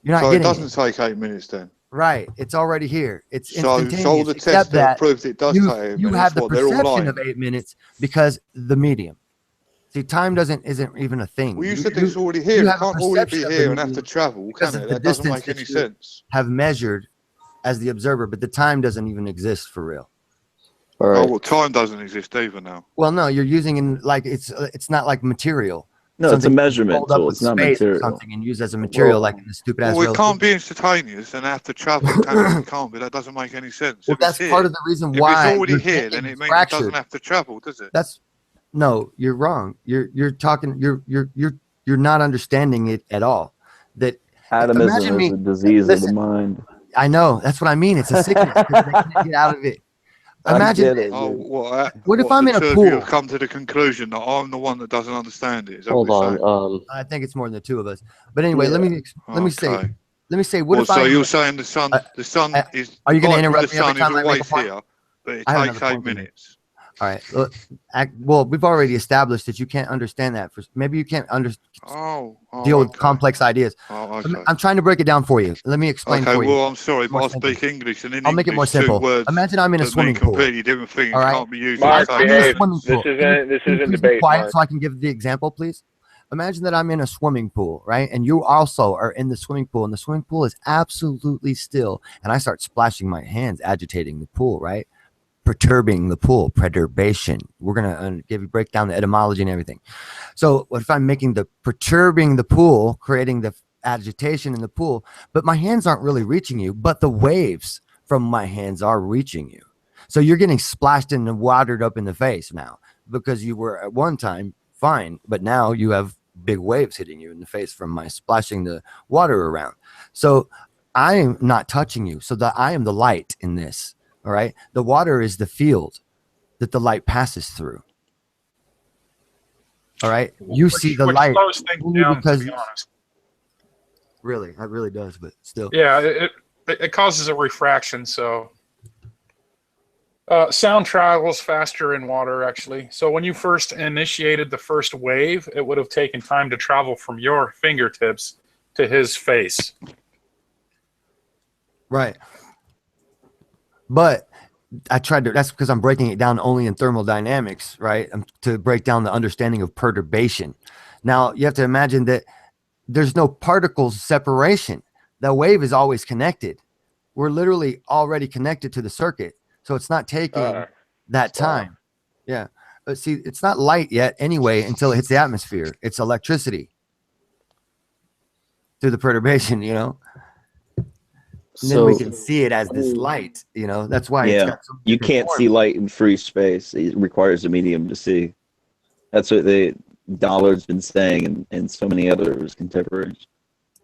You're not getting it. So it doesn't take 8 minutes then. Right, it's already here. It's instantaneous. So all the tests that proved it does take 8 minutes. You have the perception of 8 minutes because the medium. See, time isn't even a thing. Well, you said it's already here. It can't already be here and have to travel, can it? That doesn't make any sense. Have measured as the observer, but the time doesn't even exist for real. Oh, well, time doesn't exist either now. Well, no, you're using it's not like material. No, it's a measurement tool. It's not material. Something and used as a material, like in the stupid ass. Well, it can't be instantaneous and have to travel. It can't be. That doesn't make any sense. Well, that's part of the reason why. If it's already here, then it means it doesn't have to travel, does it? No, you're wrong. You're talking. You're not understanding it at all. That atomism is a disease of the mind. I know. That's what I mean. It's a sickness. They can't get out of it. Imagine. What if I'm in a pool? You've come to the conclusion that I'm the one that doesn't understand it. Is that Hold what you're on. saying? I think it's more than the two of us. But anyway, let me say. What Well, if so I? you're saying the sun is. Are you going to light from interrupt the me every sun is time I make a always point? here, but it I have takes another 8 point to make. minutes. All right. Well, we've already established that you can't understand that. Maybe you can't deal with complex ideas. I'm trying to break it down for you. Let me explain for you. Well, I'm sorry, but I speak English, and in I'll make it more English, 2 simple. words Imagine I'm in a that mean swimming pool. completely different things All right. can't be used. Mark, in the same behave. sentence. This isn't Please debate, be quiet Mark. so I can give the example, please. Imagine that I'm in a swimming pool, right? And you also are in the swimming pool, and the swimming pool is absolutely still. And I start splashing my hands, agitating the pool, right? Perturbing the pool, perturbation. We're going to break down the etymology and everything. So what if I'm perturbing the pool, creating the agitation in the pool, but my hands aren't really reaching you, but the waves from my hands are reaching you. So you're getting splashed and watered up in the face now because you were at one time fine, but now you have big waves hitting you in the face from my splashing the water around. So I am not touching you. So that I am the light in this. All right. The water is the field that the light passes through. All right. You see the light slows things down, because to be honest. Really, it really does, but still. Yeah, it causes a refraction, so sound travels faster in water, actually. So when you first initiated the first wave, it would have taken time to travel from your fingertips to his face. Right. But that's because I'm breaking it down only in thermodynamics, right? To break down the understanding of perturbation. Now, you have to imagine that there's no particles separation. The wave is always connected. We're literally already connected to the circuit. So it's not taking that time. Yeah. But see, it's not light yet anyway until it hits the atmosphere. It's electricity through the perturbation, And then we can see it as this light, That's why it's got you can't see light in free space. It requires a medium to see. That's what Dollard's been saying, and so many others contemporaries.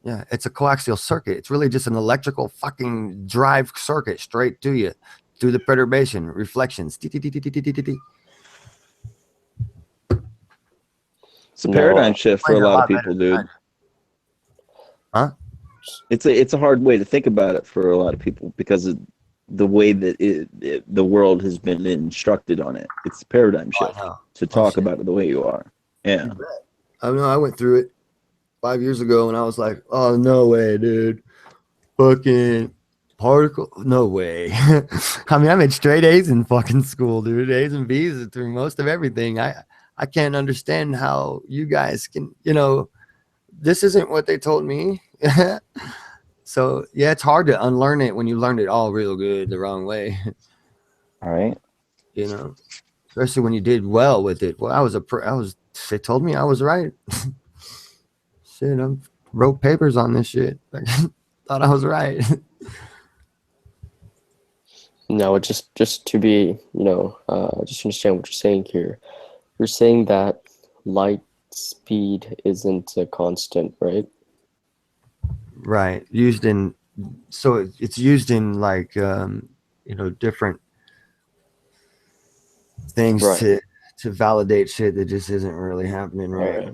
Yeah, it's a coaxial circuit. It's really just an electrical fucking drive circuit straight to you through the perturbation, reflections. It's a paradigm shift for a lot of people, dude. Huh? It's a hard way to think about it for a lot of people because of the way that the world has been instructed on it. It's a paradigm shift to talk about it the way you are. Yeah. I know. I went through it 5 years ago, and I was like, "Oh no way, dude! Fucking particle, no way." I mean, I made straight A's in fucking school, dude. A's and B's through most of everything. I can't understand how you guys can. This isn't what they told me. So yeah, it's hard to unlearn it when you learned it all real good the wrong way. All right. Especially when you did well with it. Well, they told me I was right. Shit, I wrote papers on this shit. Thought I was right. No, just to be, just understand what you're saying here. You're saying that light speed isn't a constant, right? Right. It's used in like different things to validate shit that just isn't really happening right.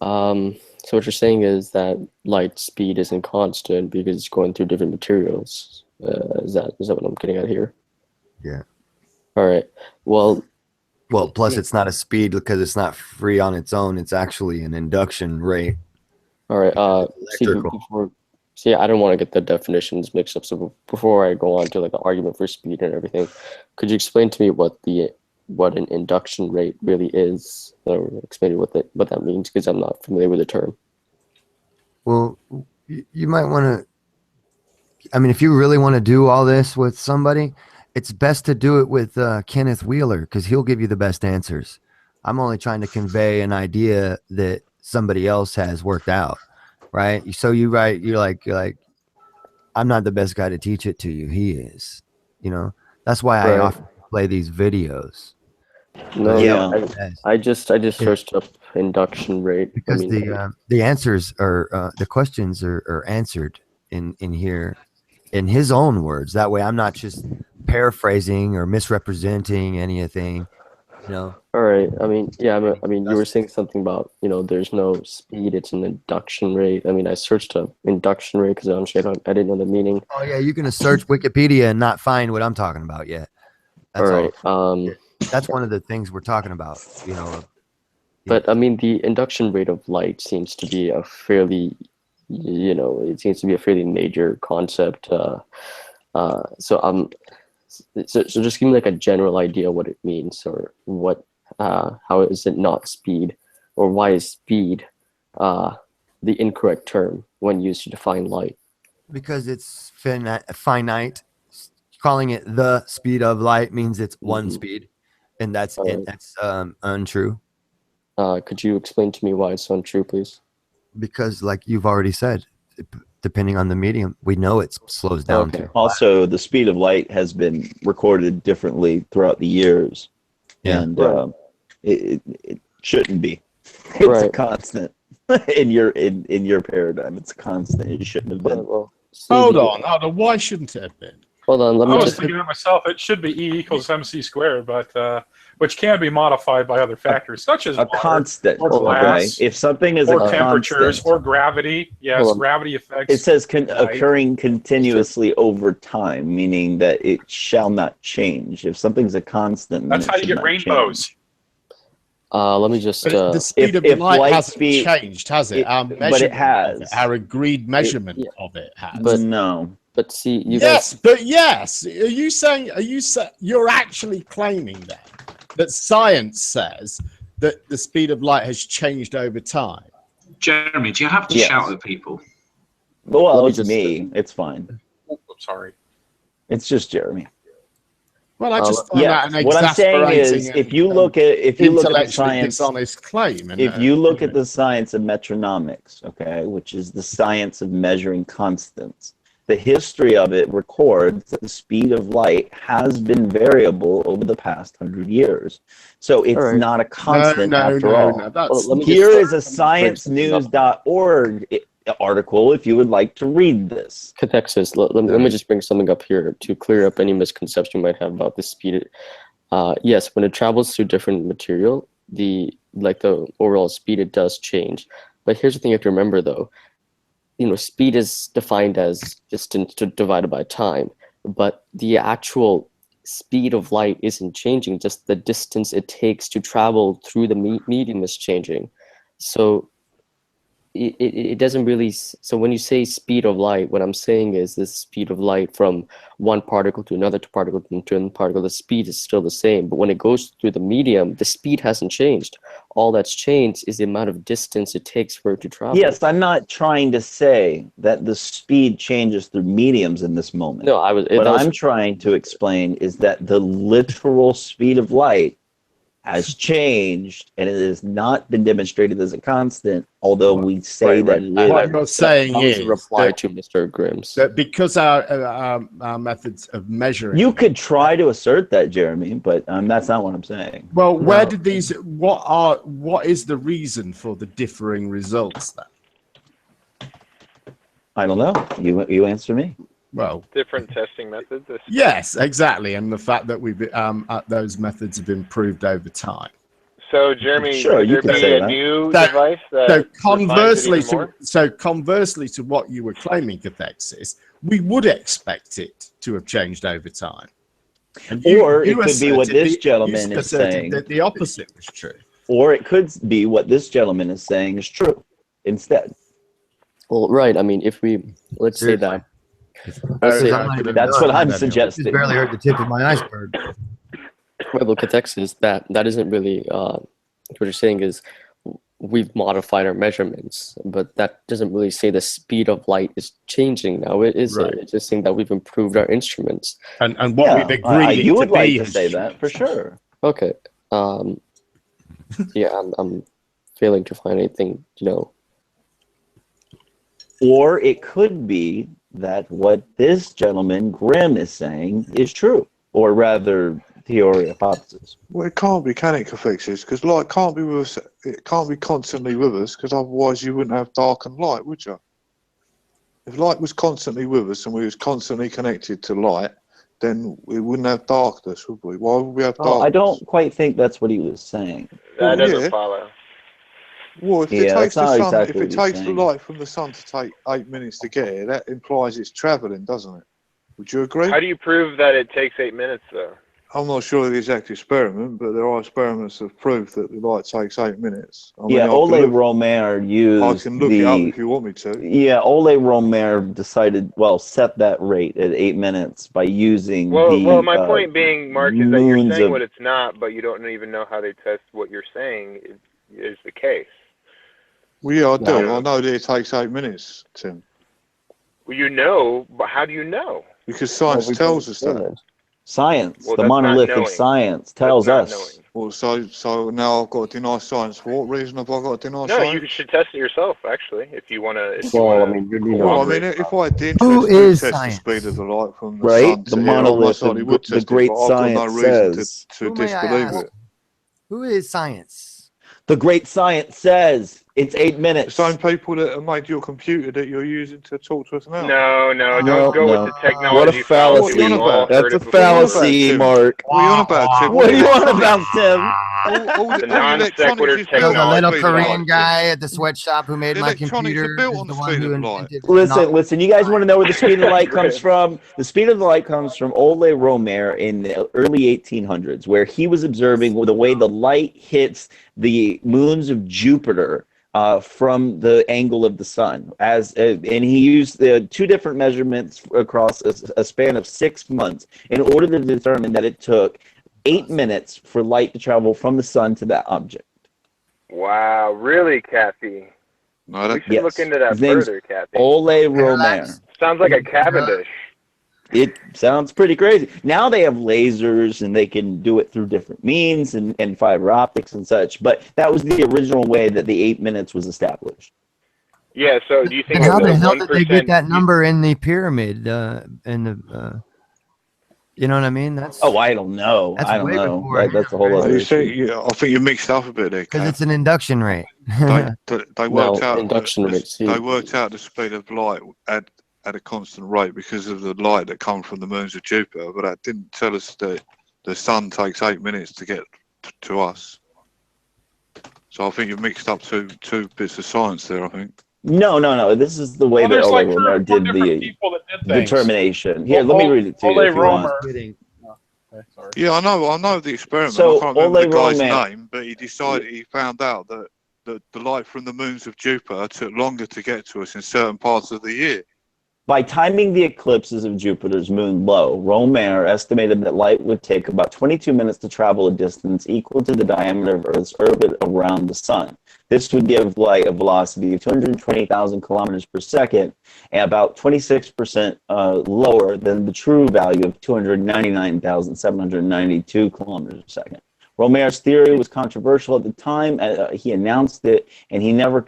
So what you're saying is that light speed isn't constant because it's going through different materials. Is that what I'm getting at here? Yeah. All right. Well, plus it's not a speed because it's not free on its own. It's actually an induction rate. All right. See, I don't want to get the definitions mixed up. So before I go on to like the argument for speed and everything, could you explain to me what an induction rate really is, or explain what that means? Because I'm not familiar with the term. Well, you might want to. I mean, if you really want to do all this with somebody, it's best to do it with Kenneth Wheeler because he'll give you the best answers. I'm only trying to convey an idea that somebody else has worked out, right? So you're like, I'm not the best guy to teach it to you. He is, that's why I often play these videos. I just searched up induction rate because the answers are the questions are answered in here in his own words. That way I'm not just paraphrasing or misrepresenting anything, you know. All right. I mean, yeah. I mean, you were saying something about, you know, there's no speed. It's an induction rate. I mean, I searched up induction rate because honestly, I didn't know the meaning. Oh yeah, you can search Wikipedia and not find what I'm talking about yet. That's all right. That's one of the things we're talking about, you know. But I mean, the induction rate of light seems to be a fairly, you know, it seems to be a fairly major concept. So just give me like a general idea what it means, or what, how is it not speed, or why is speed the incorrect term when used to define light? Because it's finite. Calling it the speed of light means it's one speed, and that's untrue. Could you explain to me why it's untrue, please? Because, like you've already said, depending on the medium, we know it slows down. Okay. Also, the speed of light has been recorded differently throughout the years, and it shouldn't be. It's a constant in your paradigm. It's a constant. It shouldn't have been. Hold on. Why shouldn't it have been? Hold on. I was thinking of myself. It should be E equals MC squared, but which can be modified by other factors, such as a water, constant. or glass, if something is or a temperatures, constant, or gravity. Yes, gravity effects. it says occurring continuously over time, meaning that it shall not change. If something's a constant, that's how you get rainbows. Let me just. The speed of light hasn't changed, has it? But it has. Our agreed measurement of it has. But no. But see, you guys. But yes. Are you saying? You're actually claiming that science says that the speed of light has changed over time? Jeremy, do you have to shout at people? Well, it's me. It's fine. I'm sorry. It's just Jeremy. Well, I just find that an what I'm saying is, if you look at the science, dishonest claim, if you look at the science of metronomics, okay, which is the science of measuring constants, the history of it records that the speed of light has been variable over the past 100 years. So it's not a constant after all. Here is a sciencenews.org article if you would like to read this. Cathexis, let me just bring something up here to clear up any misconception you might have about the speed. Yes, when it travels through different material, the overall speed, it does change. But here's the thing you have to remember though. You know, speed is defined as distance divided by time, but the actual speed of light isn't changing, just the distance it takes to travel through the medium is changing. So it doesn't really, so when you say speed of light, what I'm saying is the speed of light from one particle to another particle to another particle, the speed is still the same, but when it goes through the medium, the speed hasn't changed. All that's changed is the amount of distance it takes for it to travel. Yes, I'm not trying to say that the speed changes through mediums in this moment. No, what I'm trying to explain is that the literal speed of light has changed, and it has not been demonstrated as a constant, although we say that it is. What you're saying is reply to Mr. Grimm's that because our methods of measuring. You could try to assert that, Jeremy, but that's not what I'm saying. Well, where did these? What is the reason for the differing results then? I don't know. You answer me. Well, different testing methods. Yes, exactly, and the fact that we've those methods have improved over time. So, Jeremy, sure, you can say a new device that conversely to what you were claiming, Cathexis, we would expect it to have changed over time. And or it could be what this gentleman is saying. That the opposite was true. Or it could be what this gentleman is saying is true instead. Well, right. I mean, if let's say that. That's what I'm suggesting. Just barely heard the tip of my iceberg. Well, Cathexis, that isn't really what you're saying is we've modified our measurements, but that doesn't really say the speed of light is changing now. It is. Right. It's just saying that we've improved our instruments. And what we've agreed you would like to say that for sure. Okay. Yeah, I'm failing to find anything, Or it could be that what this gentleman Grimm is saying is true, or rather, theory hypothesis. Well, it can't be, can it, Cathexis? Because light can't be with us. It can't be constantly with us, because otherwise you wouldn't have dark and light, would you? If light was constantly with us and we was constantly connected to light, then we wouldn't have darkness, would we? Why would we have darkness? I don't quite think that's what he was saying. That doesn't follow. Well, if it Yeah, takes that's not the sun, exactly if it what he's takes the saying. light from the sun to take 8 minutes to get here, that implies it's travelling, doesn't it? Would you agree? How do you prove that it takes 8 minutes, though? I'm not sure of the exact experiment, but there are experiments that prove that the light takes 8 minutes. Ole Romer used I can look it up if you want me to. Yeah, Ole Romer set that rate at 8 minutes by using Well, my point being, Mark, is that you're saying what it's not, but you don't even know how they test what you're saying is the case. Well, yeah, I do. I know that it takes 8 minutes, Tim. Well, you know, but how do you know? Because science tells us that. Science, Well, the that's not monolith of knowing. science tells That's not us. knowing. Well, so now I've got to deny science. For what reason have I got to deny No, science? you should test it yourself, actually, if you want to. If I had the internet Who to is test science? the speed of the light from the Right? sun The to here, I most monolith likely of would the test great it, but I've got no science reason says. to Who may I disbelieve ask? it. Who is science? The great science says it's 8 minutes. The same people that have made your computer that you're using to talk to us now. No, don't go with the technology. What a fallacy. We've all That's heard a it before. fallacy, Mark. What are you on about, Tim? What are you on about, Tim? The non-sequitur The technology. little Korean guy at the sweatshop who made my computer is the one who invented. Listen, you guys want to know where the speed of light comes from? The speed of the light comes from Ole Romer in the early 1800s, where he was observing the way the light hits the moons of Jupiter from the angle of the sun. And he used two different measurements across a span of 6 months in order to determine that it took 8 minutes for light to travel from the sun to that object. Wow, really, Kathy? We should look into that His name's further, Kathy. Ole Romer. Sounds like a Cavendish. It sounds pretty crazy. Now they have lasers and they can do it through different means and fiber optics and such. But that was the original way that the 8 minutes was established. Yeah. So do you think? And how the hell 1%, did they get that number in the pyramid? You know what I mean? That's I don't know. That's I don't way know. before That's a whole other issue. I think you mixed up a bit there, because it's an induction rate. They worked out induction rates. They worked out the speed of light at a constant rate because of the light that comes from the moons of Jupiter, but that didn't tell us that the sun takes 8 minutes to get to us. So I think you mixed up two bits of science there, I think. No. This is the way that Ole Romer did the determination. Here, let me read it to you if you want. Yeah, I know the experiment. So, I can't remember the Ole guy's Romer- name, but he found out that the light from the moons of Jupiter took longer to get to us in certain parts of the year. By timing the eclipses of Jupiter's moon low, Romer estimated that light would take about 22 minutes to travel a distance equal to the diameter of Earth's orbit around the sun. This would give light a velocity of 220,000 kilometers per second and about 26% lower than the true value of 299,792 kilometers per second. Romer's theory was controversial at the time. He announced it, and he never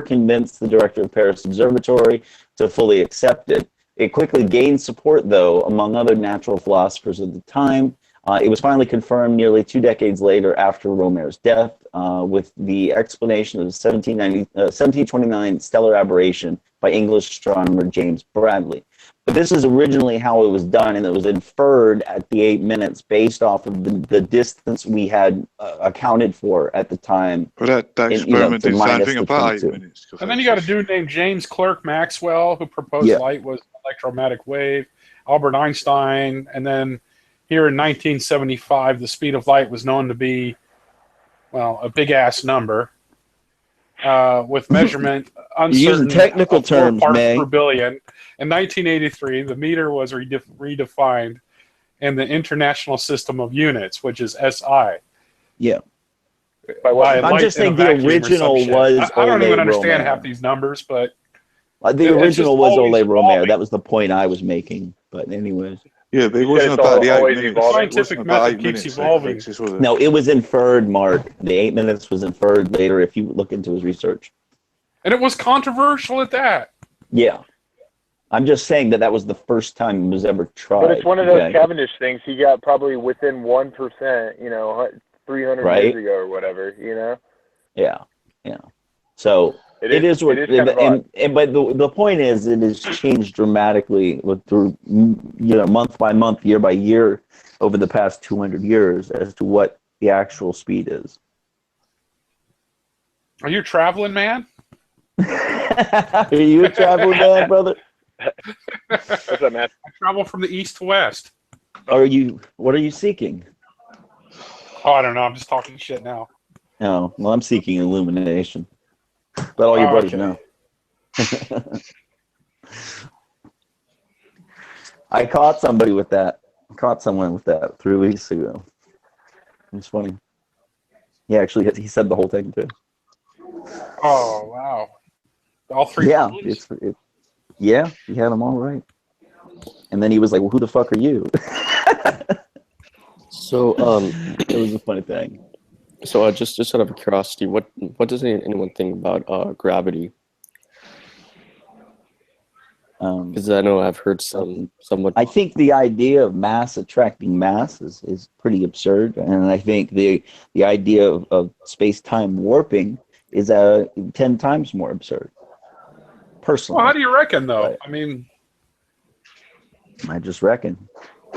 convinced the director of Paris Observatory to fully accept it. It quickly gained support, though, among other natural philosophers of the time. It was finally confirmed nearly 2 decades later after Romer's death with the explanation of the 1729 stellar aberration by English astronomer James Bradley. But this is originally how it was done, and it was inferred at the 8 minutes based off of the distance we had accounted for at the time. But that experiment did something about 8 minutes. And then you got a dude named James Clerk Maxwell who proposed light was an electromagnetic wave, Albert Einstein, and then here in 1975, the speed of light was known to be, well, a big-ass number with measurement uncertain. Using technical terms, 4 parts May. per billion. In 1983, the meter was redefined in the International System of Units, which is SI. Yeah. I'm just saying the original was I don't even Ole understand Romer. half these numbers, but The original was Ole Romer. evolving. That was the point I was making. But anyways. Yeah, but it You wasn't said it's about the 8 always minutes. evolving. It wasn't Scientific about method 8 keeps minutes. evolving. Alexis, was it? No, it was inferred, Mark. The 8 minutes was inferred later if you look into his research. And it was controversial at that. Yeah. I'm just saying that was the first time it was ever tried. But it's one of those okay? Cavendish things. He got probably within 1%, 300 Right. years ago or whatever, Yeah. So It is what, but the point is, it has changed dramatically through month by month, year by year, over the past 200 years as to what the actual speed is. Are you a traveling man? Are you a traveling man, brother? What's up, Matt? I travel from the east to west. What are you seeking? Oh, I don't know. I'm just talking shit now. No, well, I'm seeking illumination. But all your brothers know. I caught somebody with that. I caught someone with that 3 weeks ago. It's funny. He said the whole thing too. Oh wow! All three. Yeah, yeah, he had them all right. And then he was like, "Well, who the fuck are you?" So it was a funny thing. So just out of curiosity, what does anyone think about gravity? Because I know I've heard somewhat. I think the idea of mass attracting mass is pretty absurd, and I think the idea of space-time warping is 10 times more absurd. Personally. Well, how do you reckon, though? I mean, I just reckon.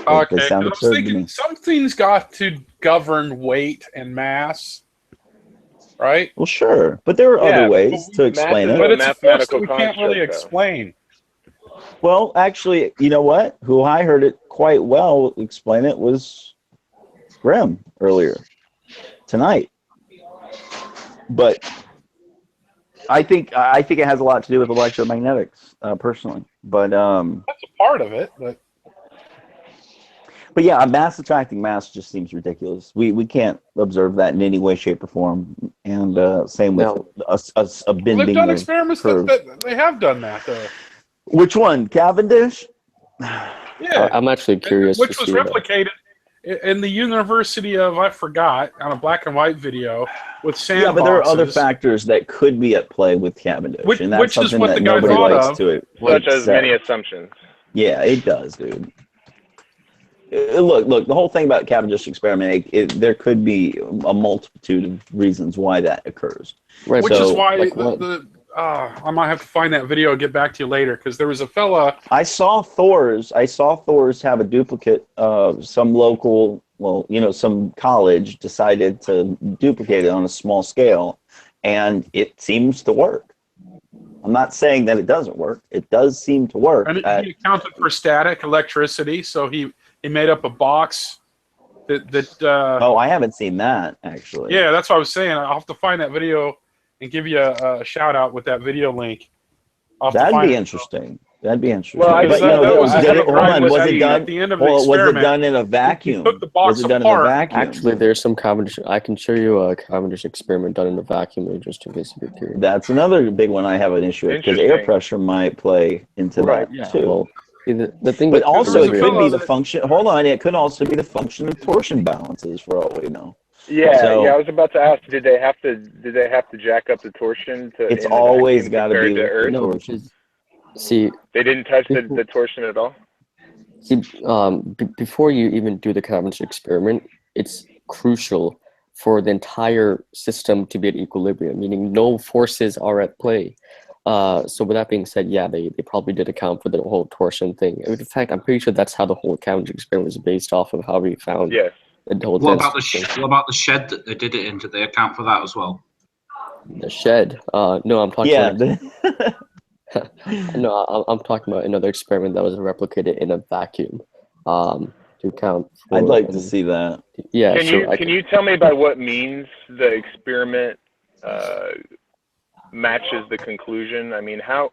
Okay, they sound I was thinking something's got to govern weight and mass, right? Well, sure, but there are other ways to explain it. But it's a force that we can't really explain. Well, actually, you know what? Who I heard it quite well explain it was Grim earlier tonight. But I think it has a lot to do with electromagnetics, personally. But that's a part of it, But yeah, mass attracting mass just seems ridiculous. We can't observe that in any way, shape, or form. And same with a bending. They've done experiments that they have done that, though. Which one? Cavendish? Yeah, I'm actually curious. Which was replicated in the University of, I forgot, on a black and white video with sandboxes. Yeah, but there are other factors that could be at play with Cavendish, and that's which is something what that the guy nobody thought likes of. to. Such as many assumptions. Yeah, it does, dude. Look. The whole thing about Cavendish experiment, there could be a multitude of reasons why that occurs. Right. Which is why I might have to find that video and get back to you later, because there was a fella. I saw Thor's have a duplicate. Some local, some college decided to duplicate it on a small scale, and it seems to work. I'm not saying that it doesn't work. It does seem to work. And he accounted for static electricity, so he made up a box that. Oh, I haven't seen that actually. Yeah, that's what I was saying. I'll have to find that video and give you a shout out with that video link. That'd be interesting. That'd be interesting. Well, was it done in a vacuum? Took the box was it done apart. in a vacuum? Actually, there's some Cavendish. I can show you a Cavendish experiment done in a vacuum, just in case you're curious. That's another big one I have an issue with, because air pressure might play into that too. Well, the thing, but also it could be the function. Hold on, it could also be the function of torsion balances, for all we know. Yeah, I was about to ask. Did they have to jack up the torsion to? It's always got to be to Earth. No, see, they didn't touch the torsion at all. See, before you even do the Cavendish experiment, it's crucial for the entire system to be at equilibrium, meaning no forces are at play. So with that being said, yeah, they probably did account for the whole torsion thing. In fact, I'm pretty sure that's how the whole Cavendish experiment was based off of how we found. Yes. What about the shed that they did it in? Did they account for that as well? The shed? No, I'm talking. Yeah. No, I'm talking about another experiment that was replicated in a vacuum. To account for. I'd like to see that. Yeah. Can you tell me by what means the experiment matches the conclusion? I mean, how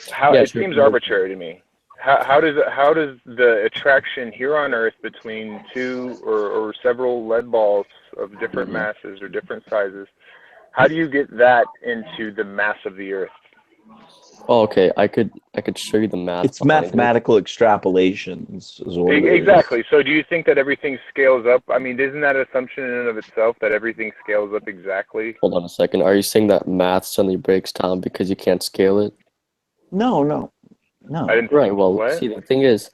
it seems arbitrary to me. How does the attraction here on Earth between two or several lead balls of different masses or different sizes, how do you get that into the mass of the Earth? Oh, okay. I could show you the math. It's mathematical extrapolations. Exactly. So do you think that everything scales up? I mean, isn't that assumption in and of itself that everything scales up exactly? Hold on a second. Are you saying that math suddenly breaks down because you can't scale it? No. Right. Well, see, the thing is,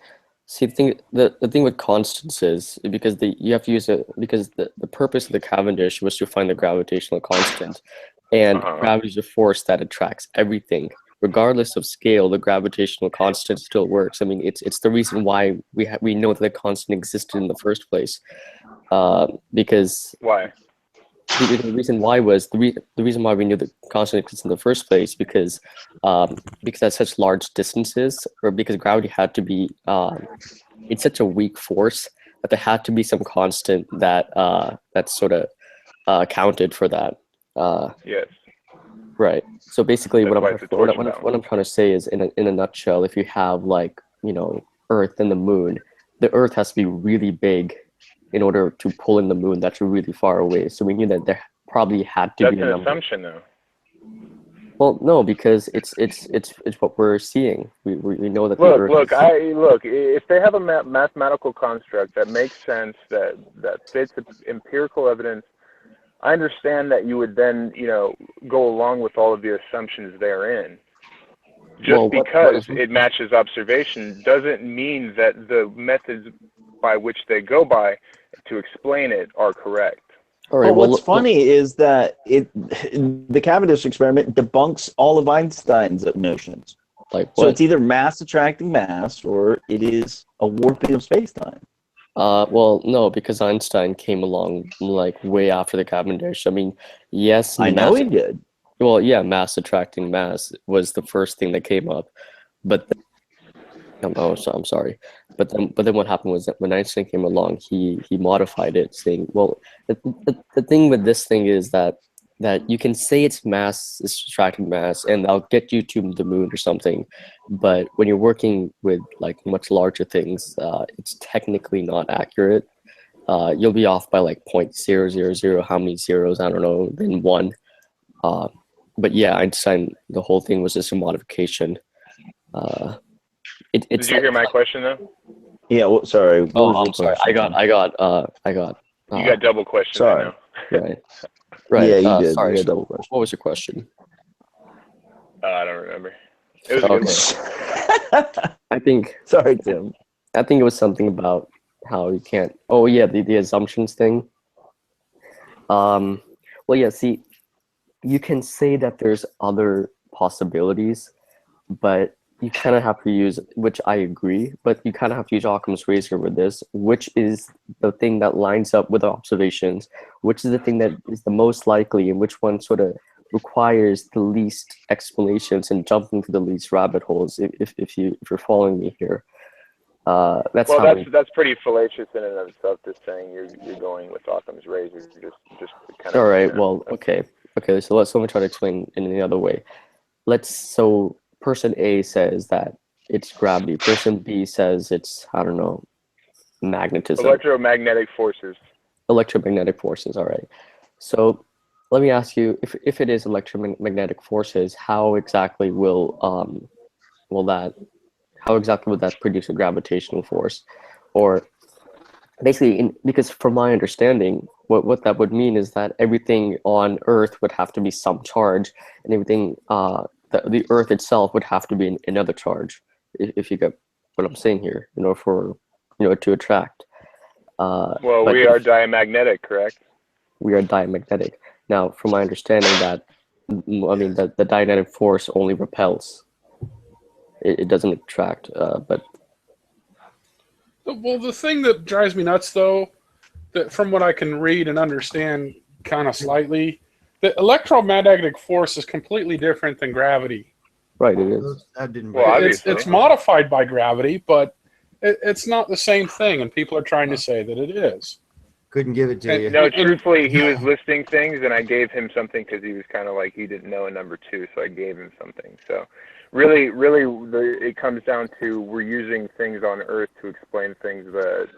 the thing with constants is because you have to use it because the purpose of the Cavendish was to find the gravitational constant. and gravity is a force that attracts everything. Regardless of scale, the gravitational constant still works. I mean, it's the reason why we know that the constant existed in the first place. Because why? The reason why was the reason why we knew the constant existed in the first place because at such large distances, or because gravity had to be it's such a weak force that there had to be some constant that that sort of accounted for that. Yes. Right. So basically, That's what I'm trying to say is, in a nutshell, if you have like Earth and the Moon, the Earth has to be really big in order to pull in the Moon that's really far away. So we knew that there probably had to be a number. That's an assumption, though. Well, no, because it's what we're seeing. We know that the Earth look. If they have a mathematical construct that makes sense, that fits empirical evidence, I understand that you would then go along with all of the assumptions therein. Just because it matches observation doesn't mean that the methods by which they go by to explain it are correct. But what's funny is that the Cavendish experiment debunks all of Einstein's notions. So it's either mass attracting mass, or it is a warping of space-time. Well, no, because Einstein came along like way after the Cavendish. I mean, yes, I know he did. Well, yeah, mass attracting mass was the first thing that came up, but I'm sorry, but then what happened was that when Einstein came along, he modified it, saying, well, the thing with this thing is that you can say it's attracting mass, and I'll get you to the Moon or something, but when you're working with like much larger things, it's technically not accurate. You'll be off by like 0.000, how many zeros, I don't know, then 1. But yeah, Einstein, the whole thing was just a modification. Did you hear my question though? Yeah. Well, sorry. I'm sorry. I got. You got double questions. Sorry. Right. Right. Yeah, you did. Sorry. You got double question. What was your question? I don't remember. It was a good one. I think. Sorry, Tim. I think it was something about how you can't. Oh yeah, the assumptions thing. Well, yeah. See, you can say that there's other possibilities, but you kind of have to use, which I agree, but you kind of have to use Occam's razor with this, which is the thing that lines up with observations, which is the thing that is the most likely, and which one sort of requires the least explanations and jumping to the least rabbit holes. If you're following me here, that's pretty fallacious in and of itself. Just saying you're going with Occam's razor, just kind of. All right. Well, okay. So let me try to explain in the other way. So person A says that it's gravity. Person B says it's, I don't know, magnetism. Electromagnetic forces. Electromagnetic forces. All right. So let me ask you, if it is electromagnetic forces, how exactly will that produce a gravitational force? Or basically, because from my understanding, what that would mean is that everything on Earth would have to be some charge, and everything the Earth itself would have to be another charge, if you get what I'm saying here, for to attract. Well, we are diamagnetic, correct? We are diamagnetic. Now, from my understanding, that the diamagnetic force only repels. It doesn't attract, but. Well, the thing that drives me nuts, though, that from what I can read and understand kind of slightly, the electromagnetic force is completely different than gravity. Right, it is. It's modified by gravity, but it's not the same thing, and people are trying to say that it is. Couldn't give it to you. No, truthfully, he was listing things, and I gave him something because he was kind of like he didn't know a number 2, so I gave him something. So really, it comes down to we're using things on Earth to explain things that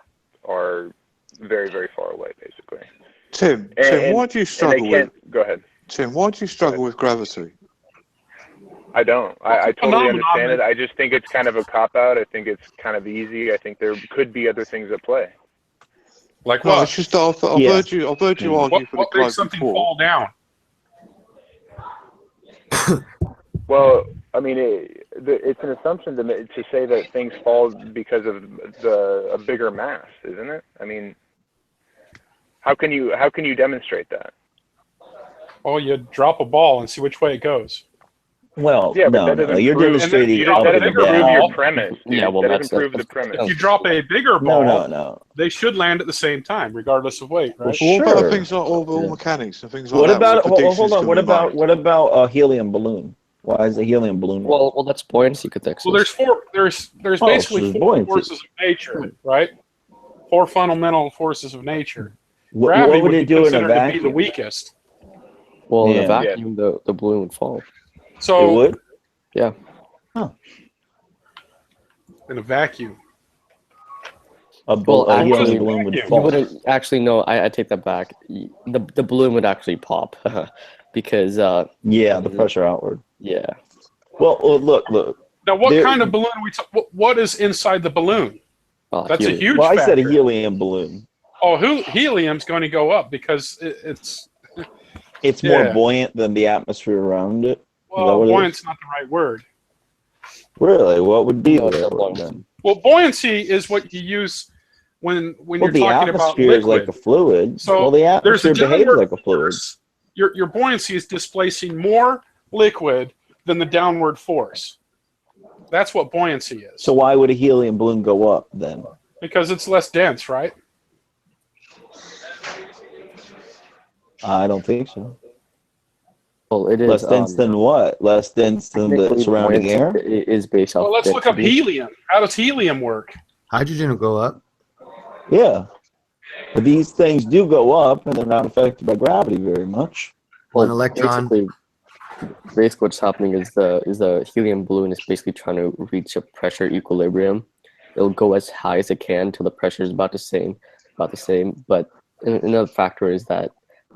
are very, very far away, basically. Tim, why do you struggle with? Go ahead. Tim, why do you struggle with gravity? I don't. I totally understand it. I just think it's kind of a cop-out. I think it's kind of easy. I think there could be other things at play. Like what? Well, it's just I've heard you argue for the what makes something fall down? Well, I mean, it's an assumption to say that things fall because of a bigger mass, isn't it? I mean, how can you demonstrate that? Oh, you drop a ball and see which way it goes. Well, yeah, but no. You're demonstrating that up doesn't and prove down. your premise, dude. Yeah, well, that doesn't that's prove the premise. If you drop a bigger ball, No. they should land at the same time, regardless of weight, right? Well, what about things like orbital mechanics and things like What that? about? where Hold on. predictions can be What made? about a helium balloon? Why is a helium balloon? Well, that's buoyancy cathexis. Well, there's basically so four forces of nature, right? Four fundamental forces of nature. Gravity what would it be do in a considered to be the vacuum? weakest. Well, in Yeah. a vacuum, the balloon would fall. So it would. Yeah. Huh. In a vacuum. A helium balloon would you fall. wouldn't actually. No, I take that back. The balloon would actually pop because yeah, the pressure outward. Yeah. Well, look. Now, what kind of balloon are we talking? What is inside the balloon? That's helium. a huge Well, I factor. said a helium balloon. Oh, helium's going to go up because it's more buoyant than the atmosphere around it. Well, buoyant's not the right word. Really? What would be the right word then? Well, buoyancy is what you use when you're the talking about atmosphere is liquid. like a fluid. So well, the there's a atmosphere behaves downward like a fluid. force. Your buoyancy is displacing more liquid than the downward force. That's what buoyancy is. So why would a helium balloon go up then? Because it's less dense, right? I don't think so. Well, it is less dense than what? Less dense than the surrounding air? It is based off. Well, let's look up helium. How does helium work? Hydrogen will go up. Yeah. But these things do go up, and they're not affected by gravity very much. Well, One electron. Basically, what's happening is the helium balloon is basically trying to reach a pressure equilibrium. It'll go as high as it can till the pressure is about the same. But another factor is that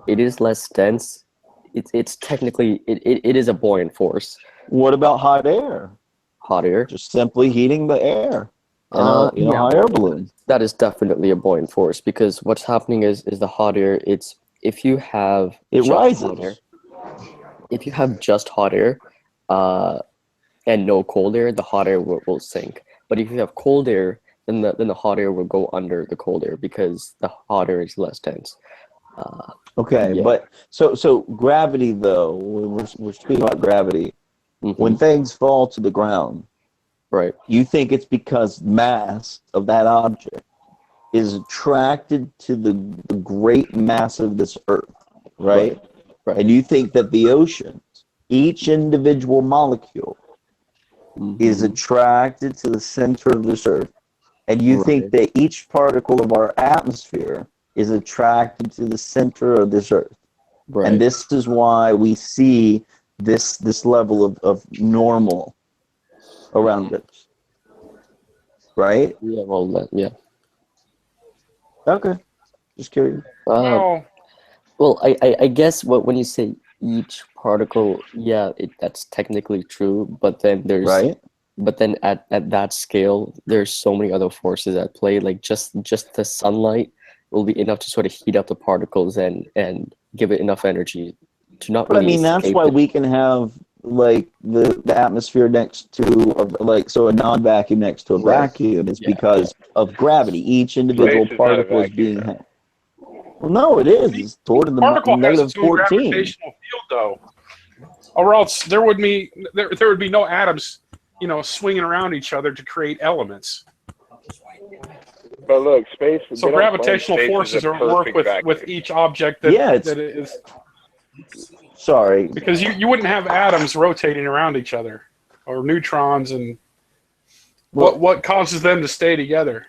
it is less dense. It's technically it is a buoyant force. What about hot air? Hot air, just simply heating the air. Yeah, hot air balloon. That is definitely a buoyant force because what's happening is the hot air. It's if you have rises. Hot air, if you have just hot air, and no cold air, the hot air will sink. But if you have cold air, then the hot air will go under the cold air because the hot air is less dense. Okay, but so gravity though, we're speaking about gravity. Mm-hmm. When things fall to the ground, right? You think it's because mass of that object is attracted to the great mass of this Earth, right? Right. And you think that the oceans, each individual molecule, is attracted to the center of this Earth, and you think that each particle of our atmosphere is attracted to the center of this Earth. Right. And this is why we see this level of normal around us. Right? Yeah, well, yeah. Okay. Just curious. Well, I guess when you say each particle, yeah, that's technically true, but then there's But then at that scale, there's so many other forces at play. Like just the sunlight will be enough to sort of heat up the particles and give it enough energy to not. But really I mean, that's why we can have like the atmosphere next to a non-vacuum next to a vacuum is because of gravity. Each individual particle is being. Well, no, it is. It's toward the particle has its own 14. gravitational field, though, or else there would be no atoms, swinging around each other to create elements. But look, space. So gravitational forces are at work with each object that it is. Sorry. Because you wouldn't have atoms rotating around each other, or neutrons, and what causes them to stay together?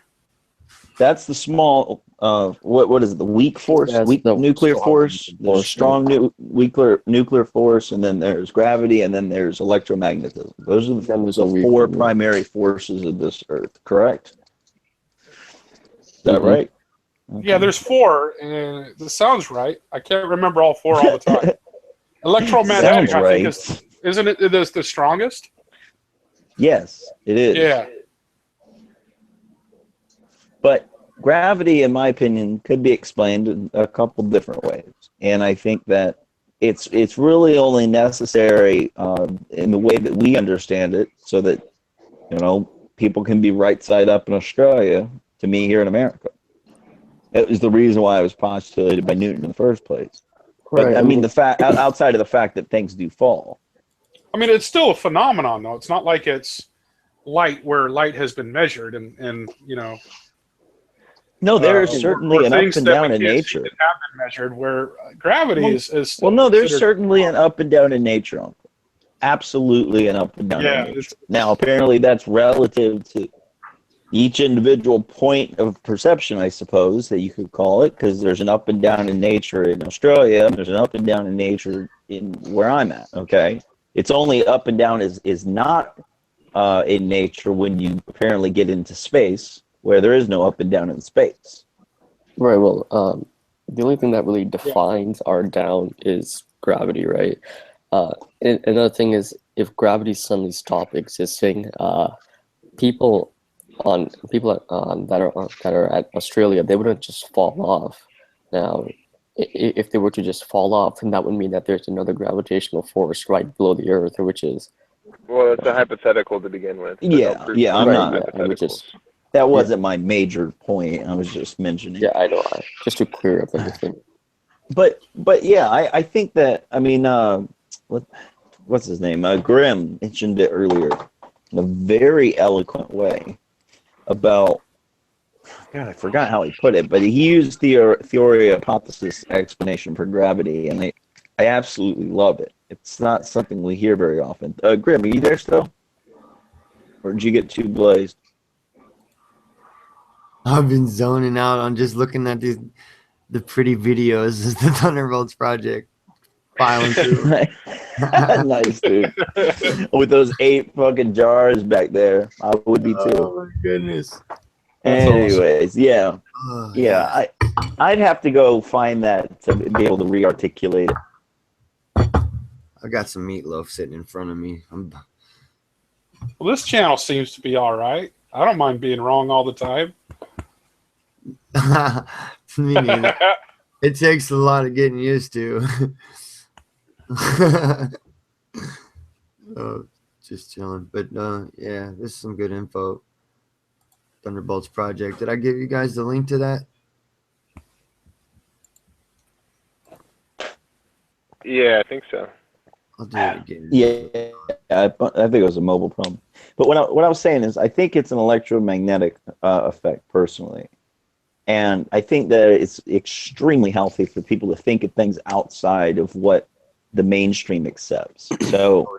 That's the small. What is it? The weak force, nuclear force. There's strong nuclear force, and then there's gravity, and then there's electromagnetism. Those are the four primary forces of this Earth. Correct? Is that right? Okay. Yeah, there's four, and this sounds right. I can't remember all four all the time. Electromagnetic, I think, isn't it the strongest? Yes, it is. Yeah. But gravity, in my opinion, could be explained in a couple different ways, and I think that it's really only necessary in the way that we understand it, so that people can be right side up in Australia to me here in America. It was the reason why I was postulated by Newton in the first place. But Right, I mean, the fact outside of the fact that things do fall. I mean, it's still a phenomenon, though. It's not like it's light where light has been measured, and you know. No, there is certainly an up and down in nature. That have been measured where gravity is well, no, there's considered- certainly an up and down in nature, Uncle. Absolutely an up and down in nature. Now, apparently, that's relative to each individual point of perception, I suppose, that you could call it, because there's an up and down in nature in Australia, and there's an up and down in nature in where I'm at, okay? It's only up and down is not in nature when you apparently get into space, where there is no up and down in space. Right, well, the only thing that really defines our down is gravity, right? And another thing is, if gravity suddenly stopped existing, people that are at Australia, they wouldn't just fall off. Now, if they were to just fall off, then that would mean that there's another gravitational force right below the Earth, which is. Well, it's a hypothetical to begin with. Yeah, I'm not. Hypotheticals. That wasn't my major point. I was just mentioning. Yeah, I know. Just to clear up everything. But yeah, I think that, I mean, what's his name? Grimm mentioned it earlier in a very eloquent way about, God, I forgot how he put it, but he used the theory hypothesis explanation for gravity, and I absolutely love it. It's not something we hear very often. Grimm, are you there still? Or did you get too blazed? I've been zoning out on just looking at the pretty videos of the Thunderbolts project. Filing through. Nice, dude. With those 8 fucking jars back there, I would be too. Oh my goodness. Anyways, awesome. yeah. Oh, yeah, I'd have to go find that to be able to re-articulate it. I got some meatloaf sitting in front of me. Well, this channel seems to be all right. I don't mind being wrong all the time. Me neither. It takes a lot of getting used to. Just chilling. But yeah, this is some good info. Thunderbolts project. Did I give you guys the link to that? Yeah, I think so. I'll do it again. Yeah, I think it was a mobile problem. But what I was saying is, I think it's an electromagnetic effect, personally. And I think that it's extremely healthy for people to think of things outside of what the mainstream accepts. So,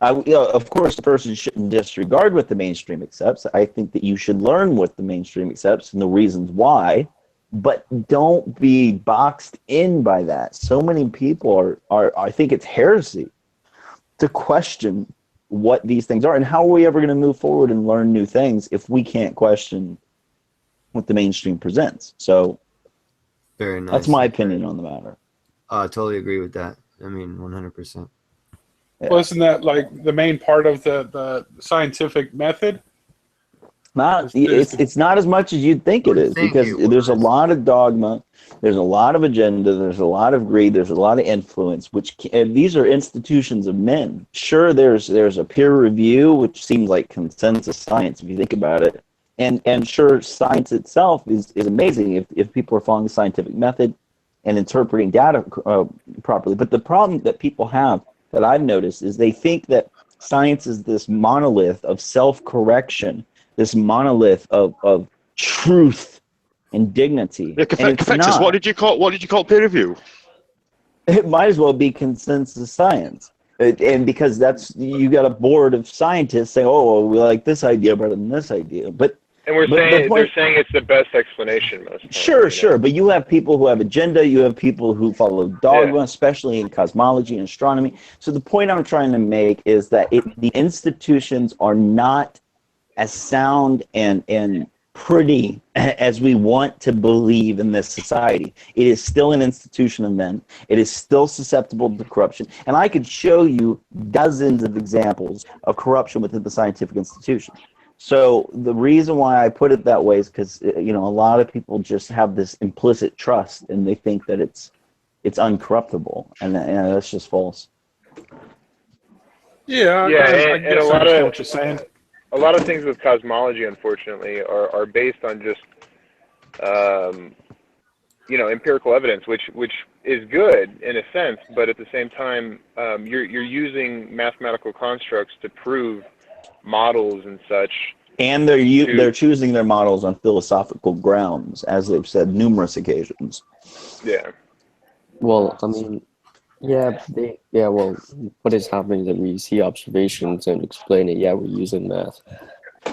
of course, the person shouldn't disregard what the mainstream accepts. I think that you should learn what the mainstream accepts and the reasons why, but don't be boxed in by that. So many people are I think it's heresy to question what these things are. And how are we ever going to move forward and learn new things if we can't question what the mainstream presents? So very nice. That's my opinion on the matter. I totally agree with that. I mean, 100%. Yeah. Well, isn't that like the main part of the scientific method? It's not as much as you'd think it is, because there's a lot of dogma, there's a lot of agenda, there's a lot of greed, there's a lot of influence, and these are institutions of men. Sure, there's a peer review, which seems like consensus science if you think about it. And sure, science itself is amazing if people are following the scientific method and interpreting data properly. But the problem that people have, that I've noticed, is they think that science is this monolith of self-correction, this monolith of truth and dignity. Yeah, Confectus, what did you call peer review? It might as well be consensus science. And because you got a board of scientists saying, oh, well, we like this idea better than this idea. And they're saying it's the best explanation most times. Sure. But you have people who have agenda. You have people who follow dogma, especially in cosmology and astronomy. So the point I'm trying to make is that the institutions are not as sound and pretty as we want to believe in this society. It is still an institution of men. It is still susceptible to corruption. And I could show you dozens of examples of corruption within the scientific institution. So the reason why I put it that way is because a lot of people just have this implicit trust, and they think that it's uncorruptible, and that's just false. Yeah, and a lot of what you're saying. A lot of things with cosmology, unfortunately, are based on just empirical evidence, which is good in a sense, but at the same time, you're using mathematical constructs to prove models and such. And they're choosing their models on philosophical grounds, as they've said numerous occasions. Yeah. Well, I mean, well, what is happening is that we see observations and explain it. Yeah, we're using math,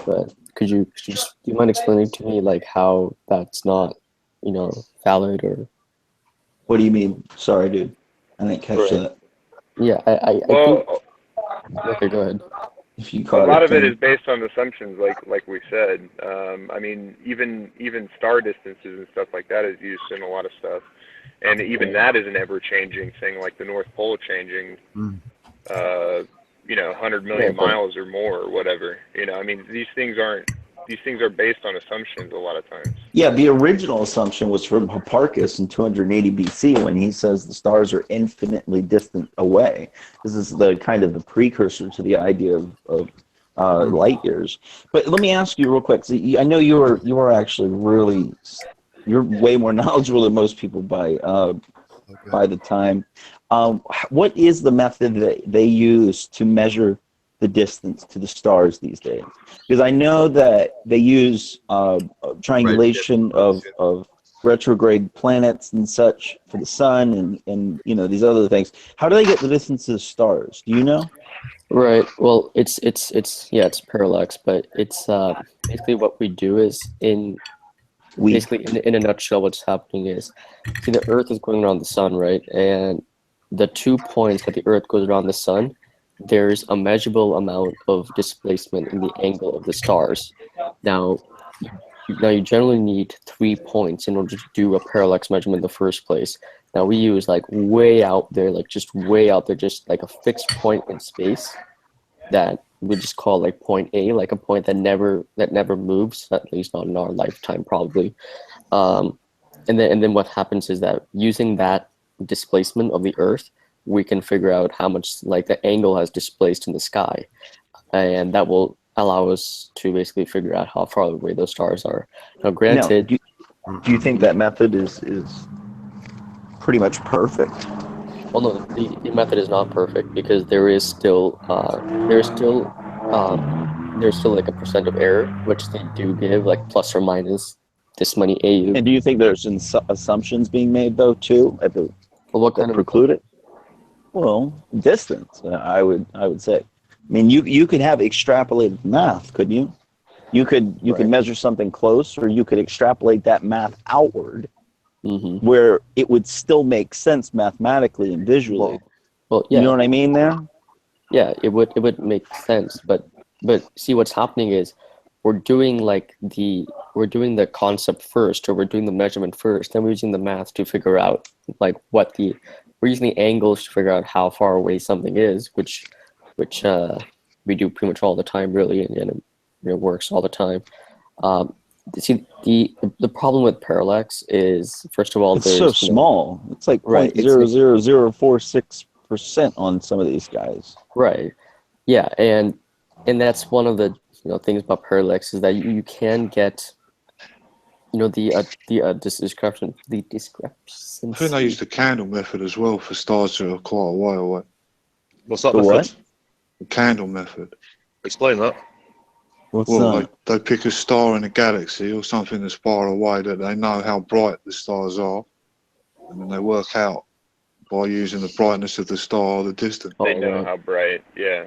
but do you mind explaining to me like how that's not, valid or? What do you mean? Sorry, dude, I didn't catch that. Yeah, I think. Okay, go ahead. If you a lot of it is based on assumptions, like we said. I mean, even star distances and stuff like that is used in a lot of stuff, and even that is an ever-changing thing, like the North Pole changing, 100 million miles or more or whatever. I mean, these things are based on assumptions a lot of times. Yeah, the original assumption was from Hipparchus in 280 BC when he says the stars are infinitely distant away. This is the kind of the precursor to the idea of light years. But let me ask you real quick. So I know you are actually you're way more knowledgeable than most people by the time. What is the method that they use to measure the distance to the stars these days? Because I know that they use triangulation of retrograde planets and such for the sun and these other things. How do they get the distance to the stars? Do you know? Right. Well, it's parallax, but it's basically what we do is in a nutshell, what's happening is, see, the Earth is going around the sun, right? And the 2 points that the Earth goes around the sun, there's a measurable amount of displacement in the angle of the stars. Now you generally need 3 points in order to do a parallax measurement in the first place. Now we use like way out there, just like a fixed point in space that we just call like point A, like a point that never moves, at least not in our lifetime probably. And then what happens is that using that displacement of the Earth, we can figure out how much like the angle has displaced in the sky, and that will allow us to basically figure out how far away those stars are. Now, granted, do you think that method is pretty much perfect? Well, no, the method is not perfect because there's still like a percent of error, which they do give like plus or minus this many AU. And do you think there's assumptions being made though too what kind of preclude it? Well, distance, I would say. I mean, you could have extrapolated math, couldn't you? You could measure something close, or you could extrapolate that math outward, where it would still make sense mathematically and visually. Well, yeah. You know what I mean there? Yeah, it would make sense, but see, what's happening is we're doing the concept first, or we're doing the measurement first, then we're using the math to figure out like we're using the angles to figure out how far away something is, which we do pretty much all the time, really, and it works all the time. See, the problem with parallax is, first of all, it's so small. It's like 0.00046% on some of these guys. Right. Yeah, and that's one of the things about parallax is that you can get the discrepancy. I think they use the candle method as well for stars that are quite a while away. What's that? The candle method. Explain that. What's that? Like they pick a star in a galaxy or something that's far away that they know how bright the stars are, and then they work out by using the brightness of the star the distance. They know how bright. Yeah.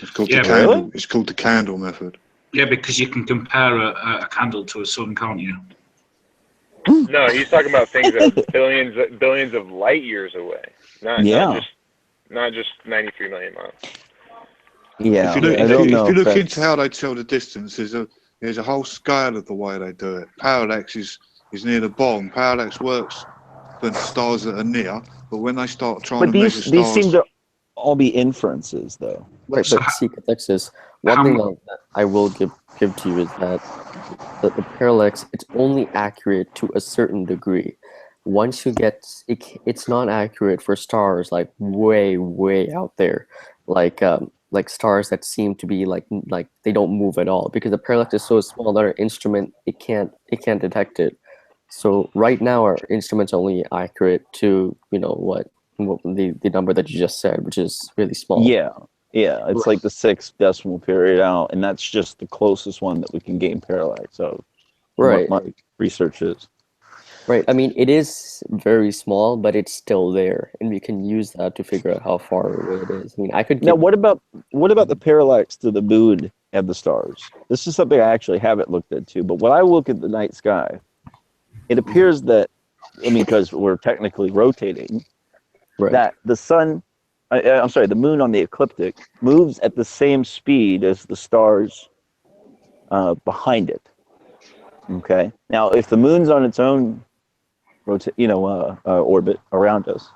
It's called the candle. Really? It's called the candle method. Yeah, because you can compare a candle to a sun, can't you? No, he's talking about things that are billions of light years away. Not just 93 million miles. Yeah. If you look into how they tell the distance, there's a whole scale of the way they do it. Parallax is near the bottom. Parallax works for stars that are near, but when they start trying to measure stars, these seem to all be inferences, though. Right, but see, Alexis, one thing that I will give to you is that the parallax, it's only accurate to a certain degree. Once you get it's not accurate for stars like way out there, like stars that seem to be like they don't move at all, because the parallax is so small that our instrument it can't detect it. So right now our instrument's only accurate to what the number that you just said, which is really small. Yeah, it's like the 6th decimal period out, and that's just the closest one that we can gain parallax of. Right. What my research is. Right. I mean, it is very small, but it's still there, and we can use that to figure out how far away it is. I mean, I could Now, what about the parallax to the moon and the stars? This is something I actually haven't looked into, but when I look at the night sky, it appears that, I mean, because we're technically rotating, that the sun, I'm sorry, the moon on the ecliptic moves at the same speed as the stars behind it. Okay. Now, if the moon's on its own orbit around us,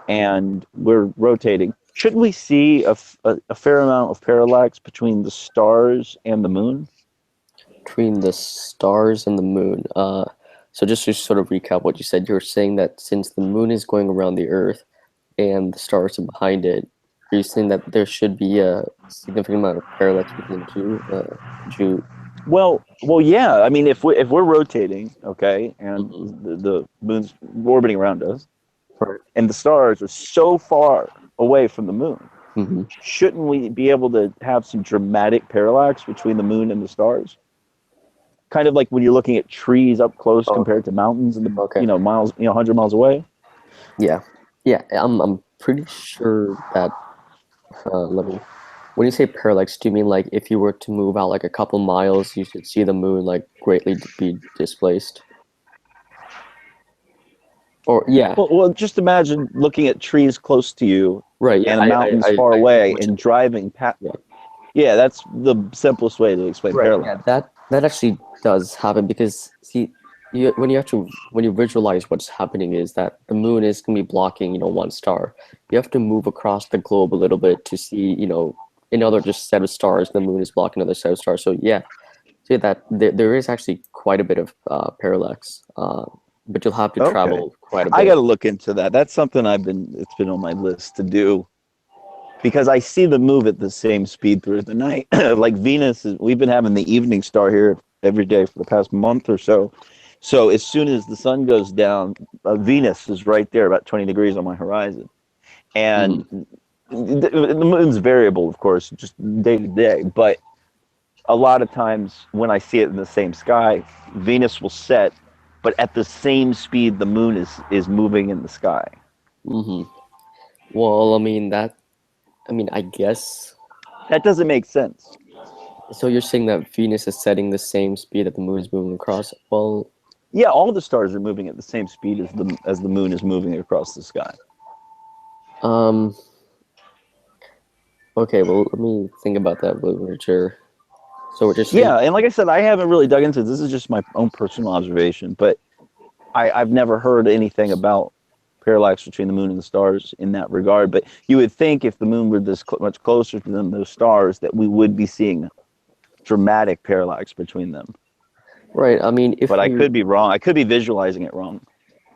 and we're rotating, shouldn't we see a fair amount of parallax between the stars and the moon? Between the stars and the moon. So just to sort of recap what you said, you're saying that since the moon is going around the Earth and the stars are behind it, are you saying that there should be a significant amount of parallax between the two? Could you? Well, yeah. I mean, if we're rotating, okay, and the moon's orbiting around us, and the stars are so far away from the moon, shouldn't we be able to have some dramatic parallax between the moon and the stars? Kind of like when you're looking at trees up close compared to mountains and miles, 100 miles away. Yeah, I'm pretty sure that. When you say parallax, do you mean like if you were to move out like a couple miles, you should see the moon like greatly be displaced? Or Well, just imagine looking at trees close to you, right? And the mountains far away, and driving past. Yeah, that's the simplest way to explain parallax. Yeah, that actually does happen because see, when you visualize what's happening is that the moon is going to be blocking one star. You have to move across the globe a little bit to see another just set of stars. The moon is blocking another set of stars. So yeah, see that there is actually quite a bit of parallax, but you'll have to travel quite a bit. I got to look into that. That's something it's been on my list to do, because I see them move at the same speed through the night. Like Venus, we've been having the evening star here every day for the past month or so. So as soon as the sun goes down, Venus is right there, about 20 degrees on my horizon. And the moon's variable, of course, just day to day. But a lot of times when I see it in the same sky, Venus will set, but at the same speed the moon is moving in the sky. Well, I guess that doesn't make sense. So you're saying that Venus is setting the same speed that the moon is moving across? Well, yeah, all the stars are moving at the same speed as the moon is moving across the sky. Okay, well, let me think about that literature. So we're just and like I said, I haven't really dug into this. This is just my own personal observation, but I've never heard anything about parallax between the moon and the stars in that regard. But you would think if the moon were this much closer to them, those stars, that we would be seeing dramatic parallax between them. Right. I mean, but I could be wrong. I could be visualizing it wrong.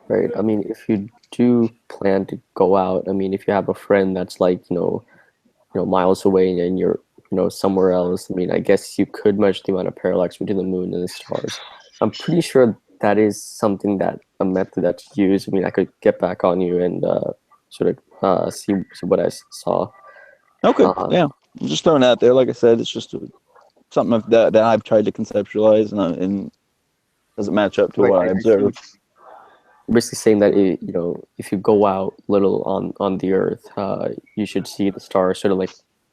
Right. I mean, if you do plan to go out, I mean, if you have a friend that's like miles away and you're somewhere else, I mean, I guess you could measure the amount of parallax between the moon and the stars. I'm pretty sure that is something a method that's used. I mean, I could get back on you and sort of see what I saw. Okay. Yeah. I'm just throwing it out there. Like I said, it's just something that I've tried to conceptualize and doesn't match up to what I observed. Basically saying that if you go out little on the Earth, you should see the stars sort of like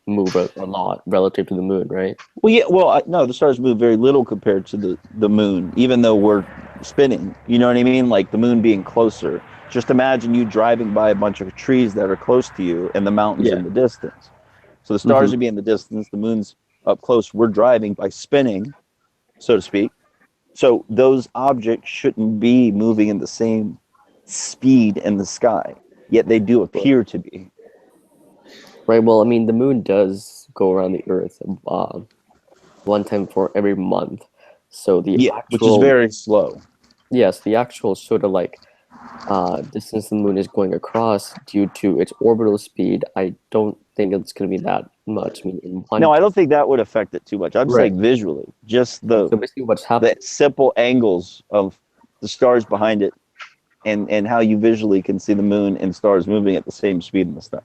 move a lot relative to the moon, right? Well, yeah. Well, no, the stars move very little compared to the moon, even though we're spinning. You know what I mean? Like the moon being closer. Just imagine you driving by a bunch of trees that are close to you, and the mountains in the distance. So the stars would be in the distance, the moon's up close. We're driving by spinning, so to speak. So those objects shouldn't be moving in the same speed in the sky, yet they do appear to be. Right. Well, I mean, the moon does go around the Earth one time for every month. So the actual, which is very slow. Yes, the actual sort of like distance the moon is going across due to its orbital speed, I don't think it's going to be that much. I mean, no, I don't think that would affect it too much. I'm saying visually, just so basically what's happening, the simple angles of the stars behind it, and how you visually can see the moon and stars moving at the same speed in the sky.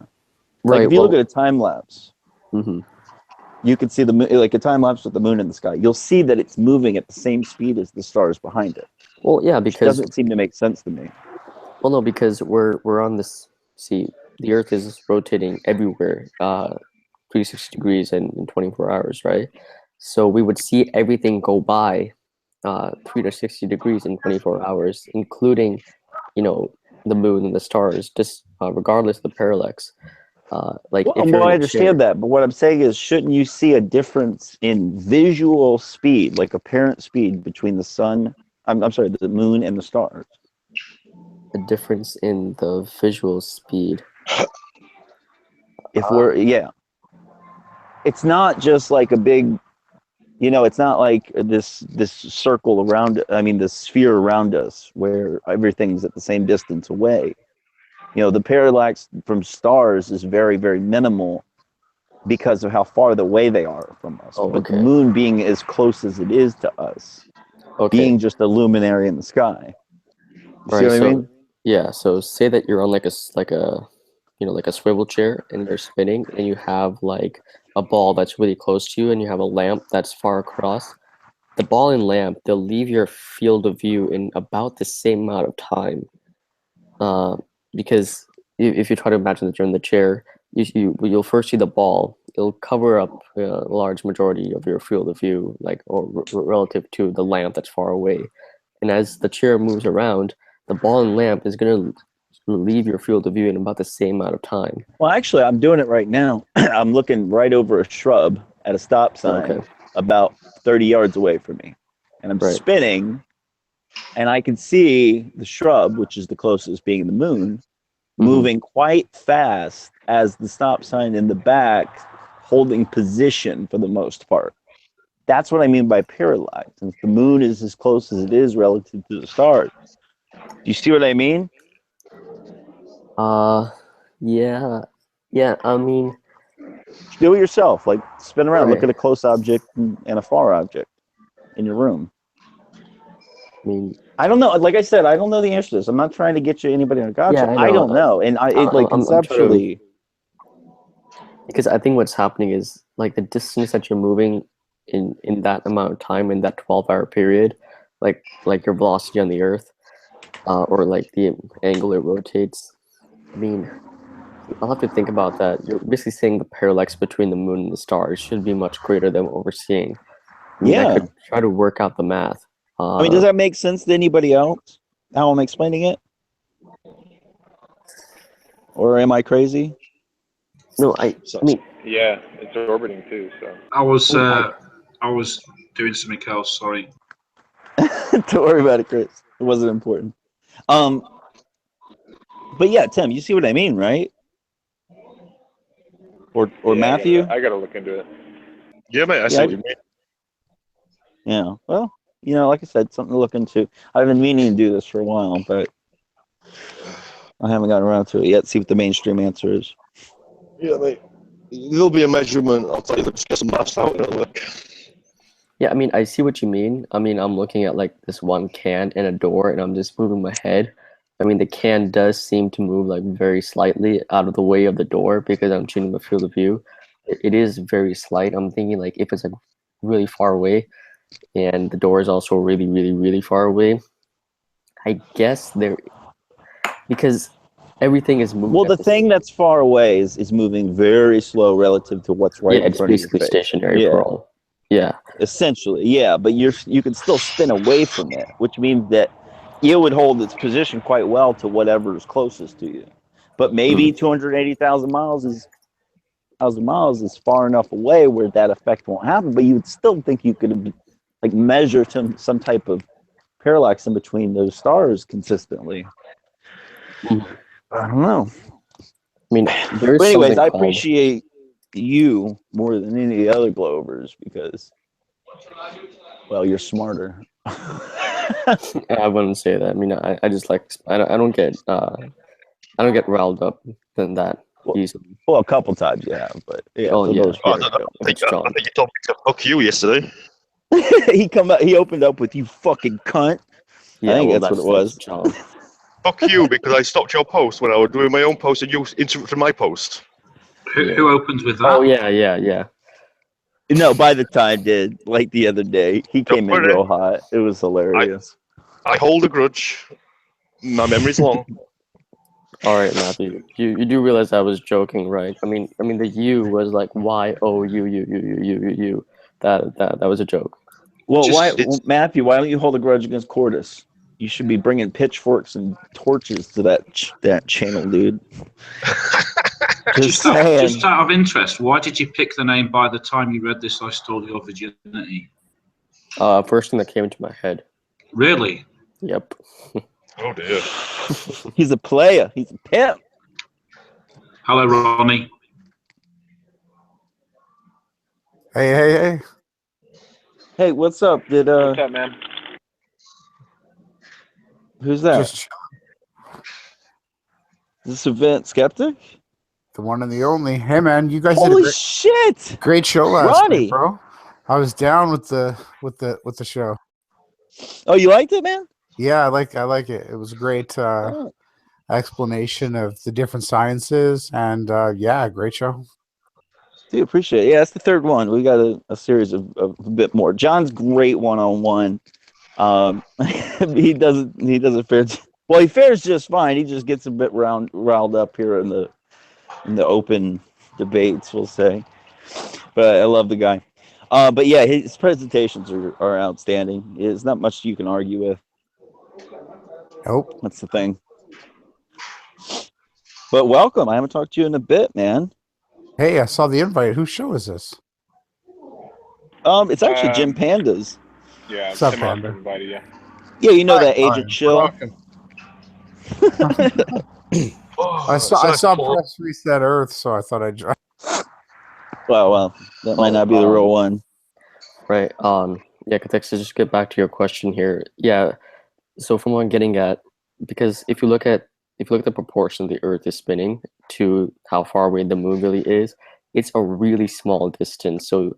Like if you look at a time lapse, you can see the moon, like a time lapse with the moon in the sky. You'll see that it's moving at the same speed as the stars behind it. Well, yeah, because which doesn't seem to make sense to me. Well, no, because we're on this. See, the Earth is rotating everywhere, 360 degrees in 24 hours, right? So we would see everything go by 360 degrees in 24 hours, including, the moon and the stars, just regardless of the parallax. Like if you're I understand that, but what I'm saying is, shouldn't you see a difference in visual speed, like apparent speed, between the sun? I'm sorry, the moon and the stars. A difference in the visual speed. If it's not just like a big, it's not like this circle around. I mean, the sphere around us where everything's at the same distance away. The parallax from stars is very, very minimal because of how far away they are from us. But the moon being as close as it is to us, being just a luminary in the sky. You see what I mean? Yeah. So say that you're on like a swivel chair and you're spinning, and you have like a ball that's really close to you, and you have a lamp that's far across. The ball and lamp, they'll leave your field of view in about the same amount of time. Because if you try to imagine that you're in the chair, you'll first see the ball. It'll cover up a large majority of your field of view, relative to the lamp that's far away. And as the chair moves around, the ball and lamp is going to leave your field of view in about the same amount of time. Well, actually, I'm doing it right now. I'm looking right over a shrub at a stop sign about 30 yards away from me. And I'm spinning, and I can see the shrub, which is the closest, being the moon, moving quite fast as the stop sign in the back, holding position for the most part. That's what I mean by parallax. Since the moon is as close as it is relative to the stars. Do you see what I mean? Yeah. I mean, do it yourself. Like spin around, look at a close object and a far object in your room. I mean, I don't know. Like I said, I don't know the answer to this. I'm not trying to get you anybody on a gotcha. Yeah, I don't know, and conceptually. Because I think what's happening is like the distance that you're moving in that amount of time, in that 12-hour period, like your velocity on the Earth, or like the angle it rotates. I mean, I'll have to think about that. You're basically saying the parallax between the moon and the stars should be much greater than what we're seeing. I mean, I could try to work out the math. I mean, does that make sense to anybody else? How I'm explaining it? Or am I crazy? No, I mean, yeah, it's orbiting too. So I was doing something else. Sorry. Don't worry about it, Chris. It wasn't important. But yeah, Tim, you see what I mean, right? Or Matthew? I gotta look into it. Yeah, mate, I see what you mean. Yeah, well, like I said, something to look into. I've been meaning to do this for a while, but I haven't gotten around to it yet. See what the mainstream answer is. Yeah, mate. There'll be a measurement. I'll tell you, just get some maps out and it'll look. Yeah, I mean, I see what you mean. I mean, I'm looking at like this one can and a door, and I'm just moving my head. I mean, the can does seem to move like very slightly out of the way of the door because I'm changing the field of view. It is very slight. I'm thinking like if it's like really far away, and the door is also really, really, really far away, I guess because everything is moving. Well, the thing that's far away is moving very slow relative to what's right in front of your face. It's basically stationary for all. Yeah. Essentially, yeah, but you can still spin away from it, which means that it would hold its position quite well to whatever is closest to you. But maybe 280,000 miles is far enough away where that effect won't happen, but you would still think you could like measure some type of parallax in between those stars consistently. I don't know. I mean, but anyways, I appreciate you more than any other Glovers because, well, you're smarter. I wouldn't say that. I mean, I just like I don't get riled up than that easily. Well, a couple times you have, but yeah. I think you told me to fuck you yesterday. He opened up with "you fucking cunt." I think that's what it was. John. Fuck you, because I stopped your post when I was doing my own post and you interrupted my post. Who opens with that? Oh yeah. No, by the time did like the other day. He came in real hot. It was hilarious. I hold a grudge. My memory's long. All right, Matthew. You do realize I was joking, right? I mean the U was like YOU. That was a joke. Well, Matthew? Why don't you hold a grudge against Cordis? You should be bringing pitchforks and torches to that channel, dude. Just out of interest, why did you pick the name By the Time You Read This, I Stole Your Virginity? First thing that came into my head. Really? Yep. Oh, dear. He's a player. He's a pimp. Hello, Ronnie. Hey. Hey, what's up? What's up, man? Who's that? Just Is this Event Skeptic? the one and the only. Hey, man, you guys Holy did a shit! great show last Ronnie. night, bro. I was down with the show. Oh, you liked it, man? Yeah, I like it. It was a great explanation of the different sciences, and yeah, great show. Dude, appreciate it. Yeah, that's the third one. We got a series of a bit more. John's great one-on-one. He doesn't fare. Well, he fares just fine. He just gets a bit riled up here in the open debates, we'll say. But I love the guy. But yeah, his presentations are outstanding. There's not much you can argue with. Nope. That's the thing. But welcome. I haven't talked to you in a bit, man. Hey, I saw the invite. Whose show is this? It's actually Jim Panda's. Yeah, What's up, Tim Panda? invited you. Yeah, you know that Age of Chill. I saw Press Reset Earth, so I thought I'd try. Well, that might not be the real one. Right. Yeah, Katex, to just get back to your question here. Yeah. So from what I'm getting at, because if you look at the proportion the Earth is spinning to how far away the moon really is, it's a really small distance. So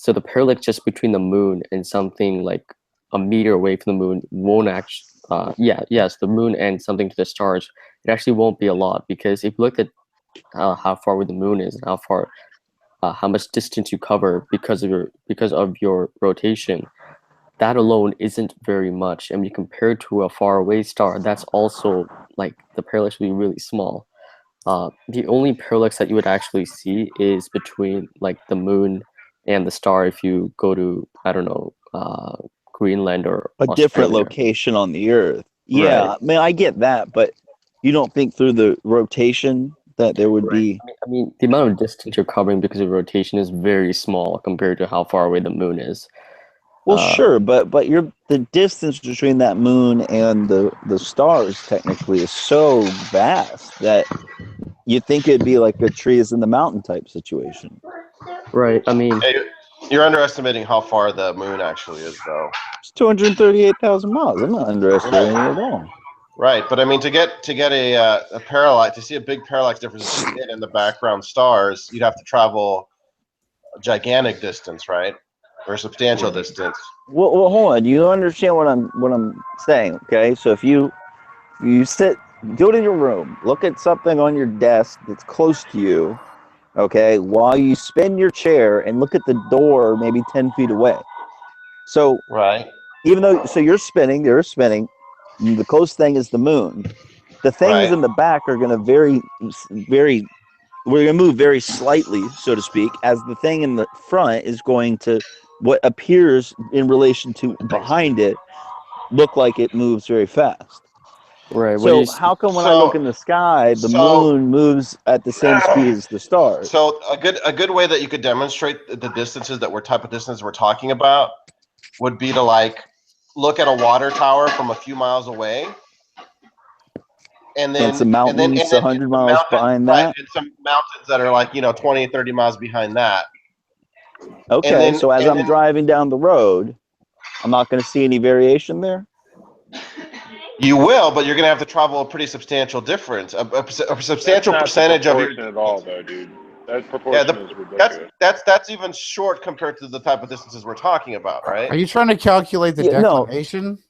the parallax just between the moon and something like a meter away from the moon won't actually. Yes, the moon and something to the stars, it actually won't be a lot, because if you look at how far away the moon is and how much distance you cover because of your rotation, that alone isn't very much. And you compare it to a far away star, that's also like the parallax will be really small. The only parallax that you would actually see is between like the moon and the star if you go to, I don't know, Greenland or a Australia. Different location on the Earth. Yeah, right. I mean, I get that, but you don't think through the rotation that there would be. I mean, the amount of distance you're covering because of rotation is very small compared to how far away the moon is. Well, sure, but the distance between that moon and the stars technically is so vast that you think it'd be like a trees in the mountain type situation. Right. I mean, hey, you're underestimating how far the moon actually is, though. It's 238,000 miles. I'm not underestimating it at all. Right, but I mean, to get a parallax, to see a big parallax difference in the background stars, you'd have to travel a gigantic distance, right, or a substantial distance. Well, hold on. You understand what I'm saying? Okay, so if you go to your room, look at something on your desk that's close to you, okay, while you spin your chair and look at the door maybe 10 feet away. So right, even though you're spinning, they're spinning. The close thing is the moon. The things in the back are going to we're going to move very slightly, so to speak, as the thing in the front is going to, what appears in relation to behind it, look like it moves very fast. Right. So how come when I look in the sky, the moon moves at the same speed as the stars? So a good way that you could demonstrate the distances type of distance we're talking about would be to like look at a water tower from a few miles away, and then some mountains 100 miles behind that, right, and some mountains that are like 20, 30 miles behind that. Okay, so as I'm driving down the road, I'm not going to see any variation there. You will, but you're going to have to travel a pretty substantial difference, a substantial percentage of your. At all, though, dude. That proportion is ridiculous. That's even short compared to the type of distances we're talking about, right? Are you trying to calculate the declination?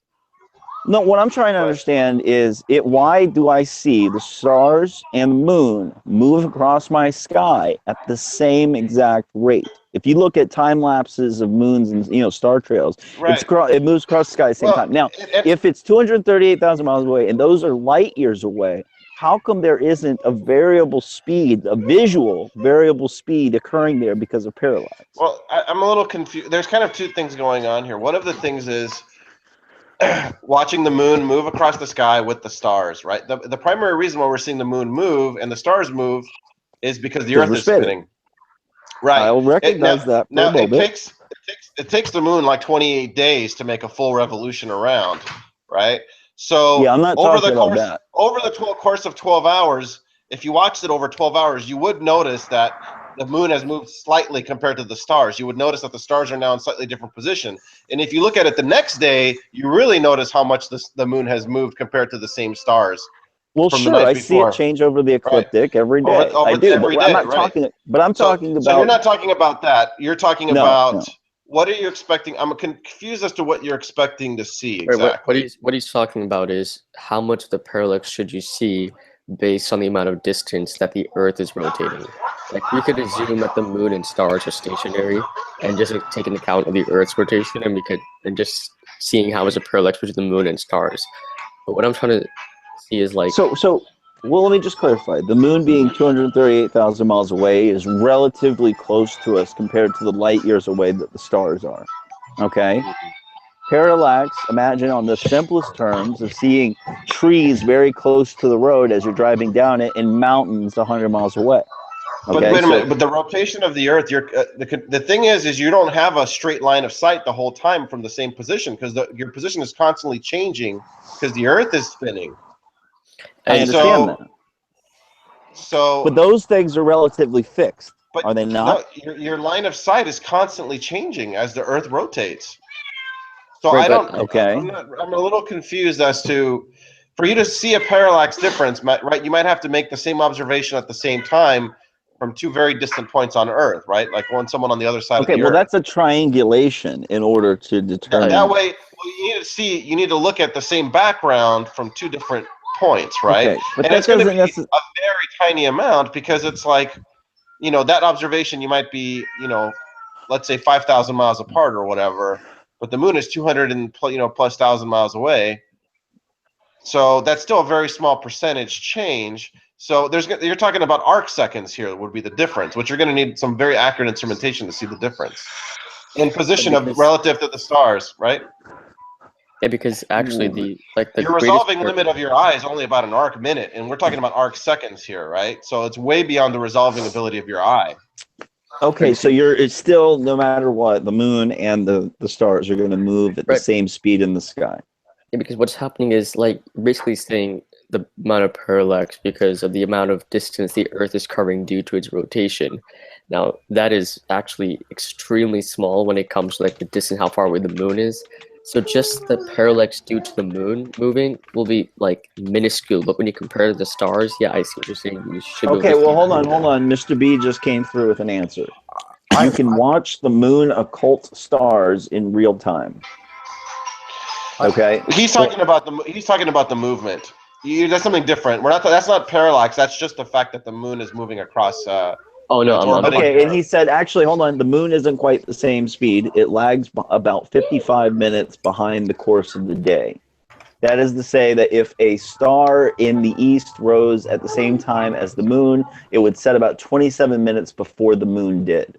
No, what I'm trying to understand is why do I see the stars and the moon move across my sky at the same exact rate? If you look at time lapses of moons and star trails, it moves across the sky at the same time. Now, if it's 238,000 miles away and those are light years away, how come there isn't a variable speed, a visual variable speed occurring there because of parallax? Well, I'm a little confused. There's kind of two things going on here. One of the things is watching the moon move across the sky with the stars, right? The primary reason why we're seeing the moon move and the stars move is because the Earth is spinning. Right. I'll recognize that for a moment. It takes the moon like 28 days to make a full revolution around, right? So yeah, I'm not over talking the course about that. over the course of 12 hours, if you watched it over 12 hours, you would notice that the moon has moved slightly compared to the stars. You would notice that the stars are now in slightly different position. And if you look at it the next day, you really notice how much the moon has moved compared to the same stars. Well, from sure, the night I see it change over the ecliptic every day. I do, but I'm not talking. But I'm talking about. So you're not talking about that. You're talking about what are you expecting? I'm confused as to what you're expecting to see exactly. What he's talking about is how much of the parallax should you see based on the amount of distance that the Earth is rotating. Like we could assume that the moon and stars are stationary, and just take into account of the Earth's rotation, and just seeing how is the parallax between the moon and stars. But what I'm trying to see is like well, let me just clarify. The moon being 238,000 miles away is relatively close to us compared to the light years away that the stars are. Okay? Parallax, imagine on the simplest terms of seeing trees very close to the road as you're driving down it and mountains 100 miles away. Okay, but wait a minute. But the rotation of the Earth, the thing is you don't have a straight line of sight the whole time from the same position because your position is constantly changing because the Earth is spinning. I understand that. But those things are relatively fixed, are they not? No, your line of sight is constantly changing as the Earth rotates. So I don't. Okay. I'm a little confused as to, for you to see a parallax difference, right? You might have to make the same observation at the same time from two very distant points on Earth, right? Like someone on the other side of the Earth. Okay, well that's a triangulation in order to determine. That way, you need to look at the same background from two different points, right? Okay, but and it's going to be a very tiny amount because it's like, that observation you might be, let's say 5,000 miles apart or whatever, but the moon is 200 and plus thousand miles away. So that's still a very small percentage change. So you're talking about arc seconds here would be the difference, which you're going to need some very accurate instrumentation to see the difference in position relative to the stars, right? Yeah, because actually your resolving limit of your eye is only about an arc minute, and we're talking about arc seconds here, right? So it's way beyond the resolving ability of your eye. Okay, so it's still, no matter what, the moon and the stars are going to move at the same speed in the sky. Yeah, because what's happening is basically saying the amount of parallax because of the amount of distance the Earth is covering due to its rotation. Now, that is actually extremely small when it comes to the distance, how far away the moon is. So just the parallax due to the moon moving will be minuscule, but when you compare to the stars, yeah, I see what you're saying. You should okay, well, hold on. Mr. B just came through with an answer. You can watch the moon occult stars in real time. Okay. He's talking about the movement. That's something different. That's not parallax. That's just the fact that the moon is moving across. Oh no, I'm not. Okay, and he said, actually, hold on. The moon isn't quite the same speed. It lags about 55 minutes behind the course of the day. That is to say that if a star in the east rose at the same time as the moon, it would set about 27 minutes before the moon did.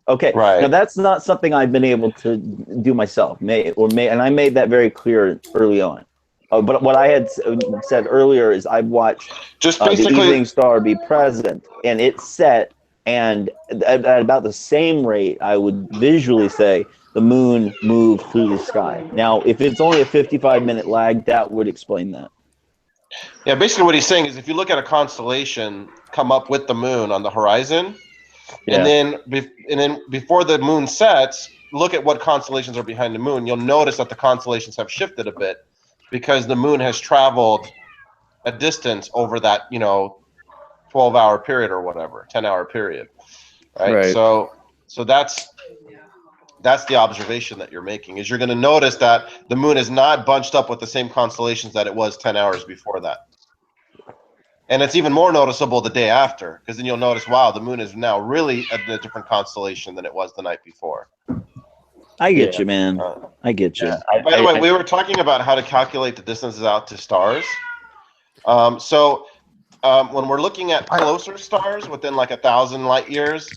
Okay, now that's not something I've been able to do myself, and I made that very clear early on. But what I had said earlier is I've watched the evening star be present, and it's set, and at about the same rate, I would visually say the moon moved through the sky. Now, if it's only a 55-minute lag, that would explain that. Yeah, basically what he's saying is if you look at a constellation come up with the moon on the horizon, and then before the moon sets, look at what constellations are behind the moon. You'll notice that the constellations have shifted a bit because the moon has traveled a distance over that 12-hour period or whatever, 10-hour period, right? So that's That's the observation that you're making. Is you're going to notice that the moon is not bunched up with the same constellations that it was 10 hours before that. And it's even more noticeable the day after, because then you'll notice, wow, the moon is now really in a different constellation than it was the night before. I get you, man. I get you. By the way, we were talking about how to calculate the distances out to stars. When we're looking at closer stars within like 1,000 light years,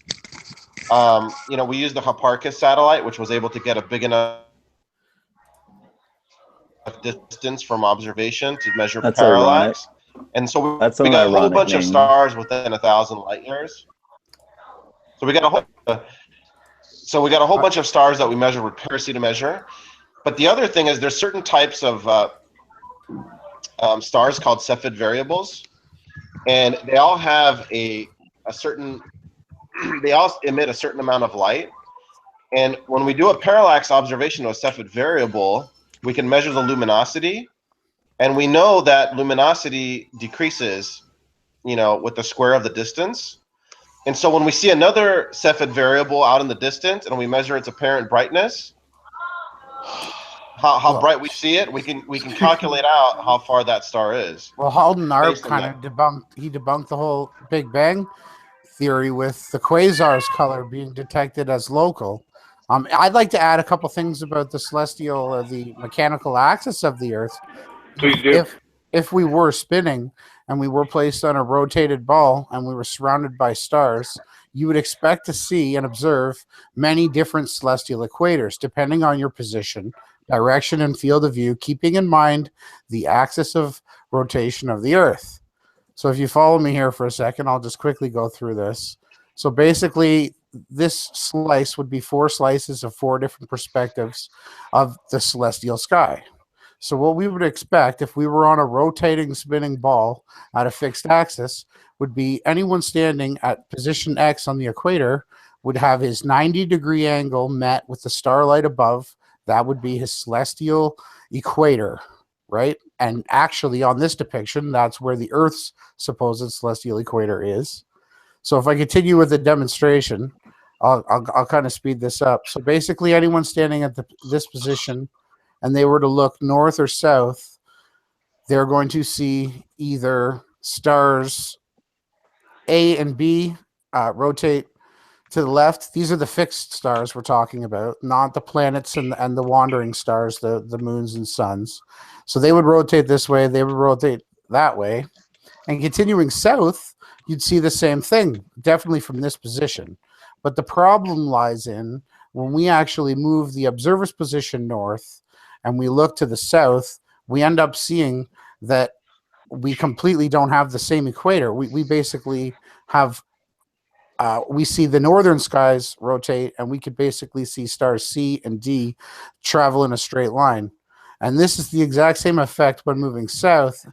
we use the Hipparchus satellite, which was able to get a big enough distance from observation to measure parallax. And so we got a whole bunch of stars within 1,000 light years. So we got a whole bunch of stars that we measured with Percy to measure. But the other thing is there's certain types of stars called Cepheid variables, and they all have a certain they all emit a certain amount of light. And when we do a parallax observation of a Cepheid variable, we can measure the luminosity, and we know that luminosity decreases, with the square of the distance. And so when we see another Cepheid variable out in the distance and we measure its apparent brightness, how bright we see it, we can calculate out how far that star is. Well, Halden Arp kind of debunked the whole Big Bang theory with the quasars color being detected as local. I'd like to add a couple things about the celestial, the mechanical axis of the Earth. Please do. If we were spinning and we were placed on a rotated ball and we were surrounded by stars, you would expect to see and observe many different celestial equators, depending on your position, direction, and field of view, keeping in mind the axis of rotation of the Earth. So if you follow me here for a second, I'll just quickly go through this. So basically, this slice would be 4 slices of 4 different perspectives of the celestial sky. So what we would expect if we were on a rotating, spinning ball at a fixed axis would be anyone standing at position X on the equator would have his 90-degree angle met with the starlight above. That would be his celestial equator, right? And actually, on this depiction, that's where the Earth's supposed celestial equator is. So if I continue with the demonstration, I'll kind of speed this up. So basically, anyone standing at this position and they were to look north or south, they're going to see either stars A and B rotate to the left. These are the fixed stars we're talking about, not the planets and the wandering stars, the moons and suns. So they would rotate this way, they would rotate that way. And continuing south, you'd see the same thing, definitely from this position. But the problem lies in when we actually move the observer's position north and we look to the south, we end up seeing that we completely don't have the same equator. We basically have, we see the northern skies rotate, and we could basically see stars C and D travel in a straight line. And this is the exact same effect when moving south.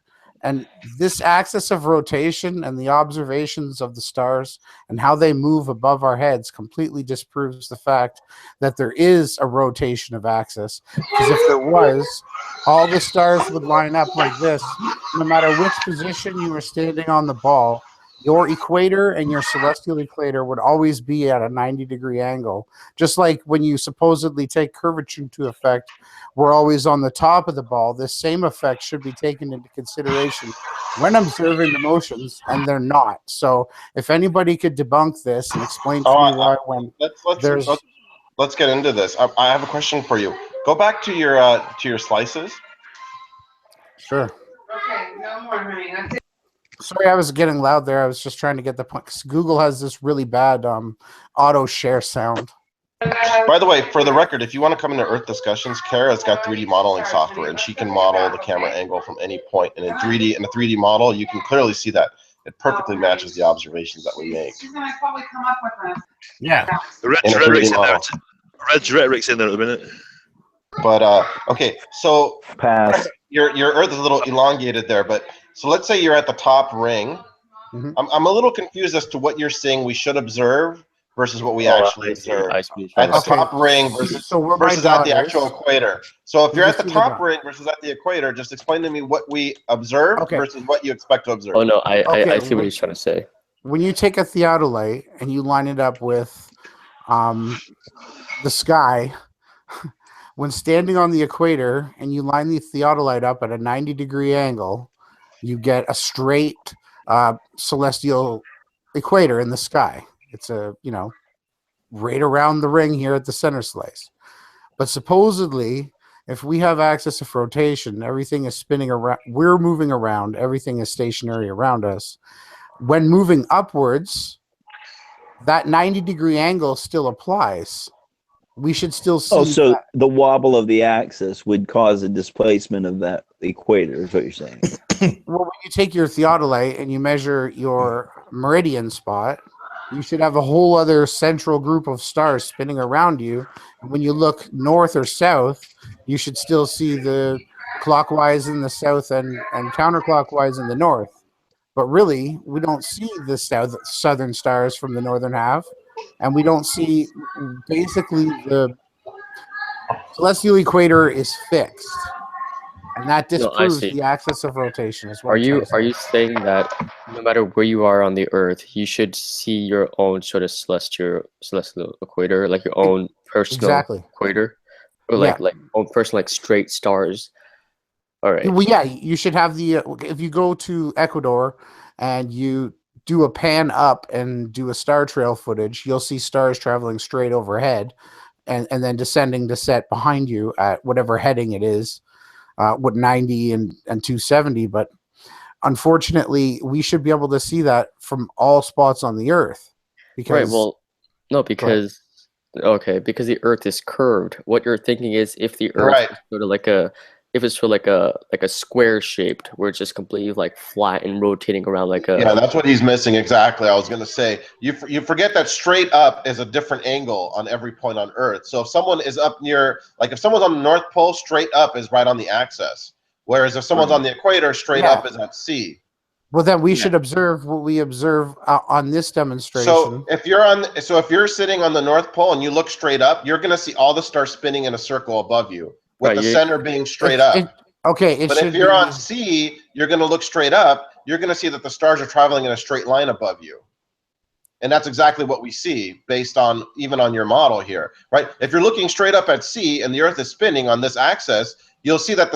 And this axis of rotation and the observations of the stars and how they move above our heads completely disproves the fact that there is a rotation of axis. Because if there was, all the stars would line up like this. No matter which position you were standing on the ball, your equator and your celestial equator would always be at a 90-degree angle. Just like when you supposedly take curvature into effect, we're always on the top of the ball. This same effect should be taken into consideration when observing the motions, and they're not. So if anybody could debunk this and explain to me why when let's get into this. I have a question for you. Go back to your slices. Sure. Okay, no more, honey. That's it. Sorry, I was getting loud there. I was just trying to get the point. 'Cause Google has this really bad auto share sound. By the way, for the record, if you want to come into Earth discussions, Kara's got 3D modeling software, and she can model the camera angle from any point. And in a 3D model, you can clearly see that it perfectly matches the observations that we make. She's gonna probably come up with a Yeah. The Red Rhetoric's in there. Red Rhetoric's in there at the minute. But okay, so pass. Your Earth is a little elongated there, but so let's say you're at the top ring. Mm-hmm. I'm a little confused as to what you're saying we should observe versus what we actually observe. At the top ring versus at the actual equator. So if you're at the top ring versus at the equator, just explain to me what we observe versus what you expect to observe. Oh no, I see what he's trying to say. When you take a theodolite and you line it up with the sky, when standing on the equator and you line the theodolite up at a 90-degree angle, you get a straight celestial equator in the sky. It's right around the ring here at the center slice. But supposedly, if we have axis of rotation, everything is spinning around. We're moving around. Everything is stationary around us. When moving upwards, that 90-degree angle still applies. We should still see. Oh, so the wobble of the axis would cause a displacement of that equator, is what you're saying. Well, when you take your theodolite and you measure your meridian spot, you should have a whole other central group of stars spinning around you. And when you look north or south, you should still see the clockwise in the south and counterclockwise in the north. But really, we don't see the southern stars from the northern half. And we don't see, basically, the celestial equator is fixed. And that disproves the axis of rotation. Is what are you saying that no matter where you are on the Earth, you should see your own sort of celestial equator, like your own personal equator, or like own personal straight stars? All right. Well, yeah, you should have the. If you go to Ecuador and you do a pan up and do a star trail footage, you'll see stars traveling straight overhead, and then descending to set behind you at whatever heading it is. 90 and 270, but unfortunately we should be able to see that from all spots on the Earth. Because because the Earth is curved. What you're thinking is if the Earth is sort of like a square shaped, where it's just completely like flat and rotating around like a. Yeah, that's what he's missing exactly. I was going to say you forget that straight up is a different angle on every point on Earth. So if someone is up near, like if someone's on the North Pole, straight up is right on the axis, whereas if someone's on the equator, straight up is at C. Well, then we should observe what we observe on this demonstration. So if you're sitting on the North Pole and you look straight up, you're going to see all the stars spinning in a circle above you, with the center being straight up. But if you're on C, you're going to look straight up. You're going to see that the stars are traveling in a straight line above you. And that's exactly what we see based on even on your model here, right? If you're looking straight up at C and the Earth is spinning on this axis, you'll see that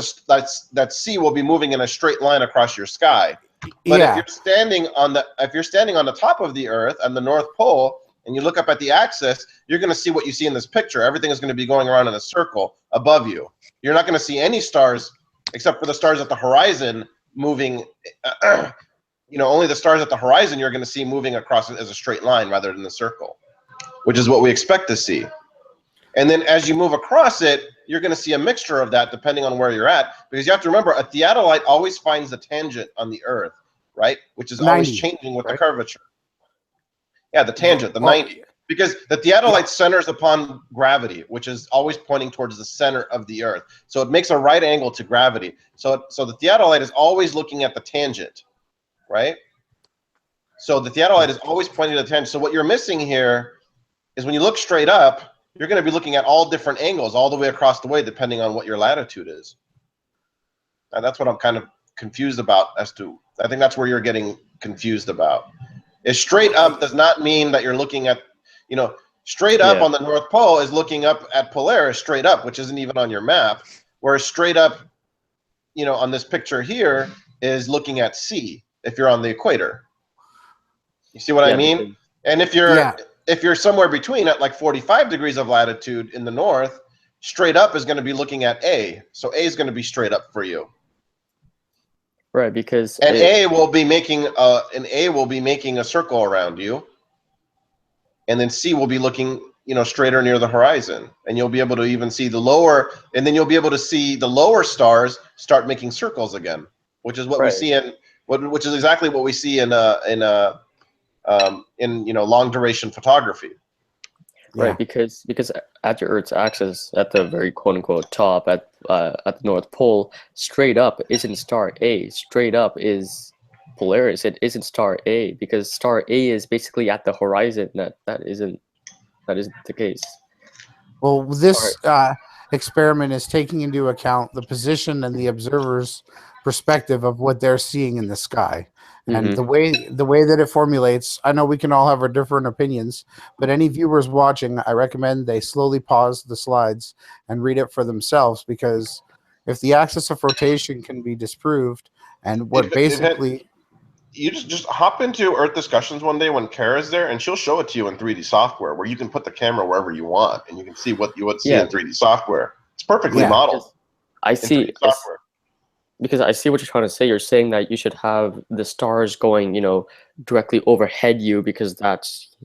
that C will be moving in a straight line across your sky. But if you're standing on the top of the Earth and the North Pole, and you look up at the axis, you're going to see what you see in this picture. Everything is going to be going around in a circle above you. You're not going to see any stars except for the stars at the horizon moving. Only the stars at the horizon you're going to see moving across as a straight line rather than the circle, which is what we expect to see. And then as you move across it, you're going to see a mixture of that depending on where you're at, because you have to remember a theodolite always finds the tangent on the Earth, right? Which is always changing with the curvature. Yeah, the tangent, the 90. Because the theodolite centers upon gravity, which is always pointing towards the center of the Earth. So it makes a right angle to gravity. So the theodolite is always looking at the tangent, right? So the theodolite is always pointing to the tangent. So what you're missing here is when you look straight up, you're going to be looking at all different angles all the way across the way, depending on what your latitude is. And that's what I'm kind of confused about I think that's where you're getting confused about. Is straight up does not mean that you're looking at, straight up on the North Pole is looking up at Polaris straight up, which isn't even on your map. Whereas straight up, on this picture here is looking at C if you're on the equator. You see what I mean? And if you're somewhere between at like 45 degrees of latitude in the north, straight up is going to be looking at A. So A is going to be straight up for you. Right, because A will be making a circle around you, and then C will be looking, straighter near the horizon, and you'll be able to even see the lower, and then you'll be able to see the lower stars start making circles again, which is what we see which is exactly what we see in long duration photography. Right, because at your Earth's axis, at the very quote unquote top, at the North Pole, straight up isn't star A. Straight up is Polaris. It isn't star A, because star A is basically at the horizon. That isn't the case. Well, this experiment is taking into account the position and the observer's perspective of what they're seeing in the sky. And the way that it formulates, I know we can all have our different opinions, but any viewers watching, I recommend they slowly pause the slides and read it for themselves, because if the axis of rotation can be disproved, and what basically... You just hop into Earth Discussions one day when Kara's there, and she'll show it to you in 3D software, where you can put the camera wherever you want, and you can see what you would see in 3D software. It's perfectly modeled. I see. Because I see what you're trying to say. You're saying that you should have the stars going, directly overhead you, because that's,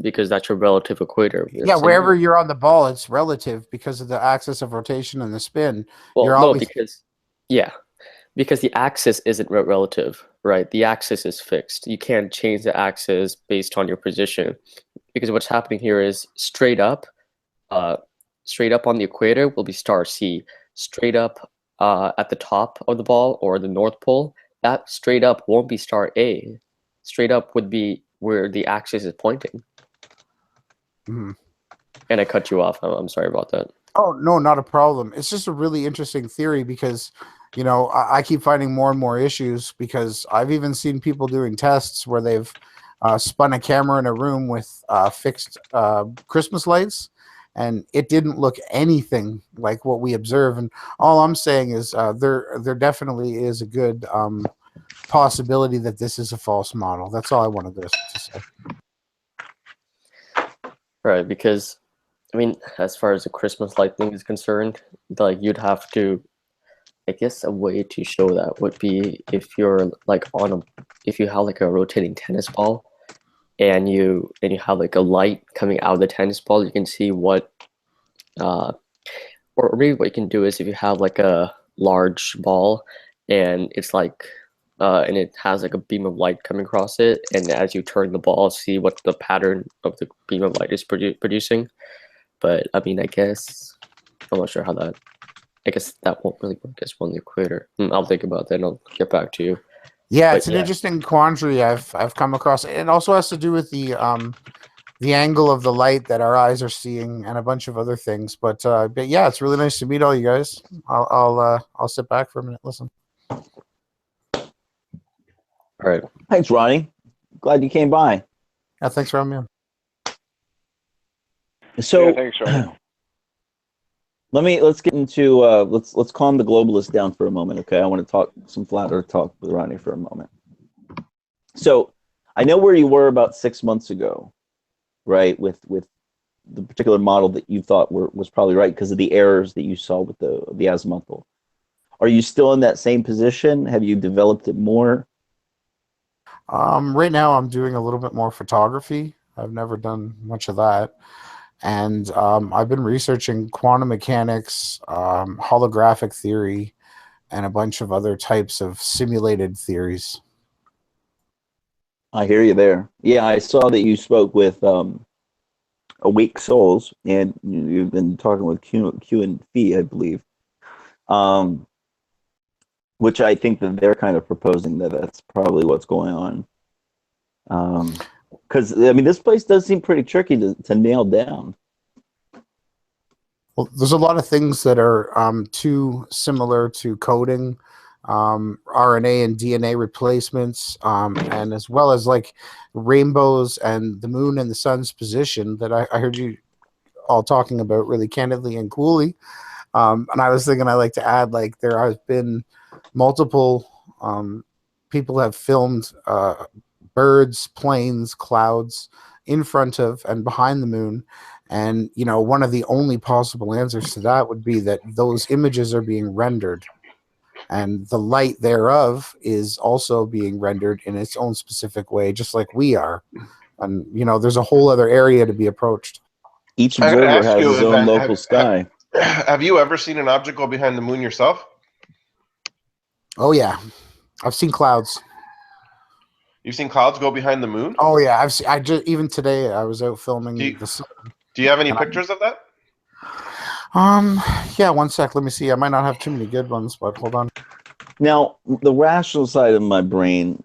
because that's your relative equator. Yeah, wherever you're on the ball, it's relative because of the axis of rotation and the spin. Well, because the axis isn't relative, right? The axis is fixed. You can't change the axis based on your position, because what's happening here is straight up on the equator will be star C. Straight up at the top of the ball, or the North Pole, that straight up won't be star A. Straight up would be where the axis is pointing. Mm-hmm. And I cut you off. I'm sorry about that. Oh, no, not a problem. It's just a really interesting theory, because, I keep finding more and more issues, because I've even seen people doing tests where they've spun a camera in a room with fixed Christmas lights, and it didn't look anything like what we observe. And all I'm saying is there definitely is a good possibility that this is a false model. That's all I wanted to say. Right, because, as far as the Christmas light thing is concerned, you'd have to, I guess a way to show that would be if you're if you have a rotating tennis ball, and you have a light coming out of the tennis ball, you can see what, or maybe what you can do is if you have a large ball, and it's and it has a beam of light coming across it, and as you turn the ball, see what the pattern of the beam of light is producing. But I guess I'm not sure how that. I guess that won't really work as on the equator. I'll think about that and I'll get back to you. Yeah, it's an interesting quandary I've come across. It also has to do with the angle of the light that our eyes are seeing, and a bunch of other things. But yeah, it's really nice to meet all you guys. I'll sit back for a minute, listen. All right. Thanks, Ronnie. Glad you came by. Yeah, thanks for having me on. So yeah, thanks, Ronnie. let's get into let's calm the globalists down for a moment, okay? I want to talk some flat Earth talk with Ronnie for a moment. So I know where you were about 6 months ago, right? With the particular model that you thought was probably right because of the errors that you saw with the azimuthal. Are you still in that same position? Have you developed it more? Right now I'm doing a little bit more photography. I've never done much of that. And I've been researching quantum mechanics, holographic theory, and a bunch of other types of simulated theories. I hear you there. Yeah, I saw that you spoke with Awake Souls, and you've been talking with Q and Fee, I believe, which I think that they're kind of proposing that that's probably what's going on. Because this place does seem pretty tricky to nail down. Well, there's a lot of things that are too similar to coding, RNA and DNA replacements, and as well as rainbows and the moon and the sun's position that I heard you all talking about really candidly and coolly. And I was thinking I like to add, there has been multiple people have filmed birds, planes, clouds in front of and behind the moon. And, one of the only possible answers to that would be that those images are being rendered. And the light thereof is also being rendered in its own specific way, just like we are. And, there's a whole other area to be approached. Each observer has his own local sky. Have you ever seen an object go behind the moon yourself? Oh, yeah. I've seen clouds. You've seen clouds go behind the moon? Oh yeah, even today I was out filming the sun. Do you have any pictures of that? Yeah, one sec. Let me see. I might not have too many good ones, but hold on. Now, the rational side of my brain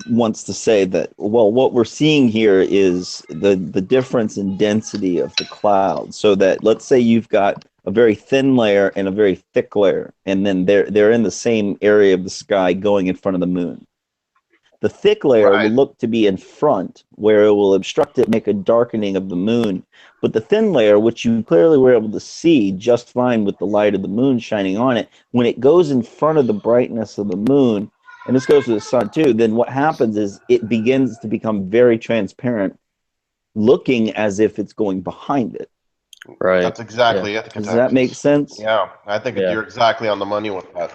wants to say that, well, what we're seeing here is the difference in density of the cloud. So that let's say you've got a very thin layer and a very thick layer, and then they're in the same area of the sky going in front of the moon. The thick layer will look to be in front, where it will obstruct it, make a darkening of the moon. But the thin layer, which you clearly were able to see just fine with the light of the moon shining on it, when it goes in front of the brightness of the moon, and this goes to the sun too, then what happens is it begins to become very transparent, looking as if it's going behind it. Right. That's exactly it. Does that make sense? Yeah, I think you're exactly on the money with that.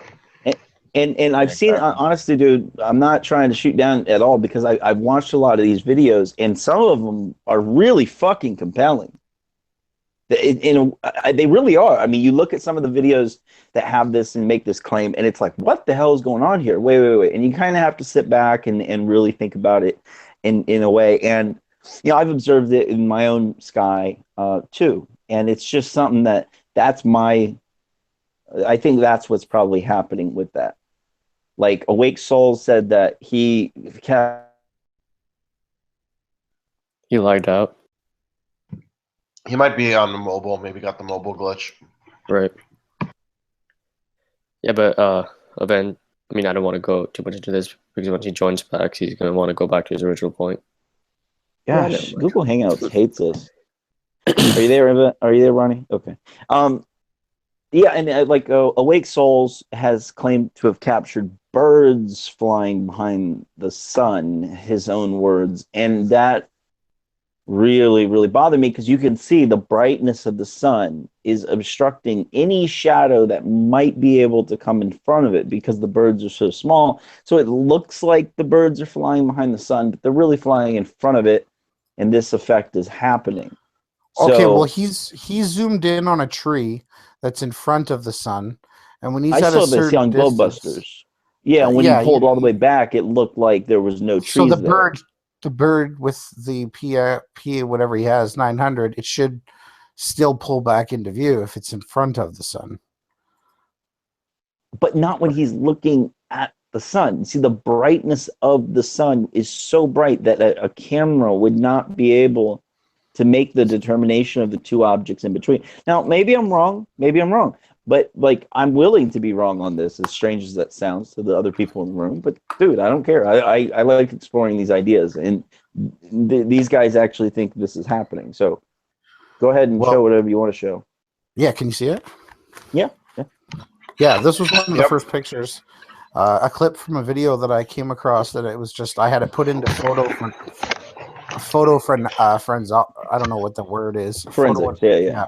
And I've seen, honestly, dude, I'm not trying to shoot down at all, because I've watched a lot of these videos, and some of them are really fucking compelling. They really are. I mean, you look at some of the videos that have this and make this claim, and it's like, what the hell is going on here? Wait. And you kind of have to sit back and really think about it in a way. And, you know, I've observed it in my own sky too. And it's just something I think that's what's probably happening with that. Like, Awake Soul said that he lagged out. He might be on the mobile. Maybe got the mobile glitch. Right. Yeah, but Ben, I mean, I don't want to go too much into this, because once he joins back, he's going to want to go back to his original point. Gosh, Google Hangouts hates us. Are you there, Eva? Are you there, Ronnie? Okay. Yeah, and Awake Souls has claimed to have captured birds flying behind the sun, his own words, and that really, really bothered me, because you can see the brightness of the sun is obstructing any shadow that might be able to come in front of it, because the birds are so small. So it looks like the birds are flying behind the sun, but they're really flying in front of it, and this effect is happening. Okay, well, he's zoomed in on a tree that's in front of the sun, and when he's at a certain on distance, Glowbusters. Yeah, when he pulled all the way back, it looked like there was no trees. So the bird with the P whatever he has, 900, it should still pull back into view if it's in front of the sun. But not when he's looking at the sun. See, the brightness of the sun is so bright that a camera would not be able to make the determination of the two objects in between. Now, maybe I'm wrong, but like, I'm willing to be wrong on this, as strange as that sounds to the other people in the room. But dude, I don't care. I like exploring these ideas, and these guys actually think this is happening. So go ahead and show whatever you want to show. Yeah, can you see it? Yeah. Yeah, this was one of the first pictures. A clip from a video that I came across that it was just, I had it put into photo friends. I don't know what the word is. Forensics,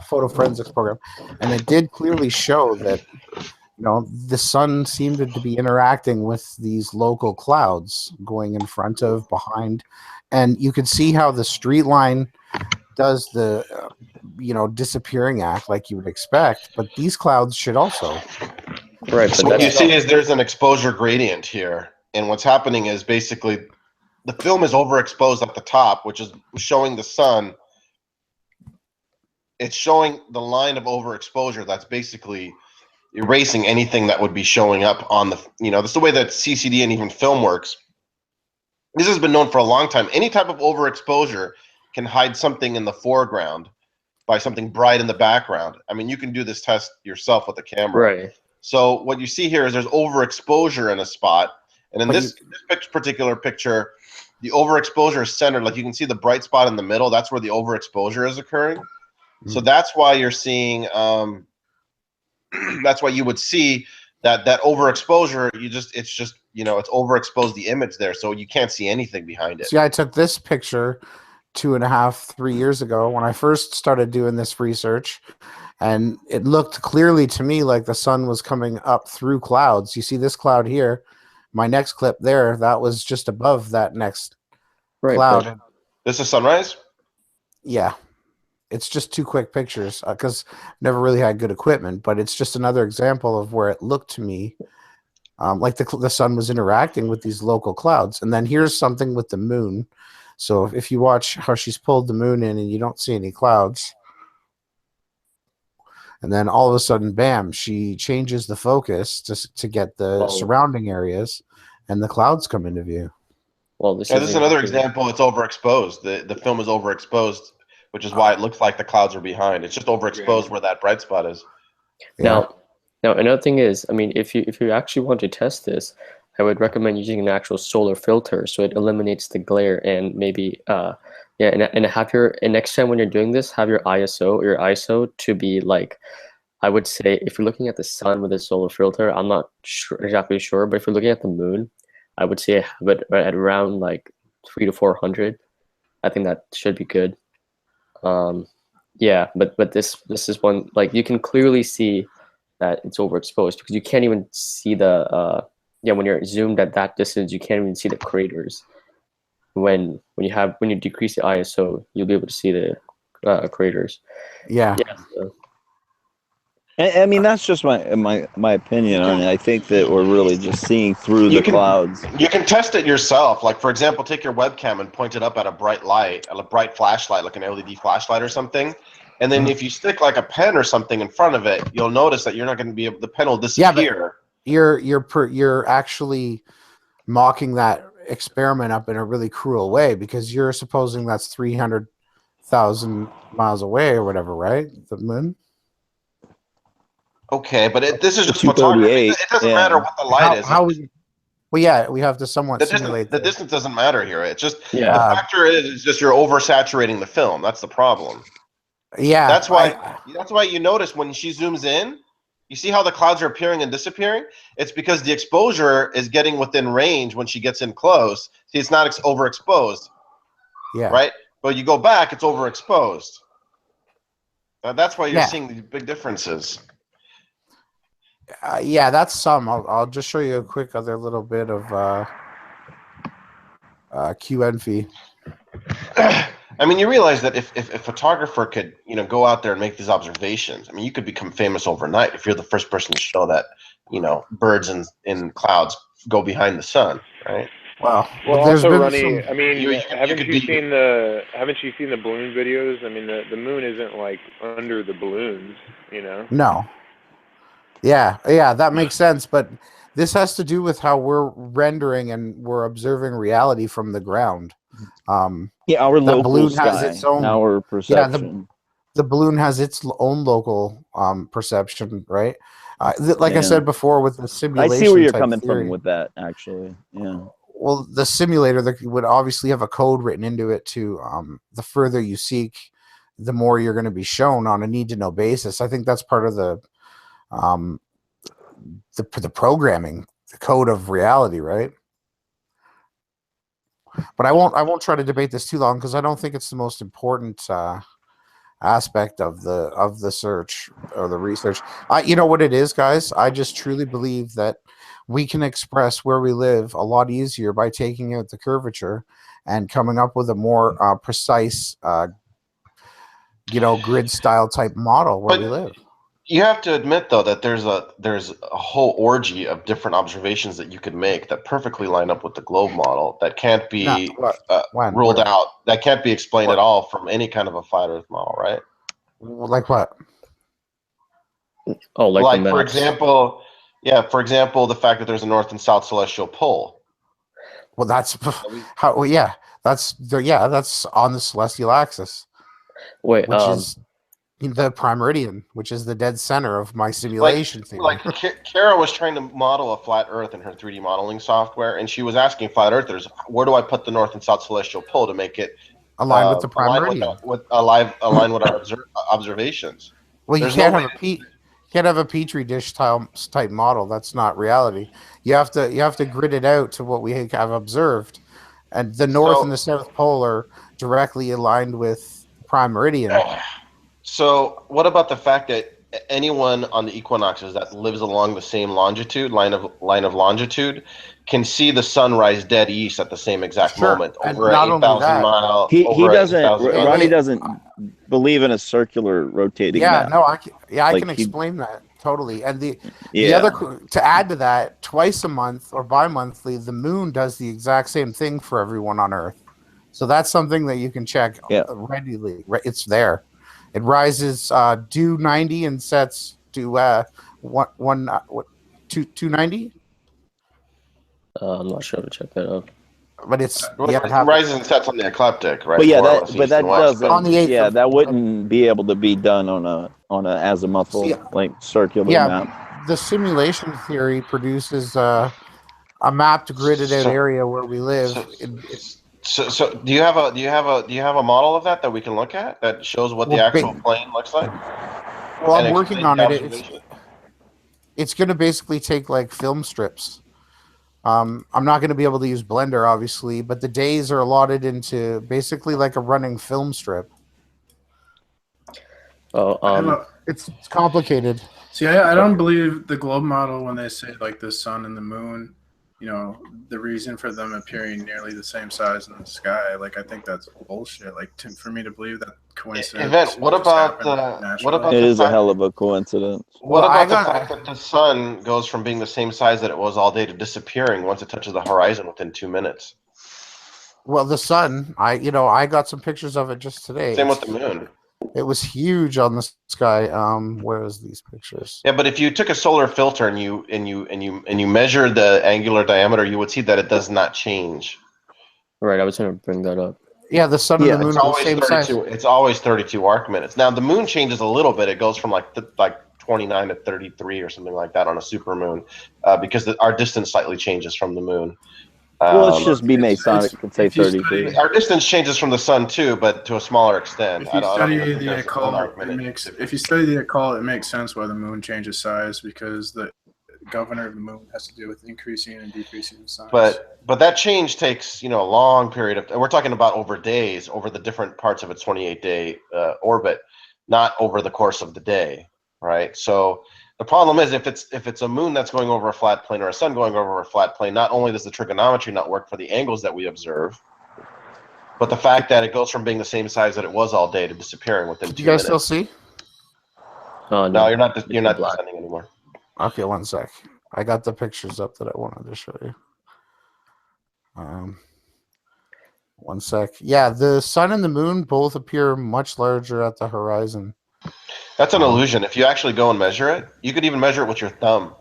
photo forensics program, and it did clearly show that, you know, the sun seemed to be interacting with these local clouds going in front of, behind, and you could see how the street line does the disappearing act like you would expect, but these clouds should also. Right, so what you see is there's an exposure gradient here, and what's happening is basically the film is overexposed at the top, which is showing the sun. It's showing the line of overexposure that's basically erasing anything that would be showing up on the, that's the way that CCD and even film works. This has been known for a long time. Any type of overexposure can hide something in the foreground by something bright in the background. I mean, you can do this test yourself with a camera. Right. So what you see here is there's overexposure in a spot. And in this particular picture, the overexposure is centered. Like, you can see the bright spot in the middle. That's where the overexposure is occurring. So that's why you're seeing, that's why you would see that overexposure. It's overexposed the image there. So you can't see anything behind it. See, I took this picture 2.5, 3 years ago when I first started doing this research, and it looked clearly to me like the sun was coming up through clouds. You see this cloud here. My next clip there, that was just above that next cloud. Right. This is sunrise? Yeah. It's just two quick pictures because never really had good equipment, but it's just another example of where it looked to me like the sun was interacting with these local clouds. And then here's something with the moon. So if you watch how she's pulled the moon in and you don't see any clouds, and then all of a sudden, bam, she changes the focus to get the surrounding areas, and the clouds come into view. Well, this is another example. It's overexposed. The film is overexposed, which is why it looks like the clouds are behind. It's just overexposed where that bright spot is. Now, another thing is, I mean, if you actually want to test this, I would recommend using an actual solar filter so it eliminates the glare, and maybe and have and next time when you're doing this, have your ISO to be like, I would say, if you're looking at the sun with a solar filter, I'm not exactly sure, but if you're looking at the moon, I would say have it at around like 300 to 400. I think that should be good. Yeah, but this is one, like, you can clearly see that it's overexposed because you can't even see the when you're zoomed at that distance, you can't even see the craters. When you decrease the ISO, you'll be able to see the craters. Yeah. So. I mean, that's just my opinion on it. I think that we're really just seeing through the clouds. You can test it yourself. Like, for example, take your webcam and point it up at a bright flashlight, like an LED flashlight or something. And then if you stick like a pen or something in front of it, you'll notice that you're not going to be able. The pen will disappear. Yeah, but you're actually mocking that experiment up in a really cruel way, because you're supposing that's 300,000 miles away or whatever, right? The moon. Okay, but this is just photography. It doesn't matter what the light is. Well, yeah, we have to somewhat simulate the distance doesn't matter here. It's just the factor is just you're oversaturating the film. That's the problem. Yeah, that's why you notice when she zooms in, you see how the clouds are appearing and disappearing. It's because the exposure is getting within range when she gets in close. See, it's not overexposed. Yeah. Right. But you go back, it's overexposed. That's why you're seeing these big differences. Yeah, that's some. I'll just show you a quick other little bit of QNV. I mean, you realize that if a photographer could, go out there and make these observations, I mean, you could become famous overnight if you're the first person to show that, birds in clouds go behind the sun, right? Well, also, Ronnie, I mean, haven't you seen the balloon videos? I mean, the moon isn't like under the balloons, No. Yeah, that makes sense. But this has to do with how we're rendering and we're observing reality from the ground. Our the local balloon sky, has its own. our perception. Yeah, the balloon has its own local perception, right? I said before, with the simulation. I see where you're type coming theory, from with that, actually. Yeah. Well, the simulator would obviously have a code written into it to the further you seek, the more you're going to be shown on a need-to-know basis. I think that's part of the programming, the code of reality, right? But I won't try to debate this too long, because I don't think it's the most important aspect of the search or the research. You know what it is, guys? I just truly believe that we can express where we live a lot easier by taking out the curvature and coming up with a more precise, grid style type model where we live. You have to admit, though, that there's a whole orgy of different observations that you could make that perfectly line up with the globe model that can't be ruled out. That can't be explained at all from any kind of a flat Earth model, right? Like what? Oh, like for example, the fact that there's a north and south celestial pole. Well, that's how. Well, yeah, that's on the celestial axis. Wait, which is the prime meridian, which is the dead center of my simulation theory. Like Kara was trying to model a flat Earth in her 3D modeling software, and she was asking flat Earthers, "Where do I put the north and south celestial pole to make it align with the prime meridian? Align with our observations?" Well, you can't have a petri dish type model. That's not reality. You have to grid it out to what we have observed, and the north and the south pole are directly aligned with prime meridian. So what about the fact that anyone on the equinoxes that lives along the same line of longitude can see the sunrise dead east at the same exact moment over an 8,000 mile? Ronnie doesn't believe in a circular rotating map. I can explain that totally. And the other, to add to that, twice a month or bi-monthly, the moon does the exact same thing for everyone on Earth. So that's something that you can check readily. It's there. It rises due 90 and sets to 290. I'm not sure to check that out. but it's it rises and sets on the ecliptic, right? But yeah, More or less that east and west, doesn't. On the 8th Yeah, of- that wouldn't be able to be done on a azimuthal like circular map. The simulation theory produces a mapped, gridded out area where we live. So do you have a model of that we can look at that shows what the actual plane looks like? Well, I'm working on it. It's going to basically take like film strips. I'm not going to be able to use Blender, obviously, but the days are allotted into basically like a running film strip. Oh, it's complicated. See, I don't believe the globe model when they say like the sun and the moon, you know, the reason for them appearing nearly the same size in the sky. Like, I think that's bullshit. Like, for me to believe that coincidence. Event. What about It is a hell of a coincidence. What about the fact that the sun goes from being the same size that it was all day to disappearing once it touches the horizon within 2 minutes? Well, the sun, I got some pictures of it just today. Same with the moon. It was huge on the sky. Where is these pictures? Yeah, but if you took a solar filter and you measure the angular diameter, you would see that it does not change. Right, I was going to bring that up. Yeah, the sun and the moon are the same size. It's always 32 arc minutes. Now the moon changes a little bit. It goes from like 29 to 33 or something like that on a supermoon, because our distance slightly changes from the moon. Well, let's just be Masonic and say 32. Our distance changes from the sun too, but to a smaller extent. If you study the occult, it makes sense why the moon changes size, because the governor of the moon has to do with increasing and decreasing the size. But that change takes a long period of. We're talking about over days, over the different parts of its 28-day orbit, not over the course of the day, right? So the problem is if it's a moon that's going over a flat plane or a sun going over a flat plane, not only does the trigonometry not work for the angles that we observe, but the fact that it goes from being the same size that it was all day to disappearing within 2 minutes. Do you guys still see? No, you're not descending anymore. Okay, one sec. I got the pictures up that I wanted to show you. One sec. Yeah, the sun and the moon both appear much larger at the horizon. That's an illusion. If you actually go and measure it, you could even measure it with your thumb.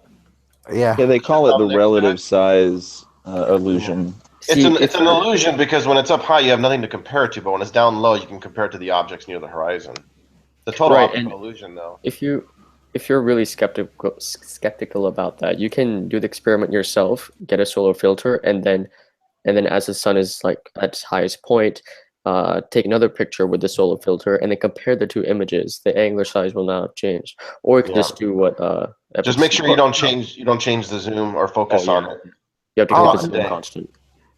Yeah. Yeah, they call it the relative size illusion. It's an illusion because when it's up high, you have nothing to compare it to, but when it's down low, you can compare it to the objects near the horizon. The total optical illusion, though. If you're really skeptical about that, you can do the experiment yourself, get a solar filter, and then as the sun is like at its highest point, take another picture with the solar filter, and then compare the two images. The angular size will not have changed. Or you can just do what. Just make sure you don't change the zoom or focus on it. You have to keep the zoom constant.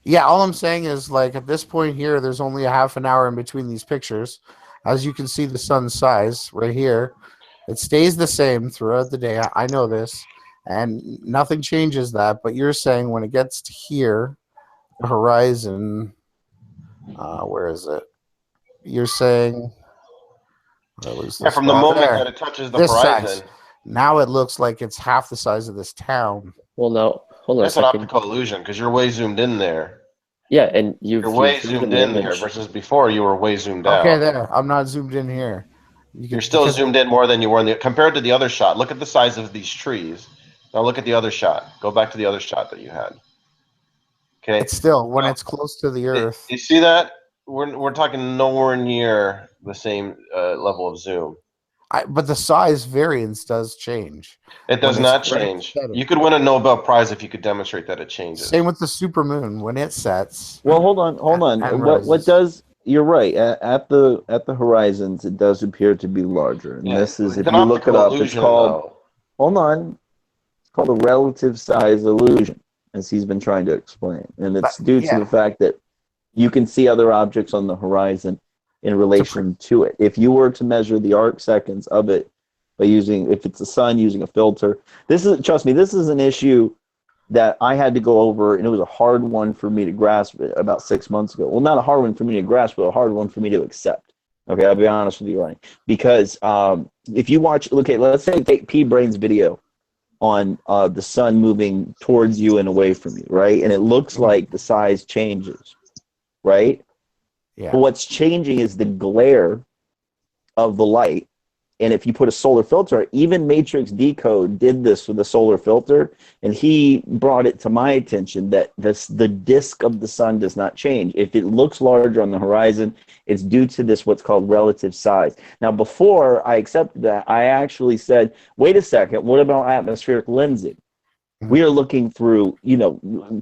Yeah, all I'm saying is, like, at this point here, there's only a half an hour in between these pictures. As you can see, the sun's size right here, it stays the same throughout the day. I know this, and nothing changes that. But you're saying when it gets to here, the horizon, where is it? You're saying, from the moment that it touches the horizon. Size. Now it looks like it's half the size of this town. Well, no, hold on That's a second. an optical illusion because you're way zoomed in there. Yeah, and you're way zoomed in there versus before you were way zoomed out. Okay, there. I'm not zoomed in here. You're still zoomed in more than you were compared to the other shot. Look at the size of these trees. Now look at the other shot. Go back to the other shot that you had. Okay. It's still when it's close to the Earth. You see that? We're talking nowhere near the same level of zoom. But the size variance does change. It does not change. You could win a Nobel Prize if you could demonstrate that it changes. Same with the supermoon when it sets. Well, hold on. What does? You're right. At the horizons, it does appear to be larger. And this is, if you look it up, it's called. Hold on. It's called a relative size illusion, as he's been trying to explain, and it's due to the fact that you can see other objects on the horizon in relation to it. If you were to measure the arc seconds of it by if it's the sun, using a filter, trust me, this is an issue that I had to go over, and it was a hard one for me to grasp about 6 months ago. Well, not a hard one for me to grasp, but a hard one for me to accept. Okay, I'll be honest with you, Ryan. Because if you watch, let's say take P Brain's video on the sun moving towards you and away from you, right? And it looks like the size changes, right? Yeah. But what's changing is the glare of the light And if you put a solar filter, even Matrix Decode did this with a solar filter, and he brought it to my attention that the disk of the sun does not change. If it looks larger on the horizon, it's due to this what's called relative size. Now, before I accepted that, I actually said, wait a second, what about atmospheric lensing? We are looking through,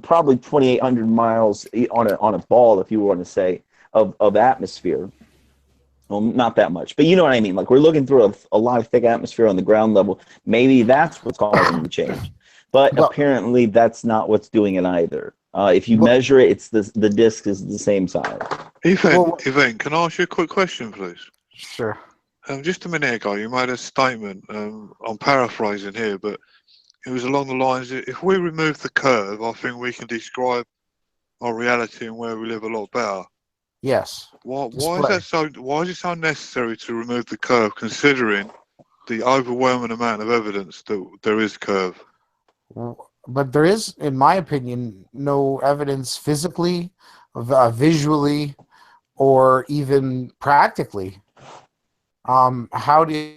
probably 2,800 miles on a ball, if you want to say, of atmosphere. Well, not that much, but you know what I mean. Like, we're looking through a lot of thick atmosphere on the ground level. Maybe that's what's causing the change. But apparently that's not what's doing it either. If you measure it, it's the disk is the same size. Yvonne, can I ask you a quick question, please? Sure. Just a minute ago, you made a statement. I'm paraphrasing here, but it was along the lines that if we remove the curve, I think we can describe our reality and where we live a lot better. Yes. Why is that so? Why is it so necessary to remove the curve, considering the overwhelming amount of evidence that there is curve? But there is, in my opinion, no evidence physically, visually, or even practically. How do you...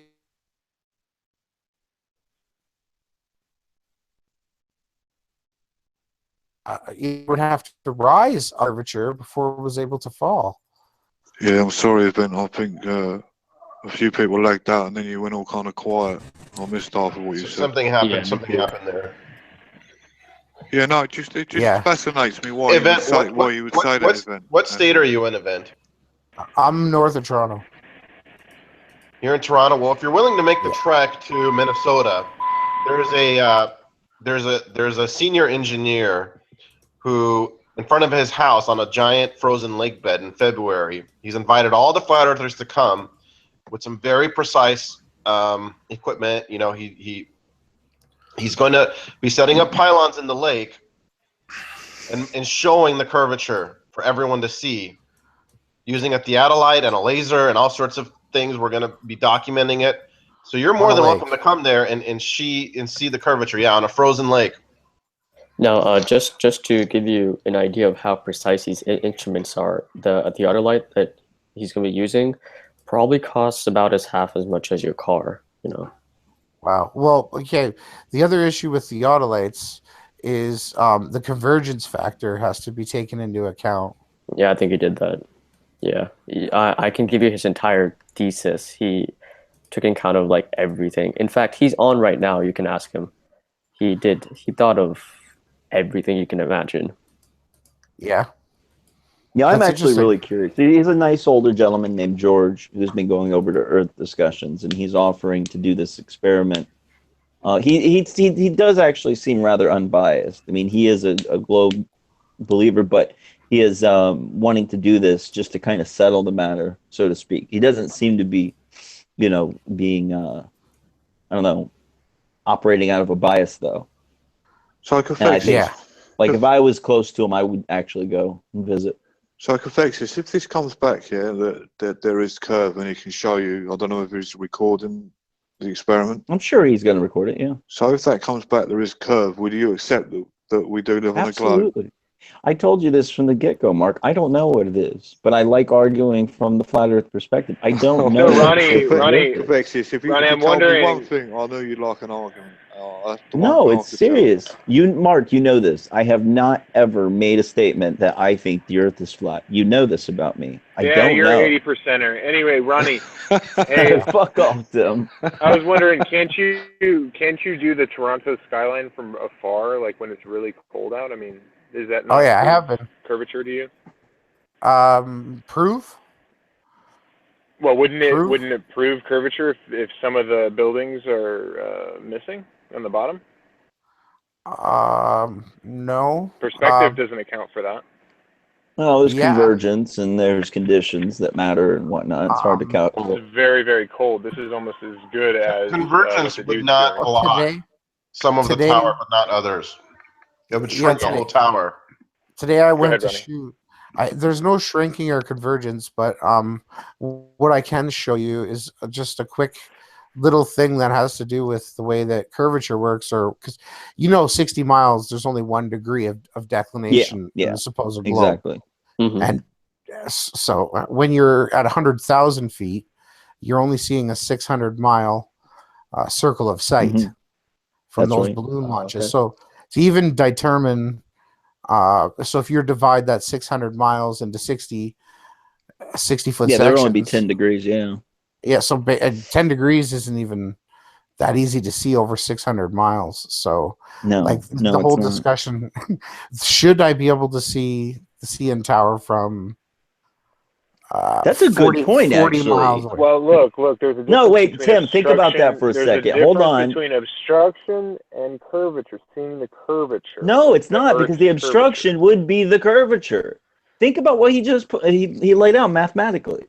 it would have to rise curvature before it was able to fall. Yeah, I'm sorry, Ben. I think a few people lagged out, and then you went all kind of quiet. I missed half of what you said. Something happened. Something happened there. Yeah, no, it just fascinates me why you would say that, Event. What state are you in, Event? I'm north of Toronto. You're in Toronto. Well, if you're willing to make the trek to Minnesota, there's a senior engineer who, in front of his house on a giant frozen lake bed in February, he's invited all the flat earthers to come with some very precise equipment. He's going to be setting up pylons in the lake and showing the curvature for everyone to see, using a theodolite and a laser and all sorts of things. We're going to be documenting it. So you're more than welcome to come there and see the curvature. Yeah, on a frozen lake. Now, just to give you an idea of how precise these instruments are, the theodolite that he's going to be using probably costs about half as much as your car. Wow. Well, okay. The other issue with theodolites is the convergence factor has to be taken into account. Yeah, I think he did that. Yeah, I can give you his entire thesis. He took in account of like everything. In fact, he's on right now. You can ask him. He thought of everything you can imagine. Yeah. Yeah, I'm actually really curious. He's a nice older gentleman named George who's been going over to Earth discussions, and he's offering to do this experiment. He does actually seem rather unbiased. I mean, he is a globe believer, but he is wanting to do this just to kind of settle the matter, so to speak. He doesn't seem to be, being, I don't know, operating out of a bias, though. Psychophexis. Like, if I was close to him, I would actually go and visit. Psychophexis, if this comes back here, that there is curve and he can show you, I don't know if he's recording the experiment. I'm sure he's going to record it, yeah. So if that comes back, there is curve, would you accept that we do live on a globe? Absolutely. I told you this from the get-go, Mark. I don't know what it is, but I like arguing from the flat Earth perspective. I don't know. Ronnie, I'm wondering. One thing, I know you'd like an argument. No, it's serious. Mark, you know this. I have not ever made a statement that I think the Earth is flat. You know this about me. You're 80%er. Anyway, Ronnie. Hey, fuck off, Tim. I was wondering, can't you do the Toronto skyline from afar, like when it's really cold out? I mean, is that not? Oh yeah, I have been. Curvature to you? Proof? Well, wouldn't it prove curvature if some of the buildings are missing on the bottom? No. Perspective doesn't account for that. Well, there's convergence and there's conditions that matter and whatnot. It's hard to calculate. It's very, very cold. This is almost as good as convergence, but not a lot. Some of the tower, but not others. It would shrink the whole tower. Today I went to shoot. There's no shrinking or convergence, but what I can show you is just a quick little thing that has to do with the way that curvature works, or because 60 miles, there's only 1 degree of declination in the supposed globe. Exactly. And so when you're at 100,000 feet, you're only seeing a 600-mile circle of sight from those balloon launches. Okay. So to even determine, so if you divide that 600 miles into 60 foot sections. Yeah, there would only be 10 degrees, Yeah, so 10 degrees isn't even that easy to see over 600 miles. So the whole discussion, should I be able to see the CN Tower from that's a 40, good point, 40 actually. Miles away? Well, look, there's a difference. No, wait, Tim, think about that for a second. Hold on. Between obstruction and curvature, seeing the curvature. No, it's not, because the obstruction would be the curvature. Think about what he just put, he laid out mathematically.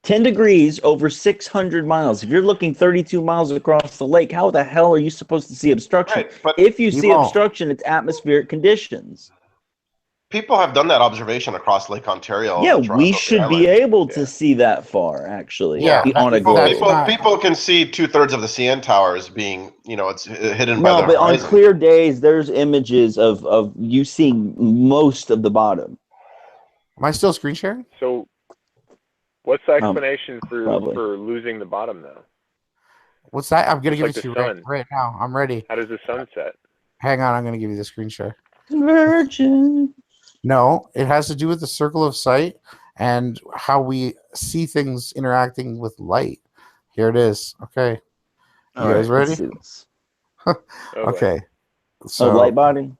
10 degrees over 600 miles. If you're looking 32 miles across the lake, how the hell are you supposed to see obstruction? Right, but if you see obstruction, it's atmospheric conditions. People have done that observation across Lake Ontario. Yeah, we should be able to see that far, actually. Yeah, on a globe. People can see 2/3 of the CN towers being, it's hidden by the horizon. No, but on clear days, there's images of you seeing most of the bottom. Am I still screen sharing? So, what's the explanation for losing the bottom, though? What's that? I'm going to give it to you right now. I'm ready. How does the sun set? Hang on, I'm going to give you the screen share. Convergence. No, it has to do with the circle of sight and how we see things interacting with light. Here it is. Okay. You guys ready? Okay. So light body.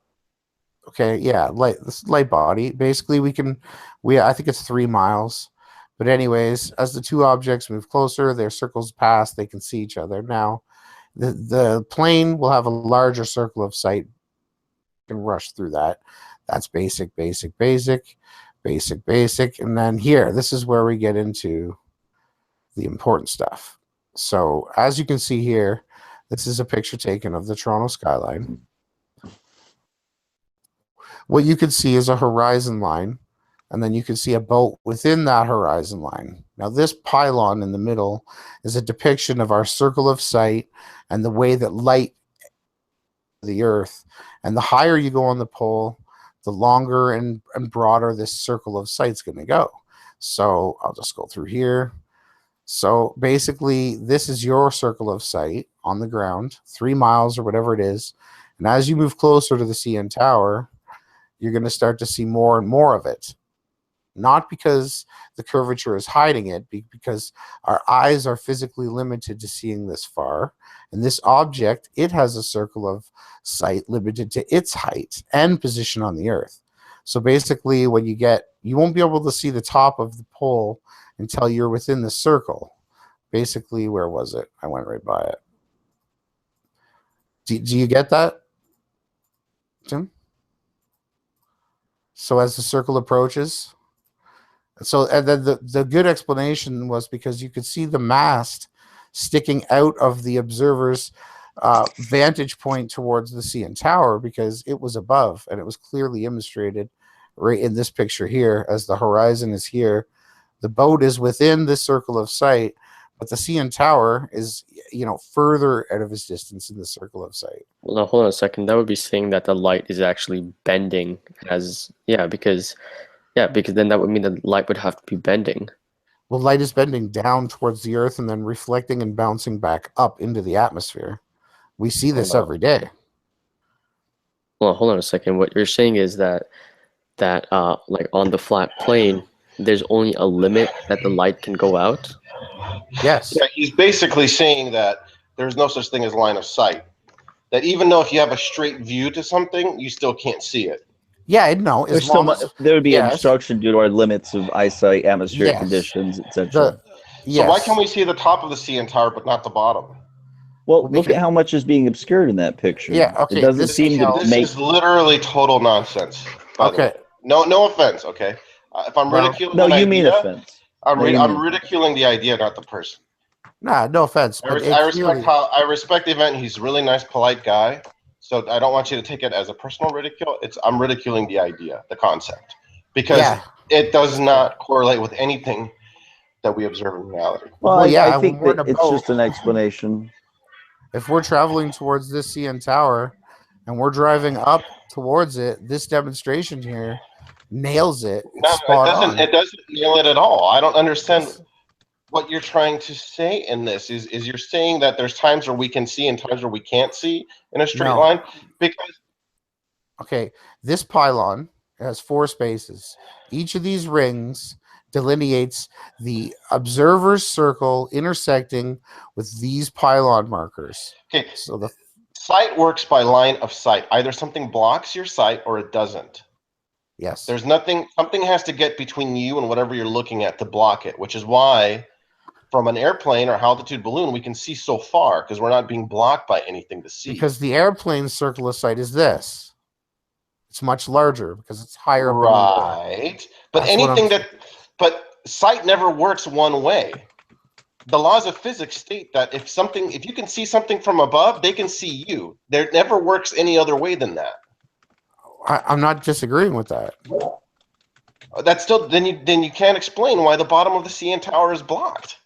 Okay, yeah, light body. Basically, I think it's 3 miles. But anyways, as the two objects move closer, their circles pass, they can see each other. Now, the plane will have a larger circle of sight. You can rush through that. That's basic. And then here, this is where we get into the important stuff. So as you can see here, this is a picture taken of the Toronto skyline. What you can see is a horizon line, and then you can see a boat within that horizon line. Now this pylon in the middle is a depiction of our circle of sight and the way that light the Earth. And the higher you go on the pole, the longer and broader this circle of sight is going to go. So I'll just go through here. So basically, this is your circle of sight on the ground, 3 miles or whatever it is. And as you move closer to the CN Tower, you're going to start to see more and more of it. Not because the curvature is hiding it, because our eyes are physically limited to seeing this far. And this object, it has a circle of sight limited to its height and position on the Earth. So basically, when you won't be able to see the top of the pole until you're within the circle. Basically, where was it? I went right by it. Do you get that, Tim? So as the circle approaches, and then the good explanation was because you could see the mast sticking out of the observer's vantage point towards the CN Tower because it was above, and it was clearly illustrated right in this picture here. As the horizon is here, the boat is within this circle of sight, but the CN Tower is further out of its distance in the circle of sight. Well, now, hold on a second. That would be saying that the light is actually bending because then that would mean the light would have to be bending. Well, light is bending down towards the Earth and then reflecting and bouncing back up into the atmosphere. We see this every day. Well, hold on a second. What you're saying is that like on the flat plane, there's only a limit that the light can go out? Yes. Yeah, he's basically saying that there's no such thing as line of sight. That even though if you have a straight view to something, you still can't see it. Yeah, no. There would be obstruction due to our limits of eyesight, atmospheric conditions, etc. So why can we see the top of the CN Tower but not the bottom? Well, look at how much is being obscured in that picture. Yeah, okay. It doesn't seem to This is literally total nonsense. Okay. No offense, okay? If I'm ridiculing no, an you idea, mean offense. I'm ridiculing the idea, not the person. Nah, no offense. I respect the event. He's a really nice, polite guy. So I don't want you to take it as a personal ridicule. I'm ridiculing the idea, the concept, because it does not correlate with anything that we observe in reality. Well, I think that it's just an explanation. If we're traveling towards this CN Tower and we're driving up towards it, this demonstration here nails it. It doesn't nail it at all. I don't understand. what you're trying to say in this. Is you're saying that there's times where we can see and times where we can't see in a straight line? Because okay, this pylon has 4 spaces. Each of these rings delineates the observer's circle intersecting with these pylon markers. Okay, so the sight works by line of sight. Either something blocks your sight or it doesn't. Yes. There's nothing, something has to get between you and whatever you're looking at to block it, which is why from an airplane or altitude balloon, we can see so far because we're not being blocked by anything to see. Because the airplane's circle of sight is this. It's much larger because it's higher up in the air. Right. But anything but sight never works one way. The laws of physics state that if you can see something from above, they can see you. There never works any other way than that. I'm not disagreeing with that. That's still then you can't explain why the bottom of the CN Tower is blocked.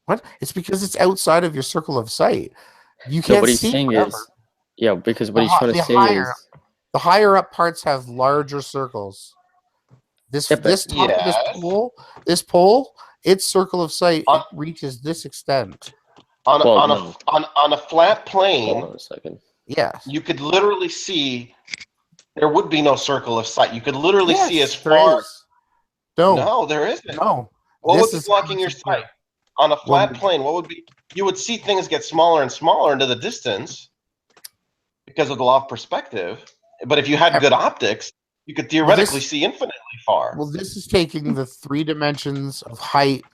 What? It's because it's outside of your circle of sight. You can't what he's see saying forever. is, yeah, because what he's trying to say is the higher up parts have larger circles. This top of this pole, its circle of sight reaches this extent. On a flat plane, hold on a second. Yeah, you could literally see. There would be no circle of sight. You could literally see as there far. is. No, there isn't. No. What would be blocking your sight on a flat plane? What would be? You would see things get smaller and smaller into the distance because of the law of perspective. But if you had good optics, you could theoretically see infinitely far. Well, this is taking the 3 dimensions of height,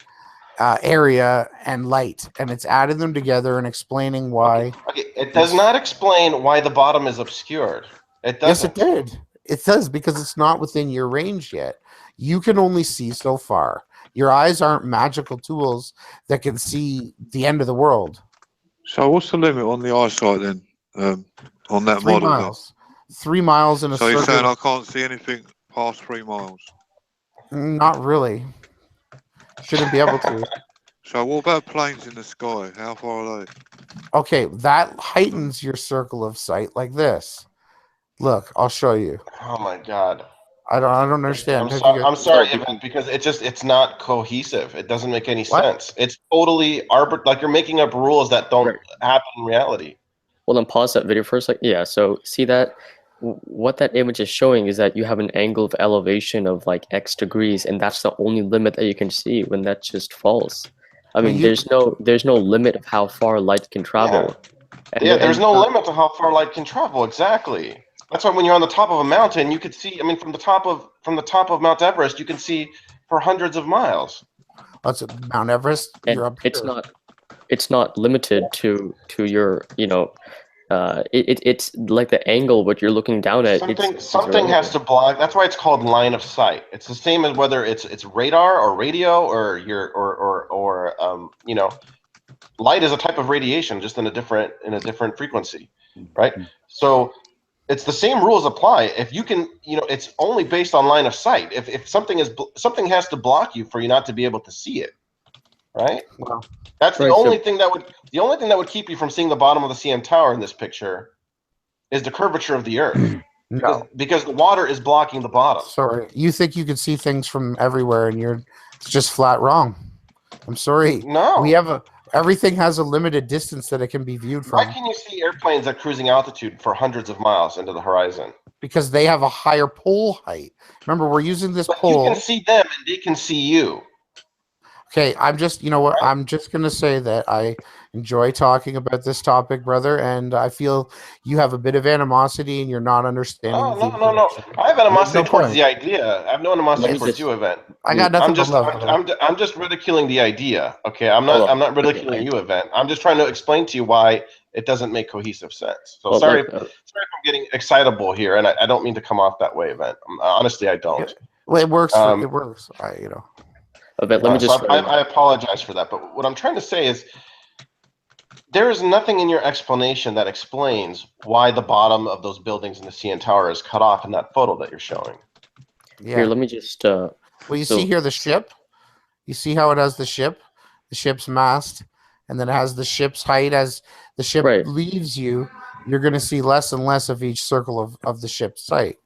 area, and light, and it's adding them together and explaining why. Okay. It does not explain why the bottom is obscured. It doesn't. Yes, it did. It does because it's not within your range yet. You can only see so far. Your eyes aren't magical tools that can see the end of the world. So what's the limit on the eyesight then? On that 3 model? miles. 3 miles in a circle. So you're saying I can't see anything past 3 miles? Not really. Shouldn't be able to. So what about planes in the sky? How far are they? Okay, that heightens your circle of sight like this. Look, I'll show you. Oh my God. I don't understand. I'm sorry, Evan, because it's not cohesive. It doesn't make any sense. It's totally like you're making up rules that don't happen in reality. Well, then pause that video for a second. Yeah, so see that what that image is showing is that you have an angle of elevation of like X degrees, and that's the only limit that you can see when that's just false. I mean, there's no limit of how far light can travel. Yeah, there's no limit to how far light can travel. Exactly. That's why when you're on the top of a mountain, you could see. I mean, from the top of Mount Everest, you can see for hundreds of miles. That's Mount Everest. And you're up here. It's not limited to your it's like the angle what you're looking down at. Something has to block. That's why it's called line of sight. It's the same as whether it's radar or radio or light is a type of radiation, just in a different frequency, right? So it's the same rules apply. If you can, it's only based on line of sight. If something has to block you for you not to be able to see it, right? Wow. That's the only thing that would keep you from seeing the bottom of the CN Tower in this picture is the curvature of the Earth. No. Because the water is blocking the bottom. Sorry, you think you could see things from everywhere, and you're just flat wrong. I'm sorry. No. Everything has a limited distance that it can be viewed from. Why can you see airplanes at cruising altitude for hundreds of miles into the horizon? Because they have a higher pole height. Remember, we're using this pole. You can see them, and they can see you. Okay, I'm just going to say that I enjoy talking about this topic, brother, and I feel you have a bit of animosity and you're not understanding. No. I have animosity towards the idea. I have no animosity towards you, Event. I got nothing but love. I'm just ridiculing the idea. Okay, I'm not ridiculing you, Event. I'm just trying to explain to you why it doesn't make cohesive sense. So sorry if I'm getting excitable here, and I don't mean to come off that way, Event. Honestly, I don't. Well, it works. It works. Let me just. I apologize for that, but what I'm trying to say is there is nothing in your explanation that explains why the bottom of those buildings in the CN Tower is cut off in that photo that you're showing. Yeah. Here, let me just. Well, you see here the ship. You see how it has the ship's mast, and then it has the ship's height. As the ship leaves you, you're going to see less and less of each circle of the ship's height.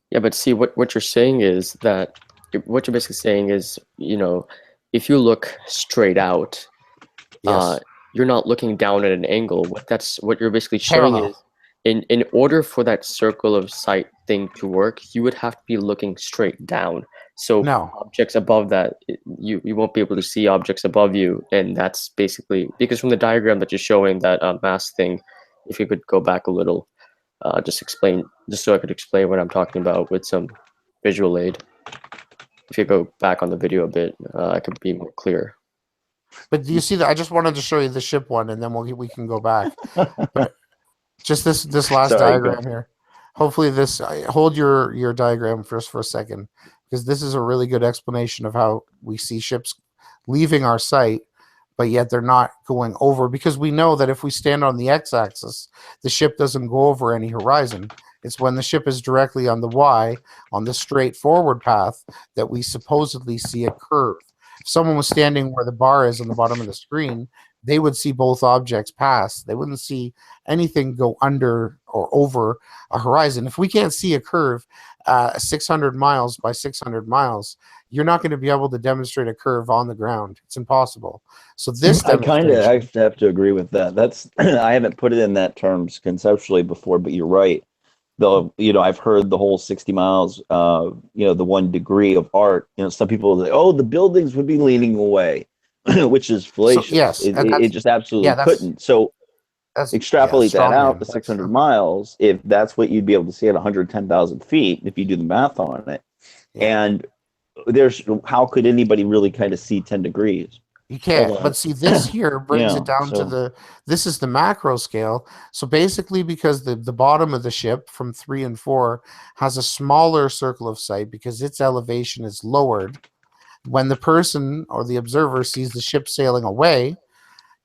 Yeah, but see what you're saying is that. What you're basically saying is, if you look straight out, Yes. you're not looking down at an angle. What you're basically showing Parallel. is, in order for that circle of sight thing to work, you would have to be looking straight down. So No. objects above that, you won't be able to see objects above you, and that's basically because from the diagram that you're showing, that mass thing, if you could go back a little, just so I could explain what I'm talking about with some visual aid. If you go back on the video a bit, I could be more clear. But do you see that? I just wanted to show you the ship one, and then we can go back. But just this last diagram here. Hopefully this hold your diagram first for a second, because this is a really good explanation of how we see ships leaving our sight, but yet they're not going over, because we know that if we stand on the x-axis, the ship doesn't go over any horizon. It's when the ship is directly on the y, on the straight forward path, that we supposedly see a curve. If someone was standing where the bar is on the bottom of the screen, they would see both objects pass. They wouldn't see anything go under or over a horizon. If we can't see a curve 600 miles by 600 miles, you're not going to be able to demonstrate a curve on the ground. It's impossible. So this I have to agree with that. That's I haven't put it in that terms conceptually before, but you're right. Though, I've heard the whole 60 miles, the 1 degree of arc. Some people say, oh, the buildings would be leaning away, which is fallacious. So, yes, it just absolutely couldn't. So extrapolate that out to 600 miles, if that's what you'd be able to see at 110,000 feet, if you do the math on it. Yeah. And how could anybody really kind of see 10 degrees? You can't. But see, this here brings it down to this is the macro scale. So basically, because the bottom of the ship from 3 and 4 has a smaller circle of sight because its elevation is lowered, when the person or the observer sees the ship sailing away,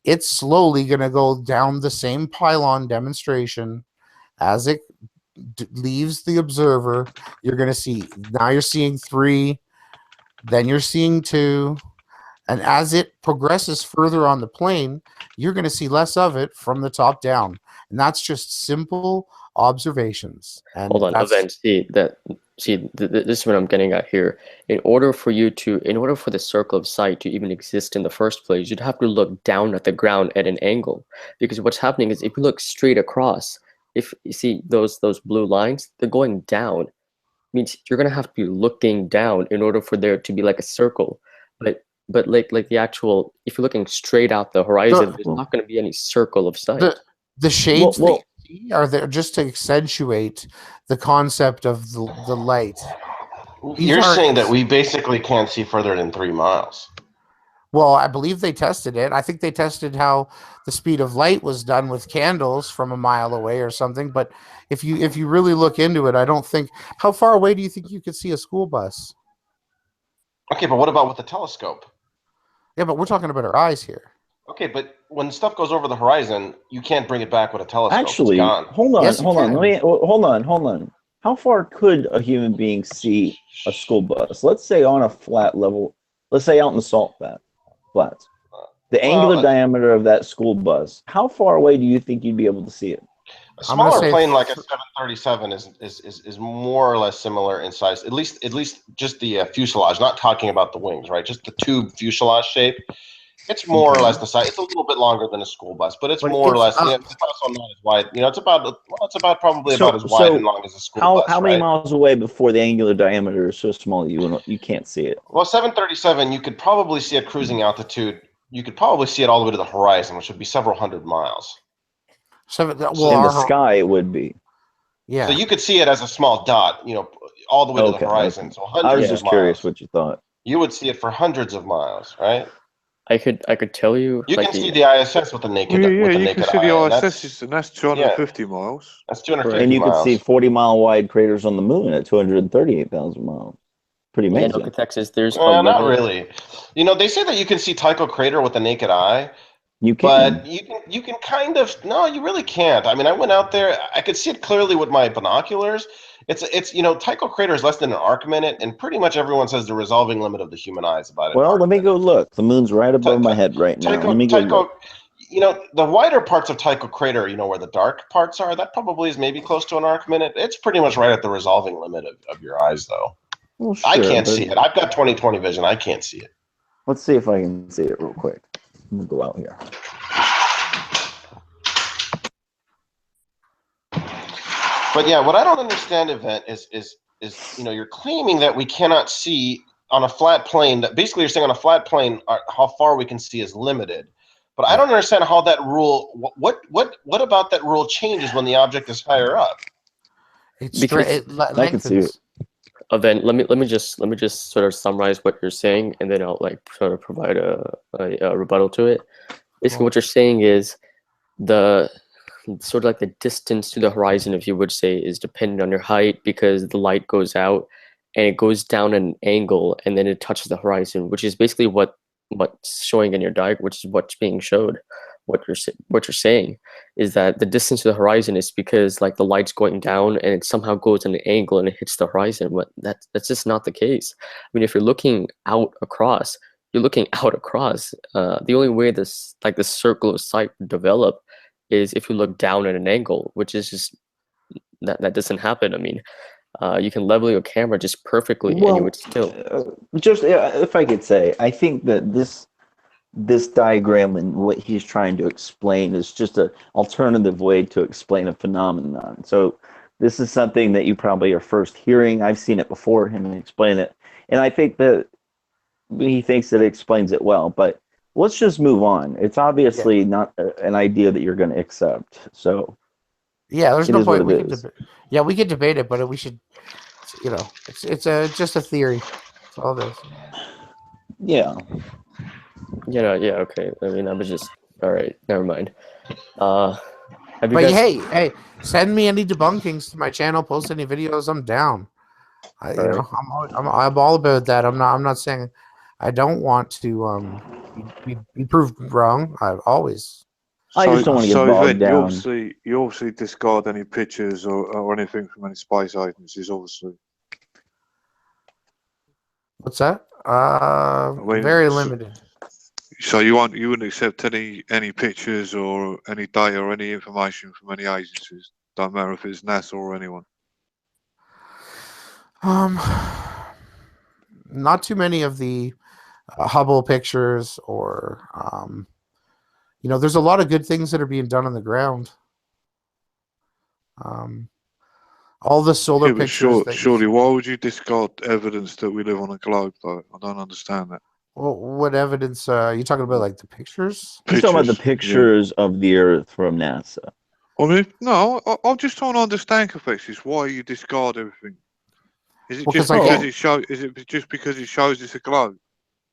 it's slowly going to go down the same pylon demonstration as it leaves the observer. You're going to see, now you're seeing 3, then you're seeing 2. And as it progresses further on the plane, you're going to see less of it from the top down. And that's just simple observations. And hold on, this is what I'm getting at here. In order for the circle of sight to even exist in the first place, you'd have to look down at the ground at an angle. Because what's happening is, if you look straight across, if you see those blue lines, they're going down. Means you're going to have to be looking down in order for there to be like a circle. But like the actual, if you're looking straight out the horizon, there's not going to be any circle of sight. The shades that you see are there just to accentuate the concept of the light. You're saying that we basically can't see further than 3 miles. Well, I believe they tested it. I think they tested how the speed of light was done with candles from a mile away or something. But if you really look into it, I don't think. How far away do you think you could see a school bus? Okay, but what about with the telescope? Yeah, but we're talking about our eyes here. Okay, but when stuff goes over the horizon, you can't bring it back with a telescope. Actually, it's gone. hold on. How far could a human being see a school bus? Let's say on a flat level. Let's say out in the salt flats. The angular diameter of that school bus. How far away do you think you'd be able to see it? A smaller plane like a 737 is more or less similar in size. At least just the fuselage. Not talking about the wings, right? Just the tube fuselage shape. It's more or less the size. It's a little bit longer than a school bus, but it's more or less. It's also not as wide. It's about probably about as wide and long as a school bus. How many miles away before the angular diameter is so small you can't see it? Well, 737, you could probably see at cruising altitude. You could probably see it all the way to the horizon, which would be several hundred miles. In the sky, it would be. Yeah. So you could see it as a small dot, all the way to the horizon. So hundreds I was just curious what you thought. You would see it for hundreds of miles, right? I could tell you. You can see the ISS with the naked eye. Yeah, you can see the ISS, and that's 250 miles. That's 250 and you miles. could see 40-mile wide craters on the moon at 238,000 miles. Pretty amazing. Yeah, Texas, there's not really. They say that you can see Tycho crater with the naked eye. You can. But you can kind of you really can't. I mean, I went out there. I could see it clearly with my binoculars. It's Tycho crater is less than an arc minute, and pretty much everyone says the resolving limit of the human eye is about it. Well, let me go look. The moon's right above my head right now. Let me go look. The wider parts of Tycho crater, where the dark parts are, that probably is maybe close to an arc minute. It's pretty much right at the resolving limit of your eyes, though. Well, sure, I can't see it. I've got 20/20 vision. I can't see it. Let's see if I can see it real quick. I'm gonna go out here. But yeah, what I don't understand, Event, is you're claiming that we cannot see on a flat plane. That basically you're saying on a flat plane, how far we can see is limited. But I don't understand how that rule. What about that rule changes when the object is higher up? I can see it. Then let me just sort of summarize what you're saying, and then I'll like sort of provide a rebuttal to it. Basically, what you're saying is the sort of like the distance to the horizon, if you would say, is dependent on your height, because the light goes out and it goes down at an angle and then it touches the horizon, which is basically what's showing in your diagram, which is what's being showed. What you're saying is that the distance to the horizon is because like the light's going down and it somehow goes at an angle and it hits the horizon. But that's just not the case. I mean, if you're looking out across, you're looking out across. The only way this circle of sight would develop is if you look down at an angle, which is just that doesn't happen. I mean, you can level your camera just perfectly and you would still. If I could say, I think that this diagram and what he's trying to explain is just an alternative way to explain a phenomenon. So this is something that you probably are first hearing. I've seen it before him explain it, and I think that he thinks that it explains it well. But let's just move on. It's obviously not an idea that you're going to accept. So there's no point. We could debate it, but we should. It's just a theory. That's all it is. Yeah. Yeah, okay. I mean, I was just all right. Never mind. Hey, send me any debunkings to my channel. Post any videos. I'm down. I'm all about that. I'm not saying I don't want to be proved wrong. I just don't want to get bogged down. You obviously discard any pictures or anything from any space agencies, obviously. What's that? Very limited. So you wouldn't accept any pictures or any data or any information from any agencies? Don't matter if it's NASA or anyone. Not too many of the Hubble pictures, or there's a lot of good things that are being done on the ground. All the solar pictures. Surely, why would you discard evidence that we live on a globe, though? I don't understand that. Well, what evidence are you talking about? Like the pictures? He's talking about the pictures of the Earth from NASA. I mean, no, I'm just trying to understand, Capacious, why you discard everything. Is it just because it shows? Is it just because it shows it's a globe?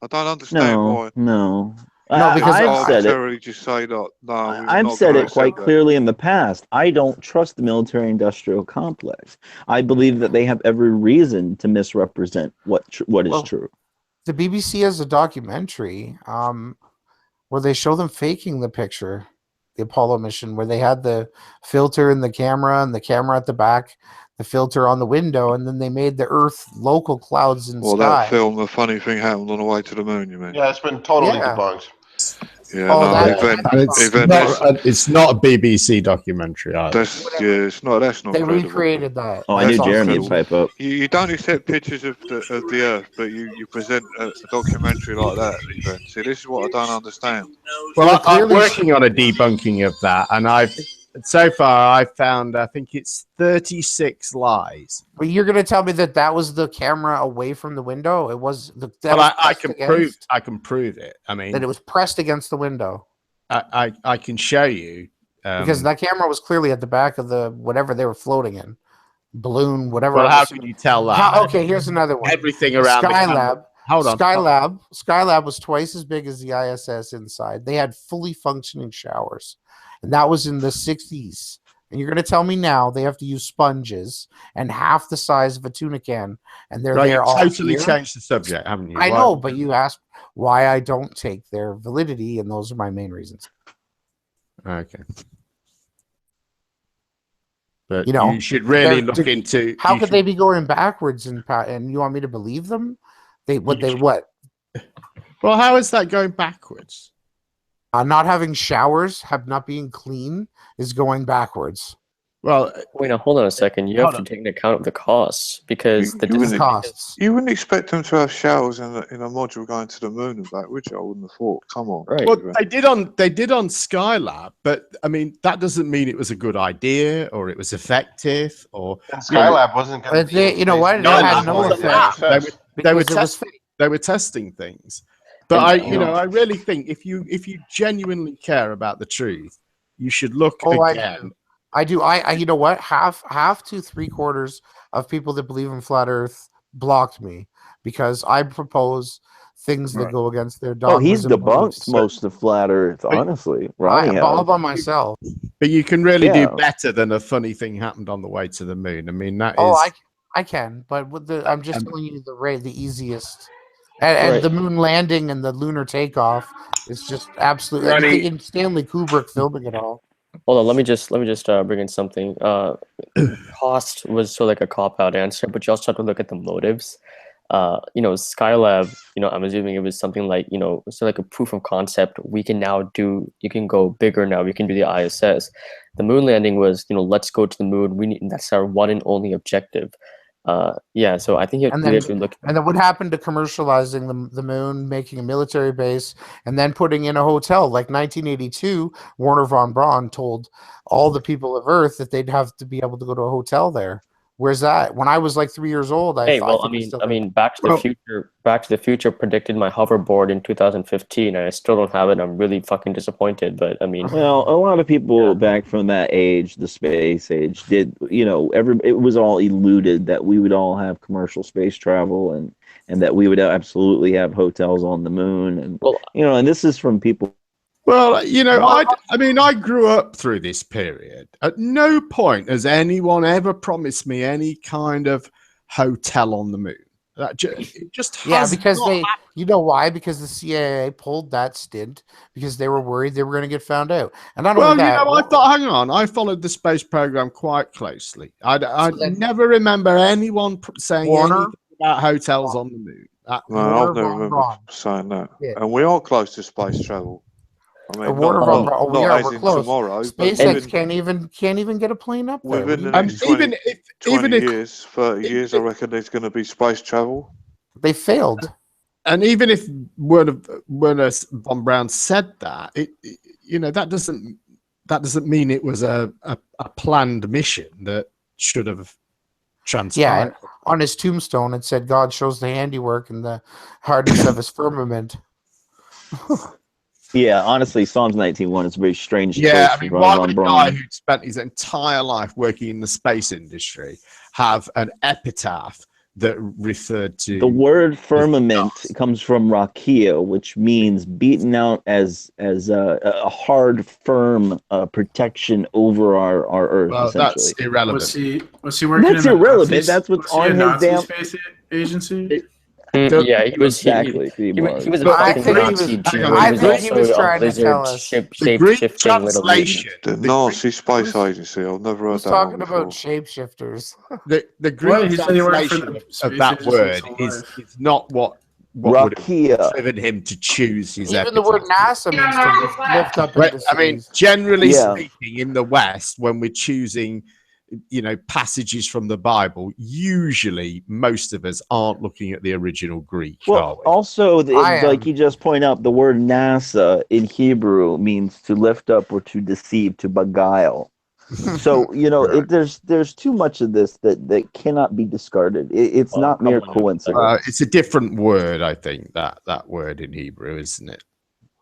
I don't understand why. No. Because I've said it. Just say that. No, I've said it quite clearly in the past. I don't trust the military-industrial complex. I believe that they have every reason to misrepresent what is true. The BBC has a documentary where they show them faking the picture, the Apollo mission, where they had the filter in the camera and the camera at the back, the filter on the window, and then they made the Earth local clouds and sky. That film, the funny thing happened on the way to the moon, you mean? Yeah, it's been totally debunked. Yeah, it's not a BBC documentary either. That's not. They recreated that. Oh, I knew Jeremy would pipe up. You don't accept pictures of the Earth, but you present a documentary like that. See, this is what I don't understand. Well, I'm working on a debunking of that, and so far I've found, I think it's 36 lies. But you're going to tell me that was the camera away from the window? It was. I can prove it. I mean, that it was pressed against the window. I can show you because that camera was clearly at the back of the whatever they were floating in, balloon, whatever. Well, how can you tell that? Okay, here's another one. Everything around Skylab. Hold on. Skylab was twice as big as the ISS inside. They had fully functioning showers. And that was in the 60s. And you're going to tell me now they have to use sponges and half the size of a tuna can, and they're there all totally changed the subject, haven't you? I know, but you asked why I don't take their validity, and those are my main reasons. Okay. But you should really look into. How could they be going backwards and you want me to believe them? What? Well, how is that going backwards? Not having showers, not being clean is going backwards. Well, wait, now hold on a second. You have to take into account of the costs because You wouldn't expect them to have showers in a module going to the moon and back, would you? I wouldn't have thought. Come on. Right. Well, they did on Skylab, but I mean that doesn't mean it was a good idea or it was effective or Skylab wasn't going to be. You know what? It had no effect. They were testing things. But I really think if you genuinely care about the truth, you should look again. I do. You know what? Half to 3/4 of people that believe in flat Earth blocked me because I propose things that go against their dogmas. Oh, he's debunked most of flat Earth, honestly. All by myself. But you can really do better than a funny thing happened on the way to the moon. I mean, that is. I can, but I'm just telling you the easiest. And the moon landing and the lunar takeoff is just absolutely in Stanley Kubrick filming it all. Hold on, let me just bring in something. Cost was sort of like a cop-out answer, but you also have to look at the motives. Skylab, I'm assuming it was something like, so like a proof of concept. We can now you can go bigger now. We can do the ISS. The moon landing was, let's go to the moon. That's our one and only objective. So I think you have to look. And then what happened to commercializing the moon, making a military base, and then putting in a hotel? Like 1982, Werner von Braun told all the people of Earth that they'd have to be able to go to a hotel there. Where's that? When I was like 3 years old, Back to the Future predicted my hoverboard in 2015, and I still don't have it. I'm really fucking disappointed. But I mean, well, a lot of people back from that age, the space age, did it was all eluded that we would all have commercial space travel and that we would absolutely have hotels on the moon, and and this is from people. Well, I grew up through this period. At no point has anyone ever promised me any kind of hotel on the moon. It just has because not you know why? Because the CIA pulled that stint because they were worried they were going to get found out. And not only that, I thought, hang on, I followed the space program quite closely. I never remember anyone saying anything about hotels on the moon. No, I've never remember saying that. Yeah. And we are close to space travel. I mean, we're close. Tomorrow, SpaceX can't even get a plane up there. Within the next 20 years, 30 years, I reckon there's going to be space travel. They failed. And even if Werner von Braun said that, that doesn't mean it was a planned mission that should have transpired. Yeah, and on his tombstone it said God shows the handiwork and the hardness of his firmament. Yeah, honestly, Psalms 19:1 is a very strange. Yeah, I mean, why would a guy who spent his entire life working in the space industry have an epitaph that referred to the word firmament? Comes from rakia, which means beaten out as a hard, firm protection over our Earth. Well, that's irrelevant. Was he working? That's irrelevant. That's what's on his damn space agency. Yeah, he was exactly. He was a fucking Nazi Jew. I think he was trying to tell us shape-shifting little. The Nazi space agency. I've never heard that. Talking about shapeshifters. The Greek translation of that word is not what would have driven him to choose his. Even the word NASA means to lift up. I mean, generally speaking, in the West, when we're choosing passages from the Bible, usually most of us aren't looking at the original Greek. Well, also, like you just point out, the word NASA in Hebrew means to lift up or to deceive, to beguile. So there's too much of this that cannot be discarded. It's not mere coincidence. It's a different word, I think. That word in Hebrew, isn't it?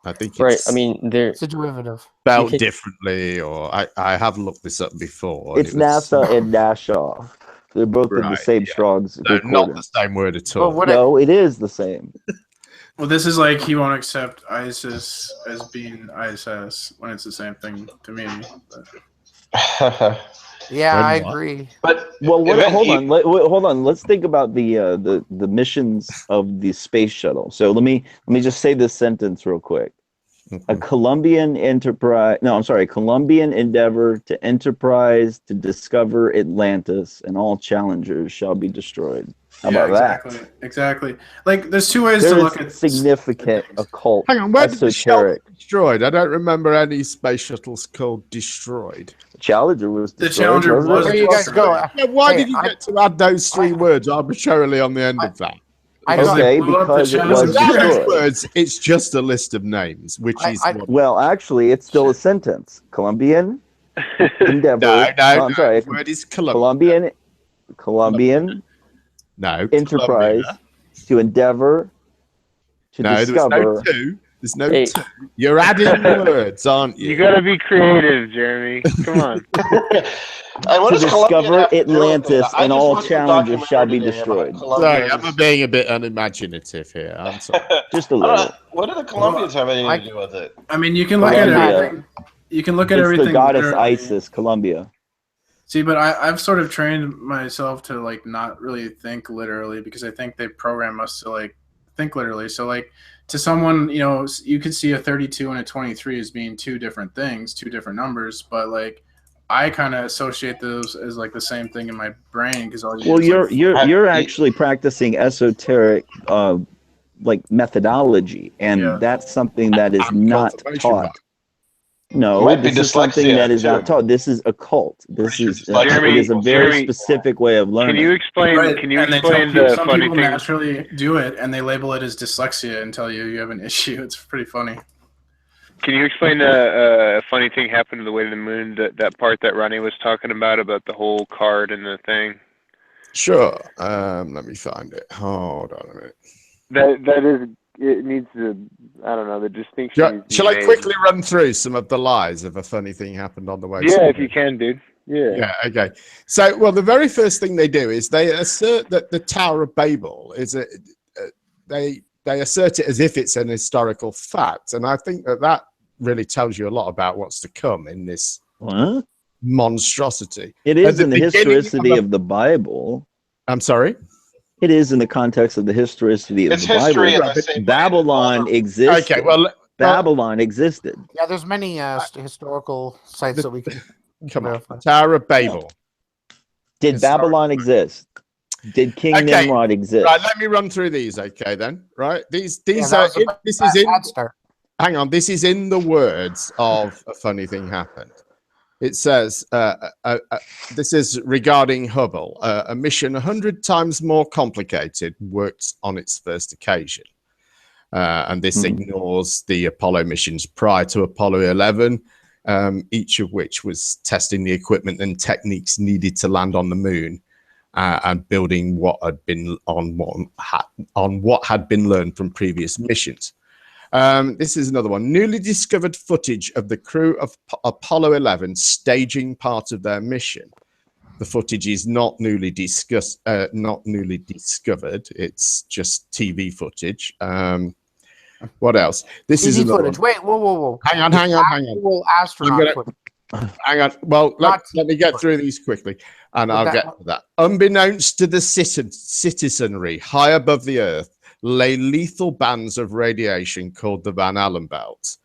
I think it's right. I mean, it's a derivative. Spelled differently, or I have looked this up before. It's NASA and Dashoff. They're both in the same Strong's. No, not the same word at all. No, it is the same. Well, this is like he won't accept ISIS as being ISS when it's the same thing to me. Yeah, I agree. But hold on. Let's think about the missions of the space shuttle. So let me just say this sentence real quick. A Colombian endeavor to enterprise to discover Atlantis, and all challengers shall be destroyed. How about exactly. that? Exactly. Like, there's two ways to look at significant occult. Hang on, where did the shuttle esoteric. get destroyed? I don't remember any space shuttles called destroyed. Challenger was The destroyed. Challenger was Where you guys go? Yeah, why Hey, did you get to add those three words arbitrarily on the end of that? Okay, because it was Without those destroyed. words, it's just a list of names, which is Well, actually, it's still a sentence. Colombian endeavor. I'm sorry. The word is Colombian. No. Enterprise Columbia. to endeavor to discover. There's no two. You're adding words, aren't you? You gotta be creative, Jeremy. Come on. To discover Atlantis and all challenges shall be destroyed. Sorry, I'm being a bit unimaginative here. I'm sorry. Just a little. What do the Colombians have anything to do with it? I mean, you can look at everything. You can look at everything. The goddess literally. Isis, Columbia. See, but I've sort of trained myself to like not really think literally because I think they program us to like think literally. So like to someone, you know, you could see a 32 and a 23 as being two different things, two different numbers, but like I kind of associate those as like the same thing in my brain because all you. Well, you're actually practicing esoteric like methodology, and that's something that is not taught. No, this is something that is not taught. This is occult. This is it is a very specific way of learning. Can you explain? Right. Can you And explain some the funny people thing? naturally do it, and they label it as dyslexia and tell you have an issue. It's pretty funny. Can you explain a funny thing happened to the way to the moon? That part that Ronnie was talking about the whole card and the thing. Sure. Let me find it. Hold on a minute. That is. It needs to. I don't know. The distinction. Shall I quickly run through some of the lies of a funny thing happened on the way? Yeah, if you can, dude. Yeah. Yeah. Okay. So, well, the very first thing they do is they assert that the Tower of Babel is they assert it as if it's an historical fact, and I think that really tells you a lot about what's to come in this monstrosity. It is in the historicity of the Bible. I'm sorry. It is in the context of the historicity of the Bible. Babylon existed. Okay, well, Babylon existed. Yeah, there's many historical sites that we can verify. Tower of Babel. Did Babylon exist? Did King Nimrod exist? Right, let me run through these. Okay, then. Right, these are. This is in. Hang on, this is in the words of a funny thing happened. It says, this is regarding Hubble, a mission 100 times more complicated worked on its first occasion. And this ignores the Apollo missions prior to Apollo 11, each of which was testing the equipment and techniques needed to land on the moon and building what had been on what had been learned from previous missions. This is another one. Newly discovered footage of the crew of Apollo 11 staging part of their mission. The footage is not newly discovered. It's just TV footage. What else? This is another footage. one. Wait, whoa. Hang on. Astronaut footage. Hang on. Well, let me get through these quickly, and I'll get to that. Unbeknownst to the citizenry high above the Earth, lay lethal bands of radiation called the Van Allen belts.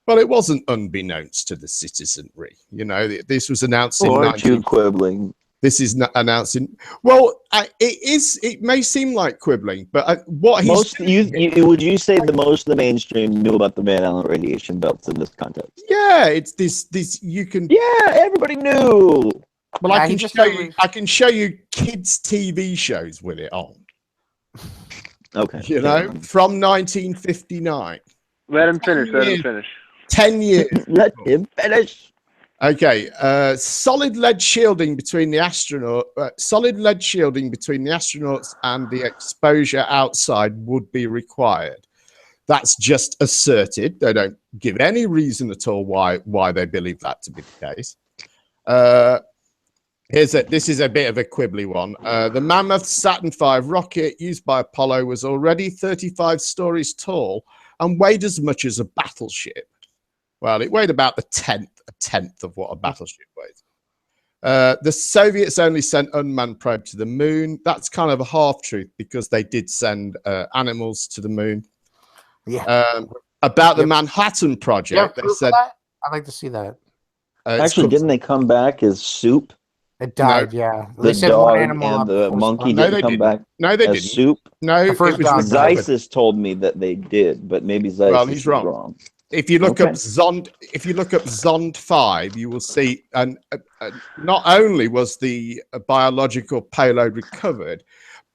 But it wasn't unbeknownst to the citizenry. You know, this was announced in. Aren't you quibbling? This is not announced in. Well, it is. It may seem like quibbling, but what he's would you say the most of the mainstream knew about the Van Allen radiation belts in this context? Yeah, it's this. You can. Yeah, everybody knew. Well, I can show you kids' TV shows with it on. Okay. You know, from 1959. Let him finish. 10 years. Let him finish. Okay. Solid lead shielding between the astronauts and the exposure outside would be required. That's just asserted. They don't give any reason at all why they believe that to be the case. This is a bit of a quibbly one. The Mammoth Saturn V rocket used by Apollo was already 35 stories tall and weighed as much as a battleship. Well, it weighed about a tenth of what a battleship weighs. The Soviets only sent unmanned probe to the moon. That's kind of a half-truth because they did send animals to the moon. Yeah. About the Manhattan Project, they said. I'd like to see that. Actually, didn't they come back as soup? It died, yeah. The They said one dog animal and the monkey No, didn't they come didn't. back No, they as didn't. soup. No, The first it was dog died. Zeiss told me that they did, but maybe Zeiss Well, is he's wrong. wrong. If you look Okay. up Zond 5, you will see, and not only was the biological payload recovered,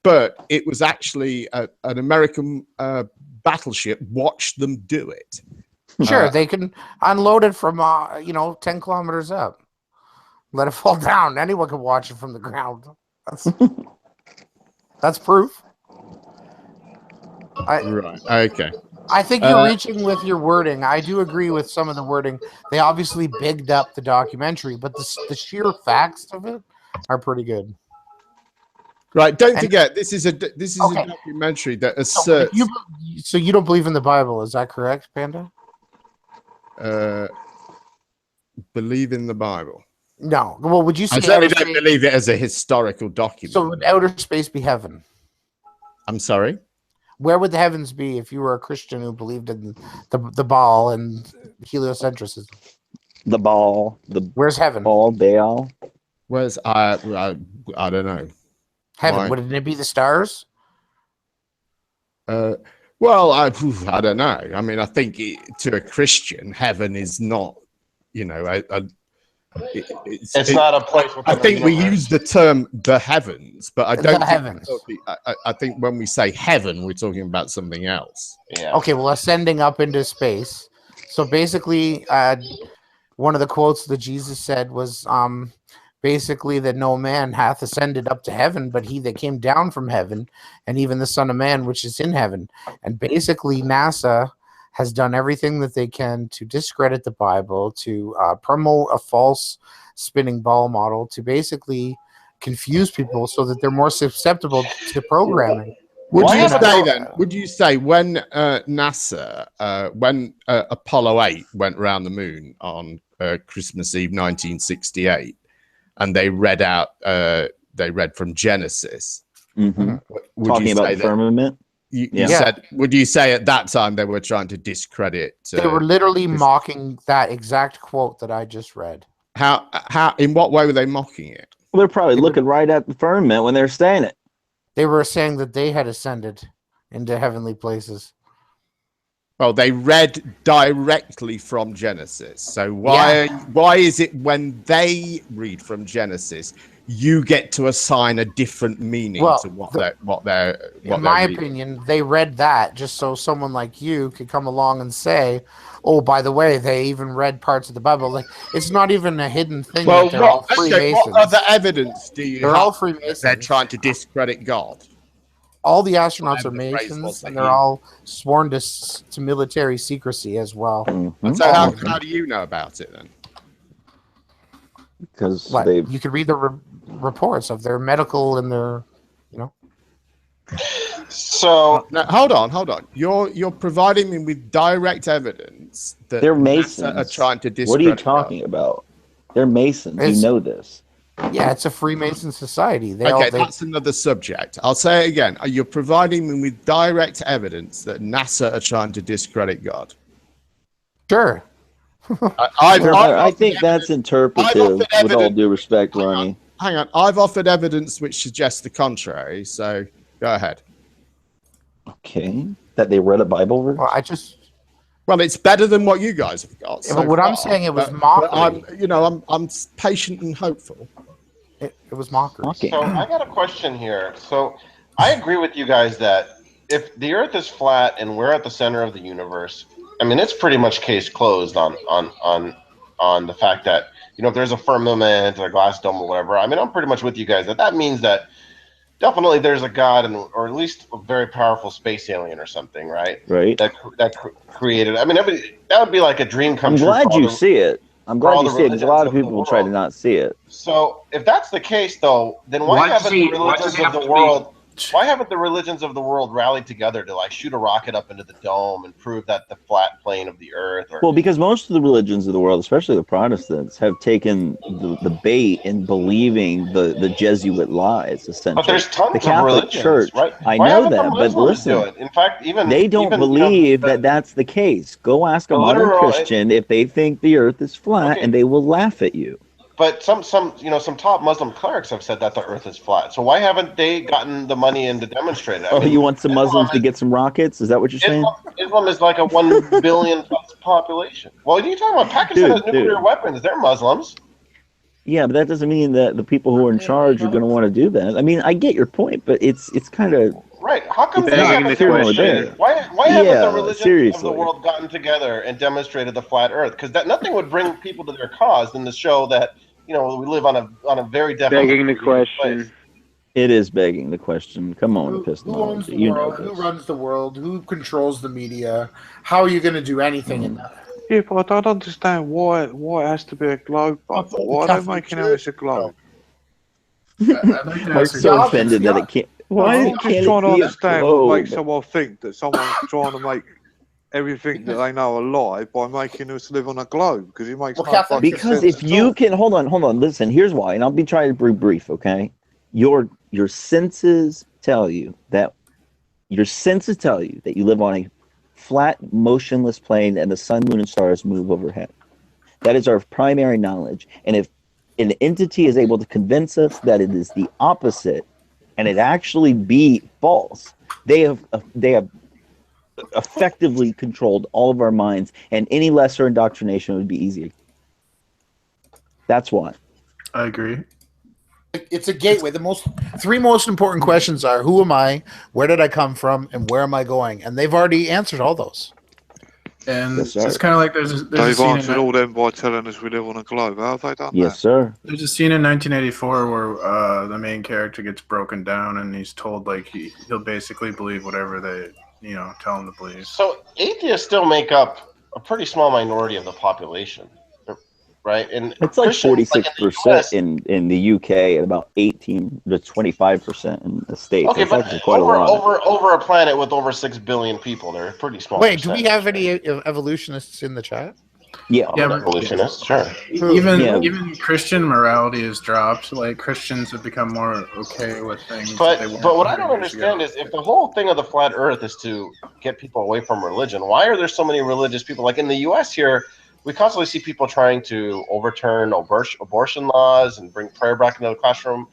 but it was actually an American battleship watched them do it. Sure, they can unload it from 10 kilometers up. Let it fall down. Anyone can watch it from the ground. That's proof. Right. Okay. I think you're reaching with your wording. I do agree with some of the wording. They obviously bigged up the documentary, but the sheer facts of it are pretty good. Right. Don't forget, this is a documentary that asserts. So you don't believe in the Bible? Is that correct, Panda? Believe in the Bible. No. Well, would you say I certainly don't believe it as a historical document. So would outer space be heaven? I'm sorry? Where would the heavens be if you were a Christian who believed in the ball and heliocentrism? The ball. Where's heaven? Ball, Baal. Where's I don't know. Heaven, wouldn't it be the stars? Well, I don't know. I mean, I think to a Christian, heaven is not, it's not a place. I think we use the term the heavens, but I don't think heavens. I think when we say heaven, we're talking about something else. Yeah. Okay, well, ascending up into space. So basically, one of the quotes that Jesus said was basically that no man hath ascended up to heaven, but he that came down from heaven, and even the Son of Man which is in heaven. And basically, NASA has done everything that they can to discredit the Bible, to promote a false spinning ball model, to basically confuse people so that they're more susceptible to programming. Would you say when NASA, when Apollo 8 went around the moon on Christmas Eve 1968, and they read from Genesis, Talking about the firmament? You said, would you say at that time they were trying to discredit? They were literally mocking that exact quote that I just read. How? In what way were they mocking it? Well, they're probably looking right at the firmament when they're saying it. They were saying that they had ascended into heavenly places. Well, they read directly from Genesis. So why is it when they read from Genesis, you get to assign a different meaning to what they're in my opinion, they read that just so someone like you could come along and say, "Oh, by the way, they even read parts of the Bible." Like, it's not even a hidden thing. Well, they're all Freemasons. What other evidence do you They're have all Freemasons. They're trying to discredit God? All the astronauts are Masons, and they're all sworn to military secrecy as well. And so how do you know about it then? Because you could read the reports of their medical and their, So now, hold on. You're providing me with direct evidence that they're Masons. NASA are trying to discredit. What are you talking about? They're Masons. You know this. Yeah, it's a Freemason society. That's another subject. I'll say it again. You're providing me with direct evidence that NASA are trying to discredit God. Sure. I think that's interpretive, with all due respect, Ronnie. Hang on. I've offered evidence which suggests the contrary, so go ahead. Okay. That they read a Bible verse? Well, it's better than what you guys have got. Yeah, but what I'm saying, it was mockery. I'm patient and hopeful. It was mockery. So I got a question here. So I agree with you guys that if the Earth is flat and we're at the center of the universe, I mean, it's pretty much case closed on the fact that, if there's a firmament or a glass dome or whatever. I mean, I'm pretty much with you guys that means that definitely there's a God or at least a very powerful space alien or something, right? Right. That created. I mean, that would be like a dream come true. I'm glad you see it. I'm glad you see it because a lot of people will try to not see it. So if that's the case, though, then why haven't the religions of the world? Why haven't the religions of the world rallied together to shoot a rocket up into the dome and prove that the flat plane of the Earth? Well, because most of the religions of the world, especially the Protestants, have taken the bait in believing the Jesuit lies. Essentially, but there's tons the Catholic of religions, Church. right? I know that, but listen. In fact, they don't believe that that's the case. Go ask a modern Christian if they think the Earth is flat, and they will laugh at you. But some top Muslim clerics have said that the Earth is flat. So why haven't they gotten the money in to demonstrate it? You want some Muslims to get some rockets? Is that what you're saying? Islam is like a 1 billion plus population. Well, you're talking about Pakistan has nuclear weapons. They're Muslims. Yeah, but that doesn't mean that the people who are in charge are going to want to do that. I mean, I get your point, but it's kind of right. How come they haven't demonstrated? Why haven't the religions of the world gotten together and demonstrated the flat Earth? Because nothing would bring people to their cause than to show that we live on a very definite begging the question. place. It is begging the question. Come on, Who owns the world? Who runs the world? Who controls the media? How are you going to do anything in that? Yeah, but I don't understand why it has to be a globe. Why are they making out it's a globe? I'm so offended that it can't. Why I'm can't just trying to it be a understand globe? what makes someone think that someone's trying to make everything that they know a lie by making us live on a globe, because it makes no fucking Because sense if you can hold on, listen. Here's why, and I'll be trying to be brief. Okay, your senses tell you that you live on a flat, motionless plane, and the sun, moon, and stars move overhead. That is our primary knowledge. And if an entity is able to convince us that it is the opposite, and it actually be false, they have effectively controlled all of our minds, and any lesser indoctrination would be easy. That's why. I agree. It's a gateway. The three most important questions are: who am I? Where did I come from? And where am I going? And they've already answered all those. And it's kind of like they've answered all them by telling us we live on a globe. How have they done that? Yes, sir. There's a scene in 1984 where the main character gets broken down, and he's told like he'll basically believe whatever they tell him to believe. So atheists still make up a pretty small minority of the population, right? And it's like 46% in the UK and about 18 to 25% in the States. Okay, but over a planet with over 6 billion people, they're a pretty small. Wait, do we have any evolutionists in the chat? Yeah, evolutionists, sure. Even Christian morality has dropped. Like Christians have become more okay with things. But what I don't understand is if the whole thing of the flat Earth is to get people away from religion, why are there so many religious people? Like in the U.S. here, we constantly see people trying to overturn abortion laws and bring prayer back into the classroom,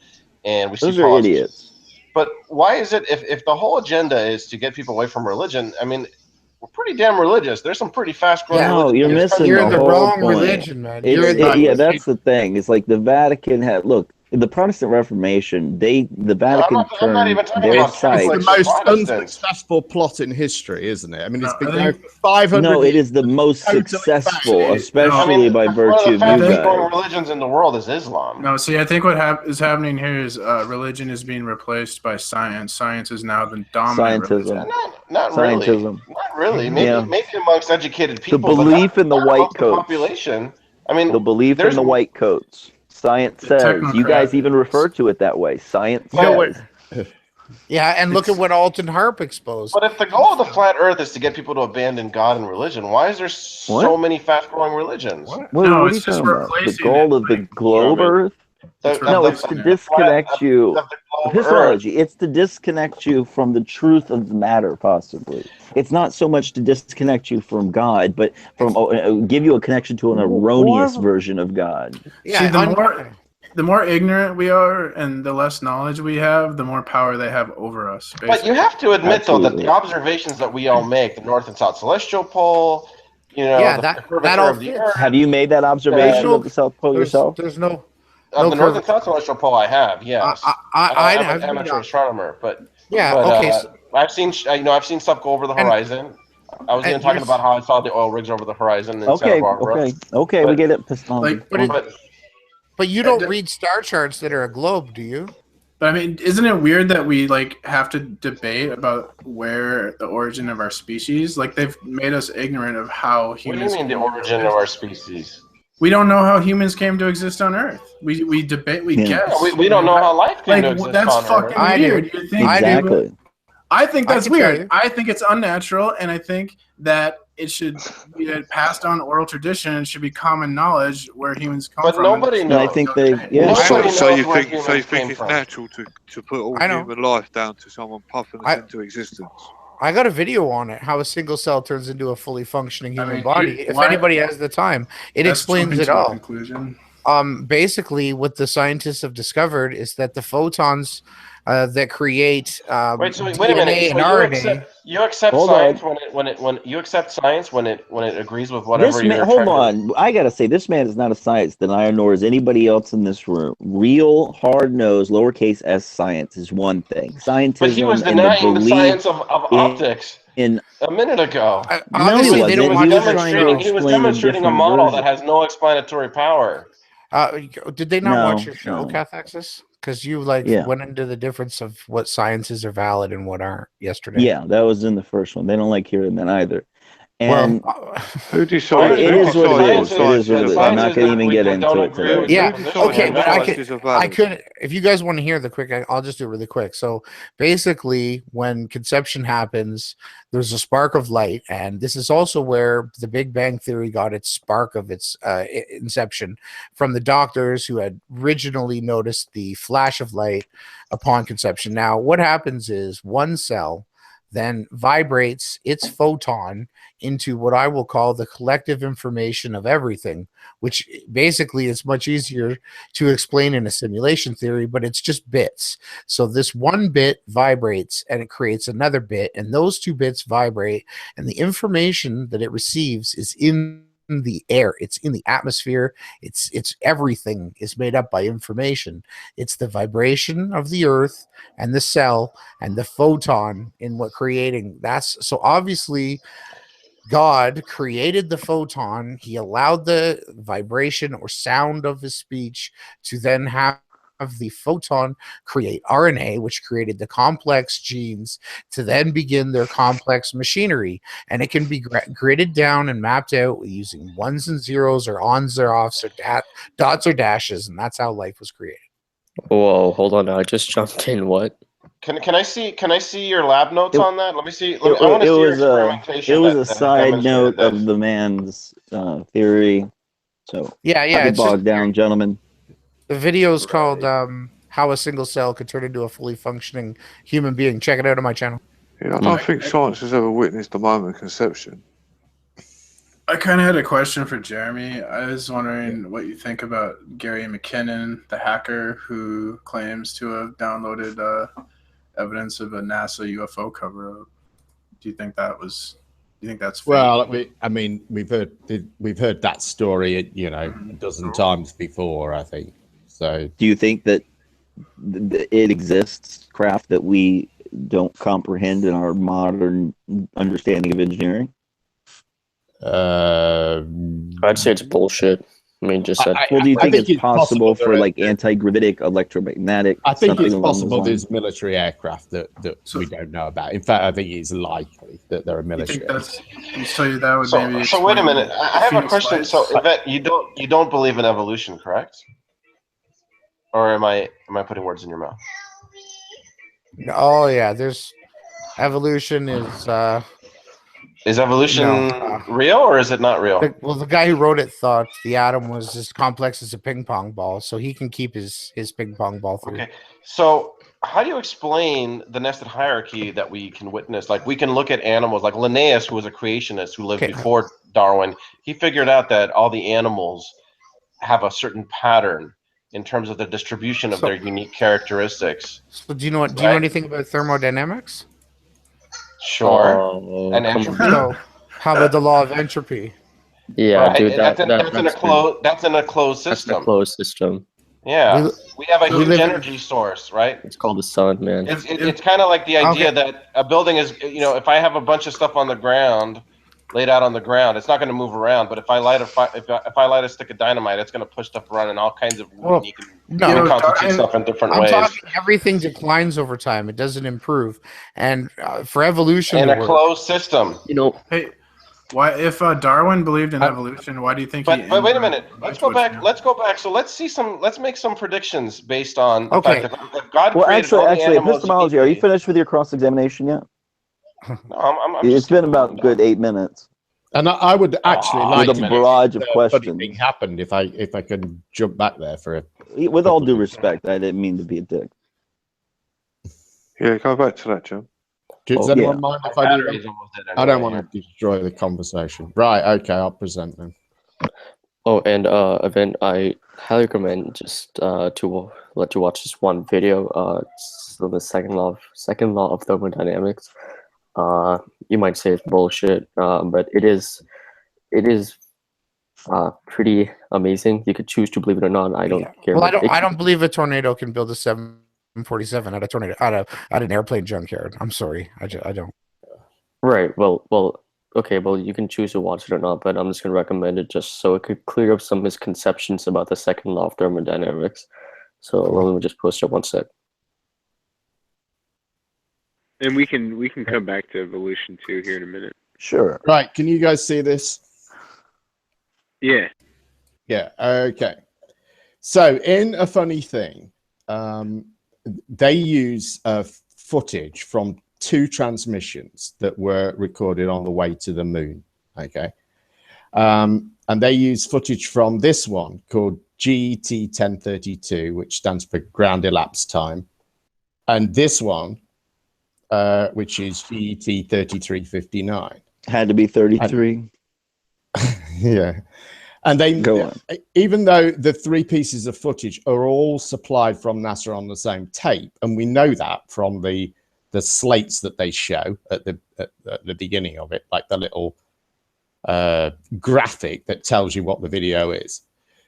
and we see those are idiots. But why is it if the whole agenda is to get people away from religion? I mean, we're pretty damn religious. There's some pretty fast-growing. No, you're missing You're in the wrong point. religion, man. That's the thing. It's like the Vatican had the Protestant Reformation. The Vatican turned their sight. It's the most unsuccessful plot in history, isn't it? I mean, it's been going for 500 No, years. it is the most successful, especially by virtue of one you of the fastest-growing guys. religions in the world is Islam. No, see, I think what is happening here is religion is being replaced by science. Science is now the dominant religion. Not really. Scientism. Not really. Maybe amongst educated people. The belief in the white coats. Population. I mean, the belief in the white coats. Science says. You guys even refer to it that way. Science says. Yeah, and look at what Alton Harp exposed. But if the goal of the flat Earth is to get people to abandon God and religion, why is there so many fast-growing religions? What are you talking about? The goal of the globe Earth? It's to disconnect you. Epistemology. It's to disconnect you from the truth of the matter, possibly. It's not so much to disconnect you from God, but from give you a connection to an erroneous version of God. Yeah, the more ignorant we are and the less knowledge we have, the more power they have over us. Basically. But you have to admit, though, that the observations that we all make, the North and South Celestial Pole, that all of the Earth. Have you made that observation of the South Pole yourself? There's no. Of the North and South Celestial Pole, I have, yes. I'm an amateur astronomer, but I've seen stuff go over the horizon. I was even talking about how I saw the oil rigs over the horizon in Santa Barbara. Okay, we get it. But you don't read star charts that are a globe, do you? But I mean, isn't it weird that we have to debate about where the origin of our species? Like they've made us ignorant of how humans. What do you mean the origin of our species? We don't know how humans came to exist on Earth. We debate. We guess. We don't know how life came to exist that's on fucking Earth. weird. You think Exactly. I think that's weird. I think it's unnatural, and I think that it should be passed on oral tradition. It should be common knowledge where humans come from. But nobody knows. I think they. Yeah. So you think it's natural to put all human life down to someone puffing us into existence? I got a video on it, how a single cell turns into a fully functioning human body. If anybody has the time, it explains it all. basically, what the scientists have discovered is that the photons that create Wait a DNA minute. So and RNA. you accept Hold science on. when you accept science when it agrees with whatever This man, you're hold trying to. on. I gotta say, this man is not a science denier, nor is anybody else in this room. Real, hard-nosed, lowercase s science is one thing. But he was Scientism and the denying the belief science of optics in a minute ago. no, he wasn't. He was trying to He was explain the demonstrating a different model that versions. has no explanatory power. Did they not watch your show, No. Cathexis? Because you went into the difference of what sciences are valid and what aren't yesterday. Yeah, that was in the first one. They don't like hearing that either. And who decided? it is what it is. It is what it is. I'm not going to even get don't into it agree today. with Yeah, the position okay, of but analysis. I could, if you guys want to hear the quick, I'll just do it really quick. So basically, when conception happens, there's a spark of light, and this is also where the Big Bang Theory got its spark of its inception from the doctors who had originally noticed the flash of light upon conception. Now, what happens is one cell then vibrates its photon into what I will call the collective information of everything, which basically is much easier to explain in a simulation theory, but it's just bits. So this one bit vibrates and it creates another bit, and those two bits vibrate, and the information that it receives is in the air, it's in the atmosphere, it's everything is made up by information. It's the vibration of the earth and the cell and the photon in what creating. That's so obviously God created the photon. He allowed the vibration or sound of his speech to then have the photon create RNA, which created the complex genes to then begin their complex machinery. And it can be gridded down and mapped out using ones and zeros or ons or offs or dots or dashes. And that's how life was created. Whoa, hold on. I just jumped in. What? Can I see your lab notes on that? Let me see. I want to see your experimentation. It was a that side note demonstrated of the man's theory. So yeah, not it's bogged down, gentlemen. The video is called "How a Single Cell Could Turn into a Fully Functioning Human Being." Check it out on my channel. Yeah, I don't think science has ever witnessed the moment of conception. I kind of had a question for Jeremy. I was wondering what you think about Gary McKinnon, the hacker who claims to have downloaded evidence of a NASA UFO cover-up. Do you think that's fake? Well, we've heard that story, a dozen times before, I think. So, do you think that it exists, craft that we don't comprehend in our modern understanding of engineering? I'd say it's bullshit. I mean, just well, do you think it's possible for like anti-gravitic electromagnetic? I think it's possible there's military aircraft that we don't know about. In fact, I think it's likely that there are military. So wait a minute. I have a question. So Yvette, you don't believe in evolution, correct? Or am I putting words in your mouth? Oh yeah, there's evolution Is evolution real or is it not real? The guy who wrote it thought the atom was as complex as a ping pong ball, so he can keep his ping pong ball through. Okay, so how do you explain the nested hierarchy that we can witness? Like we can look at animals, like Linnaeus, who was a creationist who lived before Darwin. He figured out that all the animals have a certain pattern in terms of the distribution of their unique characteristics. So do you know anything about thermodynamics? Sure. And entropy. So, how about the law of entropy? Yeah, right. dude, that's in a closed system. That's a closed system. Yeah, we have a huge energy source, right? It's called the sun, man. It's kind of like the idea that a building is, if I have a bunch of stuff on the ground, laid out on the ground, it's not going to move around. But if I light a stick of dynamite, it's going to push stuff around in all kinds of unique and reconstitute stuff in different ways. I'm talking everything declines over time; it doesn't improve. And for evolution, in a closed system, Hey, why? If Darwin believed in evolution, why do you think? But wait a minute. Let's go back. So let's make some predictions based on the fact that if God created all the animals epistemology. Are you finished with your cross-examination yet? No, I'm it's been about good 8 minutes. And I would actually like with a barrage of questions. Thing happened if I can jump back there for it. With all due respect, I didn't mean to be a dick. Yeah, go back to that, John. Does anyone mind if I do? I don't want to destroy the conversation. Right? Okay, I'll present them. Oh, and event. I highly recommend just to let you watch this one video. So the second law of thermodynamics. You might say it's bullshit, but it is pretty amazing. You could choose to believe it or not. I don't care. Well, I don't believe a tornado can build a 747 out of an airplane junkyard. I'm sorry, I don't. Right. Well. Okay. Well, you can choose to watch it or not, but I'm just gonna recommend it just so it could clear up some misconceptions about the second law of thermodynamics. So let me just post it one sec. And we can come back to evolution too here in a minute. Sure. Right. Can you guys see this? Yeah. Yeah. Okay. So in A Funny Thing, they use footage from 2 transmissions that were recorded on the way to the moon. Okay. And they use footage from this one called GET 1032, which stands for ground elapsed time. And this one, which is GET 3359. Had to be 33. Yeah. And they, even though the 3 pieces of footage are all supplied from NASA on the same tape, and we know that from the slates that they show at the beginning of it, like the little graphic that tells you what the video is.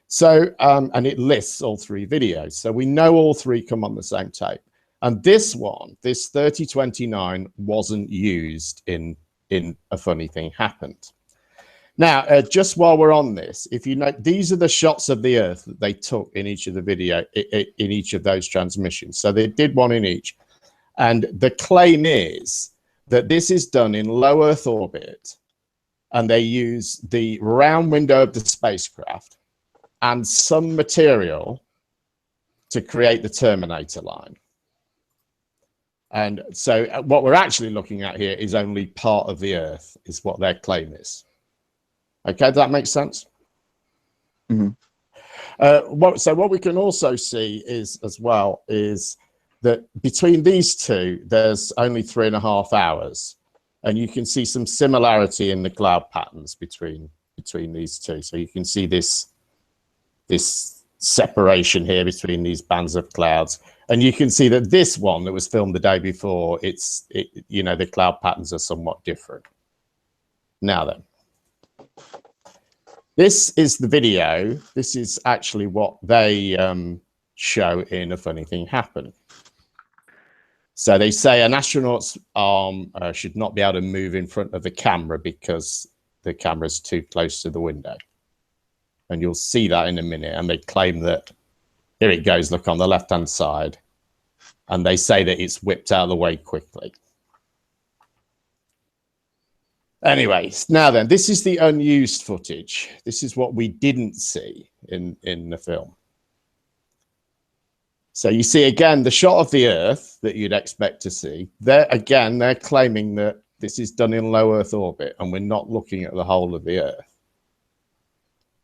So, and it lists all 3 videos. So we know all 3 come on the same tape. And this one, this 3029, wasn't used in A Funny Thing Happened. Now, just while we're on this, if you know, these are the shots of the Earth that they took in each of the video, in each of those transmissions. So they did one in each. And the claim is that this is done in low Earth orbit, and they use the round window of the spacecraft and some material to create the Terminator line. And so what we're actually looking at here is only part of the Earth, is what their claim is. Okay, does that make sense? Mm-hmm. So what we can also see is, as well, is that between these 2, there's only 3.5 hours. And you can see some similarity in the cloud patterns between these 2. So you can see this separation here between these bands of clouds. And you can see that this one that was filmed the day before, you know, the cloud patterns are somewhat different. Now then, this is the video. This is actually what they show in A Funny Thing Happened. So they say an astronaut's arm should not be able to move in front of the camera because the camera's too close to the window. And you'll see that in a minute. And they claim that, here it goes, look on the left-hand side. And they say that it's whipped out of the way quickly. Anyways, now then, this is the unused footage. This is what we didn't see in the film. So you see, again, the shot of the Earth that you'd expect to see. They're claiming that this is done in low Earth orbit, and we're not looking at the whole of the Earth.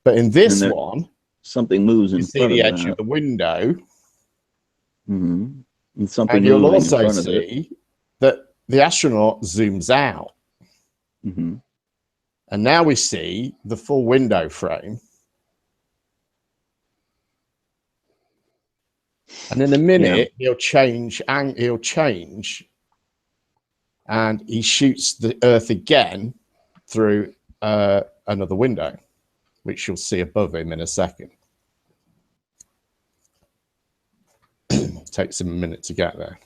But in this one, something moves you see the edge of the window. Mm-hmm. And you'll also see that the astronaut zooms out. Mm-hmm. And now we see the full window frame. And in a minute, he'll change, and he shoots the Earth again through another window, which you'll see above him in a second. Takes him a minute to get there.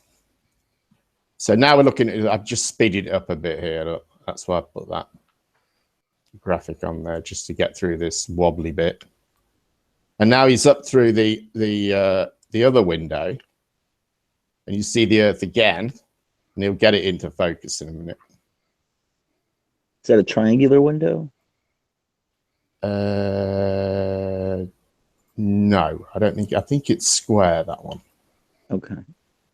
So now we're looking at, I've just speeded it up a bit here. Look, that's why I put that graphic on there, just to get through this wobbly bit. And now he's up through the other window, and you see the Earth again, and he'll get it into focus in a minute. Is that a triangular window? No, I don't think. I think it's square, that one. Okay.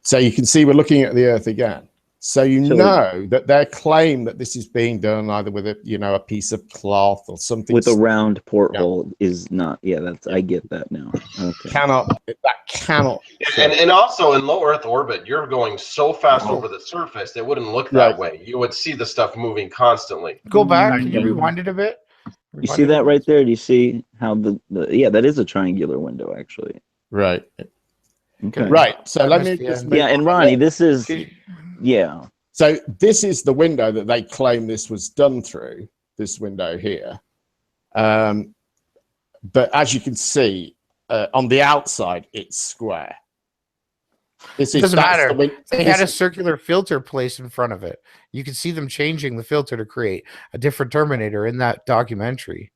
So you can see we're looking at the Earth again. So you know that their claim that this is being done either with a piece of cloth or something with a round porthole is not. Yeah, that's I get that now. Okay. That cannot. And also in low Earth orbit, you're going so fast over the surface it wouldn't look that way. You would see the stuff moving constantly. Go back. Can you rewind it a bit? You see that right there? Do you see how yeah, that is a triangular window actually. Right. Okay. Right. So let me just and Ronnie, this is So this is the window that they claim this was done through. This window here. But as you can see, on the outside, it's square. It doesn't matter. They had a circular filter placed in front of it. You can see them changing the filter to create a different Terminator in that documentary.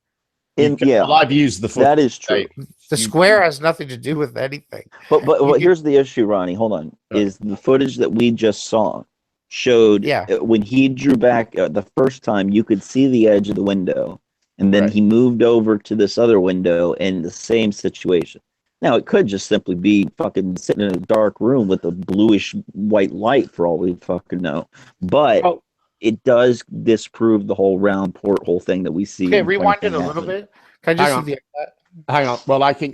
Well, I've used the that is true. The square has nothing to do with anything. But here's the issue, Ronnie. Hold on. Is the footage that we just saw showed when he drew back the first time, you could see the edge of the window, and then he moved over to this other window in the same situation. Now, it could just simply be fucking sitting in a dark room with a bluish white light for all we fucking know. But it does disprove the whole round porthole thing that we see. Okay, rewind it a little bit. Can I just see that? Hang on. Well, I can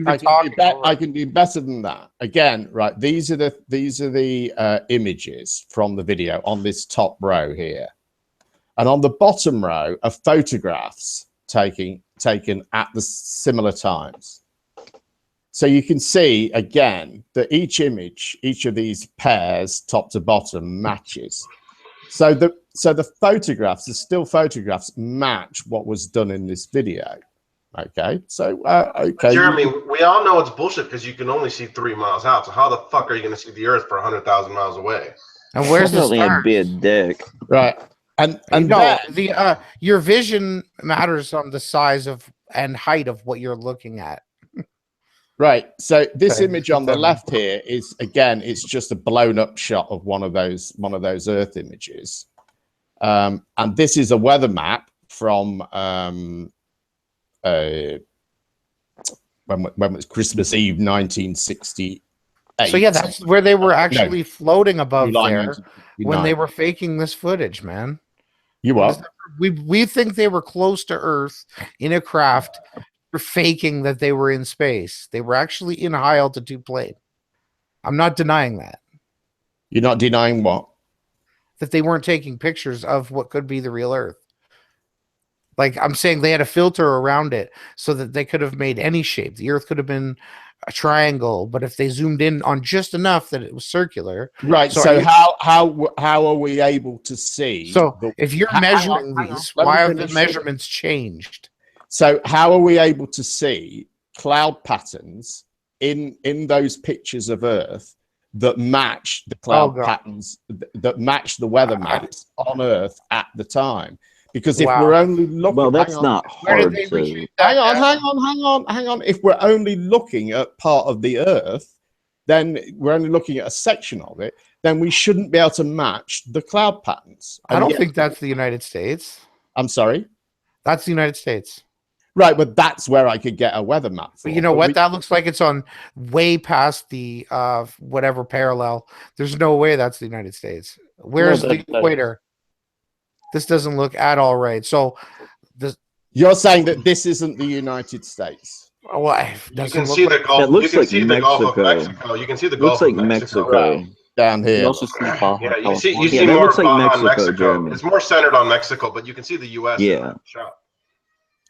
do better than that. Again, right? These are the images from the video on this top row here, and on the bottom row are photographs taken at the similar times. So you can see again that each image, each of these pairs, top to bottom, matches. So the photographs, the still photographs, match what was done in this video. Okay, so okay. Jeremy, we all know it's bullshit because you can only see 3 miles out. So how the fuck are you going to see the Earth for 100,000 miles away? And where's the stars? Be a dick, right? And no, your vision matters on the size of and height of what you're looking at. Right. So this image on the left here is again, it's just a blown up shot of one of those Earth images, and this is a weather map from when was Christmas Eve 1968. So yeah, that's where they were actually floating above there when they were faking this footage, man. You what? We think they were close to Earth in a craft. They're faking that they were in space. They were actually in a high altitude plane. I'm not denying that. You're not denying what? That they weren't taking pictures of what could be the real Earth. Like I'm saying, they had a filter around it so that they could have made any shape. The Earth could have been a triangle, but if they zoomed in on just enough that it was circular. Right. So how are we able to see? So if you're measuring these, why have the measurements changed? So how are we able to see cloud patterns in those pictures of Earth that match the cloud patterns that match the weather maps on Earth at the time? Because if we're only looking, well, that's not hard to. Hang on. If we're only looking at part of the Earth, then we're only looking at a section of it. Then we shouldn't be able to match the cloud patterns. I don't think that's the United States. I'm sorry. That's the United States. Right, but that's where I could get a weather map. But you know what? That looks like it's on way past the whatever parallel. There's no way that's the United States. Where's the equator? This doesn't look at all right. So, you're saying that this isn't the United States? Well, you can see the Gulf. You can see the Gulf of Mexico. You can see the Gulf of Mexico down here. Yeah, you see more of Mexico. It's more centered on Mexico, but you can see the U.S. Yeah.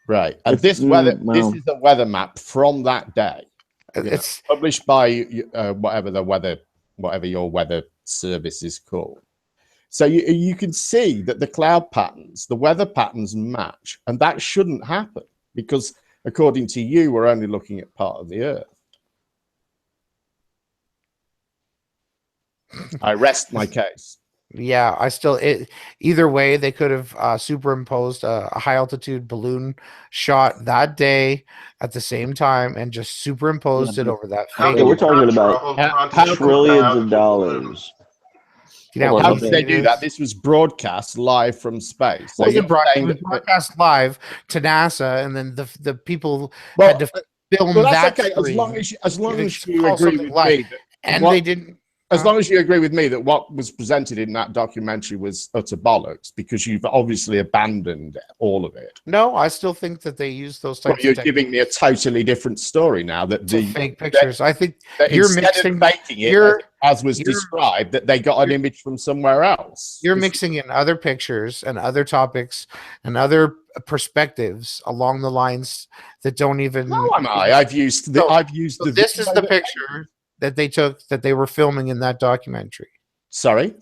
Right, and this is a weather map from that day. It's published by whatever your weather service is called. So you can see that the cloud patterns, the weather patterns match, and that shouldn't happen because, according to you, we're only looking at part of the Earth. I rest my case. Yeah, either way, they could have superimposed a high altitude balloon shot that day at the same time and just superimposed it over that. We're talking about trillions of dollars. How did they do that? This was broadcast live from space. So it was broadcast live to NASA, and then the people had to film that. Okay. As long as you agree with me, they didn't. As long as you agree with me that what was presented in that documentary was utter bollocks, because you've obviously abandoned all of it. No, I still think that they use those types of techniques. You're giving me a totally different story now. That the fake pictures. I think you're mixing. Making it as was described, that they got an image from somewhere else. You're mixing in other pictures and other topics and other perspectives along the lines that don't even. No, am I? I've used the. This is the picture that they took that they were filming in that documentary. Sorry.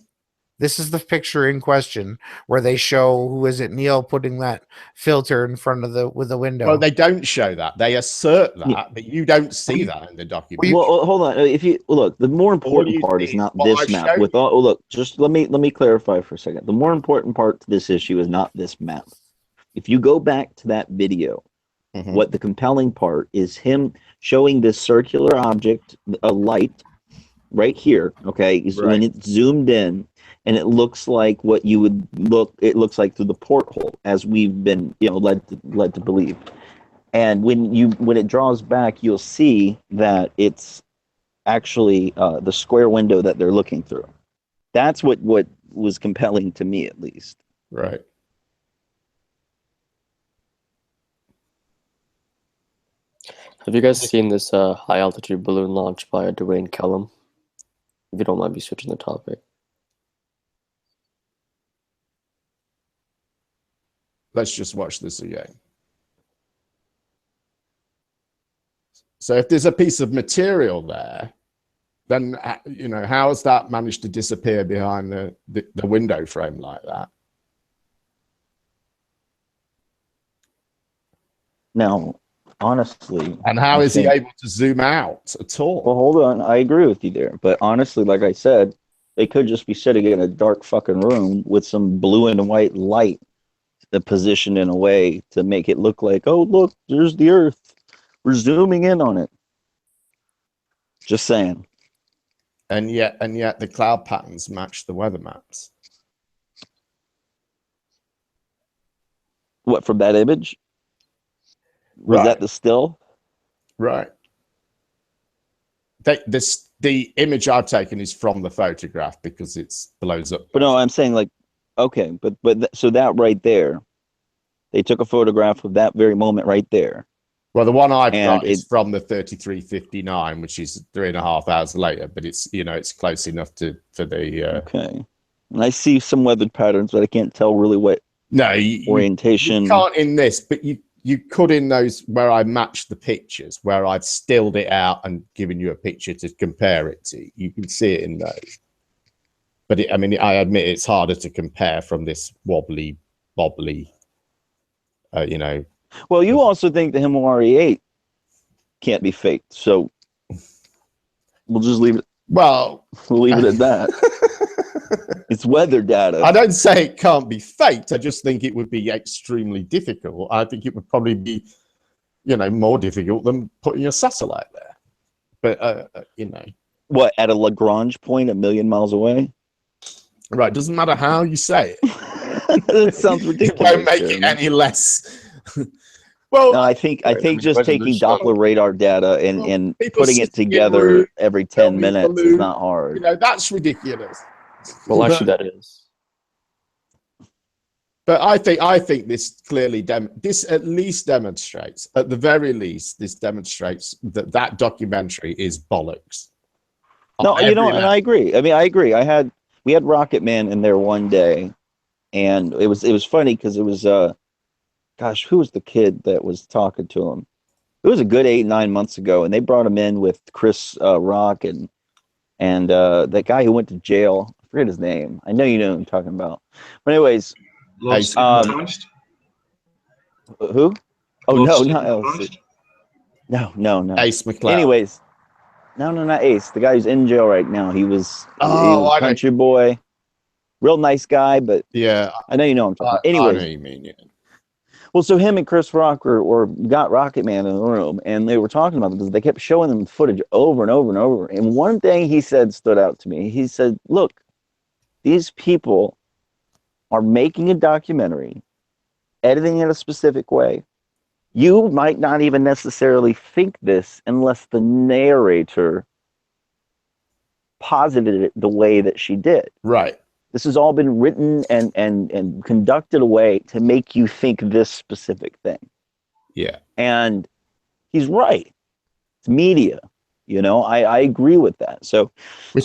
This is the picture in question where they show, who is it, Neil putting that filter in front of the window. Well, they don't show that. They assert that, but you don't see that in the documentary. Well, hold on. If you look, the more important part is not this map. With all, look, just let me clarify for a second. The more important part to this issue is not this map. If you go back to that video, what the compelling part is him showing this circular object, a light, right here. Okay, when it's zoomed in. And it looks like what you would look. It looks like through the porthole, as we've been, led to believe. And when it draws back, you'll see that it's actually the square window that they're looking through. That's what was compelling to me, at least. Right. Have you guys seen this high altitude balloon launch by Dwayne Kellum? If you don't mind me switching the topic. Let's just watch this again. So if there's a piece of material there, then, how has that managed to disappear behind the window frame like that? Now, honestly. And how is he able to zoom out at all? Well, hold on. I agree with you there. But honestly, like I said, they could just be sitting in a dark fucking room with some blue and white light. The position in a way to make it look like, oh, look, there's the Earth. We're zooming in on it. Just saying. And yet the cloud patterns match the weather maps. What, from that image? Was that the still? Right. The image I've taken is from the photograph because it blows up. But no, I'm saying like, okay, so that right there, they took a photograph of that very moment right there. Well, the one I've got is from the 33:59, which is 3.5 hours later, but it's close enough for the. Okay, and I see some weathered patterns, but I can't tell really what. Orientation. You can't in this, but you could in those where I matched the pictures, where I've stilled it out and given you a picture to compare it to. You can see it in those. But I admit it's harder to compare from this wobbly, Well, you also think the Himawari 8 can't be faked, so we'll just leave it. Well, we'll leave it at that. It's weather data. I don't say it can't be faked. I just think it would be extremely difficult. I think it would probably be, more difficult than putting a satellite there. But what, at a Lagrange point, 1,000,000 miles away? Right, doesn't matter how you say it. That sounds ridiculous. It won't make it any less. Well, no, I think just taking Doppler radar data and putting it together every 10 minutes is not hard. That's ridiculous. Well, actually, that is. But I think this clearly this at least demonstrates, at the very least, this demonstrates that documentary is bollocks. No, and I agree. I agree. We had Rocket Man in there one day, and it was funny because it was gosh, who was the kid that was talking to him? It was a good 8-9 months ago, and they brought him in with Chris Rock and that guy who went to jail. I forget his name. I know you know who I'm talking about. But anyways, who? Oh no, not Elsie. No. Ace McCloud. Anyways, no, not Ace. The guy who's in jail right now. He was a country boy, real nice guy, but yeah, I know you know what I'm talking about. Anyways, I know you mean, yeah. Well, so him and Chris Rock got Rocket Man in the room, and they were talking about it because they kept showing them footage over and over and over. And one thing he said stood out to me. He said, look, these people are making a documentary, editing it a specific way. You might not even necessarily think this unless the narrator posited it the way that she did. Right. This has all been written and conducted a way to make you think this specific thing. Yeah. And he's right. It's media. You know, I agree with that. So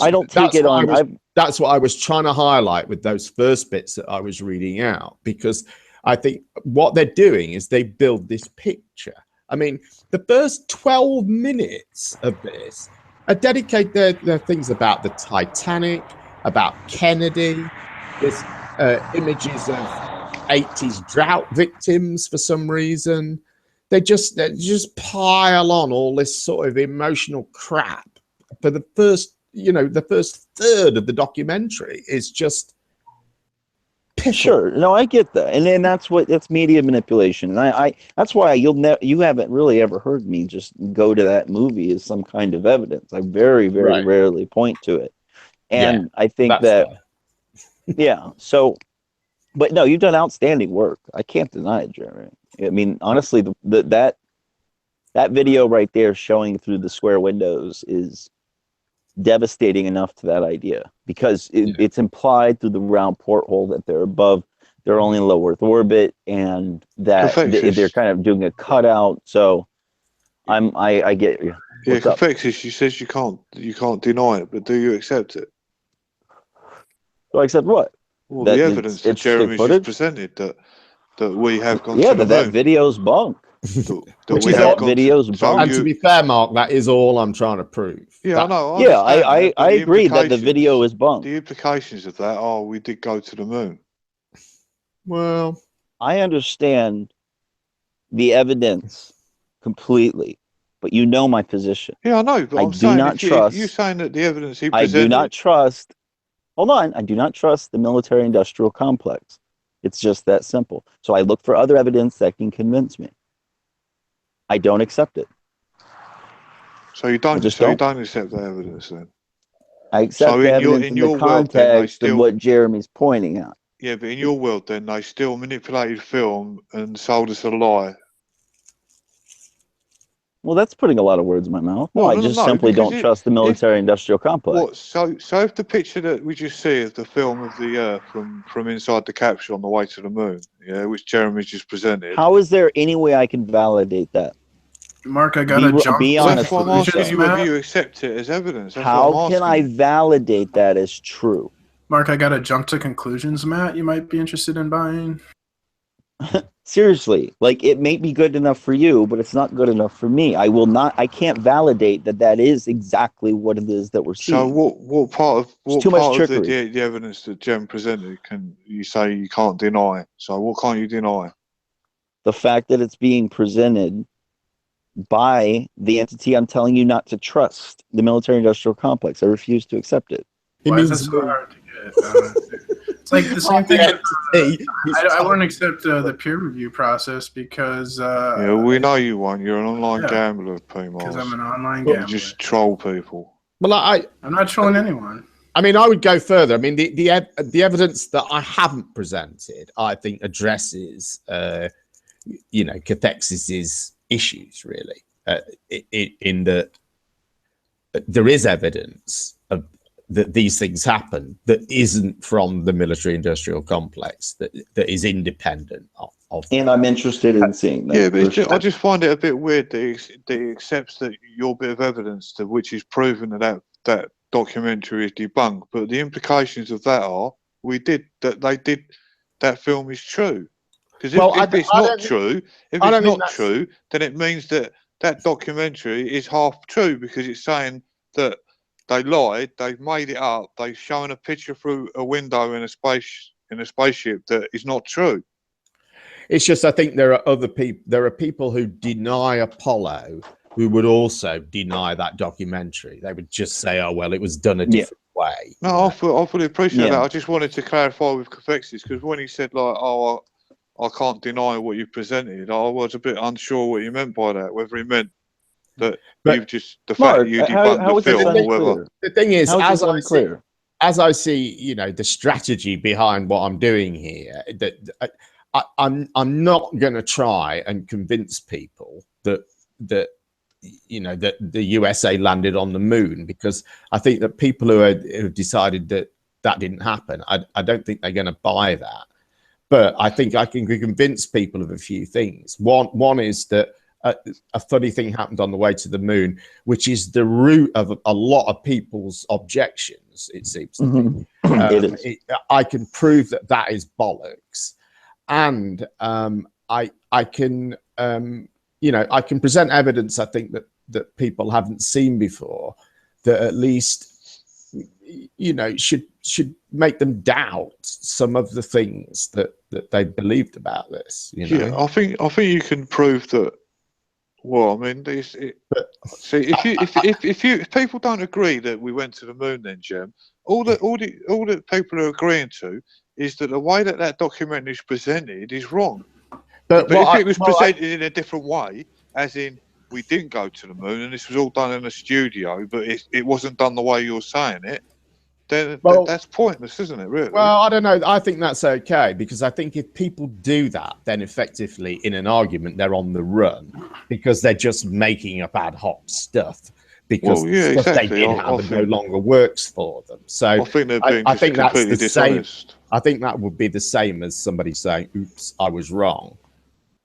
I don't take it on. That's what I was trying to highlight with those first bits that I was reading out, because I think what they're doing is they build this picture. I mean, the first 12 minutes of this are dedicated their things about the Titanic, about Kennedy. There's images of 80s drought victims for some reason. They just pile on all this sort of emotional crap for the first, the first third of the documentary is just piffle. Sure, no, I get that, and then that's media manipulation, and I that's why you haven't really ever heard me just go to that movie as some kind of evidence. I very rarely point to it, and I think that yeah. So, but no, you've done outstanding work. I can't deny it, Jeremy. I mean, honestly, that video right there showing through the square windows is devastating enough to that idea, because it's implied through the round porthole that they're only in low Earth orbit, and that they're kind of doing a cutout. So I get you. Yeah, Confexis, she says you can't deny it, but do you accept it? Do I accept what? Well, the evidence that Jeremy's just presented that we have gone to the moon. That video's bunk. Video's bunk. And to be fair, Mark, that is all I'm trying to prove. Yeah, I know. I agree that the video is bunk. The implications of that are we did go to the moon. Well, I understand the evidence completely, but you know my position. Yeah, I know, but I'm saying you're saying that the evidence he presented... I do not trust... Hold on. I do not trust the military-industrial complex. It's just that simple. So I look for other evidence that can convince me. I don't accept it. So you don't accept the evidence then? I accept the evidence in the context of what Jeremy's pointing out. Yeah, but in your world then, they still manipulated film and sold us a lie. Well, that's putting a lot of words in my mouth. No, I just simply don't trust the military-industrial complex. So if the picture that we just see is the film of the Earth from inside the capsule on the way to the moon, which Jeremy's just presented. How is there any way I can validate that? Mark, I gotta jump. Be honest. That's what I'm asking you, whether you accept it as evidence. How can I validate that as true? Mark, I gotta jump to conclusions, Matt. You might be interested in buying. Seriously, like, it may be good enough for you, but it's not good enough for me. I can't validate that is exactly what it is that we're seeing. So what part of the evidence that Jem presented can you say you can't deny? So what can't you deny? The fact that it's being presented by the entity I'm telling you not to trust, the military-industrial complex. I refuse to accept it. Why is this so hard to get? It's like the same thing. I wouldn't accept the peer review process because... we know you won't. You're an online gambler, P-Mars. Because I'm an online gambler. You just troll people. Well, I'm not trolling anyone. I mean, I would go further. I mean, the evidence that I haven't presented, I think, addresses, Cathexis's issues, really, in that there is evidence of that these things happen that isn't from the military-industrial complex, that is independent of and I'm interested in seeing that. Yeah, but I just find it a bit weird that he accepts that your bit of evidence, which is proven that documentary is debunked, but the implications of that are that film is true. Because if it's not true, then it means that documentary is half true, because it's saying that they lied, they've made it up, they've shown a picture through a window in a spaceship that is not true. It's just, I think there are people who deny Apollo who would also deny that documentary. They would just say, "Oh well, it was done a different way." No, I fully appreciate that. I just wanted to clarify with Confexis, because when he said like, "Oh, I can't deny what you presented," I was a bit unsure what he meant by that. Whether he meant that you've just fact that you debunked the film, or whether the thing is, as I see, the strategy behind what I'm doing here, that I'm not going to try and convince people that the USA landed on the moon, because I think that people who have decided that didn't happen, I don't think they're going to buy that. But I think I can convince people of a few things. One is that a funny thing happened on the way to the moon, which is the root of a lot of people's objections, it seems to me. I can prove that that is bollocks. And I can, I can present evidence, I think, that people haven't seen before, that at least, should make them doubt some of the things that they believed about this. Yeah, I think you can prove that. Well, I mean, see, if people don't agree that we went to the moon, then Jem, all that people are agreeing to is that the way that documentary is presented is wrong. But if it was presented in a different way, as in we didn't go to the moon and this was all done in a studio, but it wasn't done the way you're saying it, then that's pointless, isn't it, really? Well, I don't know. I think that's okay, because I think if people do that, then effectively in an argument, they're on the run because they're just making up ad hoc stuff because the stuff they did have no longer works for them. So I think they're being I think that's completely the same. dishonest. I think that would be the same as somebody saying, oops, I was wrong.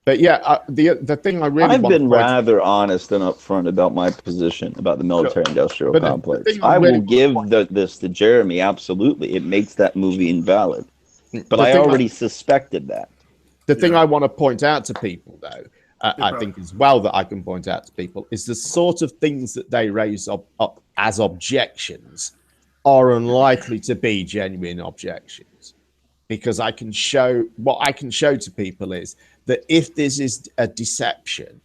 But yeah, the thing I really I've been rather honest and upfront about my position about the military-industrial complex. I will give this to Jeremy. Absolutely, it makes that movie invalid. But I already suspected that. The thing I want to point out to people, though, I think as well that I can point out to people, is the sort of things that they raise up as objections are unlikely to be genuine objections, because what I can show to people is that if this is a deception,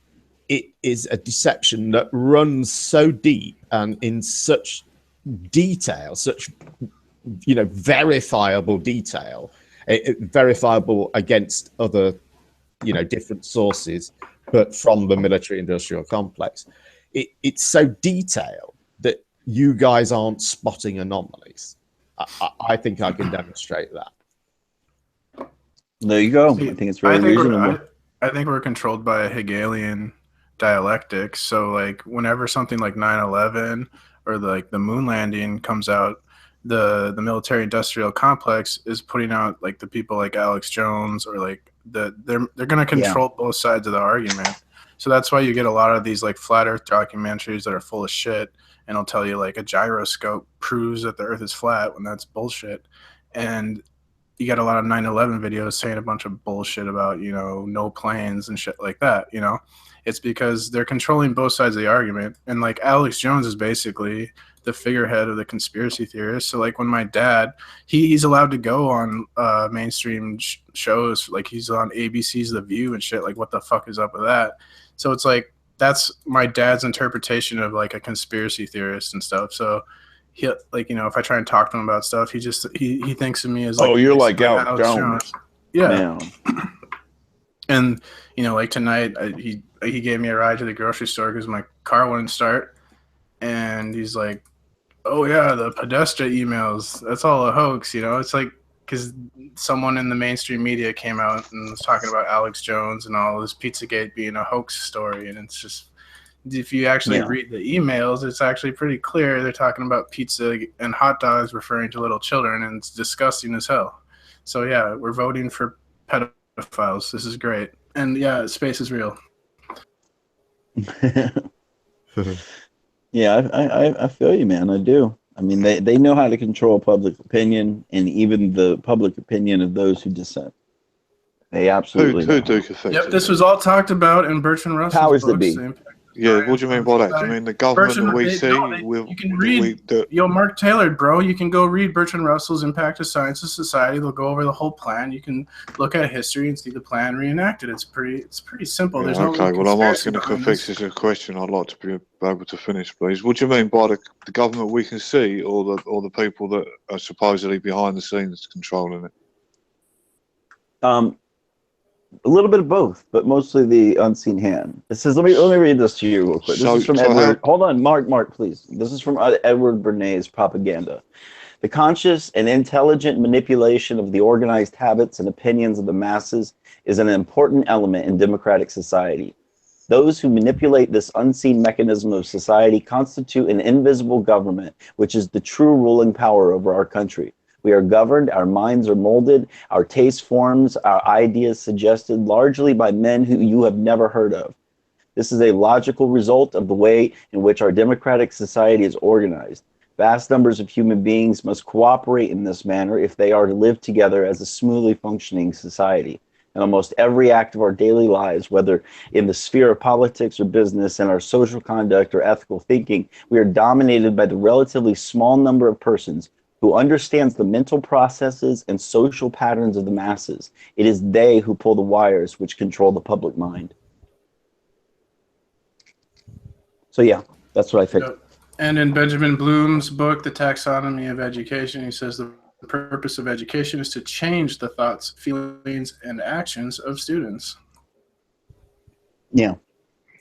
it is a deception that runs so deep and in such detail, such verifiable detail, verifiable against other different sources, but from the military-industrial complex. It's so detailed that you guys aren't spotting anomalies. I think I can demonstrate that. There you go. I think it's very reasonable. I think we're controlled by a Hegelian dialectic. So, like, whenever something like 9/11 or like the moon landing comes out, the military-industrial complex is putting out like the people like Alex Jones, or like they're going to control both sides of the argument. So that's why you get a lot of these like flat Earth documentaries that are full of shit, and it'll tell you like a gyroscope proves that the Earth is flat when that's bullshit. And you got a lot of 9/11 videos saying a bunch of bullshit about, no planes and shit like that. It's because they're controlling both sides of the argument. And like Alex Jones is basically the figurehead of the conspiracy theorists. So like when my dad, he's allowed to go on mainstream shows, like he's on ABC's The View and shit. Like what the fuck is up with that? So it's like, that's my dad's interpretation of like a conspiracy theorist and stuff. So he, like, if I try and talk to him about stuff, he thinks of me as like, you're like Alex Jones. Yeah. And like tonight, he gave me a ride to the grocery store because my car wouldn't start, and he's like, "Oh yeah, the Podesta emails, that's all a hoax." It's like, because someone in the mainstream media came out and was talking about Alex Jones and all this Pizzagate being a hoax story, and it's just, if you actually read the emails, it's actually pretty clear they're talking about pizza and hot dogs referring to little children, and it's disgusting as hell. So yeah, we're voting for pedophiles. This is great. And yeah, space is real. Yeah, I feel you, man. I do. I mean, they know how to control public opinion, and even the public opinion of those who dissent. They absolutely Yep, this was all talked about in Bertrand Russell's powers books. that be. Yeah, what do you mean by that? Do you mean the government that we see? You can read, Mark Taylor, bro. You can go read Bertrand Russell's Impact of Science and Society. They'll go over the whole plan. You can look at history and see the plan reenacted. It's pretty simple. There's no okay, well, I'm asking a Confix's question. I'd like to be able to finish, please. What do you mean by the government we can see, or the people that are supposedly behind the scenes controlling it? A little bit of both, but mostly the unseen hand. It says, let me read this to you real quick. This is from Edward. Hold on, Mark, please. This is from Edward Bernays' Propaganda. The conscious and intelligent manipulation of the organized habits and opinions of the masses is an important element in democratic society. Those who manipulate this unseen mechanism of society constitute an invisible government, which is the true ruling power over our country. We are governed, our minds are molded, our taste forms, our ideas suggested largely by men who you have never heard of. This is a logical result of the way in which our democratic society is organized. Vast numbers of human beings must cooperate in this manner if they are to live together as a smoothly functioning society. In almost every act of our daily lives, whether in the sphere of politics or business, and our social conduct or ethical thinking, we are dominated by the relatively small number of persons who understands the mental processes and social patterns of the masses. It is they who pull the wires which control the public mind. So yeah, that's what I think. Yep. And in Benjamin Bloom's book, The Taxonomy of Education, he says the purpose of education is to change the thoughts, feelings, and actions of students. Yeah.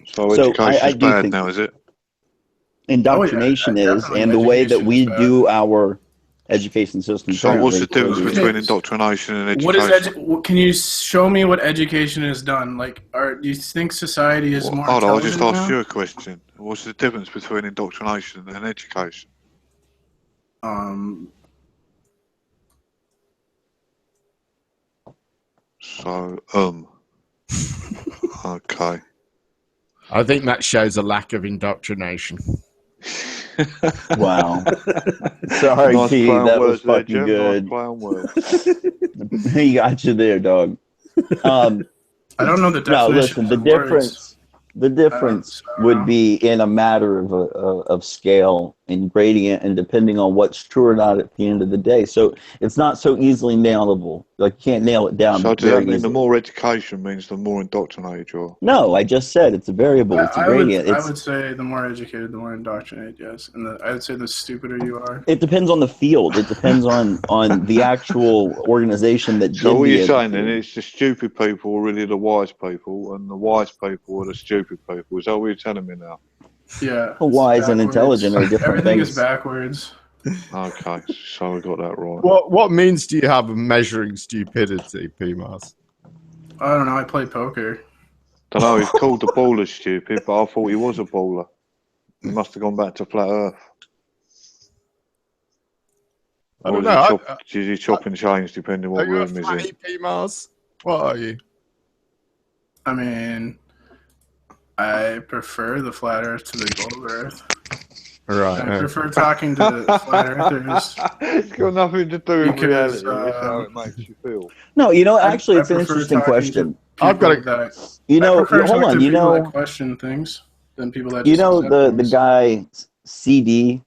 So education is bad now, is it? Indoctrination is, and the way that we do our education system. So what's the difference between indoctrination and education? Can you show me what education has done? Like, do you think society is more intelligent I just asked now? you a question. What's the difference between indoctrination and education? So, okay. I think that shows a lack of indoctrination. Wow. Sorry, Nice T, that was there, fucking Jim. good. Nice playing words. He got you there, dog. I don't know the definition. No, listen, the difference would be in a matter of scale and gradient, and depending on what's true or not at the end of the day. So it's not so easily nailable. Like, you can't nail it down. So does that mean the more education means the more indoctrinated you are? No, I just said it's a variable. It's a gradient. I would say the more educated, the more indoctrinated, yes. And I would say the stupider you are. It depends on the field. It depends on the actual organization that did So what the you're saying then, it's the stupid people are really the wise people, and the wise people are the stupid people. Is that what you're telling me now? Yeah. Wise and intelligent are different Everything things. is backwards. Okay, so we got that right. What means do you have of measuring stupidity, PMAS? I don't know. I play poker. I don't know. He's called the baller stupid, but I thought he was a baller. He must have gone back to flat Earth. I don't know. Is he chop and change depending what room he's in? PMAS? What are you? I mean, I prefer the flat Earth to the globe Earth. Right. I prefer talking to flat earthers. It's got nothing to do with reality. It's how it makes you feel. No, actually, it's an interesting question. I've got hold on. That question things than people that the guy CD. Do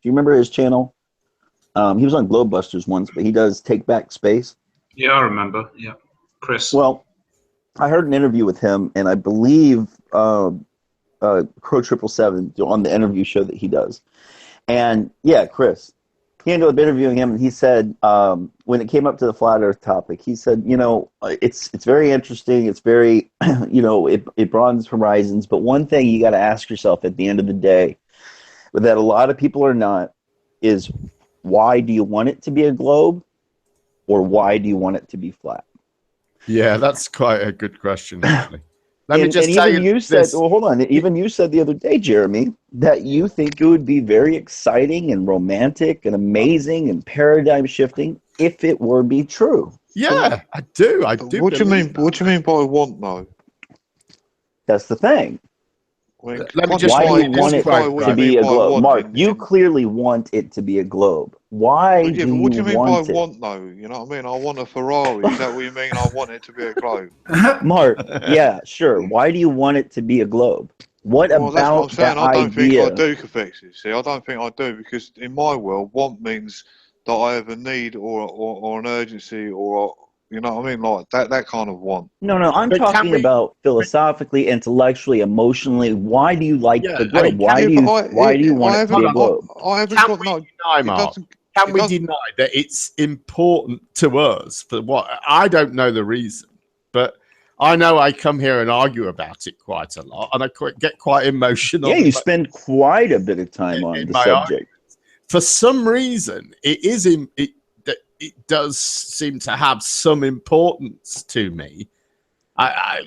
you remember his channel? He was on Globebusters once, but he does Take Back Space. Yeah, I remember. Yeah, Chris. Well, I heard an interview with him, and I believe Crow 777 on the interview show that he does. And yeah, Chris, he ended up interviewing him, and he said when it came up to the flat Earth topic, he said, it's very interesting. It's very, it broadens horizons. But one thing you got to ask yourself at the end of the day, that a lot of people are not, is why do you want it to be a globe, or why do you want it to be flat? Yeah, that's quite a good question, actually. Let me And just tell even you said, well, hold on. Even you said the other day, Jeremy, that you think it would be very exciting and romantic and amazing and paradigm shifting if it were be true. Yeah, I do. I do. What do you mean? What do you mean by want, though? That's the thing. Let me just why do you want it to be a globe? Mark, you clearly want it to be a globe. Why but do what do you you mean want by it? want, though? You know what I mean? I want a Ferrari. Is that what you mean? I want it to be a globe. Mark, yeah, sure. Why do you want it to be a globe? What well, about that's what I'm saying. the I don't idea? think I do, Cathexis. See, I don't think I do, because in my world, want means that I have a need or an urgency, or you know what I mean, like that kind of want. No, I'm talking about philosophically, intellectually, emotionally. Why do you like the globe? Why do you want it to be a globe? Can we deny that it's important to us for what? I don't know the reason, but I know I come here and argue about it quite a lot, and I get quite emotional. Yeah, you spend quite a bit of time on the subject. Arguments. For some reason, it does seem to have some importance to me. I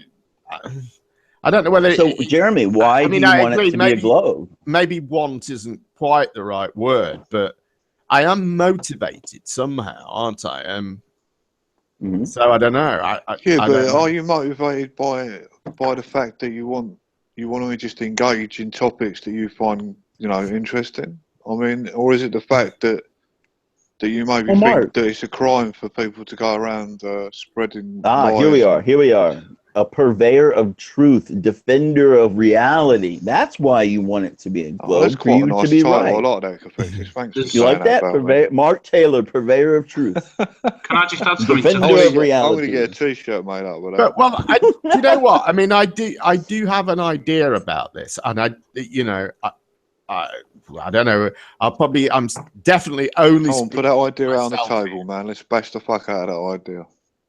don't know whether. So, Jeremy, why do you want it to be a globe? Maybe want isn't quite the right word, but I am motivated somehow, aren't I? So I don't know. But are you motivated by the fact that you want you want to just engage in topics that you find, interesting? I mean, or is it the fact that you maybe think that it's a crime for people to go around spreading lies? Here we are. A purveyor of truth, defender of reality. That's why you want it to be a globe, that's for you quite a nice to be title. right. I like that, Confectus. Thanks for You saying like that? about me. Mark Taylor, purveyor of truth. Can I just add something? Defender of reality. I'm going to get a T-shirt made up with that. But, well, you know what? I mean, I do have an idea about this, and I don't know. I'm definitely only. Come on, put that idea out on the table, man. Let's bash the fuck out of that idea.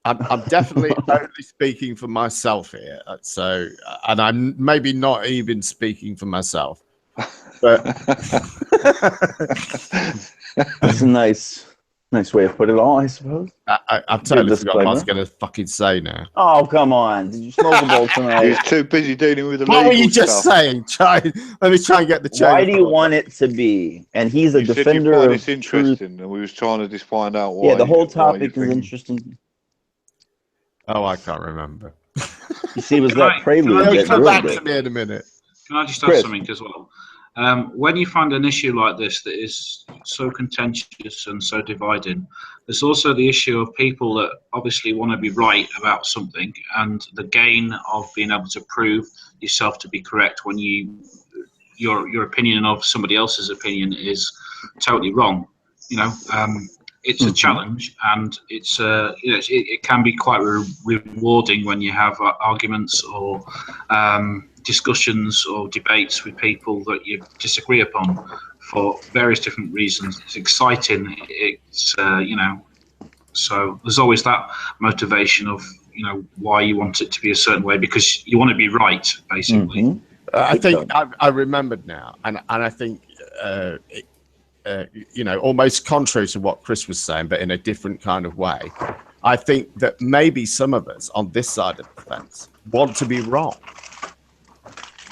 I'm definitely only speaking for myself here. So, and I'm maybe not even speaking for myself. But that's a nice way of putting it on, I suppose. I've totally forgot what I was going to fucking say now. Oh, come on. Did you smoke a bowl tonight? He was too busy dealing with the What legal were you just stuff. saying? Let me try and get the chain. Why do you want it to be? And he's a defender you find of it's interesting, and we was trying to just find out why. Yeah, the whole topic is interesting. Oh, I can't remember. You see, it was that prelude that come back ruined to me in a minute. Can I just add something as well? When you find an issue like this that is so contentious and so dividing, there's also the issue of people that obviously want to be right about something, and the gain of being able to prove yourself to be correct when your opinion of somebody else's opinion is totally wrong. It's a challenge, and it's it can be quite rewarding when you have arguments or discussions or debates with people that you disagree upon for various different reasons. It's exciting. It's so there's always that motivation of why you want it to be a certain way, because you want to be right, basically. Mm-hmm. I think I remembered now, and I think. Almost contrary to what Chris was saying, but in a different kind of way. I think that maybe some of us on this side of the fence want to be wrong.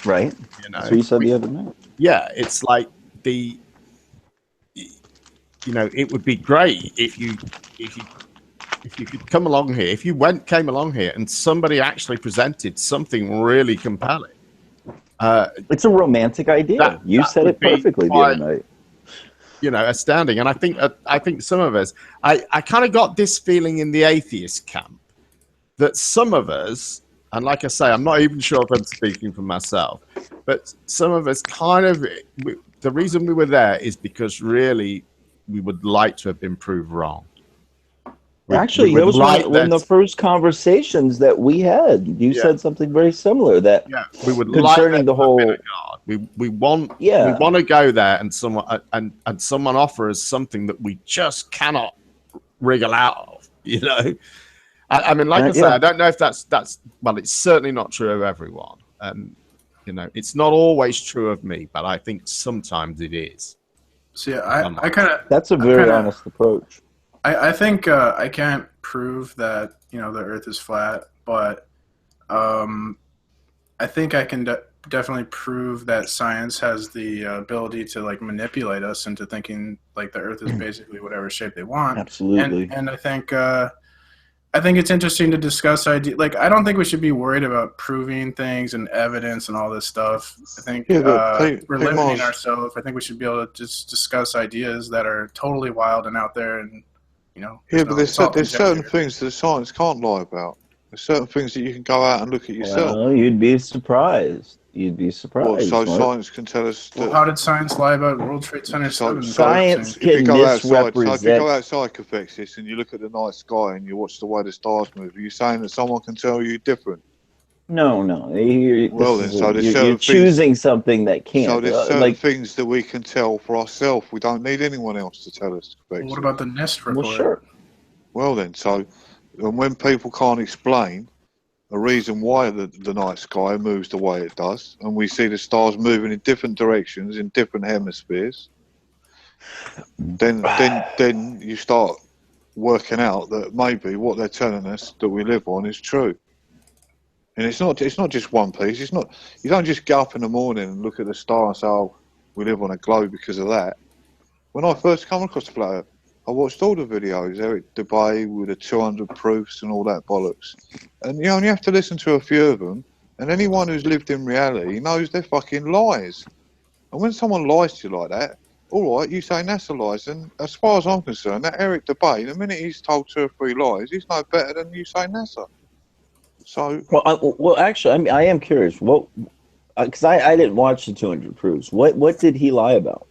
Right. That's what you said the other night. Yeah, it's like it would be great if you could come along here, if you came along here and somebody actually presented something really compelling. It's a romantic idea. You said it perfectly the other night. Astounding. And I think some of us, I kind of got this feeling in the atheist camp that some of us, and like I say, I'm not even sure if I'm speaking for myself, but some of us the reason we were there is because really we would like to have been proved wrong. Actually, that was one of the first conversations that we had. You said something very similar we would concerning the whole. We want to go there, and someone offer us something that we just cannot wriggle out of. I mean, like I say, I don't know if that's well, it's certainly not true of everyone, and it's not always true of me, but I think sometimes it is. So I kind of that's a very honest approach. I think I can't prove that the Earth is flat, but I think I can definitely prove that science has the ability to manipulate us into thinking the Earth is basically whatever shape they want. Absolutely. And I think it's interesting to discuss ideas. I don't think we should be worried about proving things and evidence and all this stuff. I think we're limiting ourselves. I think we should be able to just discuss ideas that are totally wild and out there, and but there's certain things that science can't lie about. There's certain things that you can go out and look at yourself. Well, you'd be surprised. Science can tell us. How did science lie about World Trade Center 7? Science can misrepresent. So if you go outside, Confectus, and you look at the night sky and you watch the way the stars move, are you saying that someone can tell you different? No. You're choosing something that can't. So there's certain things that we can tell for ourselves. We don't need anyone else to tell us. Well, what about the NIST report? Well, sure. Well then, and when people can't explain the reason why the night sky moves the way it does, and we see the stars moving in different directions in different hemispheres, then you start working out that maybe what they're telling us that we live on is true. And it's not just one piece. You don't just get up in the morning and look at the star and say, "Oh, we live on a globe because of that." When I first come across the flat Earth, I watched all the videos, Eric Dubay with the 200 proofs and all that bollocks. And you only have to listen to a few of them, And anyone who's lived in reality knows they're fucking lies. And when someone lies to you like that, all right, you say NASA lies. And as far as I'm concerned, that Eric DeBay, the minute he's told 2 or 3 lies, he's no better than you say NASA. So well, actually, I mean, I am curious. What? Because I didn't watch the 200 Proofs. What did he lie about?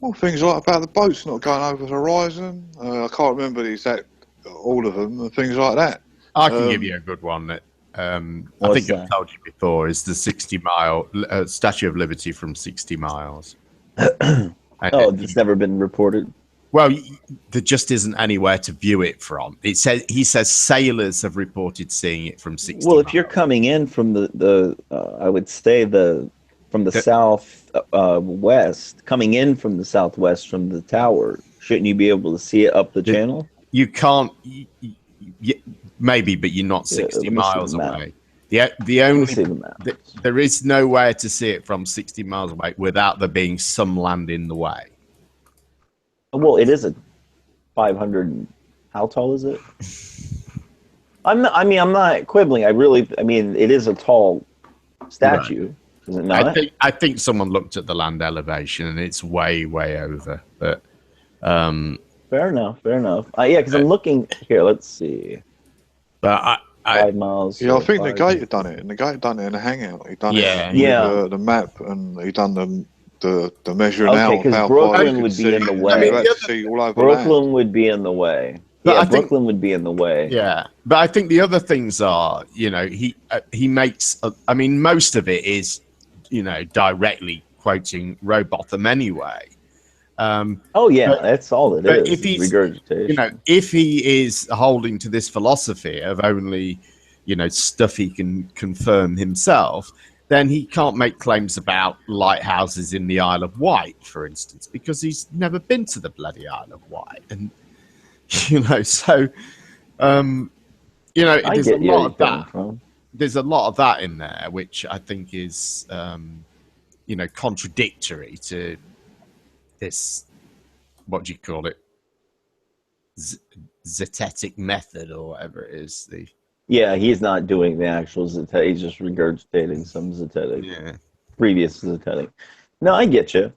Well, things like about the boats not going over the horizon. I can't remember the exact all of them and things like that. I can give you a good one that I think I've told you before is the 60-mile Statue of Liberty from 60 miles. It's never been reported. Well, there just isn't anywhere to view it from. He says sailors have reported seeing it from 60 Well, miles. if you're coming in from the I would say from the south west, coming in from the southwest from the tower, shouldn't you be able to see it up the channel? You can't. Maybe, but you're not 60 miles away. The only there is nowhere to see it from 60 miles away without there being some land in the way. Well, it is a 500. How tall is it? I'm not quibbling. It is a tall statue. Right. Is it not? I think someone looked at the land elevation and it's way over. But fair enough. Yeah, because I'm looking here. Let's see. But 5 miles. Yeah, I think the Gator done it, and the Gator done it in a hangout. He done it with the map, and he done the measuring out. Okay, because Brooklyn would be in the way. Brooklyn would be in the way. Yeah, Brooklyn would be in the way. Yeah, but I think the other things are, he makes. Most of it is, directly quoting Robotham anyway. That's all it is. If he's regurgitation. If he is holding to this philosophy of only, stuff he can confirm himself, then he can't make claims about lighthouses in the Isle of Wight, for instance, because he's never been to the bloody Isle of Wight, and there's a lot of that. There's a lot of that in there, which I think is, contradictory to this, what do you call it, zetetic method or whatever it is. He's not doing the actual zetetic. He's just regurgitating some zetetic, previous zetetic. No, I get you.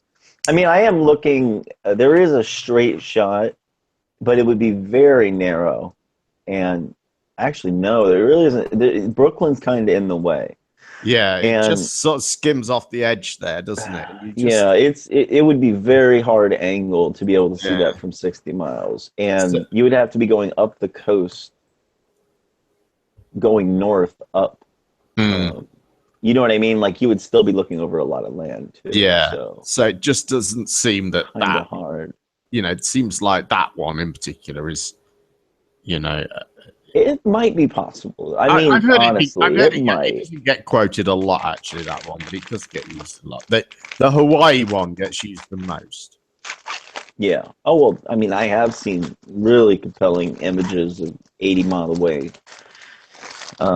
I am looking. There is a straight shot, but it would be very narrow. And actually, no, there really isn't. Brooklyn's kind of in the way. Yeah, it just sort of skims off the edge there, doesn't it? It would be very hard angle to be able to see that from 60 miles. And you would have to be going up the coast, going north up. You know what I mean? Like, you would still be looking over a lot of land, too. Yeah, so it just doesn't seem that hard. It seems like that one in particular is, it might be possible. I've heard honestly, it might. It doesn't get quoted a lot, actually, that one, but it does get used a lot. The Hawaii one gets used the most. Yeah. Oh, well, I have seen really compelling images of 80-mile-away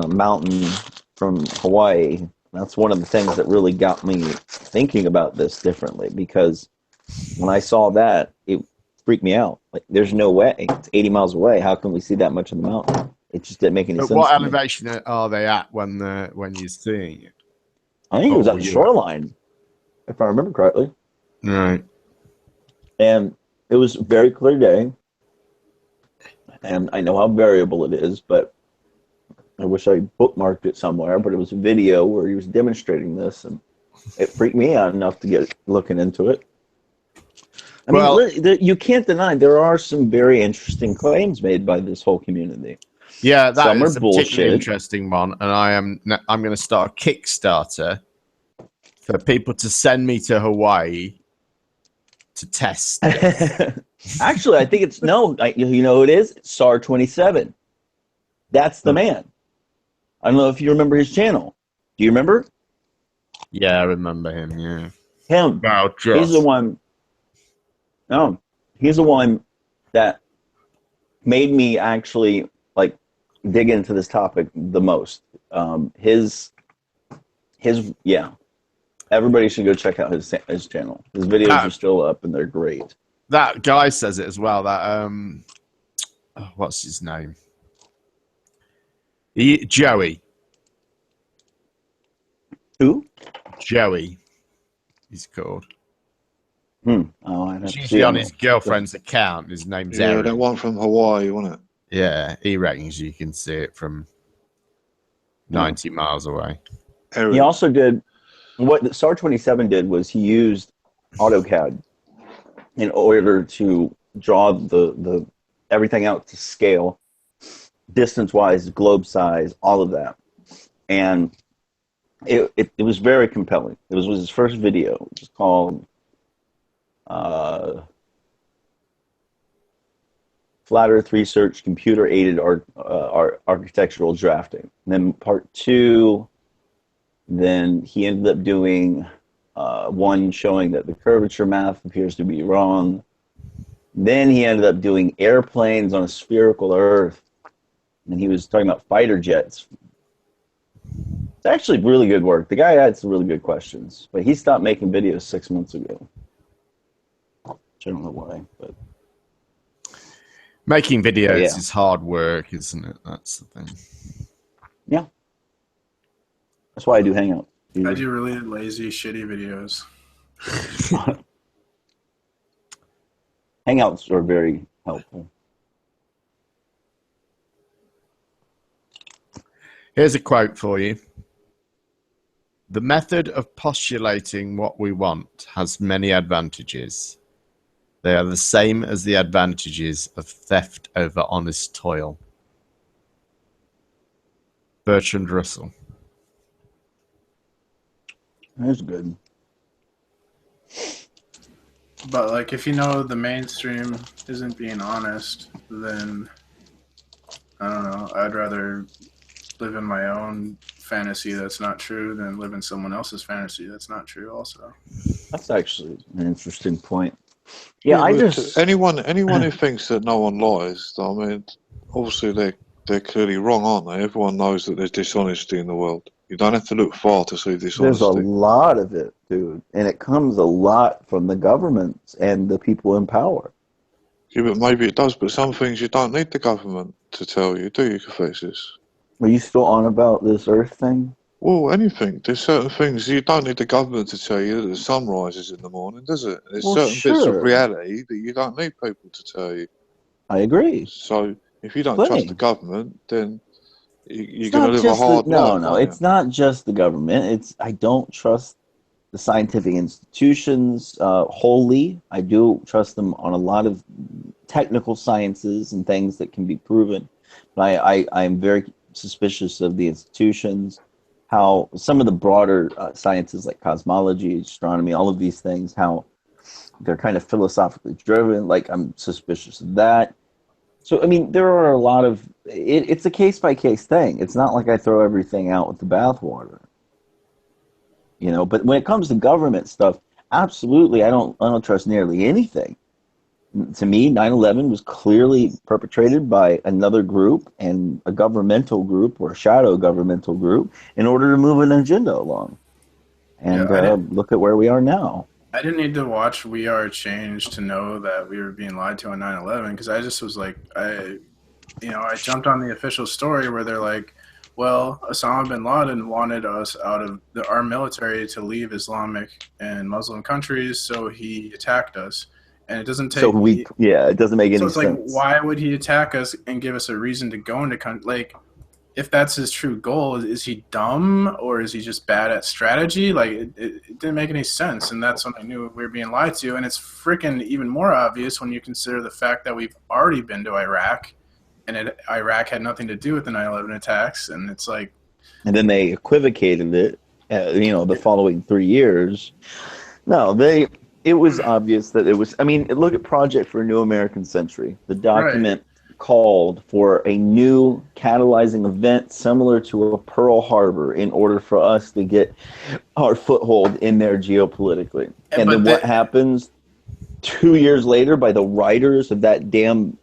mountain from Hawaii. That's one of the things that really got me thinking about this differently, because when I saw that, it freaked me out. Like, there's no way. It's 80 miles away. How can we see that much of the mountain? It just didn't make any sense. What elevation are they at when you're seeing it? I think it was at the shoreline, if I remember correctly. Right. And it was a very clear day. And I know how variable it is, but I wish I bookmarked it somewhere. But it was a video where he was demonstrating this, and it freaked me out enough to get looking into it. You can't deny there are some very interesting claims made by this whole community. Yeah, that is a particularly interesting one, and I'm going to start a Kickstarter for people to send me to Hawaii to test. Actually, I think it's you know who it is? It's SAR-27. That's the man. I don't know if you remember his channel. Do you remember? Yeah, I remember him. Yeah, him. He's the one. No, he's the one that made me actually dig into this topic the most. Everybody should go check out his channel. His videos are still up and they're great. That guy says it as well. That what's his name? Joey. Who? Joey, he's called. Oh, it's usually on his girlfriend's account. His name's Eric. That one from Hawaii, wasn't it? Yeah, he reckons you can see it from 90 miles away. Eric. He also did what Star 27 did was he used AutoCAD in order to draw the everything out to scale, distance-wise, globe size, all of that, and it was very compelling. It was his first video, which is called Flat Earth Research Computer Aided Architectural Drafting. And then part 2, then he ended up doing one showing that the curvature math appears to be wrong. Then he ended up doing airplanes on a spherical Earth, and he was talking about fighter jets. It's actually really good work. The guy had some really good questions, but he stopped making videos 6 months ago. Which I don't know why, but making videos is hard work, isn't it? That's the thing. Yeah, that's why I do Hangout. I do really lazy, shitty videos. Hangouts are very helpful. Here's a quote for you. The method of postulating what we want has many advantages. They are the same as the advantages of theft over honest toil. Bertrand Russell. That's good. But like, if you know the mainstream isn't being honest, then I don't know. I'd rather live in my own fantasy that's not true than live in someone else's fantasy that's not true. Also, that's actually an interesting point. Yeah, I just anyone who thinks that no one lies, I mean, obviously they're clearly wrong, aren't they? Everyone knows that there's dishonesty in the world. You don't have to look far to see dishonesty. There's a lot of it, dude, and it comes a lot from the governments and the people in power. Yeah, but maybe it does. But some things you don't need the government to tell you, do you, Confucius? Are you still on about this Earth thing? Well, anything. There's certain things you don't need the government to tell you that the sun rises in the morning, does it? There's certain bits of reality that you don't need people to tell you. I agree. So if you don't trust the government, then you're going to live a hard life. No, it's not just the government. I don't trust the scientific institutions wholly. I do trust them on a lot of technical sciences and things that can be proven. But I'm very suspicious of the institutions, how some of the broader sciences like cosmology, astronomy, all of these things, how they're kind of philosophically driven. Like, I'm suspicious of that. So, I mean, there are a lot of, it's a case-by-case thing. It's not like I throw everything out with the bathwater. You know, but when it comes to government stuff, absolutely, I don't trust nearly anything. To me, 9/11 was clearly perpetrated by another group and a governmental group or a shadow governmental group in order to move an agenda along. And look at where we are now. I didn't need to watch We Are Change to know that we were being lied to on 9/11, because I just was like, I jumped on the official story where they're like, well, Osama bin Laden wanted us out of our military to leave Islamic and Muslim countries, so he attacked us. And it doesn't take. It doesn't make any sense. So it's like, why would he attack us and give us a reason to go into like, if that's his true goal, is he dumb or is he just bad at strategy? Like, it didn't make any sense, and that's when I knew we were being lied to. And it's freaking even more obvious when you consider the fact that we've already been to Iraq, and Iraq had nothing to do with the 9/11 attacks, and it's like. And then they equivocated it, the following 3 years. No, It was obvious that it was. I mean, look at Project for a New American Century. The document called for a new catalyzing event similar to a Pearl Harbor in order for us to get our foothold in there geopolitically. And then what happens 2 years later by the writers of that damn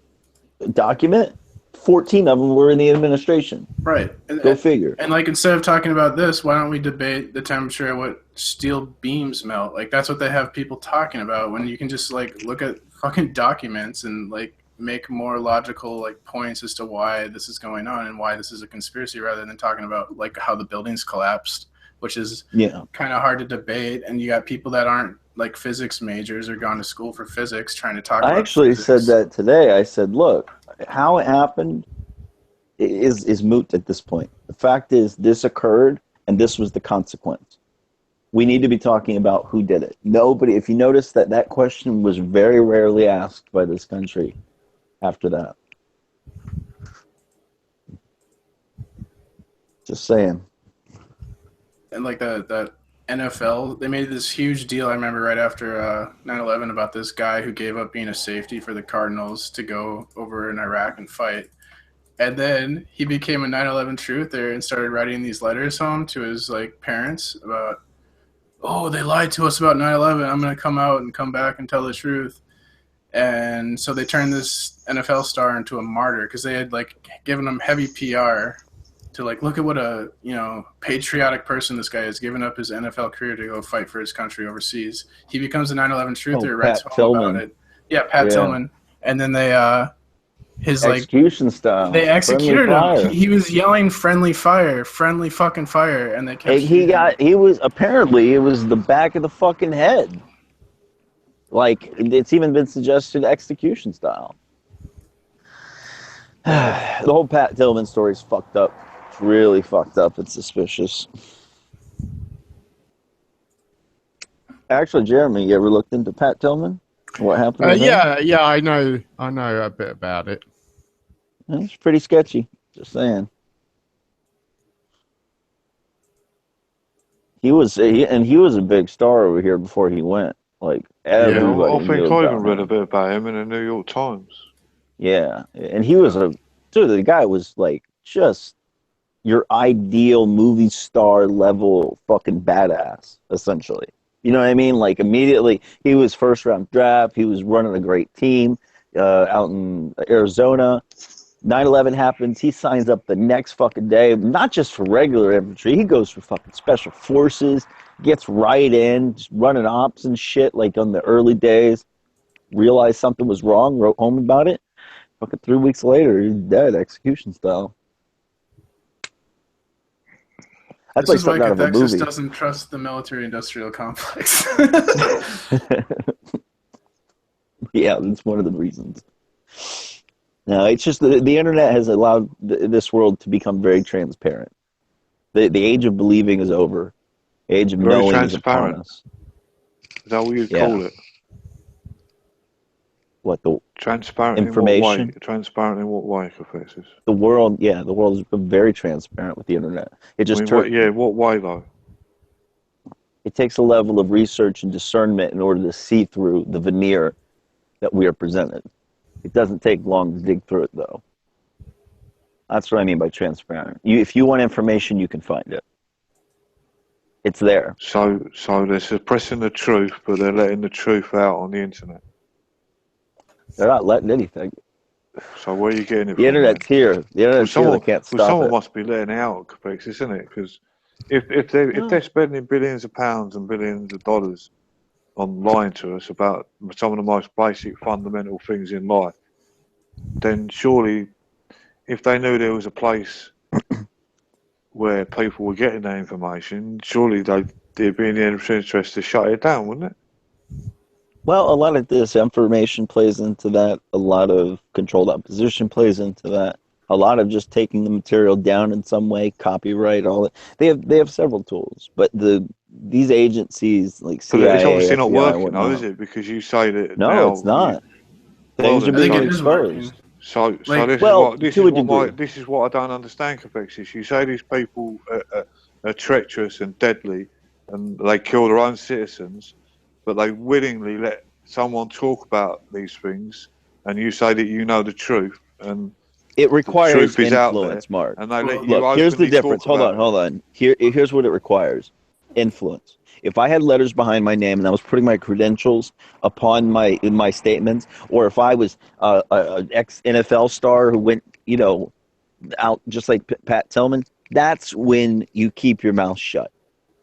document? 14 of them were in the administration. Right. Go figure. And like, instead of talking about this, why don't we debate the temperature at what steel beams melt? Like, that's what they have people talking about, when you can just like look at fucking documents and like make more logical like points as to why this is going on and why this is a conspiracy, rather than talking about like how the buildings collapsed which is Yeah. kind of hard to debate. And you got people that aren't like physics majors or gone to school for physics trying to talk I about actually physics. said that today. I said, look, how it happened is moot at this point. The fact is, this occurred, and this was the consequence. We need to be talking about who did it. Nobody, if you notice that question was very rarely asked by this country after that. Just saying. And like the NFL, they made this huge deal, I remember, right after 9/11 about this guy who gave up being a safety for the Cardinals to go over in Iraq and fight. And then he became a 9/11 truther and started writing these letters home to his like parents about, oh, they lied to us about 9/11. I'm going to come out and come back and tell the truth. And so they turned this NFL star into a martyr because they had like given him heavy PR to like, look at what a, you know, patriotic person this guy is, giving up his NFL career to go fight for his country overseas. He becomes a 9/11 truther, writes Pat home Tillman. about it. Yeah, Pat Tillman. And then they his execution style. They executed Friendly him. fire. He was yelling "friendly fire, friendly fucking fire," and they kept. And he was apparently it was the back of the fucking head. Like it's even been suggested execution style. The whole Pat Tillman story is fucked up. It's really fucked up and suspicious. Actually, Jeremy, you ever looked into Pat Tillman? What happened? To him? Yeah, I know a bit about it. It's pretty sketchy. Just saying. He was a big star over here before he went. Like everybody. I think I even read a bit about him in the New York Times. Yeah, and he was the guy was like just your ideal movie star level fucking badass, essentially. You know what I mean? Like immediately, he was first round draft. He was running a great team out in Arizona. 9/11 happens. He signs up the next fucking day, not just for regular infantry. He goes for fucking special forces. Gets right in, just running ops and shit. Like on the early days, realized something was wrong. Wrote home about it. Fucking 3 weeks later, he's dead, execution style. That's This like is why something out of a Cathexis movie. doesn't trust the military-industrial complex. Yeah, that's one of the reasons. No, it's just the internet has allowed this world to become very transparent. The age of believing is over. The age of Very knowing is upon transparent. us. Is that what you'd call it? What, the transparent information? In what way? Transparent in what way, Cathexis? The world has been very transparent with the internet. It just what way though? It takes a level of research and discernment in order to see through the veneer that we are presented. It doesn't take long to dig through it, though. That's what I mean by transparent. If you want information, you can find it. It's there. So they're suppressing the truth, but they're letting the truth out on the internet. They're not letting anything. So where are you getting it the from? Internet's here. The internet's here. They can't stop someone it. must be letting it out, Capex, isn't it? Because if they're spending billions of pounds and billions of dollars on lying to us about some of the most basic fundamental things in life, then surely, if they knew there was a place where people were getting that information, surely they'd be in their interest to shut it down, wouldn't it? Well, a lot of disinformation plays into that. A lot of controlled opposition plays into that. A lot of just taking the material down in some way, copyright, all that. They have several tools, but these agencies like CIA, but it's obviously not FBI, working, though, is it? Because you say that no, now it's not. Things are being exposed. So this is what I don't understand, Capex. You say these people are treacherous and deadly, and they kill their own citizens, but they willingly let someone talk about these things, and you say that you know the truth, and it requires the truth is influence, out there, Mark. and they let Look, here's the difference. Hold on. Here's what it requires: influence. If I had letters behind my name and I was putting my credentials upon my statements, or if I was an ex-NFL star who went, out just like Pat Tillman, that's when you keep your mouth shut.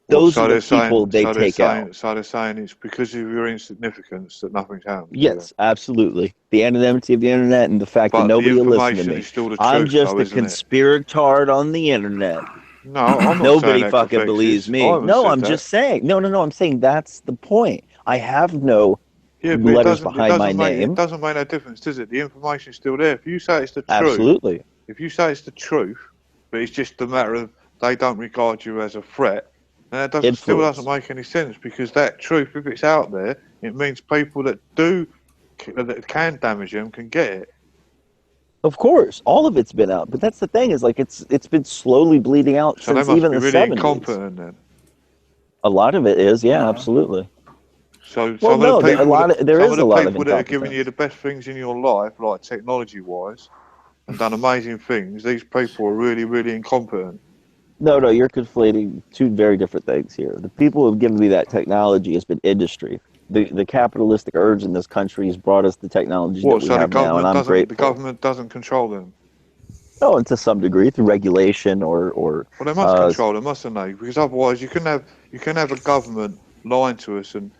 Those are the people they take out. So they're saying it's because of your insignificance that nothing's happened. Yes, absolutely. The anonymity of the internet and the fact that nobody will listen to me. I'm just a conspirator on the internet. No, I'm not Nobody saying fucking believes me. No, I'm just saying. No, I'm saying that's the point. I have no letters behind my name. It doesn't make no difference, does it? The information's still there. If you say it's the truth, absolutely. If you say it's the truth, but it's just a matter of they don't regard you as a threat, then it still doesn't make any sense, because that truth, if it's out there, it means people that can damage them can get it. Of course, all of it's been out, but that's the thing is like it's been slowly bleeding out since even the 70s. Incompetent then. A lot of it is, yeah, absolutely. So well, some of the people, that are giving you the best things in your life, like technology-wise, and done amazing things, these people are really, really incompetent. No, you're conflating two very different things here. The people who have given me that technology has been industry. The capitalistic urge in this country has brought us the technology that we have now, and I'm grateful. The government doesn't control them? Oh, and to some degree through regulation or well, they must control them, mustn't they? Because otherwise you can have a government lying to us and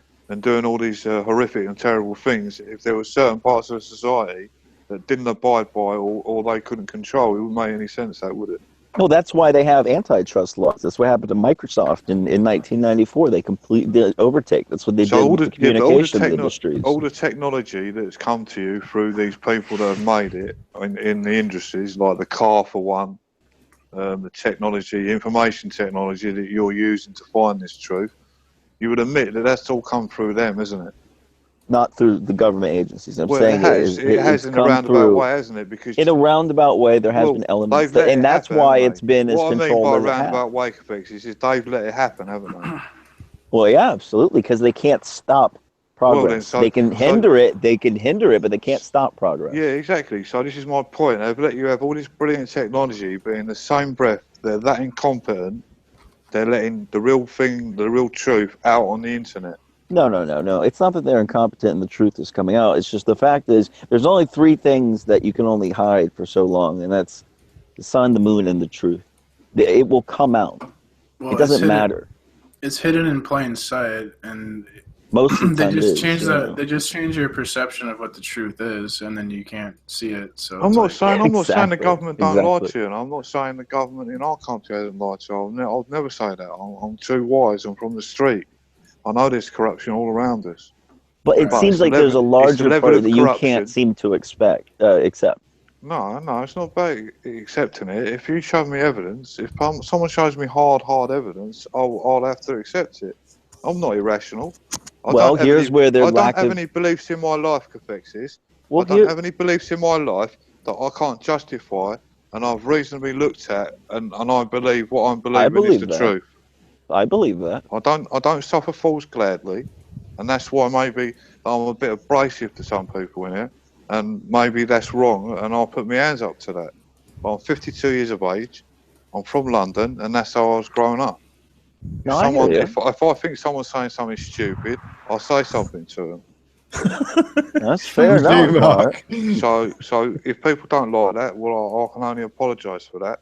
doing all these horrific and terrible things. If there were certain parts of society that didn't abide by or they couldn't control, it wouldn't make any sense, that would it? Well, that's why they have antitrust laws. That's what happened to Microsoft in 1994. They completely overtake. That's what they did with the communications industries. All the technology that's come to you through these people that have made it in the industries, like the car for one, the technology, information technology that you're using to find this truth, you would admit that that's all come through them, isn't it? Not through the government agencies. I'm saying it has in a roundabout way, hasn't it? Because in a roundabout way, there has been elements, and that's why it's been as controlled as it has. What I mean by roundabout way, Fix, is they've let it happen, haven't they? Well, yeah, absolutely, because they can't stop progress. They can hinder it, but they can't stop progress. Yeah, exactly. So this is my point. They've let you have all this brilliant technology, but in the same breath, they're that incompetent. They're letting the real thing, the real truth, out on the internet. No. It's not that they're incompetent and the truth is coming out. It's just the fact is there's only three things that you can only hide for so long, and that's the sun, the moon, and the truth. It will come out. It doesn't matter. It's hidden in plain sight, and most of the time they just change your perception of what the truth is, and then you can't see it. So I'm not saying the government don't lie to you, and I'm not saying the government in our country hasn't lied to you. I'll never say that. I'm too wise. I'm from the street. I know there's corruption all around us. But it seems like there's a larger part that you can't seem to accept. No, it's not about accepting it. If you show me evidence, if someone shows me hard evidence, I'll have to accept it. I'm not irrational. I don't have any beliefs in my life, Cathexis. I don't have any beliefs in my life that I can't justify, and I've reasonably looked at, and I believe what I'm believing is the truth. I believe that. I don't suffer fools gladly, and that's why maybe I'm a bit abrasive to some people in here, and maybe that's wrong, and I'll put my hands up to that. But I'm 52 years of age, I'm from London, and that's how I was growing up. If I think someone's saying something stupid, I'll say something to them. That's fair enough, Mark. So if people don't like that, well, I can only apologise for that.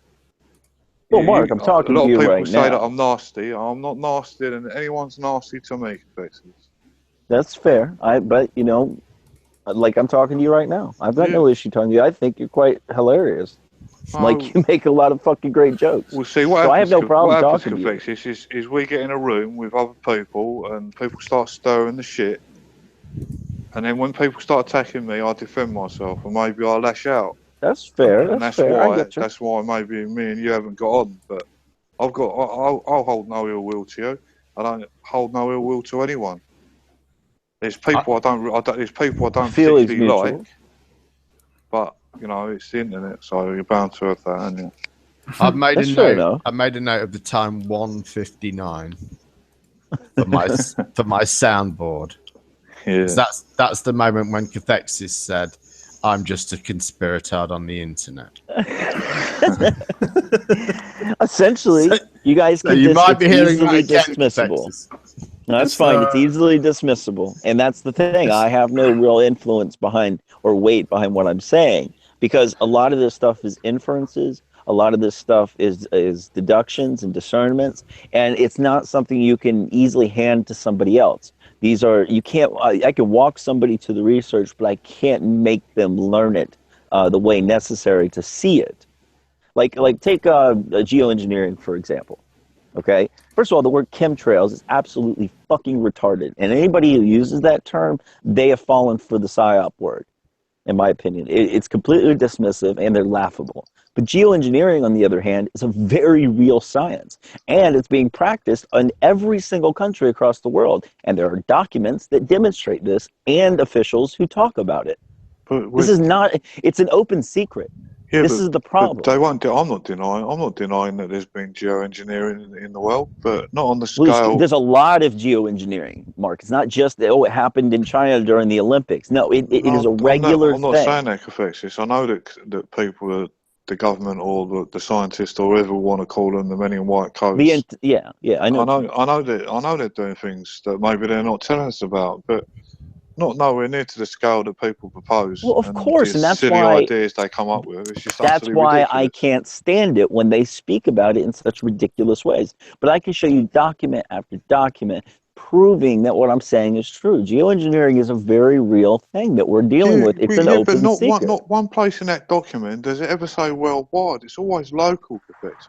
Well, Mark, I'm talking to you right now. A lot of people say that I'm nasty. I'm not nasty, and anyone's nasty to me, Fixes. That's fair. But you know, like I'm talking to you right now. I've got no issue talking to you. I think you're quite hilarious. Like you make a lot of fucking great jokes. We'll see what happens. I have no problem talking to you. What happens, is we get in a room with other people, and people start stirring the shit. And then when people start attacking me, I defend myself, and maybe I lash out. That's fair. And that's fair. That's why maybe me and you haven't got on. But I'll hold no ill will to you. I don't hold no ill will to anyone. There's people I don't particularly like. But you know, it's the internet, so you're bound to have that, aren't you? I've made a note. I made a note of the time 1:59 for my soundboard. Yeah. That's the moment when Cathexis said, "I'm just a conspirator on the internet." Essentially, you guys can easily dismissible. No, that's fine. It's easily dismissible, and that's the thing. I have no real influence behind or weight behind what I'm saying, because a lot of this stuff is inferences. A lot of this stuff is deductions and discernments, and it's not something you can easily hand to somebody else. These are, you can't, I can walk somebody to the research, but I can't make them learn it the way necessary to see it. Like take geoengineering, for example. Okay? First of all, the word chemtrails is absolutely fucking retarded. And anybody who uses that term, they have fallen for the PSYOP word, in my opinion. It's completely dismissive and they're laughable. But geoengineering, on the other hand, is a very real science. And it's being practiced in every single country across the world. And there are documents that demonstrate this and officials who talk about it. This is not, it's an open secret. Yeah, this is the problem. They won't. I'm not denying that there's been geoengineering in the world, but not on the scale. There's a lot of geoengineering, Mark. It's not just that, it happened in China during the Olympics. No, it is a regular I'm not thing. saying that, Cathexis. I know that people, the government or the scientists or whatever want to call them, the men in white coats. I know. I know they're doing things that maybe they're not telling us about, but not nowhere near to the scale that people propose. Well, of course, and that's silly why ideas they come up with. It's just that's utterly why ridiculous. I can't stand it when they speak about it in such ridiculous ways. But I can show you document after document proving that what I'm saying is true. Geoengineering is a very real thing that we're dealing with. It's an open but secret. not one place in that document does it ever say worldwide. It's always local, Cathexis.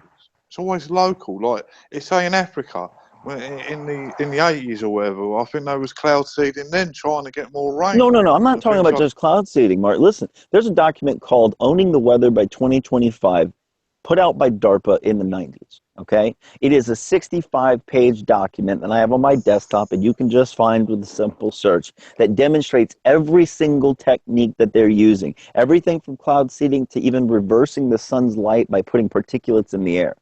It's always local. Like it's say in Africa. In the 80s or whatever, I think there was cloud seeding then, trying to get more rain. No. I'm not talking about just cloud seeding, Mark. Listen, there's a document called Owning the Weather by 2025, put out by DARPA in the 90s, okay? It is a 65-page document that I have on my desktop, and you can just find with a simple search, that demonstrates every single technique that they're using. Everything from cloud seeding to even reversing the sun's light by putting particulates in the air,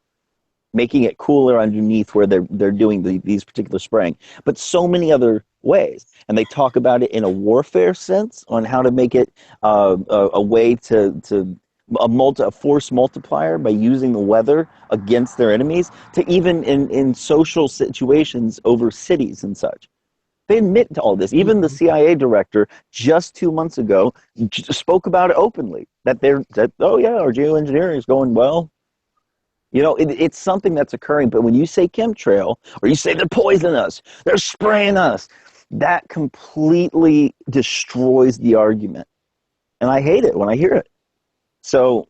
making it cooler underneath where they're doing these particular spraying, but so many other ways. And they talk about it in a warfare sense on how to make it a way to a force multiplier by using the weather against their enemies, to even in social situations over cities and such. They admit to all this. Even the CIA director just 2 months ago spoke about it openly, that oh yeah, our geoengineering is going well. You know, it's something that's occurring. But when you say chemtrail, or you say they're poisoning us, they're spraying us, that completely destroys the argument. And I hate it when I hear it. So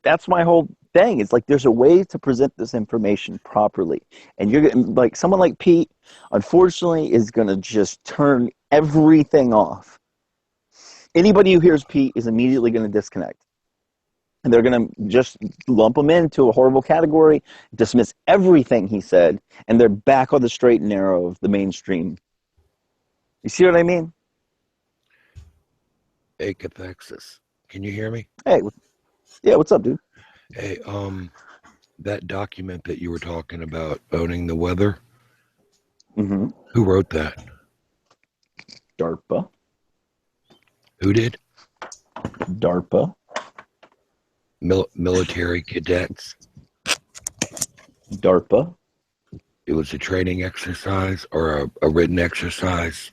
that's my whole thing. It's like there's a way to present this information properly. And you're like someone like Pete, unfortunately, is going to just turn everything off. Anybody who hears Pete is immediately going to disconnect. And they're going to just lump him into a horrible category, dismiss everything he said, and they're back on the straight and narrow of the mainstream. You see what I mean? Hey, Cathexis, can you hear me? Hey, yeah, what's up, dude? Hey, that document that you were talking about, Owning the Weather, mm-hmm. Who wrote that? DARPA. Who did? DARPA. Military cadets. DARPA. It was a training exercise or a written exercise?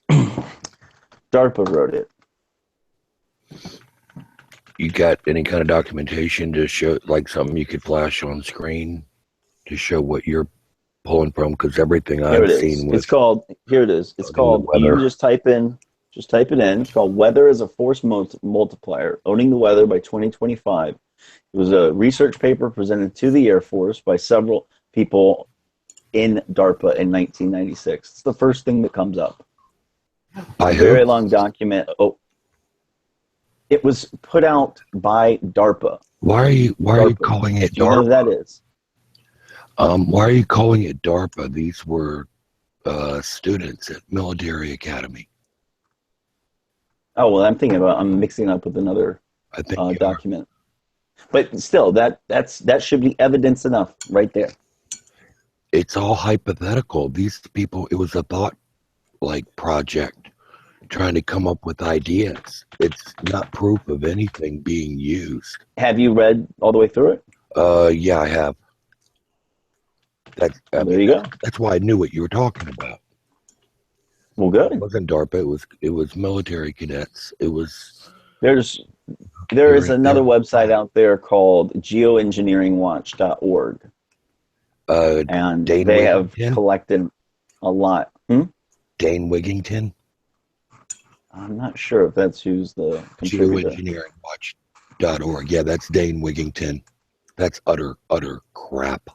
DARPA wrote it. You got any kind of documentation to show, like something you could flash on screen to show what you're pulling from? Because everything I've seen was... It's called, here it is. It's called, you can just type it in. It's called Weather as a Force Multiplier, Owning the Weather by 2025. It was a research paper presented to the Air Force by several people in DARPA in 1996. It's the first thing that comes up. By who? Very long document. Oh, it was put out by DARPA. Why are you calling it DARPA? Do you know who that is? Why are you calling it DARPA? These were students at Military Academy. Oh, well, I'm mixing it up with another document. But still, that should be evidence enough right there. It's all hypothetical. These people, it was a thought project trying to come up with ideas. It's not proof of anything being used. Have you read all the way through it? Yeah, I have. There you go. That's why I knew what you were talking about. Well, good. It wasn't DARPA. It was military cadets. It was. There is another website out there called geoengineeringwatch.org. And they have collected a lot. Dane Wigington? I'm not sure if that's who's the contributor. Geoengineeringwatch.org. Yeah, that's Dane Wigington. That's utter crap.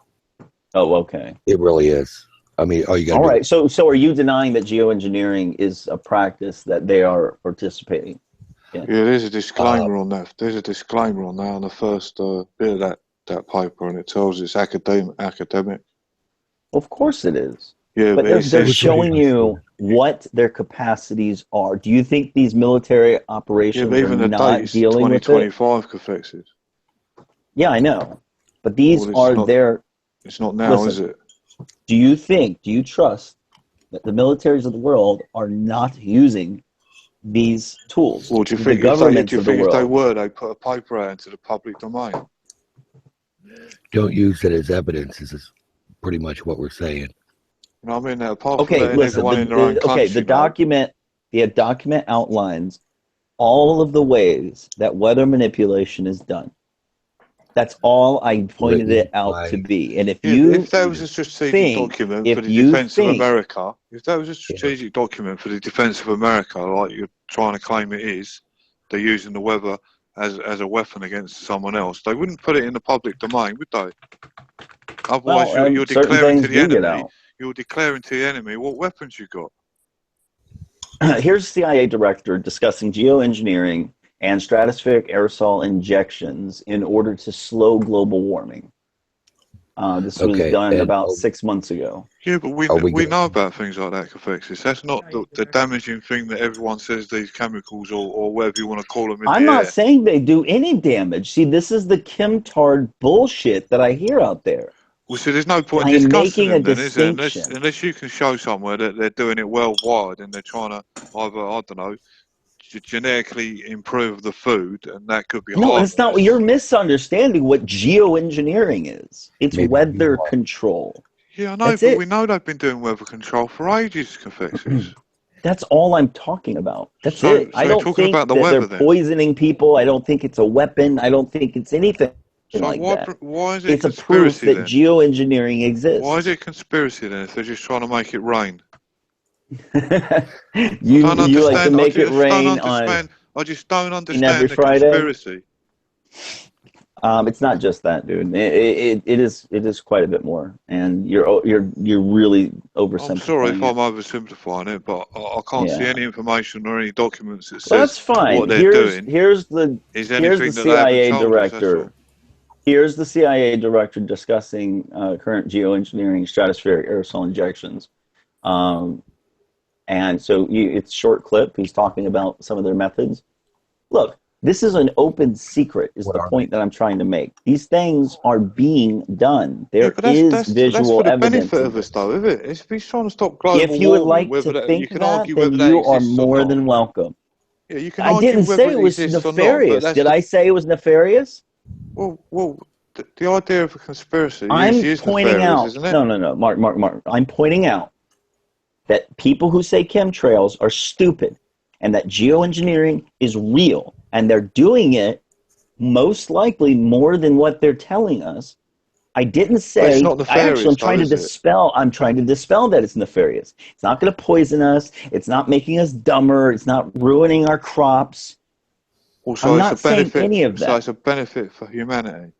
Oh, okay. It really is. I mean, you got. All right. So are you denying that geoengineering is a practice that they are participating in? Yeah, there's a disclaimer on that. There's a disclaimer on that on the first bit of that paper, and it tells it's academic. Of course it is. Yeah, but they're showing you what their capacities are. Do you think these military operations even are the not date is dealing with it? 2025 Cafexes. Yeah, I know. But these are their... It's not now, is it? Do you trust that the militaries of the world are not using these tools? Well, do you think if they were, they put a paper out into the public domain? Don't use it as evidence. Is pretty much what we're saying. You know what I mean? Apart from letting everyone in their own country, the document outlines all of the ways that weather manipulation is done. That's all I pointed it out to be. And if that was a strategic document for the defense of America, if that was a strategic document for the defense of America, like you're trying to claim it is, they're using the weather as a weapon against someone else, they wouldn't put it in the public domain, would they? Otherwise, you're declaring to the enemy. You're declaring to the enemy what weapons you got. Here's CIA director discussing geoengineering and stratospheric aerosol injections in order to slow global warming. This was done about 6 months ago. Yeah, but we know about things like that, Cafexis. That's not the damaging thing that everyone says these chemicals or whatever you want to call them in I'm the not air. saying they do any damage. See, this is the chemtard bullshit that I hear out there. Well, so there's no point discussing them then, is there? Unless you can show somewhere that they're doing it worldwide and they're trying to either, I don't know, genetically improve the food, and that could be No, it's not. You're misunderstanding what geoengineering is. It's weather control. Yeah, I know, but we know they've been doing weather control for ages, Cafexis. That's all I'm talking about. That's it. I don't think about the that weather, they're poisoning people. I don't think it's a weapon. I don't think it's anything like that. Why is it it's a proof that geoengineering exists. Why is it conspiracy then if they're just trying to make it rain? you like to make it rain on... I just don't understand every the Friday? Conspiracy. It's not just that, dude. It is quite a bit more, and you're really oversimplifying. I'm sorry if I'm oversimplifying it, but I can't see any information or any documents that says that's fine. what they're doing. Here's the CIA director. Here's the CIA director discussing current geoengineering stratospheric aerosol injections. And so it's short clip. He's talking about some of their methods. Look, this is an open secret is the point that I'm trying to make. These things are being done. There is visual evidence. That's for the benefit of us, though, isn't it? If he's trying to stop global warming, if you would like to think that, then you are more than welcome. Yeah, you can I didn't say it was nefarious. Did I say it was nefarious? Well, the idea of a conspiracy is pointing nefarious, out, isn't it? No, Mark. I'm pointing out that people who say chemtrails are stupid and that geoengineering is real, and they're doing it most likely more than what they're telling us. I didn't say... It's not nefarious, I'm trying to dispel that it's nefarious. It's not going to poison us. It's not making us dumber. It's not ruining our crops. Also, I'm not saying any of that. So it's a benefit for humanity.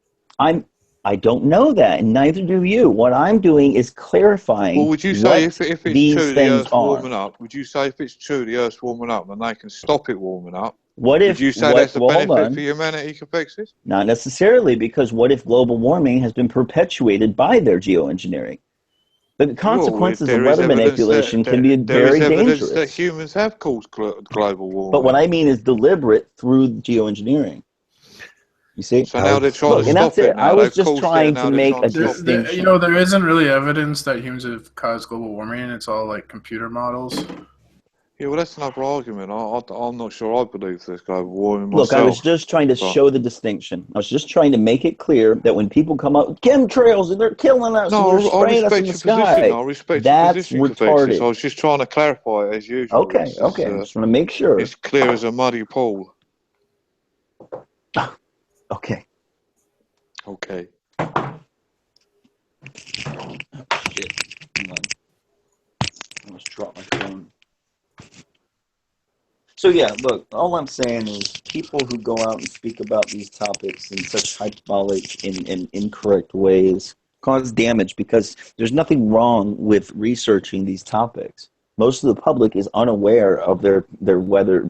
I don't know that, and neither do you. What I'm doing is clarifying. Well, would you say if it's true the Earth's warming up? Would you say if it's true the Earth's warming up and they can stop it warming up? Would you say that's a benefit for humanity, Cafexis? Not necessarily, because what if global warming has been perpetuated by their geoengineering? The consequences of weather manipulation can be very dangerous. There is evidence that humans have caused global warming. But what I mean is deliberate through geoengineering. You see? So now they're trying to stop it. I was just trying to make a distinction. There isn't really evidence that humans have caused global warming. It's all like computer models. Yeah, well, that's another argument. I'm not sure I believe there's global warming myself. Look, I was just trying to show the distinction. I was just trying to make it clear that when people come up with chemtrails and they're killing us and they're spraying us in the sky, I respect that's your position, retarded. I was just trying to clarify it as usual. Okay. I just want to make sure. It's clear as a muddy pool. Okay. Okay. Shit. Hang on. I almost dropped my phone. So yeah, look, all I'm saying is people who go out and speak about these topics in such hyperbolic and incorrect ways cause damage because there's nothing wrong with researching these topics. Most of the public is unaware of their weather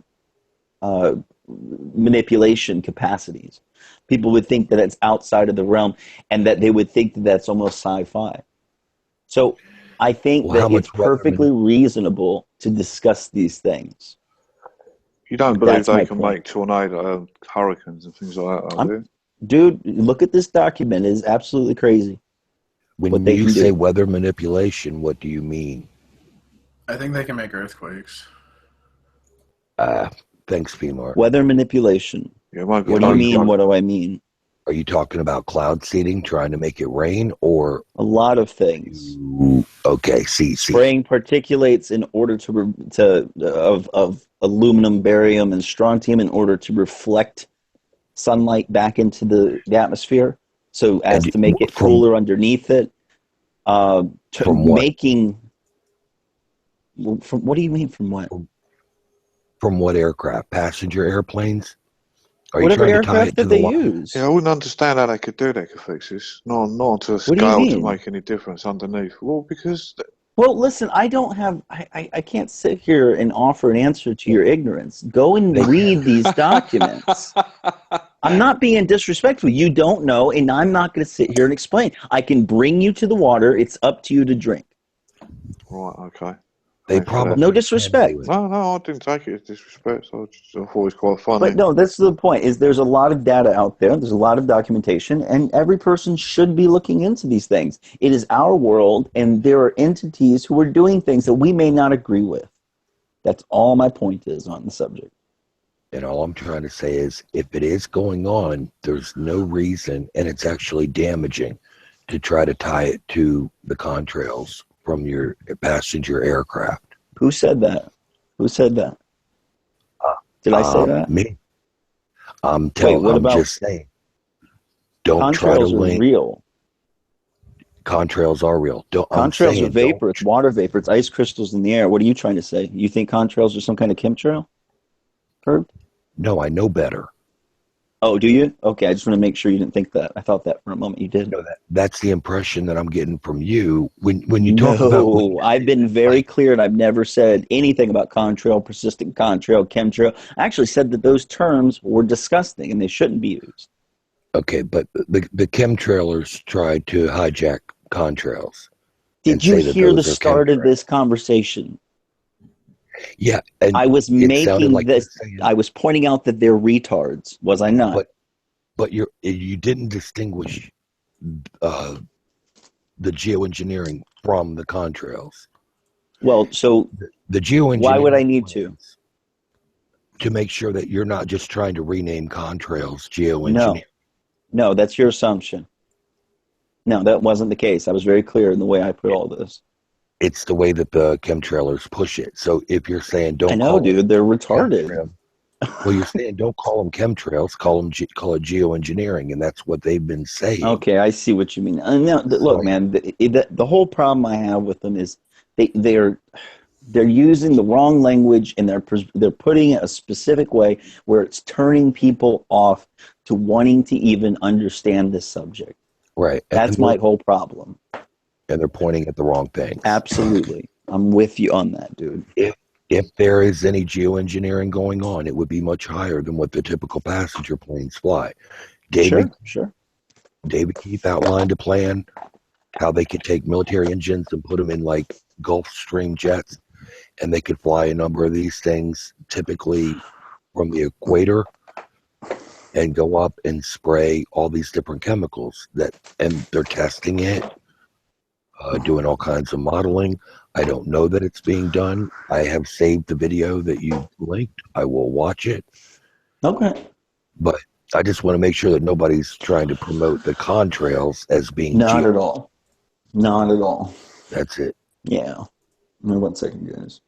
manipulation capacities. People would think that it's outside of the realm and that they would think that that's almost sci-fi. So I think that it's perfectly reasonable to discuss these things. You don't believe they can make tornado, hurricanes and things like that, do you? Dude, look at this document. It is absolutely crazy. When you say weather manipulation, what do you mean? I think they can make earthquakes. Thanks, Femar. Weather manipulation. Yeah, what do you mean? What do I mean? Are you talking about cloud seeding, trying to make it rain, or a lot of things? Okay, see. Spraying particulates in order of aluminum, barium, and strontium in order to reflect sunlight back into the atmosphere, so as to make it cooler underneath it. From what? From what do you mean? From what? From what aircraft? Passenger airplanes? Whatever aircraft that they use. Yeah, I wouldn't understand how they could do that, fixes. Not to a scale to make any difference underneath. Well, because... Well, listen, I can't sit here and offer an answer to your ignorance. Go and read these documents. I'm not being disrespectful. You don't know, and I'm not going to sit here and explain. I can bring you to the water. It's up to you to drink. Right, okay. They probably no disrespect. No, I didn't take it as disrespect. I thought it was quite funny. But no, that's the point. Is there's a lot of data out there. There's a lot of documentation, and every person should be looking into these things. It is our world, and there are entities who are doing things that we may not agree with. That's all my point is on the subject. And all I'm trying to say is, if it is going on, there's no reason, and it's actually damaging, to try to tie it to the contrails from your passenger aircraft. Who said that? Who said that? Did I say that? Me. I'm just saying. Don't try to link. Real. Contrails are real. Contrails are vapor. It's water vapor. It's ice crystals in the air. What are you trying to say? You think contrails are some kind of chemtrail? Herb? No, I know better. Oh, do you? Okay, I just want to make sure you didn't think that. I thought that for a moment you did. No, that's the impression that I'm getting from you when you talk about. No, I've been very clear, and I've never said anything about contrail, persistent contrail, chemtrail. I actually said that those terms were disgusting and they shouldn't be used. Okay, but the chemtrailers tried to hijack contrails. Did you hear the start of this conversation? Yeah, and I was making this. I was pointing out that they're retards. Was I not? But you didn't distinguish the geoengineering from the contrails. Well, so the geoengineering. Why would I need to? To make sure that you're not just trying to rename contrails geoengineering. No, that's your assumption. No, that wasn't the case. I was very clear in the way I put all this. It's the way that the chemtrailers push it. So if you're saying don't, I know, dude, they're retarded. Well, you're saying don't call them chemtrails, call it geoengineering, and that's what they've been saying. Okay, I see what you mean. Look, man, the whole problem I have with them is they're using the wrong language, and they're putting it a specific way where it's turning people off to wanting to even understand this subject. Right. That's my whole problem. And they're pointing at the wrong thing. Absolutely. I'm with you on that, dude. If there is any geoengineering going on, it would be much higher than what the typical passenger planes fly. Sure. David Keith outlined a plan how they could take military engines and put them in like Gulfstream jets, and they could fly a number of these things, typically from the equator, and go up and spray all these different chemicals and they're testing it. Doing all kinds of modeling. I don't know that it's being done. I have saved the video that you linked. I will watch it. Okay. But I just want to make sure that nobody's trying to promote the contrails as being Not at all. Not at all. That's it. Yeah. Give me 1 second, guys.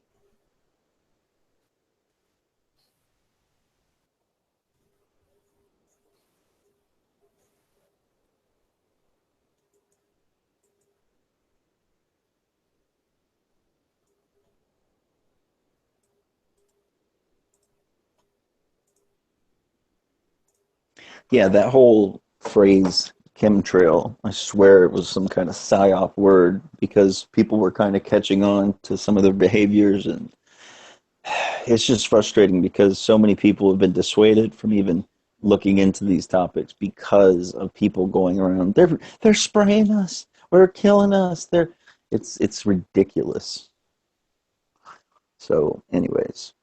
Yeah, that whole phrase chemtrail, I swear it was some kind of psyop word because people were kind of catching on to some of their behaviors, and it's just frustrating because so many people have been dissuaded from even looking into these topics because of people going around. They're spraying us. We're killing us. It's ridiculous. So, anyways.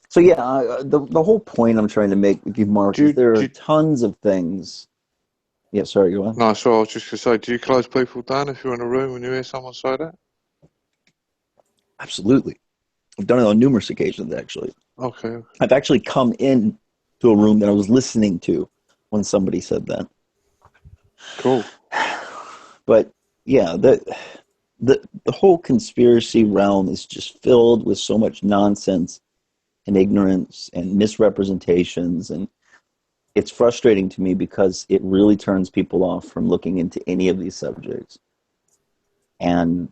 So yeah, the whole point I'm trying to make with you, Mark, is there are tons of things. Yeah, sorry, go on. No, so I was just going to say, do you close people down if you're in a room and you hear someone say that? Absolutely. I've done it on numerous occasions, actually. Okay. I've actually come in to a room that I was listening to when somebody said that. Cool. But yeah, the whole conspiracy realm is just filled with so much nonsense and ignorance and misrepresentations, and it's frustrating to me because it really turns people off from looking into any of these subjects. And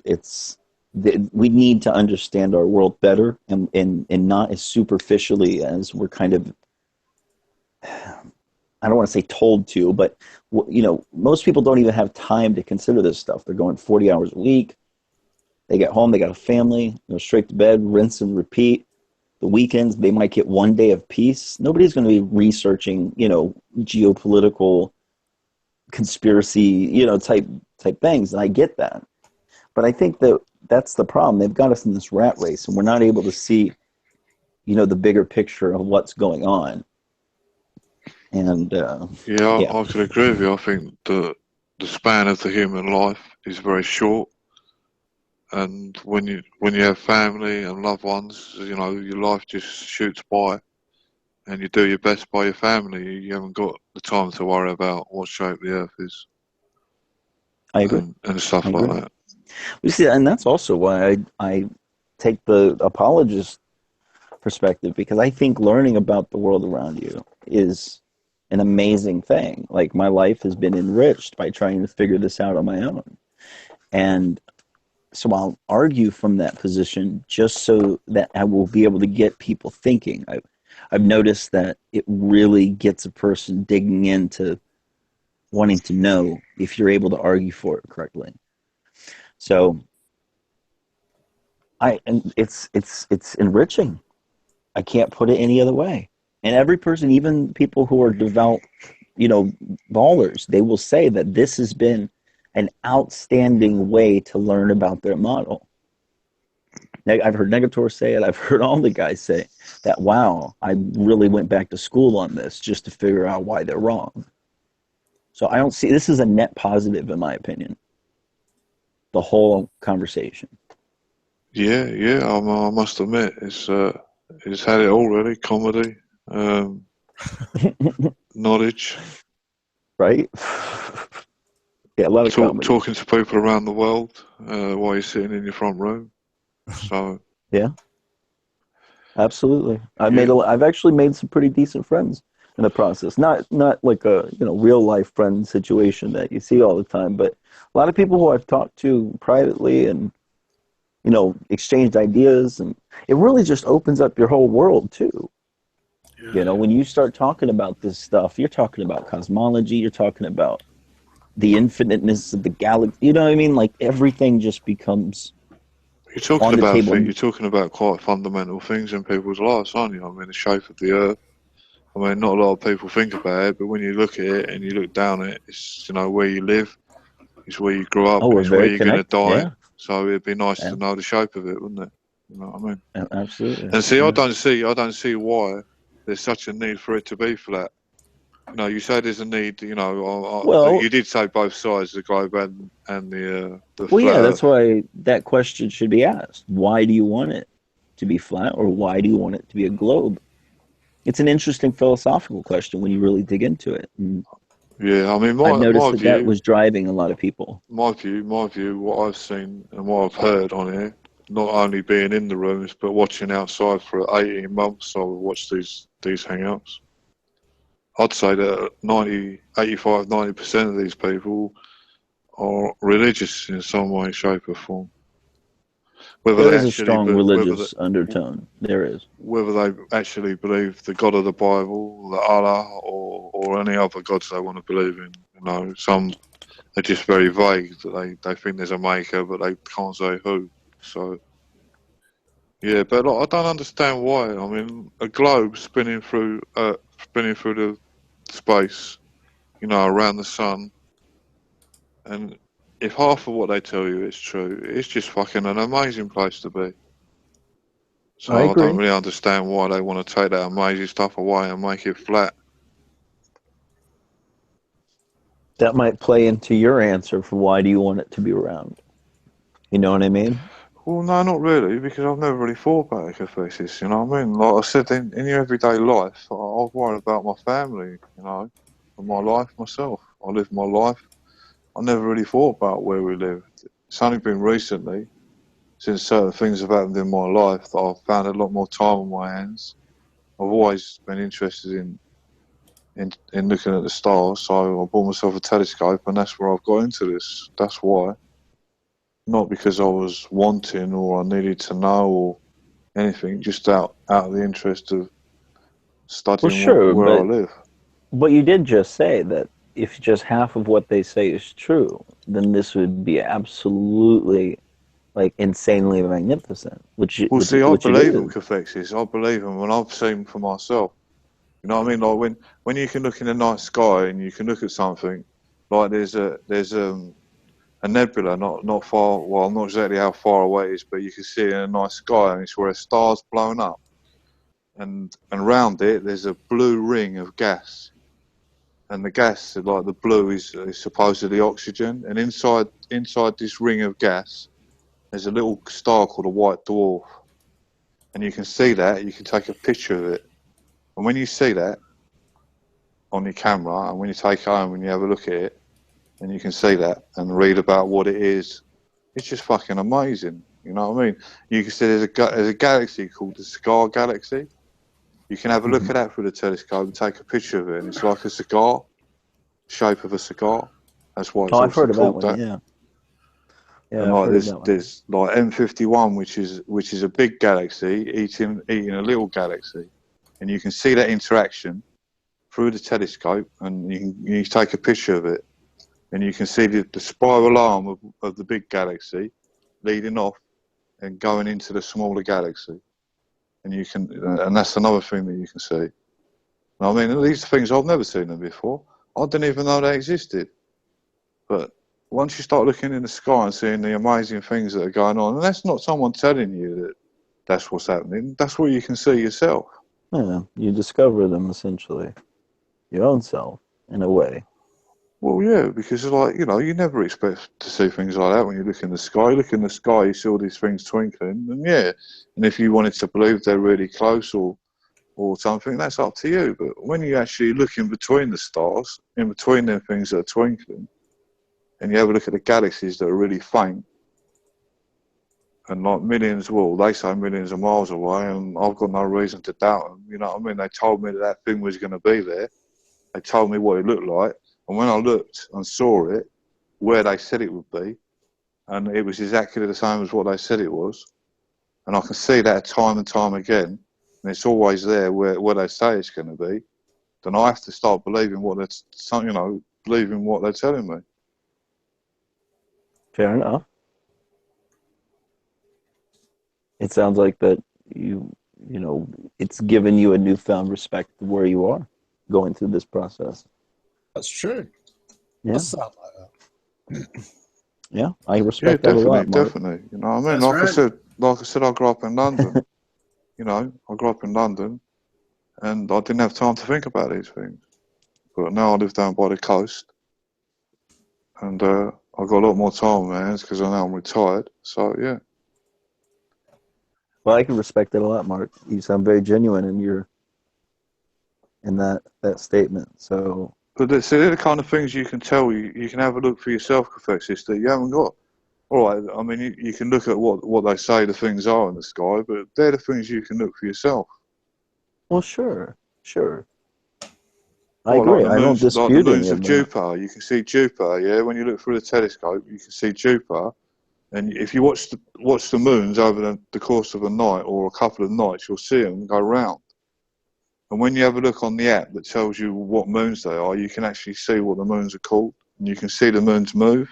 we need to understand our world better and not as superficially as we're kind of, I don't want to say told to, but most people don't even have time to consider this stuff. They're going 40 hours a week. They get home, they got a family, straight to bed, rinse and repeat. The weekends, they might get one day of peace. Nobody's going to be researching, geopolitical conspiracy, type things. And I get that. But I think that's the problem. They've got us in this rat race, and we're not able to see, the bigger picture of what's going on. And I could agree with you. I think the span of the human life is very short. And when you have family and loved ones, your life just shoots by, and you do your best by your family. You haven't got the time to worry about what shape the earth is. I agree. And stuff like that. You see, and that's also why I take the apologist perspective, because I think learning about the world around you is an amazing thing. Like, my life has been enriched by trying to figure this out on my own. And so I'll argue from that position just so that I will be able to get people thinking. I've noticed that it really gets a person digging into wanting to know if you're able to argue for it correctly. So it's enriching. I can't put it any other way. And every person, even people who are devout, ballers, they will say that this has been an outstanding way to learn about their model. I've heard Negator say it. I've heard all the guys say that, wow, I really went back to school on this just to figure out why they're wrong. So I don't see, this is a net positive in my opinion, the whole conversation. Yeah, I must admit, it's had it all really, comedy, knowledge. Right? Yeah, a lot of comedy. Talking to people around the world while you're sitting in your front room. So yeah, absolutely. I've actually made some pretty decent friends in the process. Not like a real life friend situation that you see all the time, but a lot of people who I've talked to privately and exchanged ideas, and it really just opens up your whole world too. Yeah. When you start talking about this stuff, you're talking about cosmology, you're talking about the infiniteness of the galaxy. You know what I mean? Like, everything just becomes you're talking on the about table. You're talking about quite fundamental things in people's lives, aren't you? I mean, the shape of the earth. I mean, not a lot of people think about it, but when you look at it and you look down at it, it's where you live, it's where you grew up, it's where you're going to die. Yeah. So it'd be nice to know the shape of it, wouldn't it? You know what I mean? Absolutely. And see, I don't see why there's such a need for it to be flat. You say there's a need. Well, you did say both sides, the globe and the well, yeah, flat that's why that question should be asked. Why do you want it to be flat, or why do you want it to be a globe? It's an interesting philosophical question when you really dig into it. And yeah, I mean, I've noticed that was driving a lot of people. My view, what I've seen and what I've heard on here, not only being in the rooms but watching outside for 18 months, I've watched these hangouts. I'd say that 90% of these people are religious in some way, shape or form. there is a strong religious undertone. There is. Whether they actually believe the God of the Bible, the Allah, or any other gods they want to believe in. You know, some are just very vague that they think there's a maker, but they can't say who. So, yeah, but like, I don't understand why. I mean, a globe spinning through the space, you know, around the sun, and if half of what they tell you is true, it's just fucking an amazing place to be. So I don't really understand why they want to take that amazing stuff away and make it flat. That might play into your answer for why do you want it to be round. You know what I mean? Well, no, not really, because I've never really thought about ecophysis, you know what I mean? Like I said, in your everyday life, I worry about my family, you know, and my life myself. I live my life. I never really thought about where we lived. It's only been recently, since certain things have happened in my life, that I've found a lot more time on my hands. I've always been interested in looking at the stars, so I bought myself a telescope, and that's where I've got into this. That's why. Not because I was wanting or I needed to know or anything, just out of the interest of studying where I live. But you did just say that if just half of what they say is true, then this would be absolutely, like, insanely magnificent. I believe in cathexis. I believe in when I've seen for myself. You know what I mean? Like when you can look in the night sky and you can look at something, like there's a nebula not far, well, not exactly how far away it is, but you can see it in a night sky, and it's where a star's blown up, and around it there's a blue ring of gas, and the gas, like the blue, is supposedly oxygen, and inside this ring of gas there's a little star called a white dwarf, and you can see that, you can take a picture of it, and when you see that on your camera, and when you take it home and you have a look at it, and you can see that and read about what it is, it's just fucking amazing. You know what I mean? You can see there's a galaxy called the Cigar Galaxy. You can have a look at that through the telescope and take a picture of it, and it's like a cigar, shape of a cigar. That's why it's I've heard of called that one, yeah. Yeah, and like there's like M51, which is a big galaxy eating a little galaxy, and you can see that interaction through the telescope, and you can take a picture of it. And you can see the spiral arm of the big galaxy leading off and going into the smaller galaxy. And that's another thing that you can see. I mean, these things, I've never seen them before. I didn't even know they existed. But once you start looking in the sky and seeing the amazing things that are going on, and that's not someone telling you that that's what's happening, that's what you can see yourself. Yeah, you discover them essentially. Your own self, in a way. Well, yeah, because like, you know, you never expect to see things like that when you look in the sky. You look in the sky, you see all these things twinkling, and yeah, and if you wanted to believe they're really close or something, that's up to you. But when you actually look in between the stars, in between them things that are twinkling, and you have a look at the galaxies that are really faint, and like millions, well, they say millions of miles away, and I've got no reason to doubt them. You know what I mean? They told me that thing was going to be there. They told me what it looked like. And when I looked and saw it, where they said it would be, and it was exactly the same as what they said it was, and I can see that time and time again, and it's always there where they say it's going to be, then I have to start believing what they're telling me. Fair enough. It sounds like that you know, it's given you a newfound respect for where you are going through this process. That's true. Yeah. That sound like that. Yeah, I respect that a lot, Mark. Definitely. You know what I mean? Like I said, I grew up in London. You know, I grew up in London, and I didn't have time to think about these things. But now I live down by the coast, and I've got a lot more time on my hands because I know I'm retired. So, yeah. Well, I can respect it a lot, Mark. You sound very genuine in that statement. So, but they're the kind of things you can tell. You can have a look for yourself, cathexis, that you haven't got. All right, I mean, you can look at what they say the things are in the sky, but they're the things you can look for yourself. Well, sure. I agree. Like I don't dispute the any moons of of that. Jupiter. You can see Jupiter, yeah? When you look through the telescope, you can see Jupiter. And if you watch the moons over the course of a night or a couple of nights, you'll see them go round. And when you have a look on the app that tells you what moons they are, you can actually see what the moons are called, and you can see the moons move.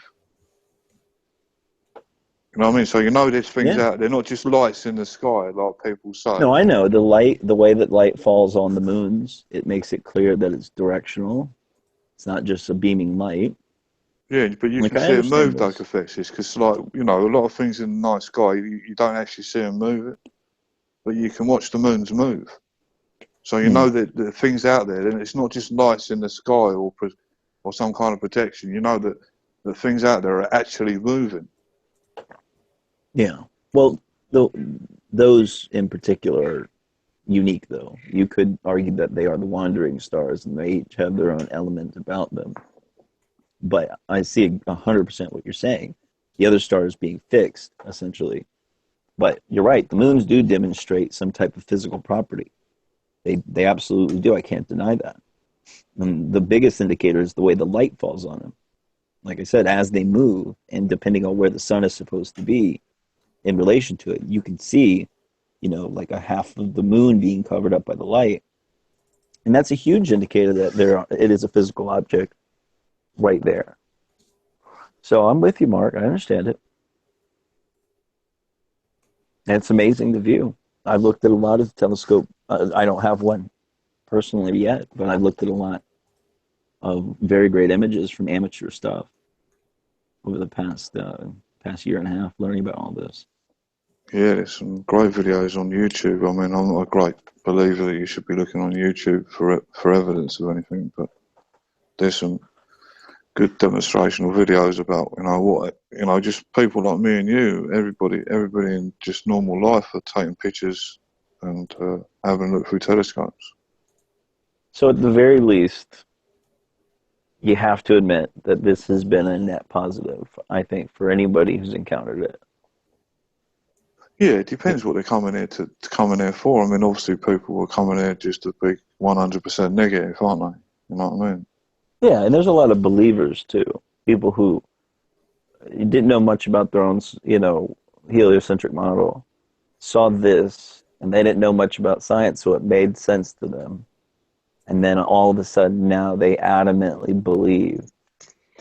You know what I mean? So you know there's things out there, not just lights in the sky like people say. No, I know. The way that light falls on the moons, it makes it clear that it's directional. It's not just a beaming light. Yeah, but you can see it move, like effects, because, like, you know, a lot of things in the night sky, you don't actually see them move it, but you can watch the moons move. So you know that the things out there, and it's not just lights in the sky or some kind of protection. You know that the things out there are actually moving. Yeah. Well, those in particular are unique, though. You could argue that they are the wandering stars, and they each have their own element about them. But I see 100% what you're saying. The other stars being fixed, essentially. But you're right. The moons do demonstrate some type of physical property. They absolutely do. I can't deny that. And the biggest indicator is the way the light falls on them. Like I said, as they move, and depending on where the sun is supposed to be in relation to it, you can see, you know, like a half of the moon being covered up by the light. And that's a huge indicator that it is a physical object right there. So I'm with you, Mark. I understand it. And it's amazing to view. I've looked at a lot of telescope. I don't have one personally yet, but I've looked at a lot of very great images from amateur stuff over the past year and a half, learning about all this. Yeah, there's some great videos on YouTube. I mean, I'm not a great believer that you should be looking on YouTube for evidence of anything, but there's some good demonstrational videos about, you know, what, you know, just people like me and you, everybody in just normal life are taking pictures and having a look through telescopes. So at the very least, you have to admit that this has been a net positive, I think, for anybody who's encountered it. Yeah, it depends what they're coming here to come in here for. I mean, obviously people are coming here just to be 100% negative, aren't they? You know what I mean? Yeah, and there's a lot of believers too. People who didn't know much about their own, you know, heliocentric model, saw this, and they didn't know much about science, so it made sense to them. And then all of a sudden now they adamantly believe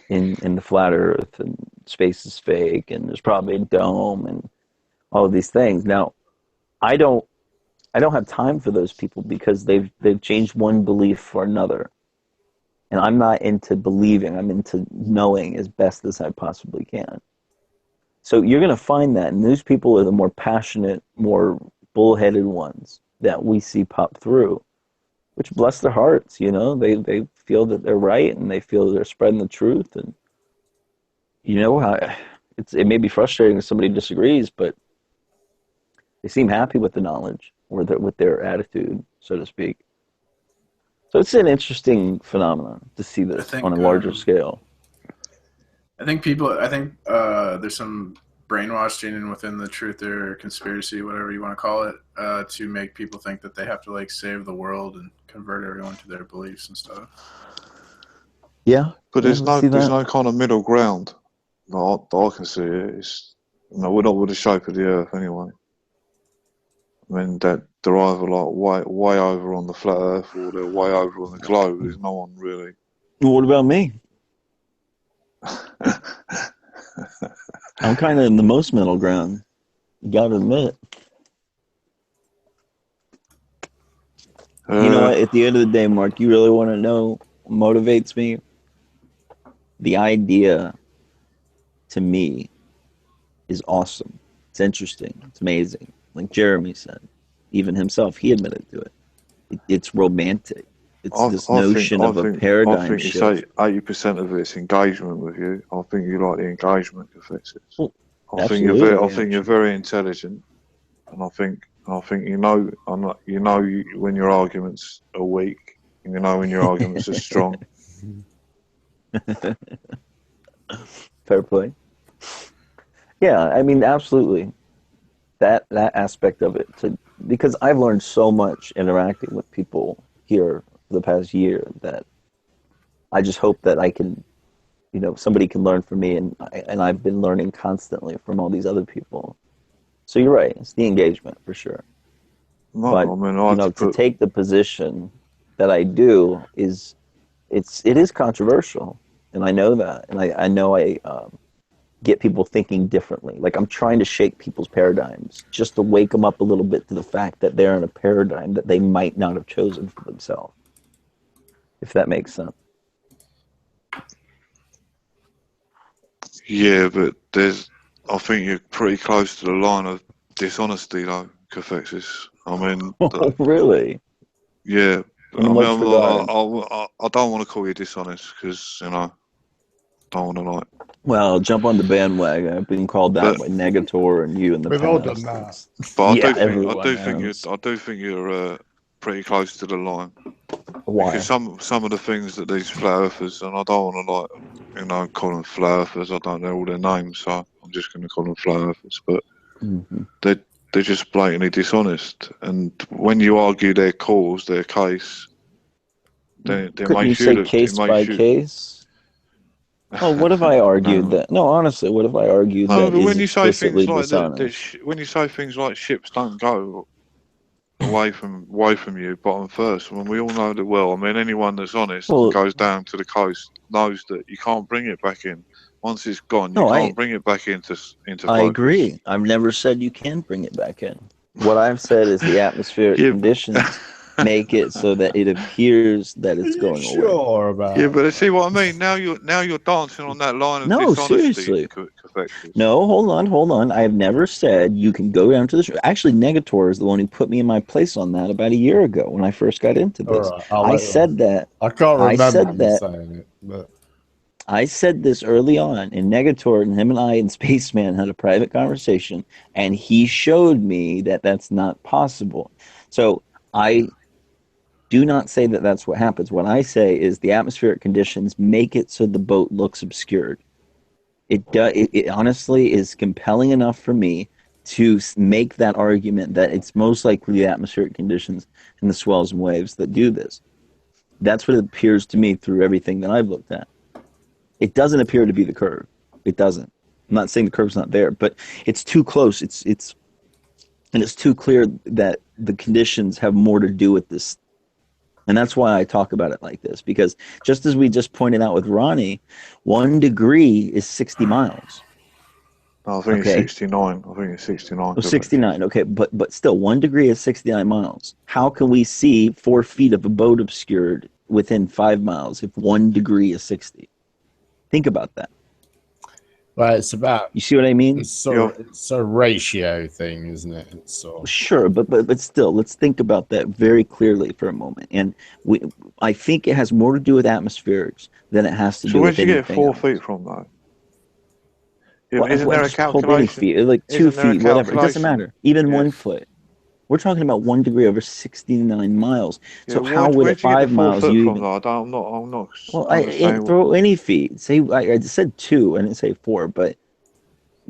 in the flat Earth, and space is fake, and there's probably a dome, and all of these things. Now, I don't have time for those people because they've changed one belief for another. And I'm not into believing, I'm into knowing as best as I possibly can. So you're going to find that, and those people are the more passionate, more bullheaded ones that we see pop through, which bless their hearts, you know, they feel that they're right, and they feel they're spreading the truth. And, you know, it may be frustrating if somebody disagrees, but they seem happy with the knowledge, or with their attitude, so to speak. So it's an interesting phenomenon to see this on a larger scale. I think there's some brainwashing within the truth or conspiracy, whatever you want to call it, to make people think that they have to like save the world and convert everyone to their beliefs and stuff. Yeah, but there's no kind of middle ground that I can see. It's, you know, we're not with the shape of the Earth anyway. I mean, that they're either like way over on the flat Earth, or they're way over on the globe. There's no one really. Well, what about me? I'm kind of in the most middle ground. You gotta admit. You know what? At the end of the day, Mark, you really want to know what motivates me? The idea, to me, is awesome. It's interesting. It's amazing. Like Jeremy said, even himself, he admitted to it. It's romantic. It's this notion of a paradigm shift. I think you say 80% of it's engagement with you. I think you like the engagement of it. Well, I think you're very intelligent, and I think you know when your arguments are weak, and you know when your arguments are strong. Fair play. Yeah, I mean, absolutely. That aspect of it, because I've learned so much interacting with people here for the past year, that I just hope that I can somebody can learn from me, and I've been learning constantly from all these other people. So you're right. It's the engagement for sure. No, But I mean, to take the position that I do it is controversial, and I know that, and I know I get people thinking differently. Like, I'm trying to shake people's paradigms just to wake them up a little bit to the fact that they're in a paradigm that they might not have chosen for themselves, if that makes sense. Yeah, but I think you're pretty close to the line of dishonesty, though, Cathexis. I mean, Oh, really? Yeah. In the most regard. I don't want to call you dishonest because, don't want to like. Well, jump on the bandwagon. I've been called that by Negator and you in the We've past. all done that. But I do think you're pretty close to the line. Why? Because some of the things that these flat earthers, and I don't want to call them flat earthers. I don't know all their names, so I'm just going to call them flat earthers. But they're just blatantly dishonest. And when you argue their cause, their case, then it Couldn't you makes say you look. case by case? Oh, what if I argued that? No, honestly, what if I argued that but is when you say explicitly things like dishonest? when you say things like ships don't go away from you bottom first, when we all know that well. I mean, anyone that's honest and goes down to the coast knows that you can't bring it back in. Once it's gone, you can't bring it back into I focus. agree. I've never said you can bring it back in. What I've said is the atmospheric conditions make it so that it appears that it's going away. About yeah, but see what I mean. Now you're dancing on that line of dishonesty. Seriously. No, hold on. I have never said you can go down to the shore. Actually, Negator is the one who put me in my place on that about a year ago when I first got into this. I said that. I can't remember saying it, but I said this early on, and Negator and him and I and Spaceman had a private conversation, and he showed me that that's not possible. So I do not say that that's what happens. What I say is the atmospheric conditions make it so the boat looks obscured. It honestly is compelling enough for me to make that argument that it's most likely the atmospheric conditions and the swells and waves that do this. That's what it appears to me through everything that I've looked at. It doesn't appear to be the curve. It doesn't. I'm not saying the curve's not there, but it's too close. It's too clear that the conditions have more to do with this. And that's why I talk about it like this, because just as we just pointed out with Ronnie, 1 degree is 60 miles. No, I think it's 69. I think it's 69. Oh, 69. Okay, but still, 1 degree is 69 miles. How can we see 4 feet of a boat obscured within 5 miles if 1 degree is 60? Think about that. Well, it's about. You see what I mean? It's a ratio thing, isn't it? Sure, but still, let's think about that very clearly for a moment. And I think it has more to do with atmospherics than it has to do with anything. So where'd you get 4 feet from, though? Yeah, well, isn't there a calculation? Any feet, like 2 feet, whatever. It doesn't matter. Even 1 foot. We're talking about 1 degree over 69 miles. So how would at 5 miles you even? I'm not. Well, I throw any feet. Say I said 2, I didn't say 4, but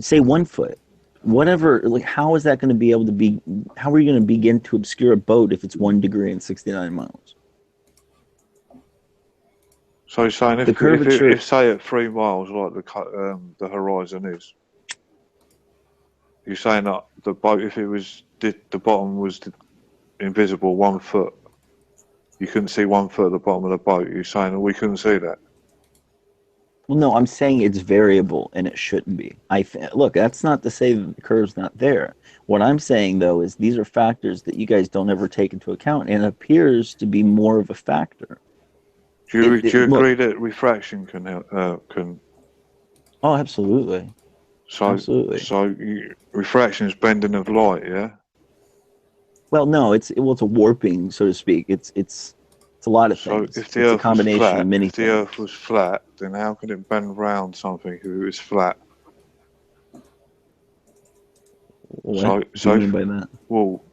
say 1 foot. Whatever. Like, how is that going to be able to be? How are you going to begin to obscure a boat if it's 1 degree and 69 miles? So you're saying if say at 3 miles, like the horizon is, you're saying that the boat, if it was the bottom was invisible 1 foot, you couldn't see 1 foot at the bottom of the boat. You're saying that we couldn't see that? Well, no, I'm saying it's variable and it shouldn't be. Look, that's not to say that the curve's not there. What I'm saying, though, is these are factors that you guys don't ever take into account, and it appears to be more of a factor. Do you agree that refraction can? Oh, absolutely. Absolutely. So refraction is bending of light, yeah. Well, no, it's a warping, so to speak. It's a lot of things. So if the Earth was flat, of many if the Earth was flat, then how could it bend round something if it was flat? What do you mean by that? Well,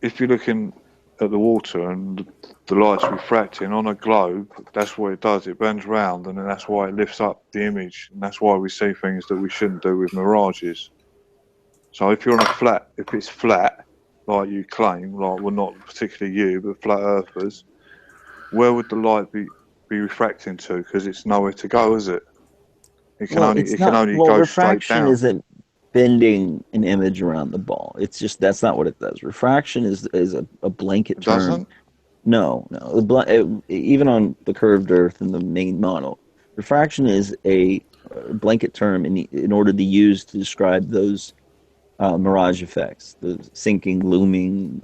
if you're looking at the water and the light's refracting on a globe, that's what it does. It bends round, and then that's why it lifts up the image, and that's why we see things that we shouldn't do with mirages. So if you're on a flat, if it's flat, like you claim, like, well, not particularly you, but flat earthers, where would the light be be refracting to? Because it's nowhere to go, is it? It can Well, only it's it can not. only Well, go straight refraction down. isn't bending an image around the ball. It's just that's not what it does. Refraction is a blanket It term. doesn't. No. Even on the curved Earth and the main model, refraction is a blanket term in order to use to describe those mirage effects, the sinking, looming,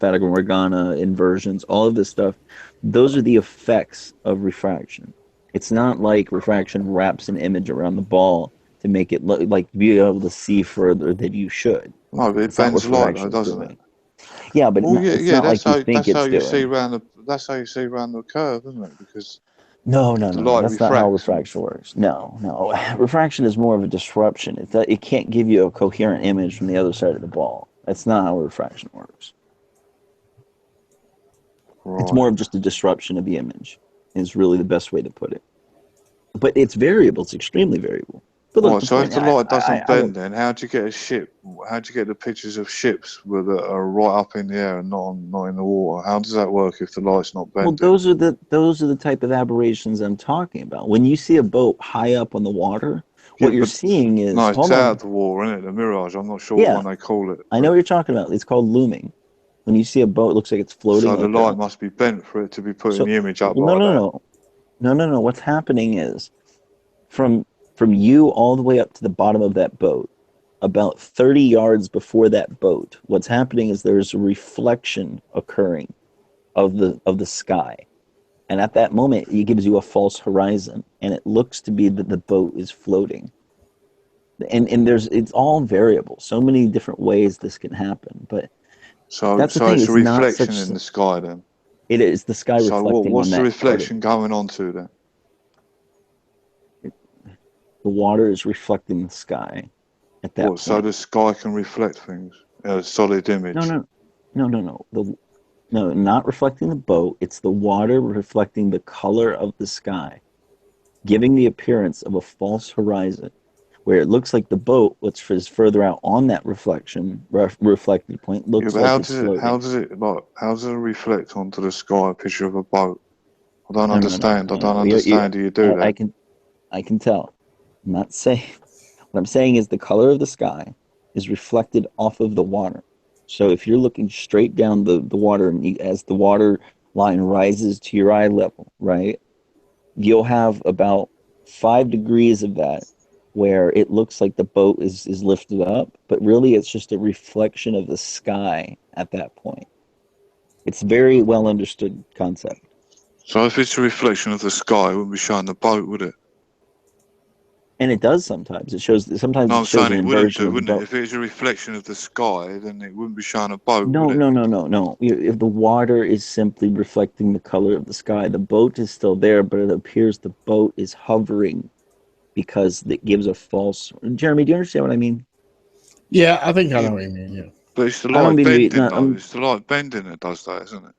Fata Morgana, inversions, all of this stuff. Those are the effects of refraction. It's not like refraction wraps an image around the ball to make it look like be able to see further than you should. No, but it bends light though, doesn't it? Yeah, but Well, it's not like you think that's how it's you see doing. around the curve, isn't it? Because No. the light That's not how refracts. refraction works. No. Refraction is more of a disruption. It can't give you a coherent image from the other side of the ball. That's not how refraction works. Right. It's more of just a disruption of the image, is really the best way to put it. But it's variable. It's extremely variable. But look, Right, so if the light doesn't bend, then how do you get a ship? How do you get the pictures of ships that are right up in the air and not in the water? How does that work if the light's not bending? Well, those are the type of aberrations I'm talking about. When you see a boat high up on the water, what you're seeing is no, it's out of the water, isn't it? The mirage. I'm not sure what one they call it. I know what you're talking about. It's called looming. When you see a boat, it looks like it's floating. So the light must be bent for it to be putting the image up No. that. What's happening is from you all the way up to the bottom of that boat, about 30 yards before that boat, what's happening is there's a reflection occurring of the sky. And at that moment, it gives you a false horizon, and it looks to be that the boat is floating. And it's all variable. So many different ways this can happen, but that's the thing. It's a reflection in the sky then. It is the sky reflecting. So what's on the that reflection going on to then? The water is reflecting the sky at that point. So the sky can reflect things, a solid image. No, not reflecting the boat. It's the water reflecting the color of the sky, giving the appearance of a false horizon, where it looks like the boat, which is further out on that reflected point, looks like it's floating. How does it reflect onto the sky? A picture of a boat. I don't understand. I don't understand. Do you do that? I can tell. I'm not saying. What I'm saying is the color of the sky is reflected off of the water. So if you're looking straight down the water, and as the water line rises to your eye level, right, you'll have about 5 degrees of that where it looks like the boat is lifted up, but really it's just a reflection of the sky at that point. It's a very well understood concept. So if it's a reflection of the sky, it wouldn't be showing the boat, would it? And it does sometimes. It shows an I'm saying it wouldn't do, of the wouldn't boat. it? If it was a reflection of the sky, then it wouldn't be showing a boat, No. would it? If the water is simply reflecting the color of the sky, the boat is still there, but it appears the boat is hovering because it gives a false. Jeremy, do you understand what I mean? Yeah, I think I know what you mean. Yeah. But it's the light bending, though. It's the light bending that does that, isn't it?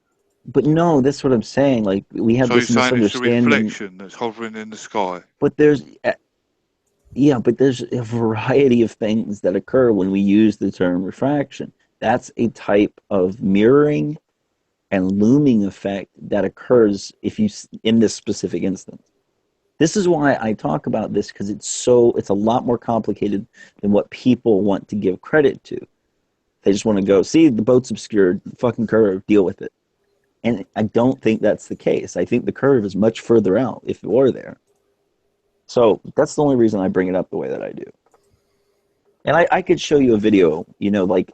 But no, that's what I'm saying. Like we have this misunderstanding. So you're saying it's a reflection that's hovering in the sky. But there's a variety of things that occur when we use the term refraction. That's a type of mirroring and looming effect that occurs in this specific instance. This is why I talk about this, because it's a lot more complicated than what people want to give credit to. They just want to go, see, the boat's obscured, fucking curve, deal with it. And I don't think that's the case. I think the curve is much further out if it were there. So that's the only reason I bring it up the way that I do. And I could show you a video, like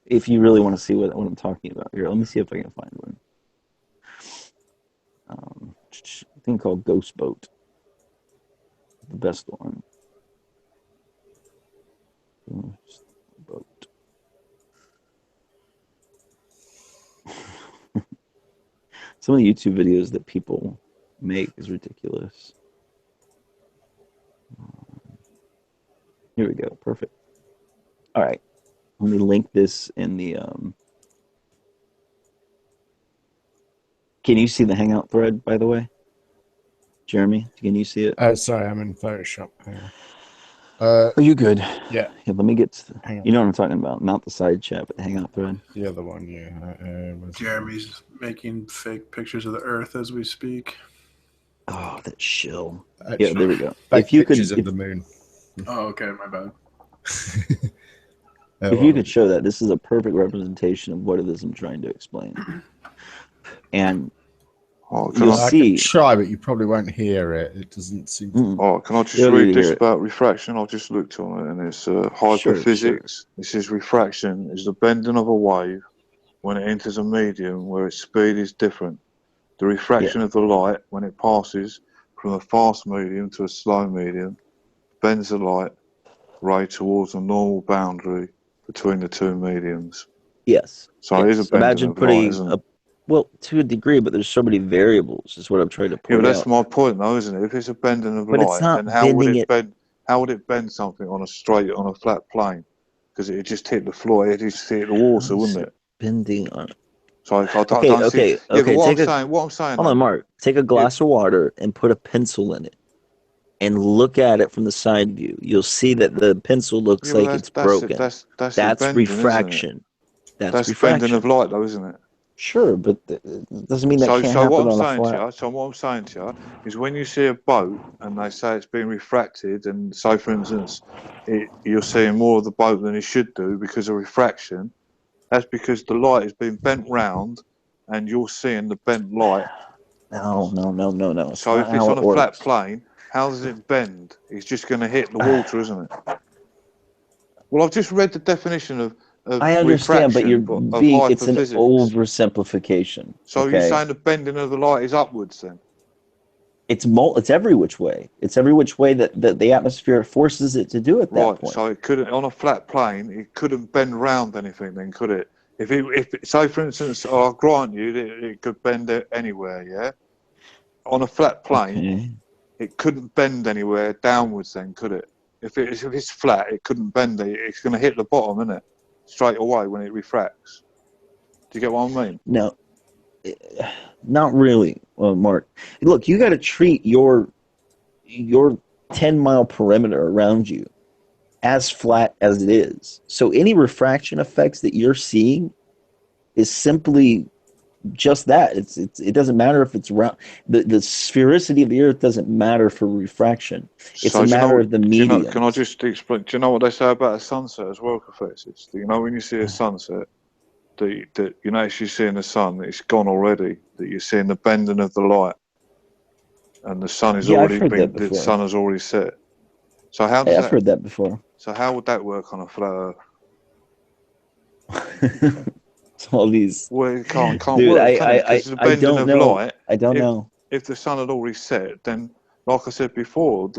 if you really want to see what I'm talking about. Here, let me see if I can find one. A thing called Ghost Boat. The best one. Ghost Boat. Some of the YouTube videos that people make is ridiculous. Here we go. Perfect. All right. Let me link this in the... Can you see the Hangout thread, by the way? Jeremy, can you see it? Sorry, I'm in Photoshop. Are you good? Yeah. Let me get... Hang on. You know what I'm talking about. Not the side chat, but the Hangout thread. The other one, yeah. Jeremy's making fake pictures of the Earth as we speak. Oh, that shill. Yeah, there we go. Back If you could, pictures of the moon. Oh, okay, my bad. If you could show that, this is a perfect representation of what it is I'm trying to explain. And you'll I see. can try, but you probably won't hear it. It doesn't seem to. Oh, can I just read this about refraction? I've just looked on it, and it's hyperphysics. Sure. This is refraction is the bending of a wave when it enters a medium where its speed is different. The refraction of the light when it passes from a fast medium to a slow medium bends the light ray towards a normal boundary between the two mediums. Yes. So it is a bending Imagine of putting light, isn't it? well, to a degree, but there's so many variables. Is what I'm trying to point Yeah, but that's out. my point, though, isn't it? If it's a bending of But it's light, not then how would bending it bend? How would it bend something on a flat plane? Because it just hit the floor, it just hit the water, wouldn't it? Bending on. So I don't Okay. see. Yeah, but what I'm saying. Hold on, Mark. Take a glass of water and put a pencil in it, and look at it from the side view. You'll see that the pencil looks like it's broken. That's bending, refraction. That's bending of light, though, isn't it? Sure, but it doesn't mean that can't happen what I'm on a saying flat. to you, what I'm saying to you is when you see a boat and they say it's being refracted, and so for instance, you're seeing more of the boat than it should do because of refraction. That's because the light has been bent round, and you're seeing the bent light. No. So if it's on a flat plane, how does it bend? It's just going to hit the water, isn't it? Well, I've just read the definition of I understand, but it's an oversimplification. So you're saying the bending of the light is upwards then? It's every which way. It's every which way that the atmosphere forces it to do at that point. So it couldn't, on a flat plane, it couldn't bend round anything then, could it? If say for instance, I'll grant you that it could bend anywhere, yeah? On a flat plane, it couldn't bend anywhere downwards then, could it? If it's flat, it couldn't bend it. It's going to hit the bottom, isn't it? Straight away when it refracts. Do you get what I mean? No, not really, Mark. Look, you got to treat your 10-mile perimeter around you as flat as it is. So any refraction effects that you're seeing is simply just that. It doesn't matter if it's round. The sphericity of the Earth doesn't matter for refraction. It's a matter of the medium. Can I just explain? Do you know what they say about a sunset as well, Professor? You know when you see a sunset, that you know actually seeing the sun, it's gone already. That you're seeing the bending of the light, and the sun has the sun has already set. So how does I've heard that before. So how would that work on a flat Earth? All these. Well, it can't Dude, work. Because the bending of light. I don't know. If the sun had already set, then, like I said before,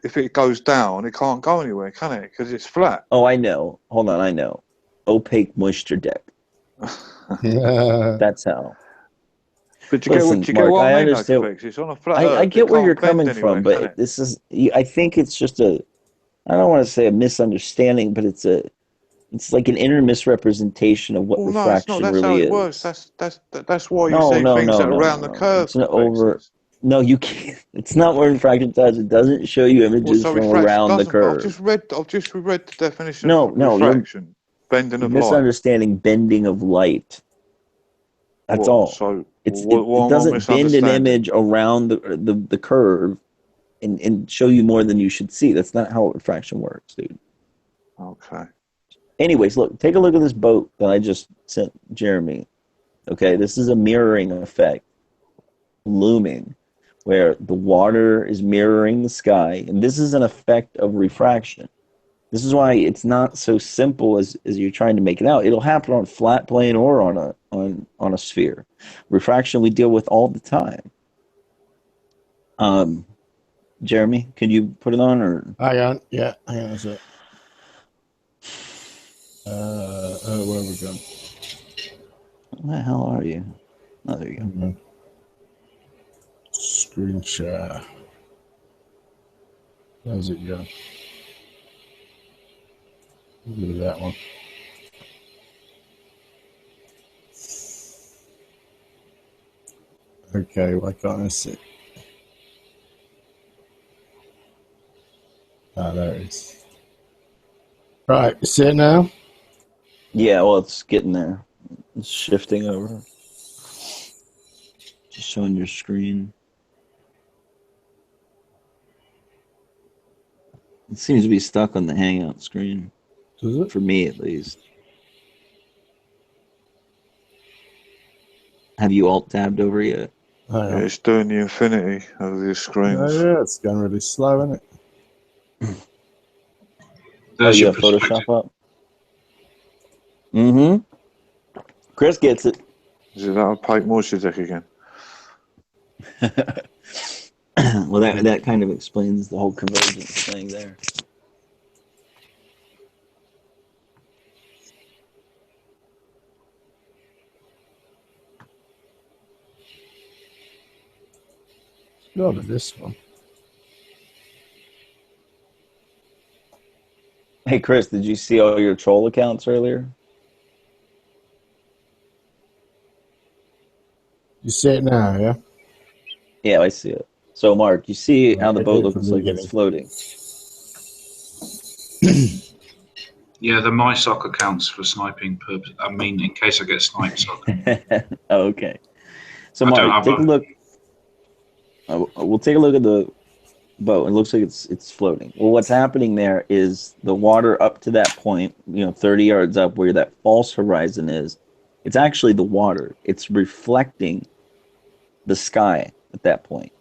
if it goes down, it can't go anywhere, can it? Because it's flat. Oh, I know. Hold on, I know. Opaque moisture depth. That's how. But you get what I mean, though, it's on a flat Earth. I get where you're coming from, but this is. I think it's just a. I don't want to say a misunderstanding, but it's like an inner misrepresentation of what refraction really is. No, that's how it works. That's why you see things that are around the curve. It's no, you can't. It's not what refraction does. It doesn't show you images from around the curve. I've just read the definition of refraction. Bending of light. Misunderstanding bending of light. That's all. So it doesn't bend an image around the curve and show you more than you should see. That's not how refraction works, dude. Okay. Anyways, take a look at this boat that I just sent Jeremy. Okay, this is a mirroring effect, looming, where the water is mirroring the sky, and this is an effect of refraction. This is why it's not so simple as you're trying to make it out. It'll happen on a flat plane or on a sphere. Refraction we deal with all the time. Jeremy, can you put it on or? Hang on, that's it. Where have we gone? Where the hell are you? Oh, there you go. Screen share. How's it go? Look at that one. Okay, why can't I see? Ah, there it is. Right, you see it now? Yeah, well, it's getting there. It's shifting over. Just showing your screen. It seems to be stuck on the Hangout screen. Does it? For me, at least. Have you alt-tabbed over yet? Yeah, it's doing the infinity of the screens. Yeah, it's going really slow, isn't it? There's you your have Photoshop up? Mm-hmm. Chris gets it. Is it that opaque moisture deck again? Well, that kind of explains the whole convergence thing there. Go to this one. Hey, Chris, did you see all your troll accounts earlier? You see it now, yeah? Yeah, I see it. So, Mark, you see how the I boat did from looks the like it's beginning. floating? Yeah, the my soccer counts for sniping purpose. I mean, in case I get sniped, soccer. Oh, okay. So, I don't Mark, have take a a- look. We'll take a look at the boat. It looks like it's floating. Well, what's happening there is the water up to that point, 30 yards up where that false horizon is, it's actually the water. It's reflecting the sky at that point.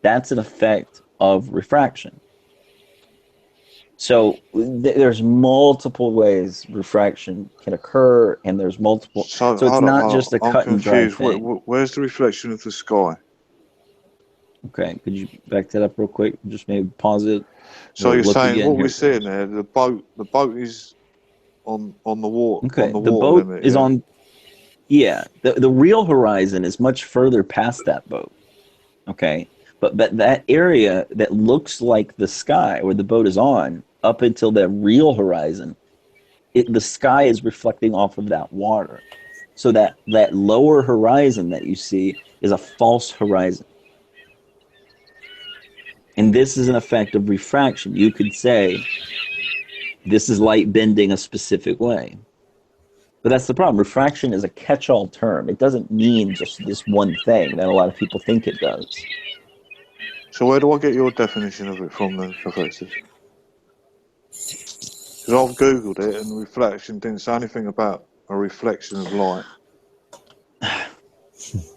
That's an effect of refraction. So there's multiple ways refraction can occur, and there's multiple. So it's hold not on, just a I'm cut and dry confused. thing. Where's the reflection of the sky? Okay, could you back that up real quick? Just maybe pause it. So you're look saying again what here. we're seeing there? The boat is on the water. Okay, on the the water boat limit, is yeah? on. Yeah, the real horizon is much further past that boat. Okay, but that area that looks like the sky where the boat is on, up until that real horizon, the sky is reflecting off of that water. So that lower horizon that you see is a false horizon. And this is an effect of refraction. You could say this is light bending a specific way. But that's the problem. Refraction is a catch-all term. It doesn't mean just this one thing that a lot of people think it does. So where do I get your definition of it from then, Professor? Because I've Googled it and reflection didn't say anything about a reflection of light.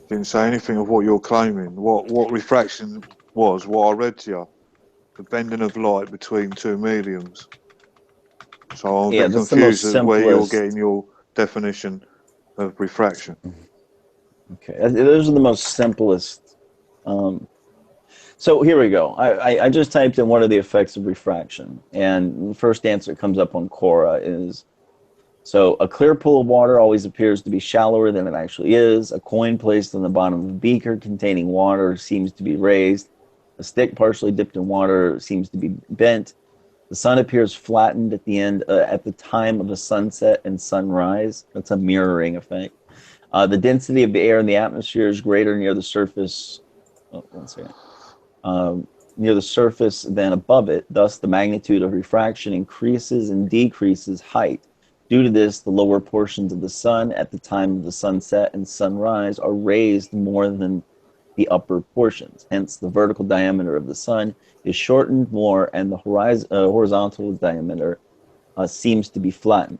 Didn't say anything of what you're claiming. What refraction was, what I read to you. The bending of light between two mediums. So I'm a bit that's the most confused as where you're simplest. getting your definition of refraction. Okay, those are the most simplest. So here we go. I just typed in what are the effects of refraction, and the first answer that comes up on Quora is, so a clear pool of water always appears to be shallower than it actually is. A coin placed on the bottom of a beaker containing water seems to be raised. A stick partially dipped in water seems to be bent. The sun appears flattened at the end, at the time of the sunset and sunrise. That's a mirroring effect. The density of the air in the atmosphere is greater near the surface. Oh, one second. Near the surface than above it. Thus, the magnitude of refraction increases and decreases height. Due to this, the lower portions of the sun at the time of the sunset and sunrise are raised more than the upper portions. Hence, the vertical diameter of the sun is shortened more, and the horizontal diameter seems to be flattened.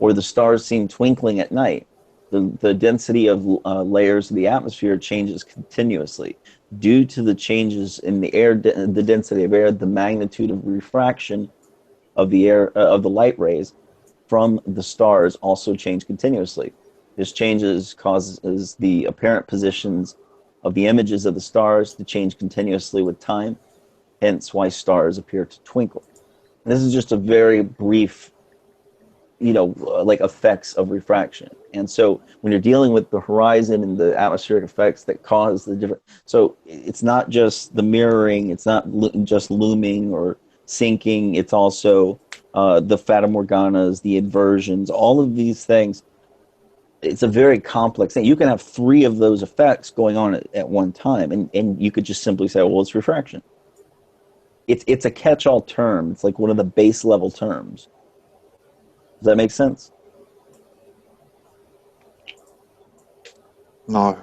Or the stars seem twinkling at night. The density of layers of the atmosphere changes continuously. Due to the changes in the air, the density of air, the magnitude of refraction of the air of the light rays from the stars also change continuously. This changes causes the apparent positions of the images of the stars to change continuously with time, hence why stars appear to twinkle. And this is just a very brief, like effects of refraction. And so when you're dealing with the horizon and the atmospheric effects that cause the different, so it's not just the mirroring, it's not just looming or sinking, it's also the fata morganas, the inversions, all of these things. It's a very complex thing. You can have 3 of those effects going on at one time, and you could just simply say, well, it's refraction. It's a catch-all term. It's like one of the base level terms. Does that make sense? No.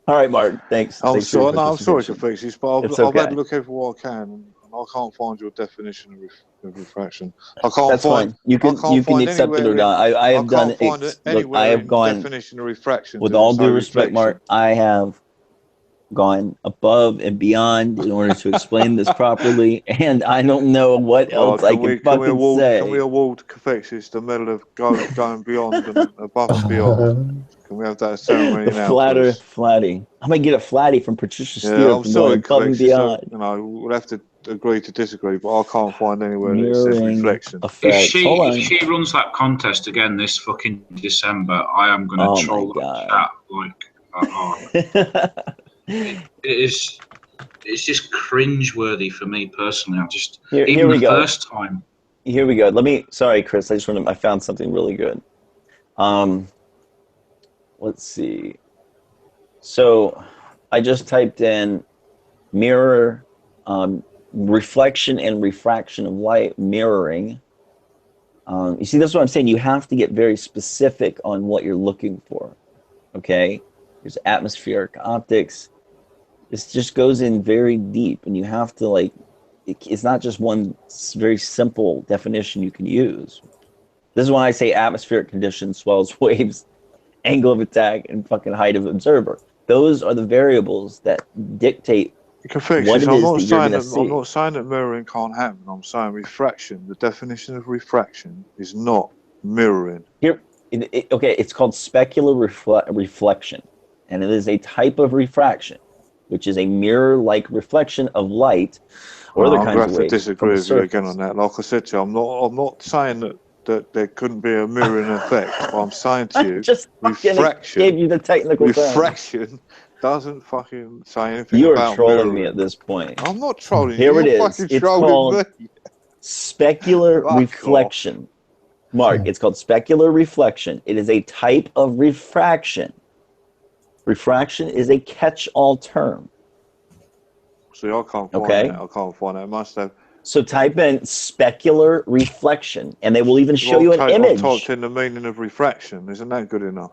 All right, Mark. Thanks. I'm Thanks sorry. No, I'm sorry, participation. Capricious, but I've okay. had to look everywhere I can, and I can't find your definition of refraction. I can't That's find. fine. You can accept it or not. I have done it. Look, I have gone. Definition of refraction. With all due respect, Mark, I have gone above and beyond in order to explain this properly, and I don't know what else I can fucking say. Can we award Capricious the medal of going beyond and above and beyond? Can we have that ceremony now, please? Flatty. I might get a flatty from Patricia Steele Yeah, I'm for sorry, going above and beyond. We'll have to agree to disagree, but I can't find anywhere that it says reflection. If she runs that contest again this fucking December, I am going to troll that like. It's just cringe-worthy for me personally. I'm just here we go. First time. Here we go. Sorry, Chris. I found something really good. Let's see. So I just typed in mirror, reflection and refraction of light, mirroring. You see, that's what I'm saying. You have to get very specific on what you're looking for. Okay? There's atmospheric optics. This just goes in very deep, and you have to it's not just one very simple definition you can use. This is why I say atmospheric conditions, swells, waves, angle of attack, and fucking height of observer. Those are the variables that dictate what it is that you're going to see. I'm not saying that mirroring can't happen. I'm saying refraction. The definition of refraction is not mirroring. Here, okay, it's called specular reflection, and it is a type of refraction, which is a mirror-like reflection of light or other kinds of waves. I'm going to have to disagree with you again on that. Like I said to you, I'm not saying that there couldn't be a mirroring effect. But I'm saying to you, just refraction. Gave you the technical refraction doesn't fucking say anything you about are trolling mirroring. me at this point. I'm not trolling Here you. it You're is. fucking It's trolling called me. specular reflection. Mark, it's called specular reflection. It is a type of refraction. Refraction is a catch-all term. See, I can't find that. I can't find that. I must have. So type in specular reflection, and they will even show you an image. I've typed in the meaning of refraction. Isn't that good enough?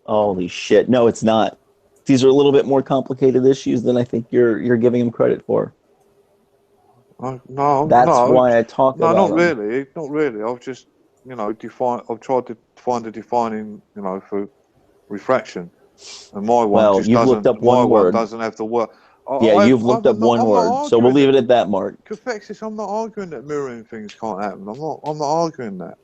Holy shit! No, it's not. These are a little bit more complicated issues than I think you're giving them credit for. That's why I talk about them. Not really. I've just, I've tried to find a defining, for refraction, and my one just doesn't have the word. You've looked up one word, so we'll leave it at that, Mark. Cathexis, I'm not arguing that mirroring things can't happen. I'm not arguing that.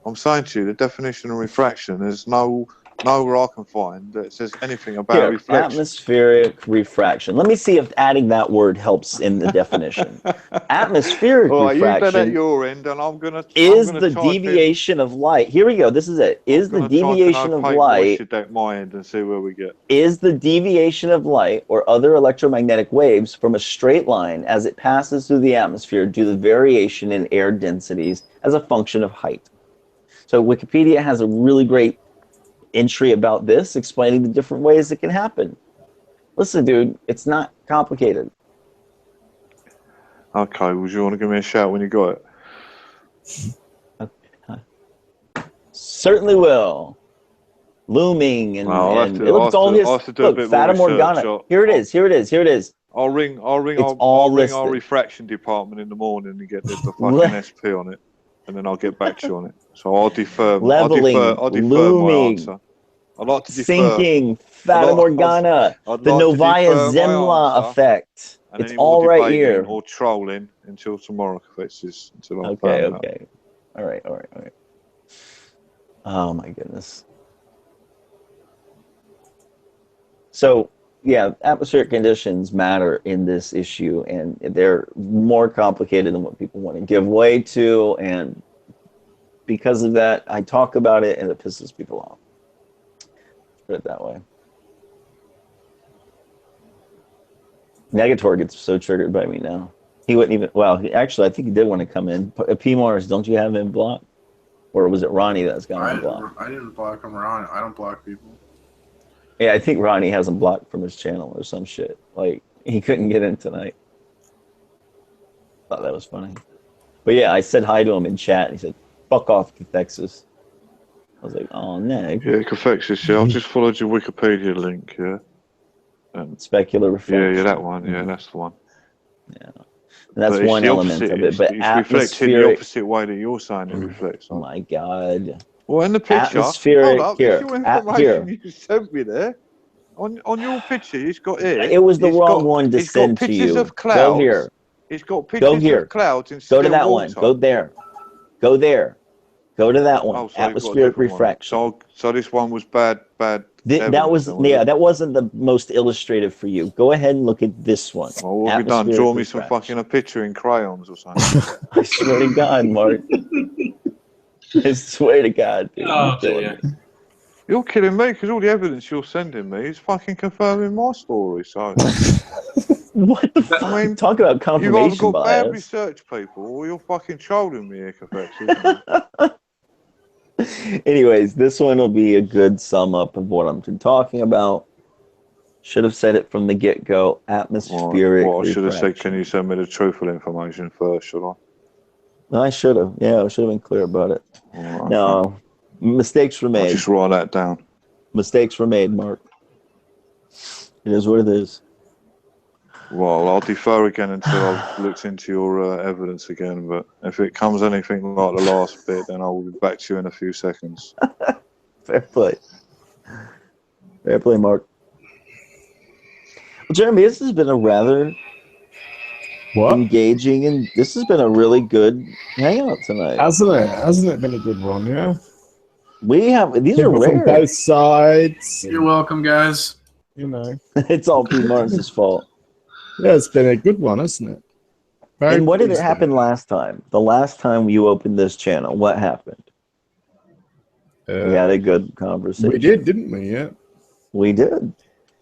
I'm saying to you, the definition of refraction is nowhere I can find that says anything about reflection. Atmospheric refraction. Let me see if adding that word helps in the definition. Atmospheric refraction. You've been at your end, and I'm gonna. Is the deviation of light? Here we go. This is it. Is the deviation of light? At my end and see where we get. Is the deviation of light or other electromagnetic waves from a straight line as it passes through the atmosphere due to the variation in air densities as a function of height? So Wikipedia has a really great entry about this, explaining the different ways it can happen. Listen, dude, it's not complicated. Okay, would you want to give me a shout when you got it? Certainly will. Looming and it looks all his. Look, Fata Morgana. Here it is. I'll ring our refraction department in the morning and get the fucking SP on it, and then I'll get back to you on it. So I'll defer. Leveling, I'll defer looming, my answer. I'd like to defer. Sinking, Fata Morgana, the Novaya Zemlya effect. It's all right here. Or trolling until tomorrow, until Okay. All right. Oh my goodness. So yeah, atmospheric conditions matter in this issue, and they're more complicated than what people want to give way to, and because of that, I talk about it and it pisses people off. Put it that way. Negator gets so triggered by me now. He wouldn't even. Well, actually, I think he did want to come in. P. Morris, don't you have him blocked, or was it Ronnie that's got him blocked? I didn't block him, Ron. I don't block people. Yeah, I think Ronnie has him blocked from his channel or some shit. Like he couldn't get in tonight. Thought that was funny. But yeah, I said hi to him in chat. And he said, "Fuck off, Cathexis." I was like, "Oh no." Yeah, Cathexis. Yeah, I've just followed your Wikipedia link. Yeah. Specular refraction. Yeah, that one. Yeah, that's the one. Yeah. And that's But one element of it. But it's reflecting the opposite way that you're saying it reflects. Oh my God. Well, in the picture, atmospheric, hold up, here, it's your information you sent me there. On your picture, it's got here. It was the wrong one to send to you. It's got pictures of clouds. Go here. It's got pictures of clouds in Go to still that water. one. Go there. Go there. Go to that one. Oh, so atmospheric refraction. So this one was bad. That wasn't the most illustrative for you. Go ahead and look at this one. Well, what have you done? Draw me some fucking a picture in crayons or something. I swear to God, Mark. I swear to God, dude. Oh, dear. You're killing me because all the evidence you're sending me is fucking confirming my story. So what the fuck? I mean, talk about confirmation you've either got bias. bad research people or you're fucking trolling me, Ecofax. Anyways, this one will be a good sum up of what I'm talking about. Should have said it from the get-go. Atmospheric. What I should have said, can you send me the truthful information first, should I? No, I should have. Yeah, I should have been clear about it. Right, no, mistakes were made. I'll just write that down. Mistakes were made, Mark. It is what it is. Well, I'll defer again until I've looked into your evidence again, but if it comes anything like the last bit, then I'll be back to you in a few seconds. Fair play. Fair play, Mark. Well, Jeremy, this has been a rather engaging, and this has been a really good hangout tonight. Hasn't it? Hasn't it been a good one, yeah? We have, these People are rare. from both sides. You're welcome, guys. You know. It's all P. Martin's fault. Yeah, it's been a good one, hasn't it? Very and what did it happen last time? The last time you opened this channel, what happened? We had a good conversation. We did, didn't we? Yeah. We did.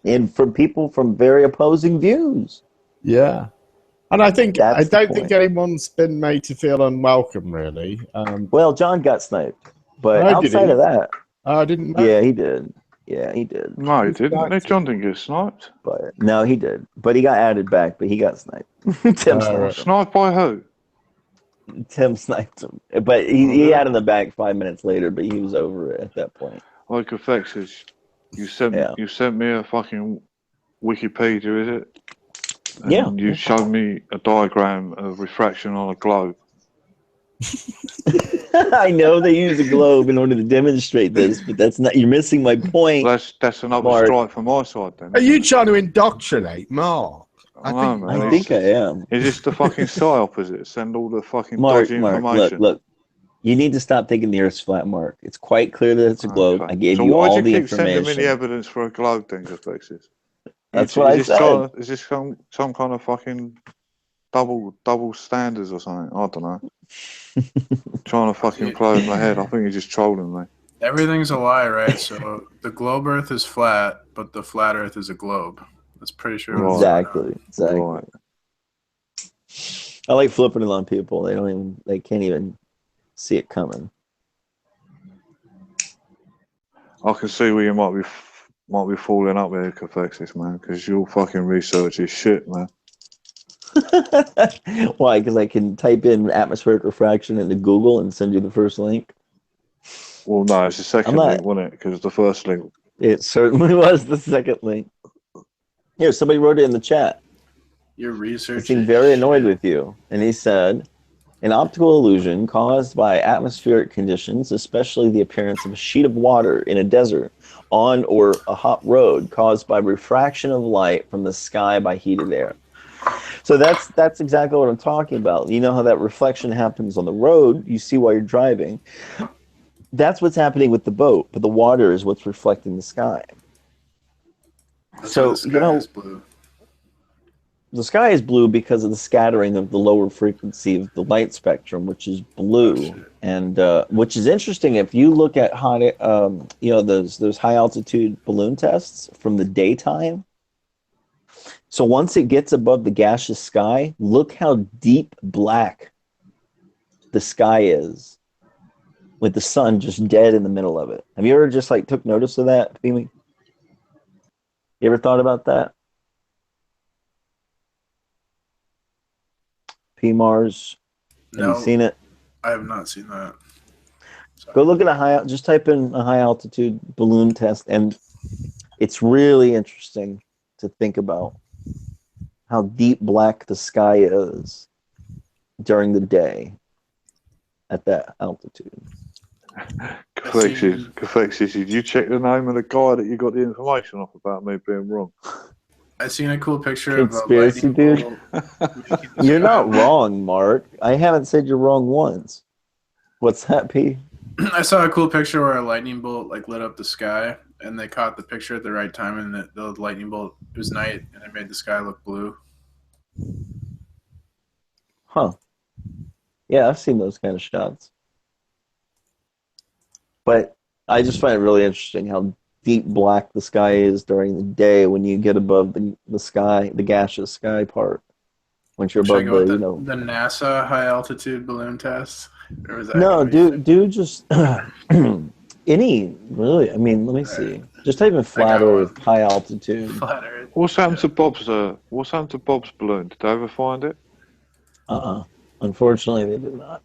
And from people from very opposing views. Yeah. And I think I don't think anyone's been made to feel unwelcome, really. Well, John got sniped, but outside of that, I didn't know. Yeah, he did. Yeah, he did. No, he didn't. No, John didn't get sniped. But no, he did. But he got added back. But he got sniped. Tim sniped him. Sniped by who? Tim sniped him. But he added him back 5 minutes later. But he was over it at that point. Like Effects, you sent me a fucking Wikipedia, is it? And yeah. You showed me a diagram of refraction on a globe. I know they use a globe in order to demonstrate this, but that's not. You're missing my point. That's another strike from my side, then. Are you trying to indoctrinate Mark? I think I am. Is this the fucking psyop? Is it? Send all the fucking Mark, dodgy information. Look. You need to stop thinking the Earth's flat, Mark. It's quite clear that it's a globe. I gave you all the information. So why do you keep sending me the evidence for a globe, then, Effects? That's what I said. Is this some kind of fucking double standards or something? I don't know. Trying to fucking close my head. I think you're just trolling me. Everything's a lie, right? So the globe Earth is flat, but the flat Earth is a globe. That's pretty sure. Right. Exactly. Right. I like flipping it on people. They can't even see it coming. I can see where you might be falling up with Ecofexis, man, because your fucking research is shit, man. Why? Because I can type in atmospheric refraction into Google and send you the first link? Well, no, it's the second link, wasn't it? Because the first link... It certainly was the second link. Here, somebody wrote it in the chat. Your research. He seemed very annoyed with you. And he said, an optical illusion caused by atmospheric conditions, especially the appearance of a sheet of water in a desert on or a hot road caused by refraction of light from the sky by heated air. So that's exactly what I'm talking about. You know how that reflection happens on the road, you see while you're driving. That's what's happening with the boat, but the water is what's reflecting the sky. So, the sky is blue because of the scattering of the lower frequency of the light spectrum, which is blue, and which is interesting. If you look at those high altitude balloon tests from the daytime. So once it gets above the gaseous sky, look how deep black the sky is, with the sun just dead in the middle of it. Have you ever just took notice of that, Pee-wee? You ever thought about that? P-Mars, have you seen it? I have not seen that. Sorry. Go look at just type in a high altitude balloon test, and it's really interesting to think about how deep black the sky is during the day at that altitude. Cathexis, did you check the name of the guy that you got the information off about me being wrong? I seen a cool picture Conspiracy, of a lightning dude. bolt. You're not wrong, Mark. I haven't said you're wrong once. What's that, P? I saw a cool picture where a lightning bolt like lit up the sky, and they caught the picture at the right time, and the lightning bolt, it was night, and it made the sky look blue. Huh. Yeah, I've seen those kind of shots. But I just find it really interesting how deep black the sky is during the day when you get above the sky, the gaseous sky part. Once you're above the the NASA high altitude balloon test. Or was that no, dude, just any really. I mean, let me see. Just type in flat Earth, high altitude. Flat Earth. What's happened to Bob's balloon? Did they ever find it? Unfortunately, they did not.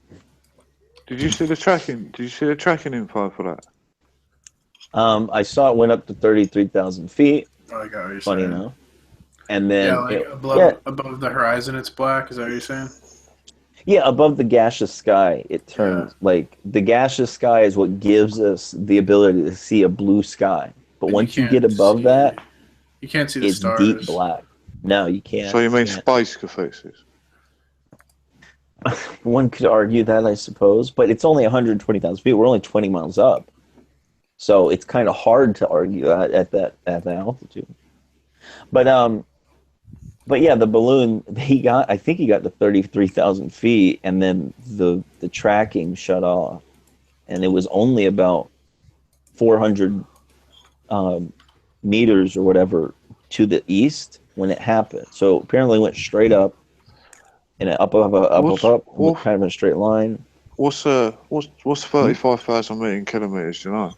Did you see the tracking? Did you see the tracking info for that? I saw it went up to 33,000 feet. Oh, I got what you're Funny saying. enough. And then above the horizon, it's black. Is that what you're saying? Yeah, above the gaseous sky, it turns like the gaseous sky is what gives us the ability to see a blue sky. But once you get above that, you can't see the it's stars. deep black. No, you can't. So you mean space, Cathexis? One could argue that, I suppose, but it's only 120,000 feet. We're only 20 miles up, so it's kind of hard to argue that at that altitude. But yeah, the balloon I think he got to 33,000 feet, and then the tracking shut off, and it was only about 400 meters or whatever to the east when it happened. So apparently it went straight up, and up, kind of in a straight line. What's 35,000 meters in kilometers? Do you know?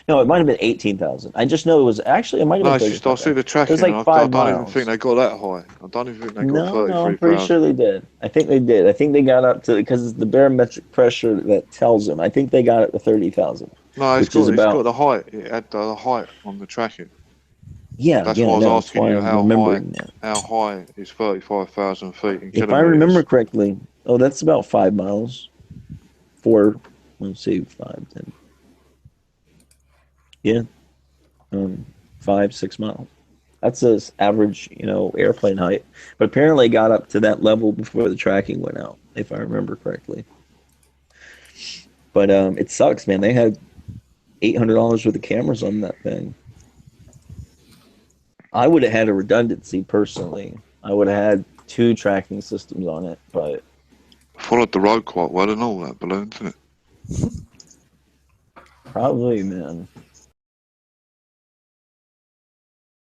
No, it might have been 18,000. I just know it was actually. It might have been. No, I see the tracking. It was like 5 miles. I don't even think they got that high. I don't even think they got 33,000. No, I'm pretty sure they did. I think they did. I think they got up to, because it's the barometric pressure that tells them. I think they got it to 30,000. No, it's got the height. It had the height on the tracking. Yeah, that's why I was asking you how high is 35,000 feet in kilometers. If I remember correctly, that's about 5 miles. 4, let's see, 5, 10. Yeah, 5, 6 miles. That's the average, airplane height. But apparently, it got up to that level before the tracking went out, if I remember correctly. But it sucks, man. They had $800 worth of cameras on that thing. I would have had a redundancy personally. I would have had 2 tracking systems on it, but followed the road quite well and all that balloon, didn't it? Probably, man.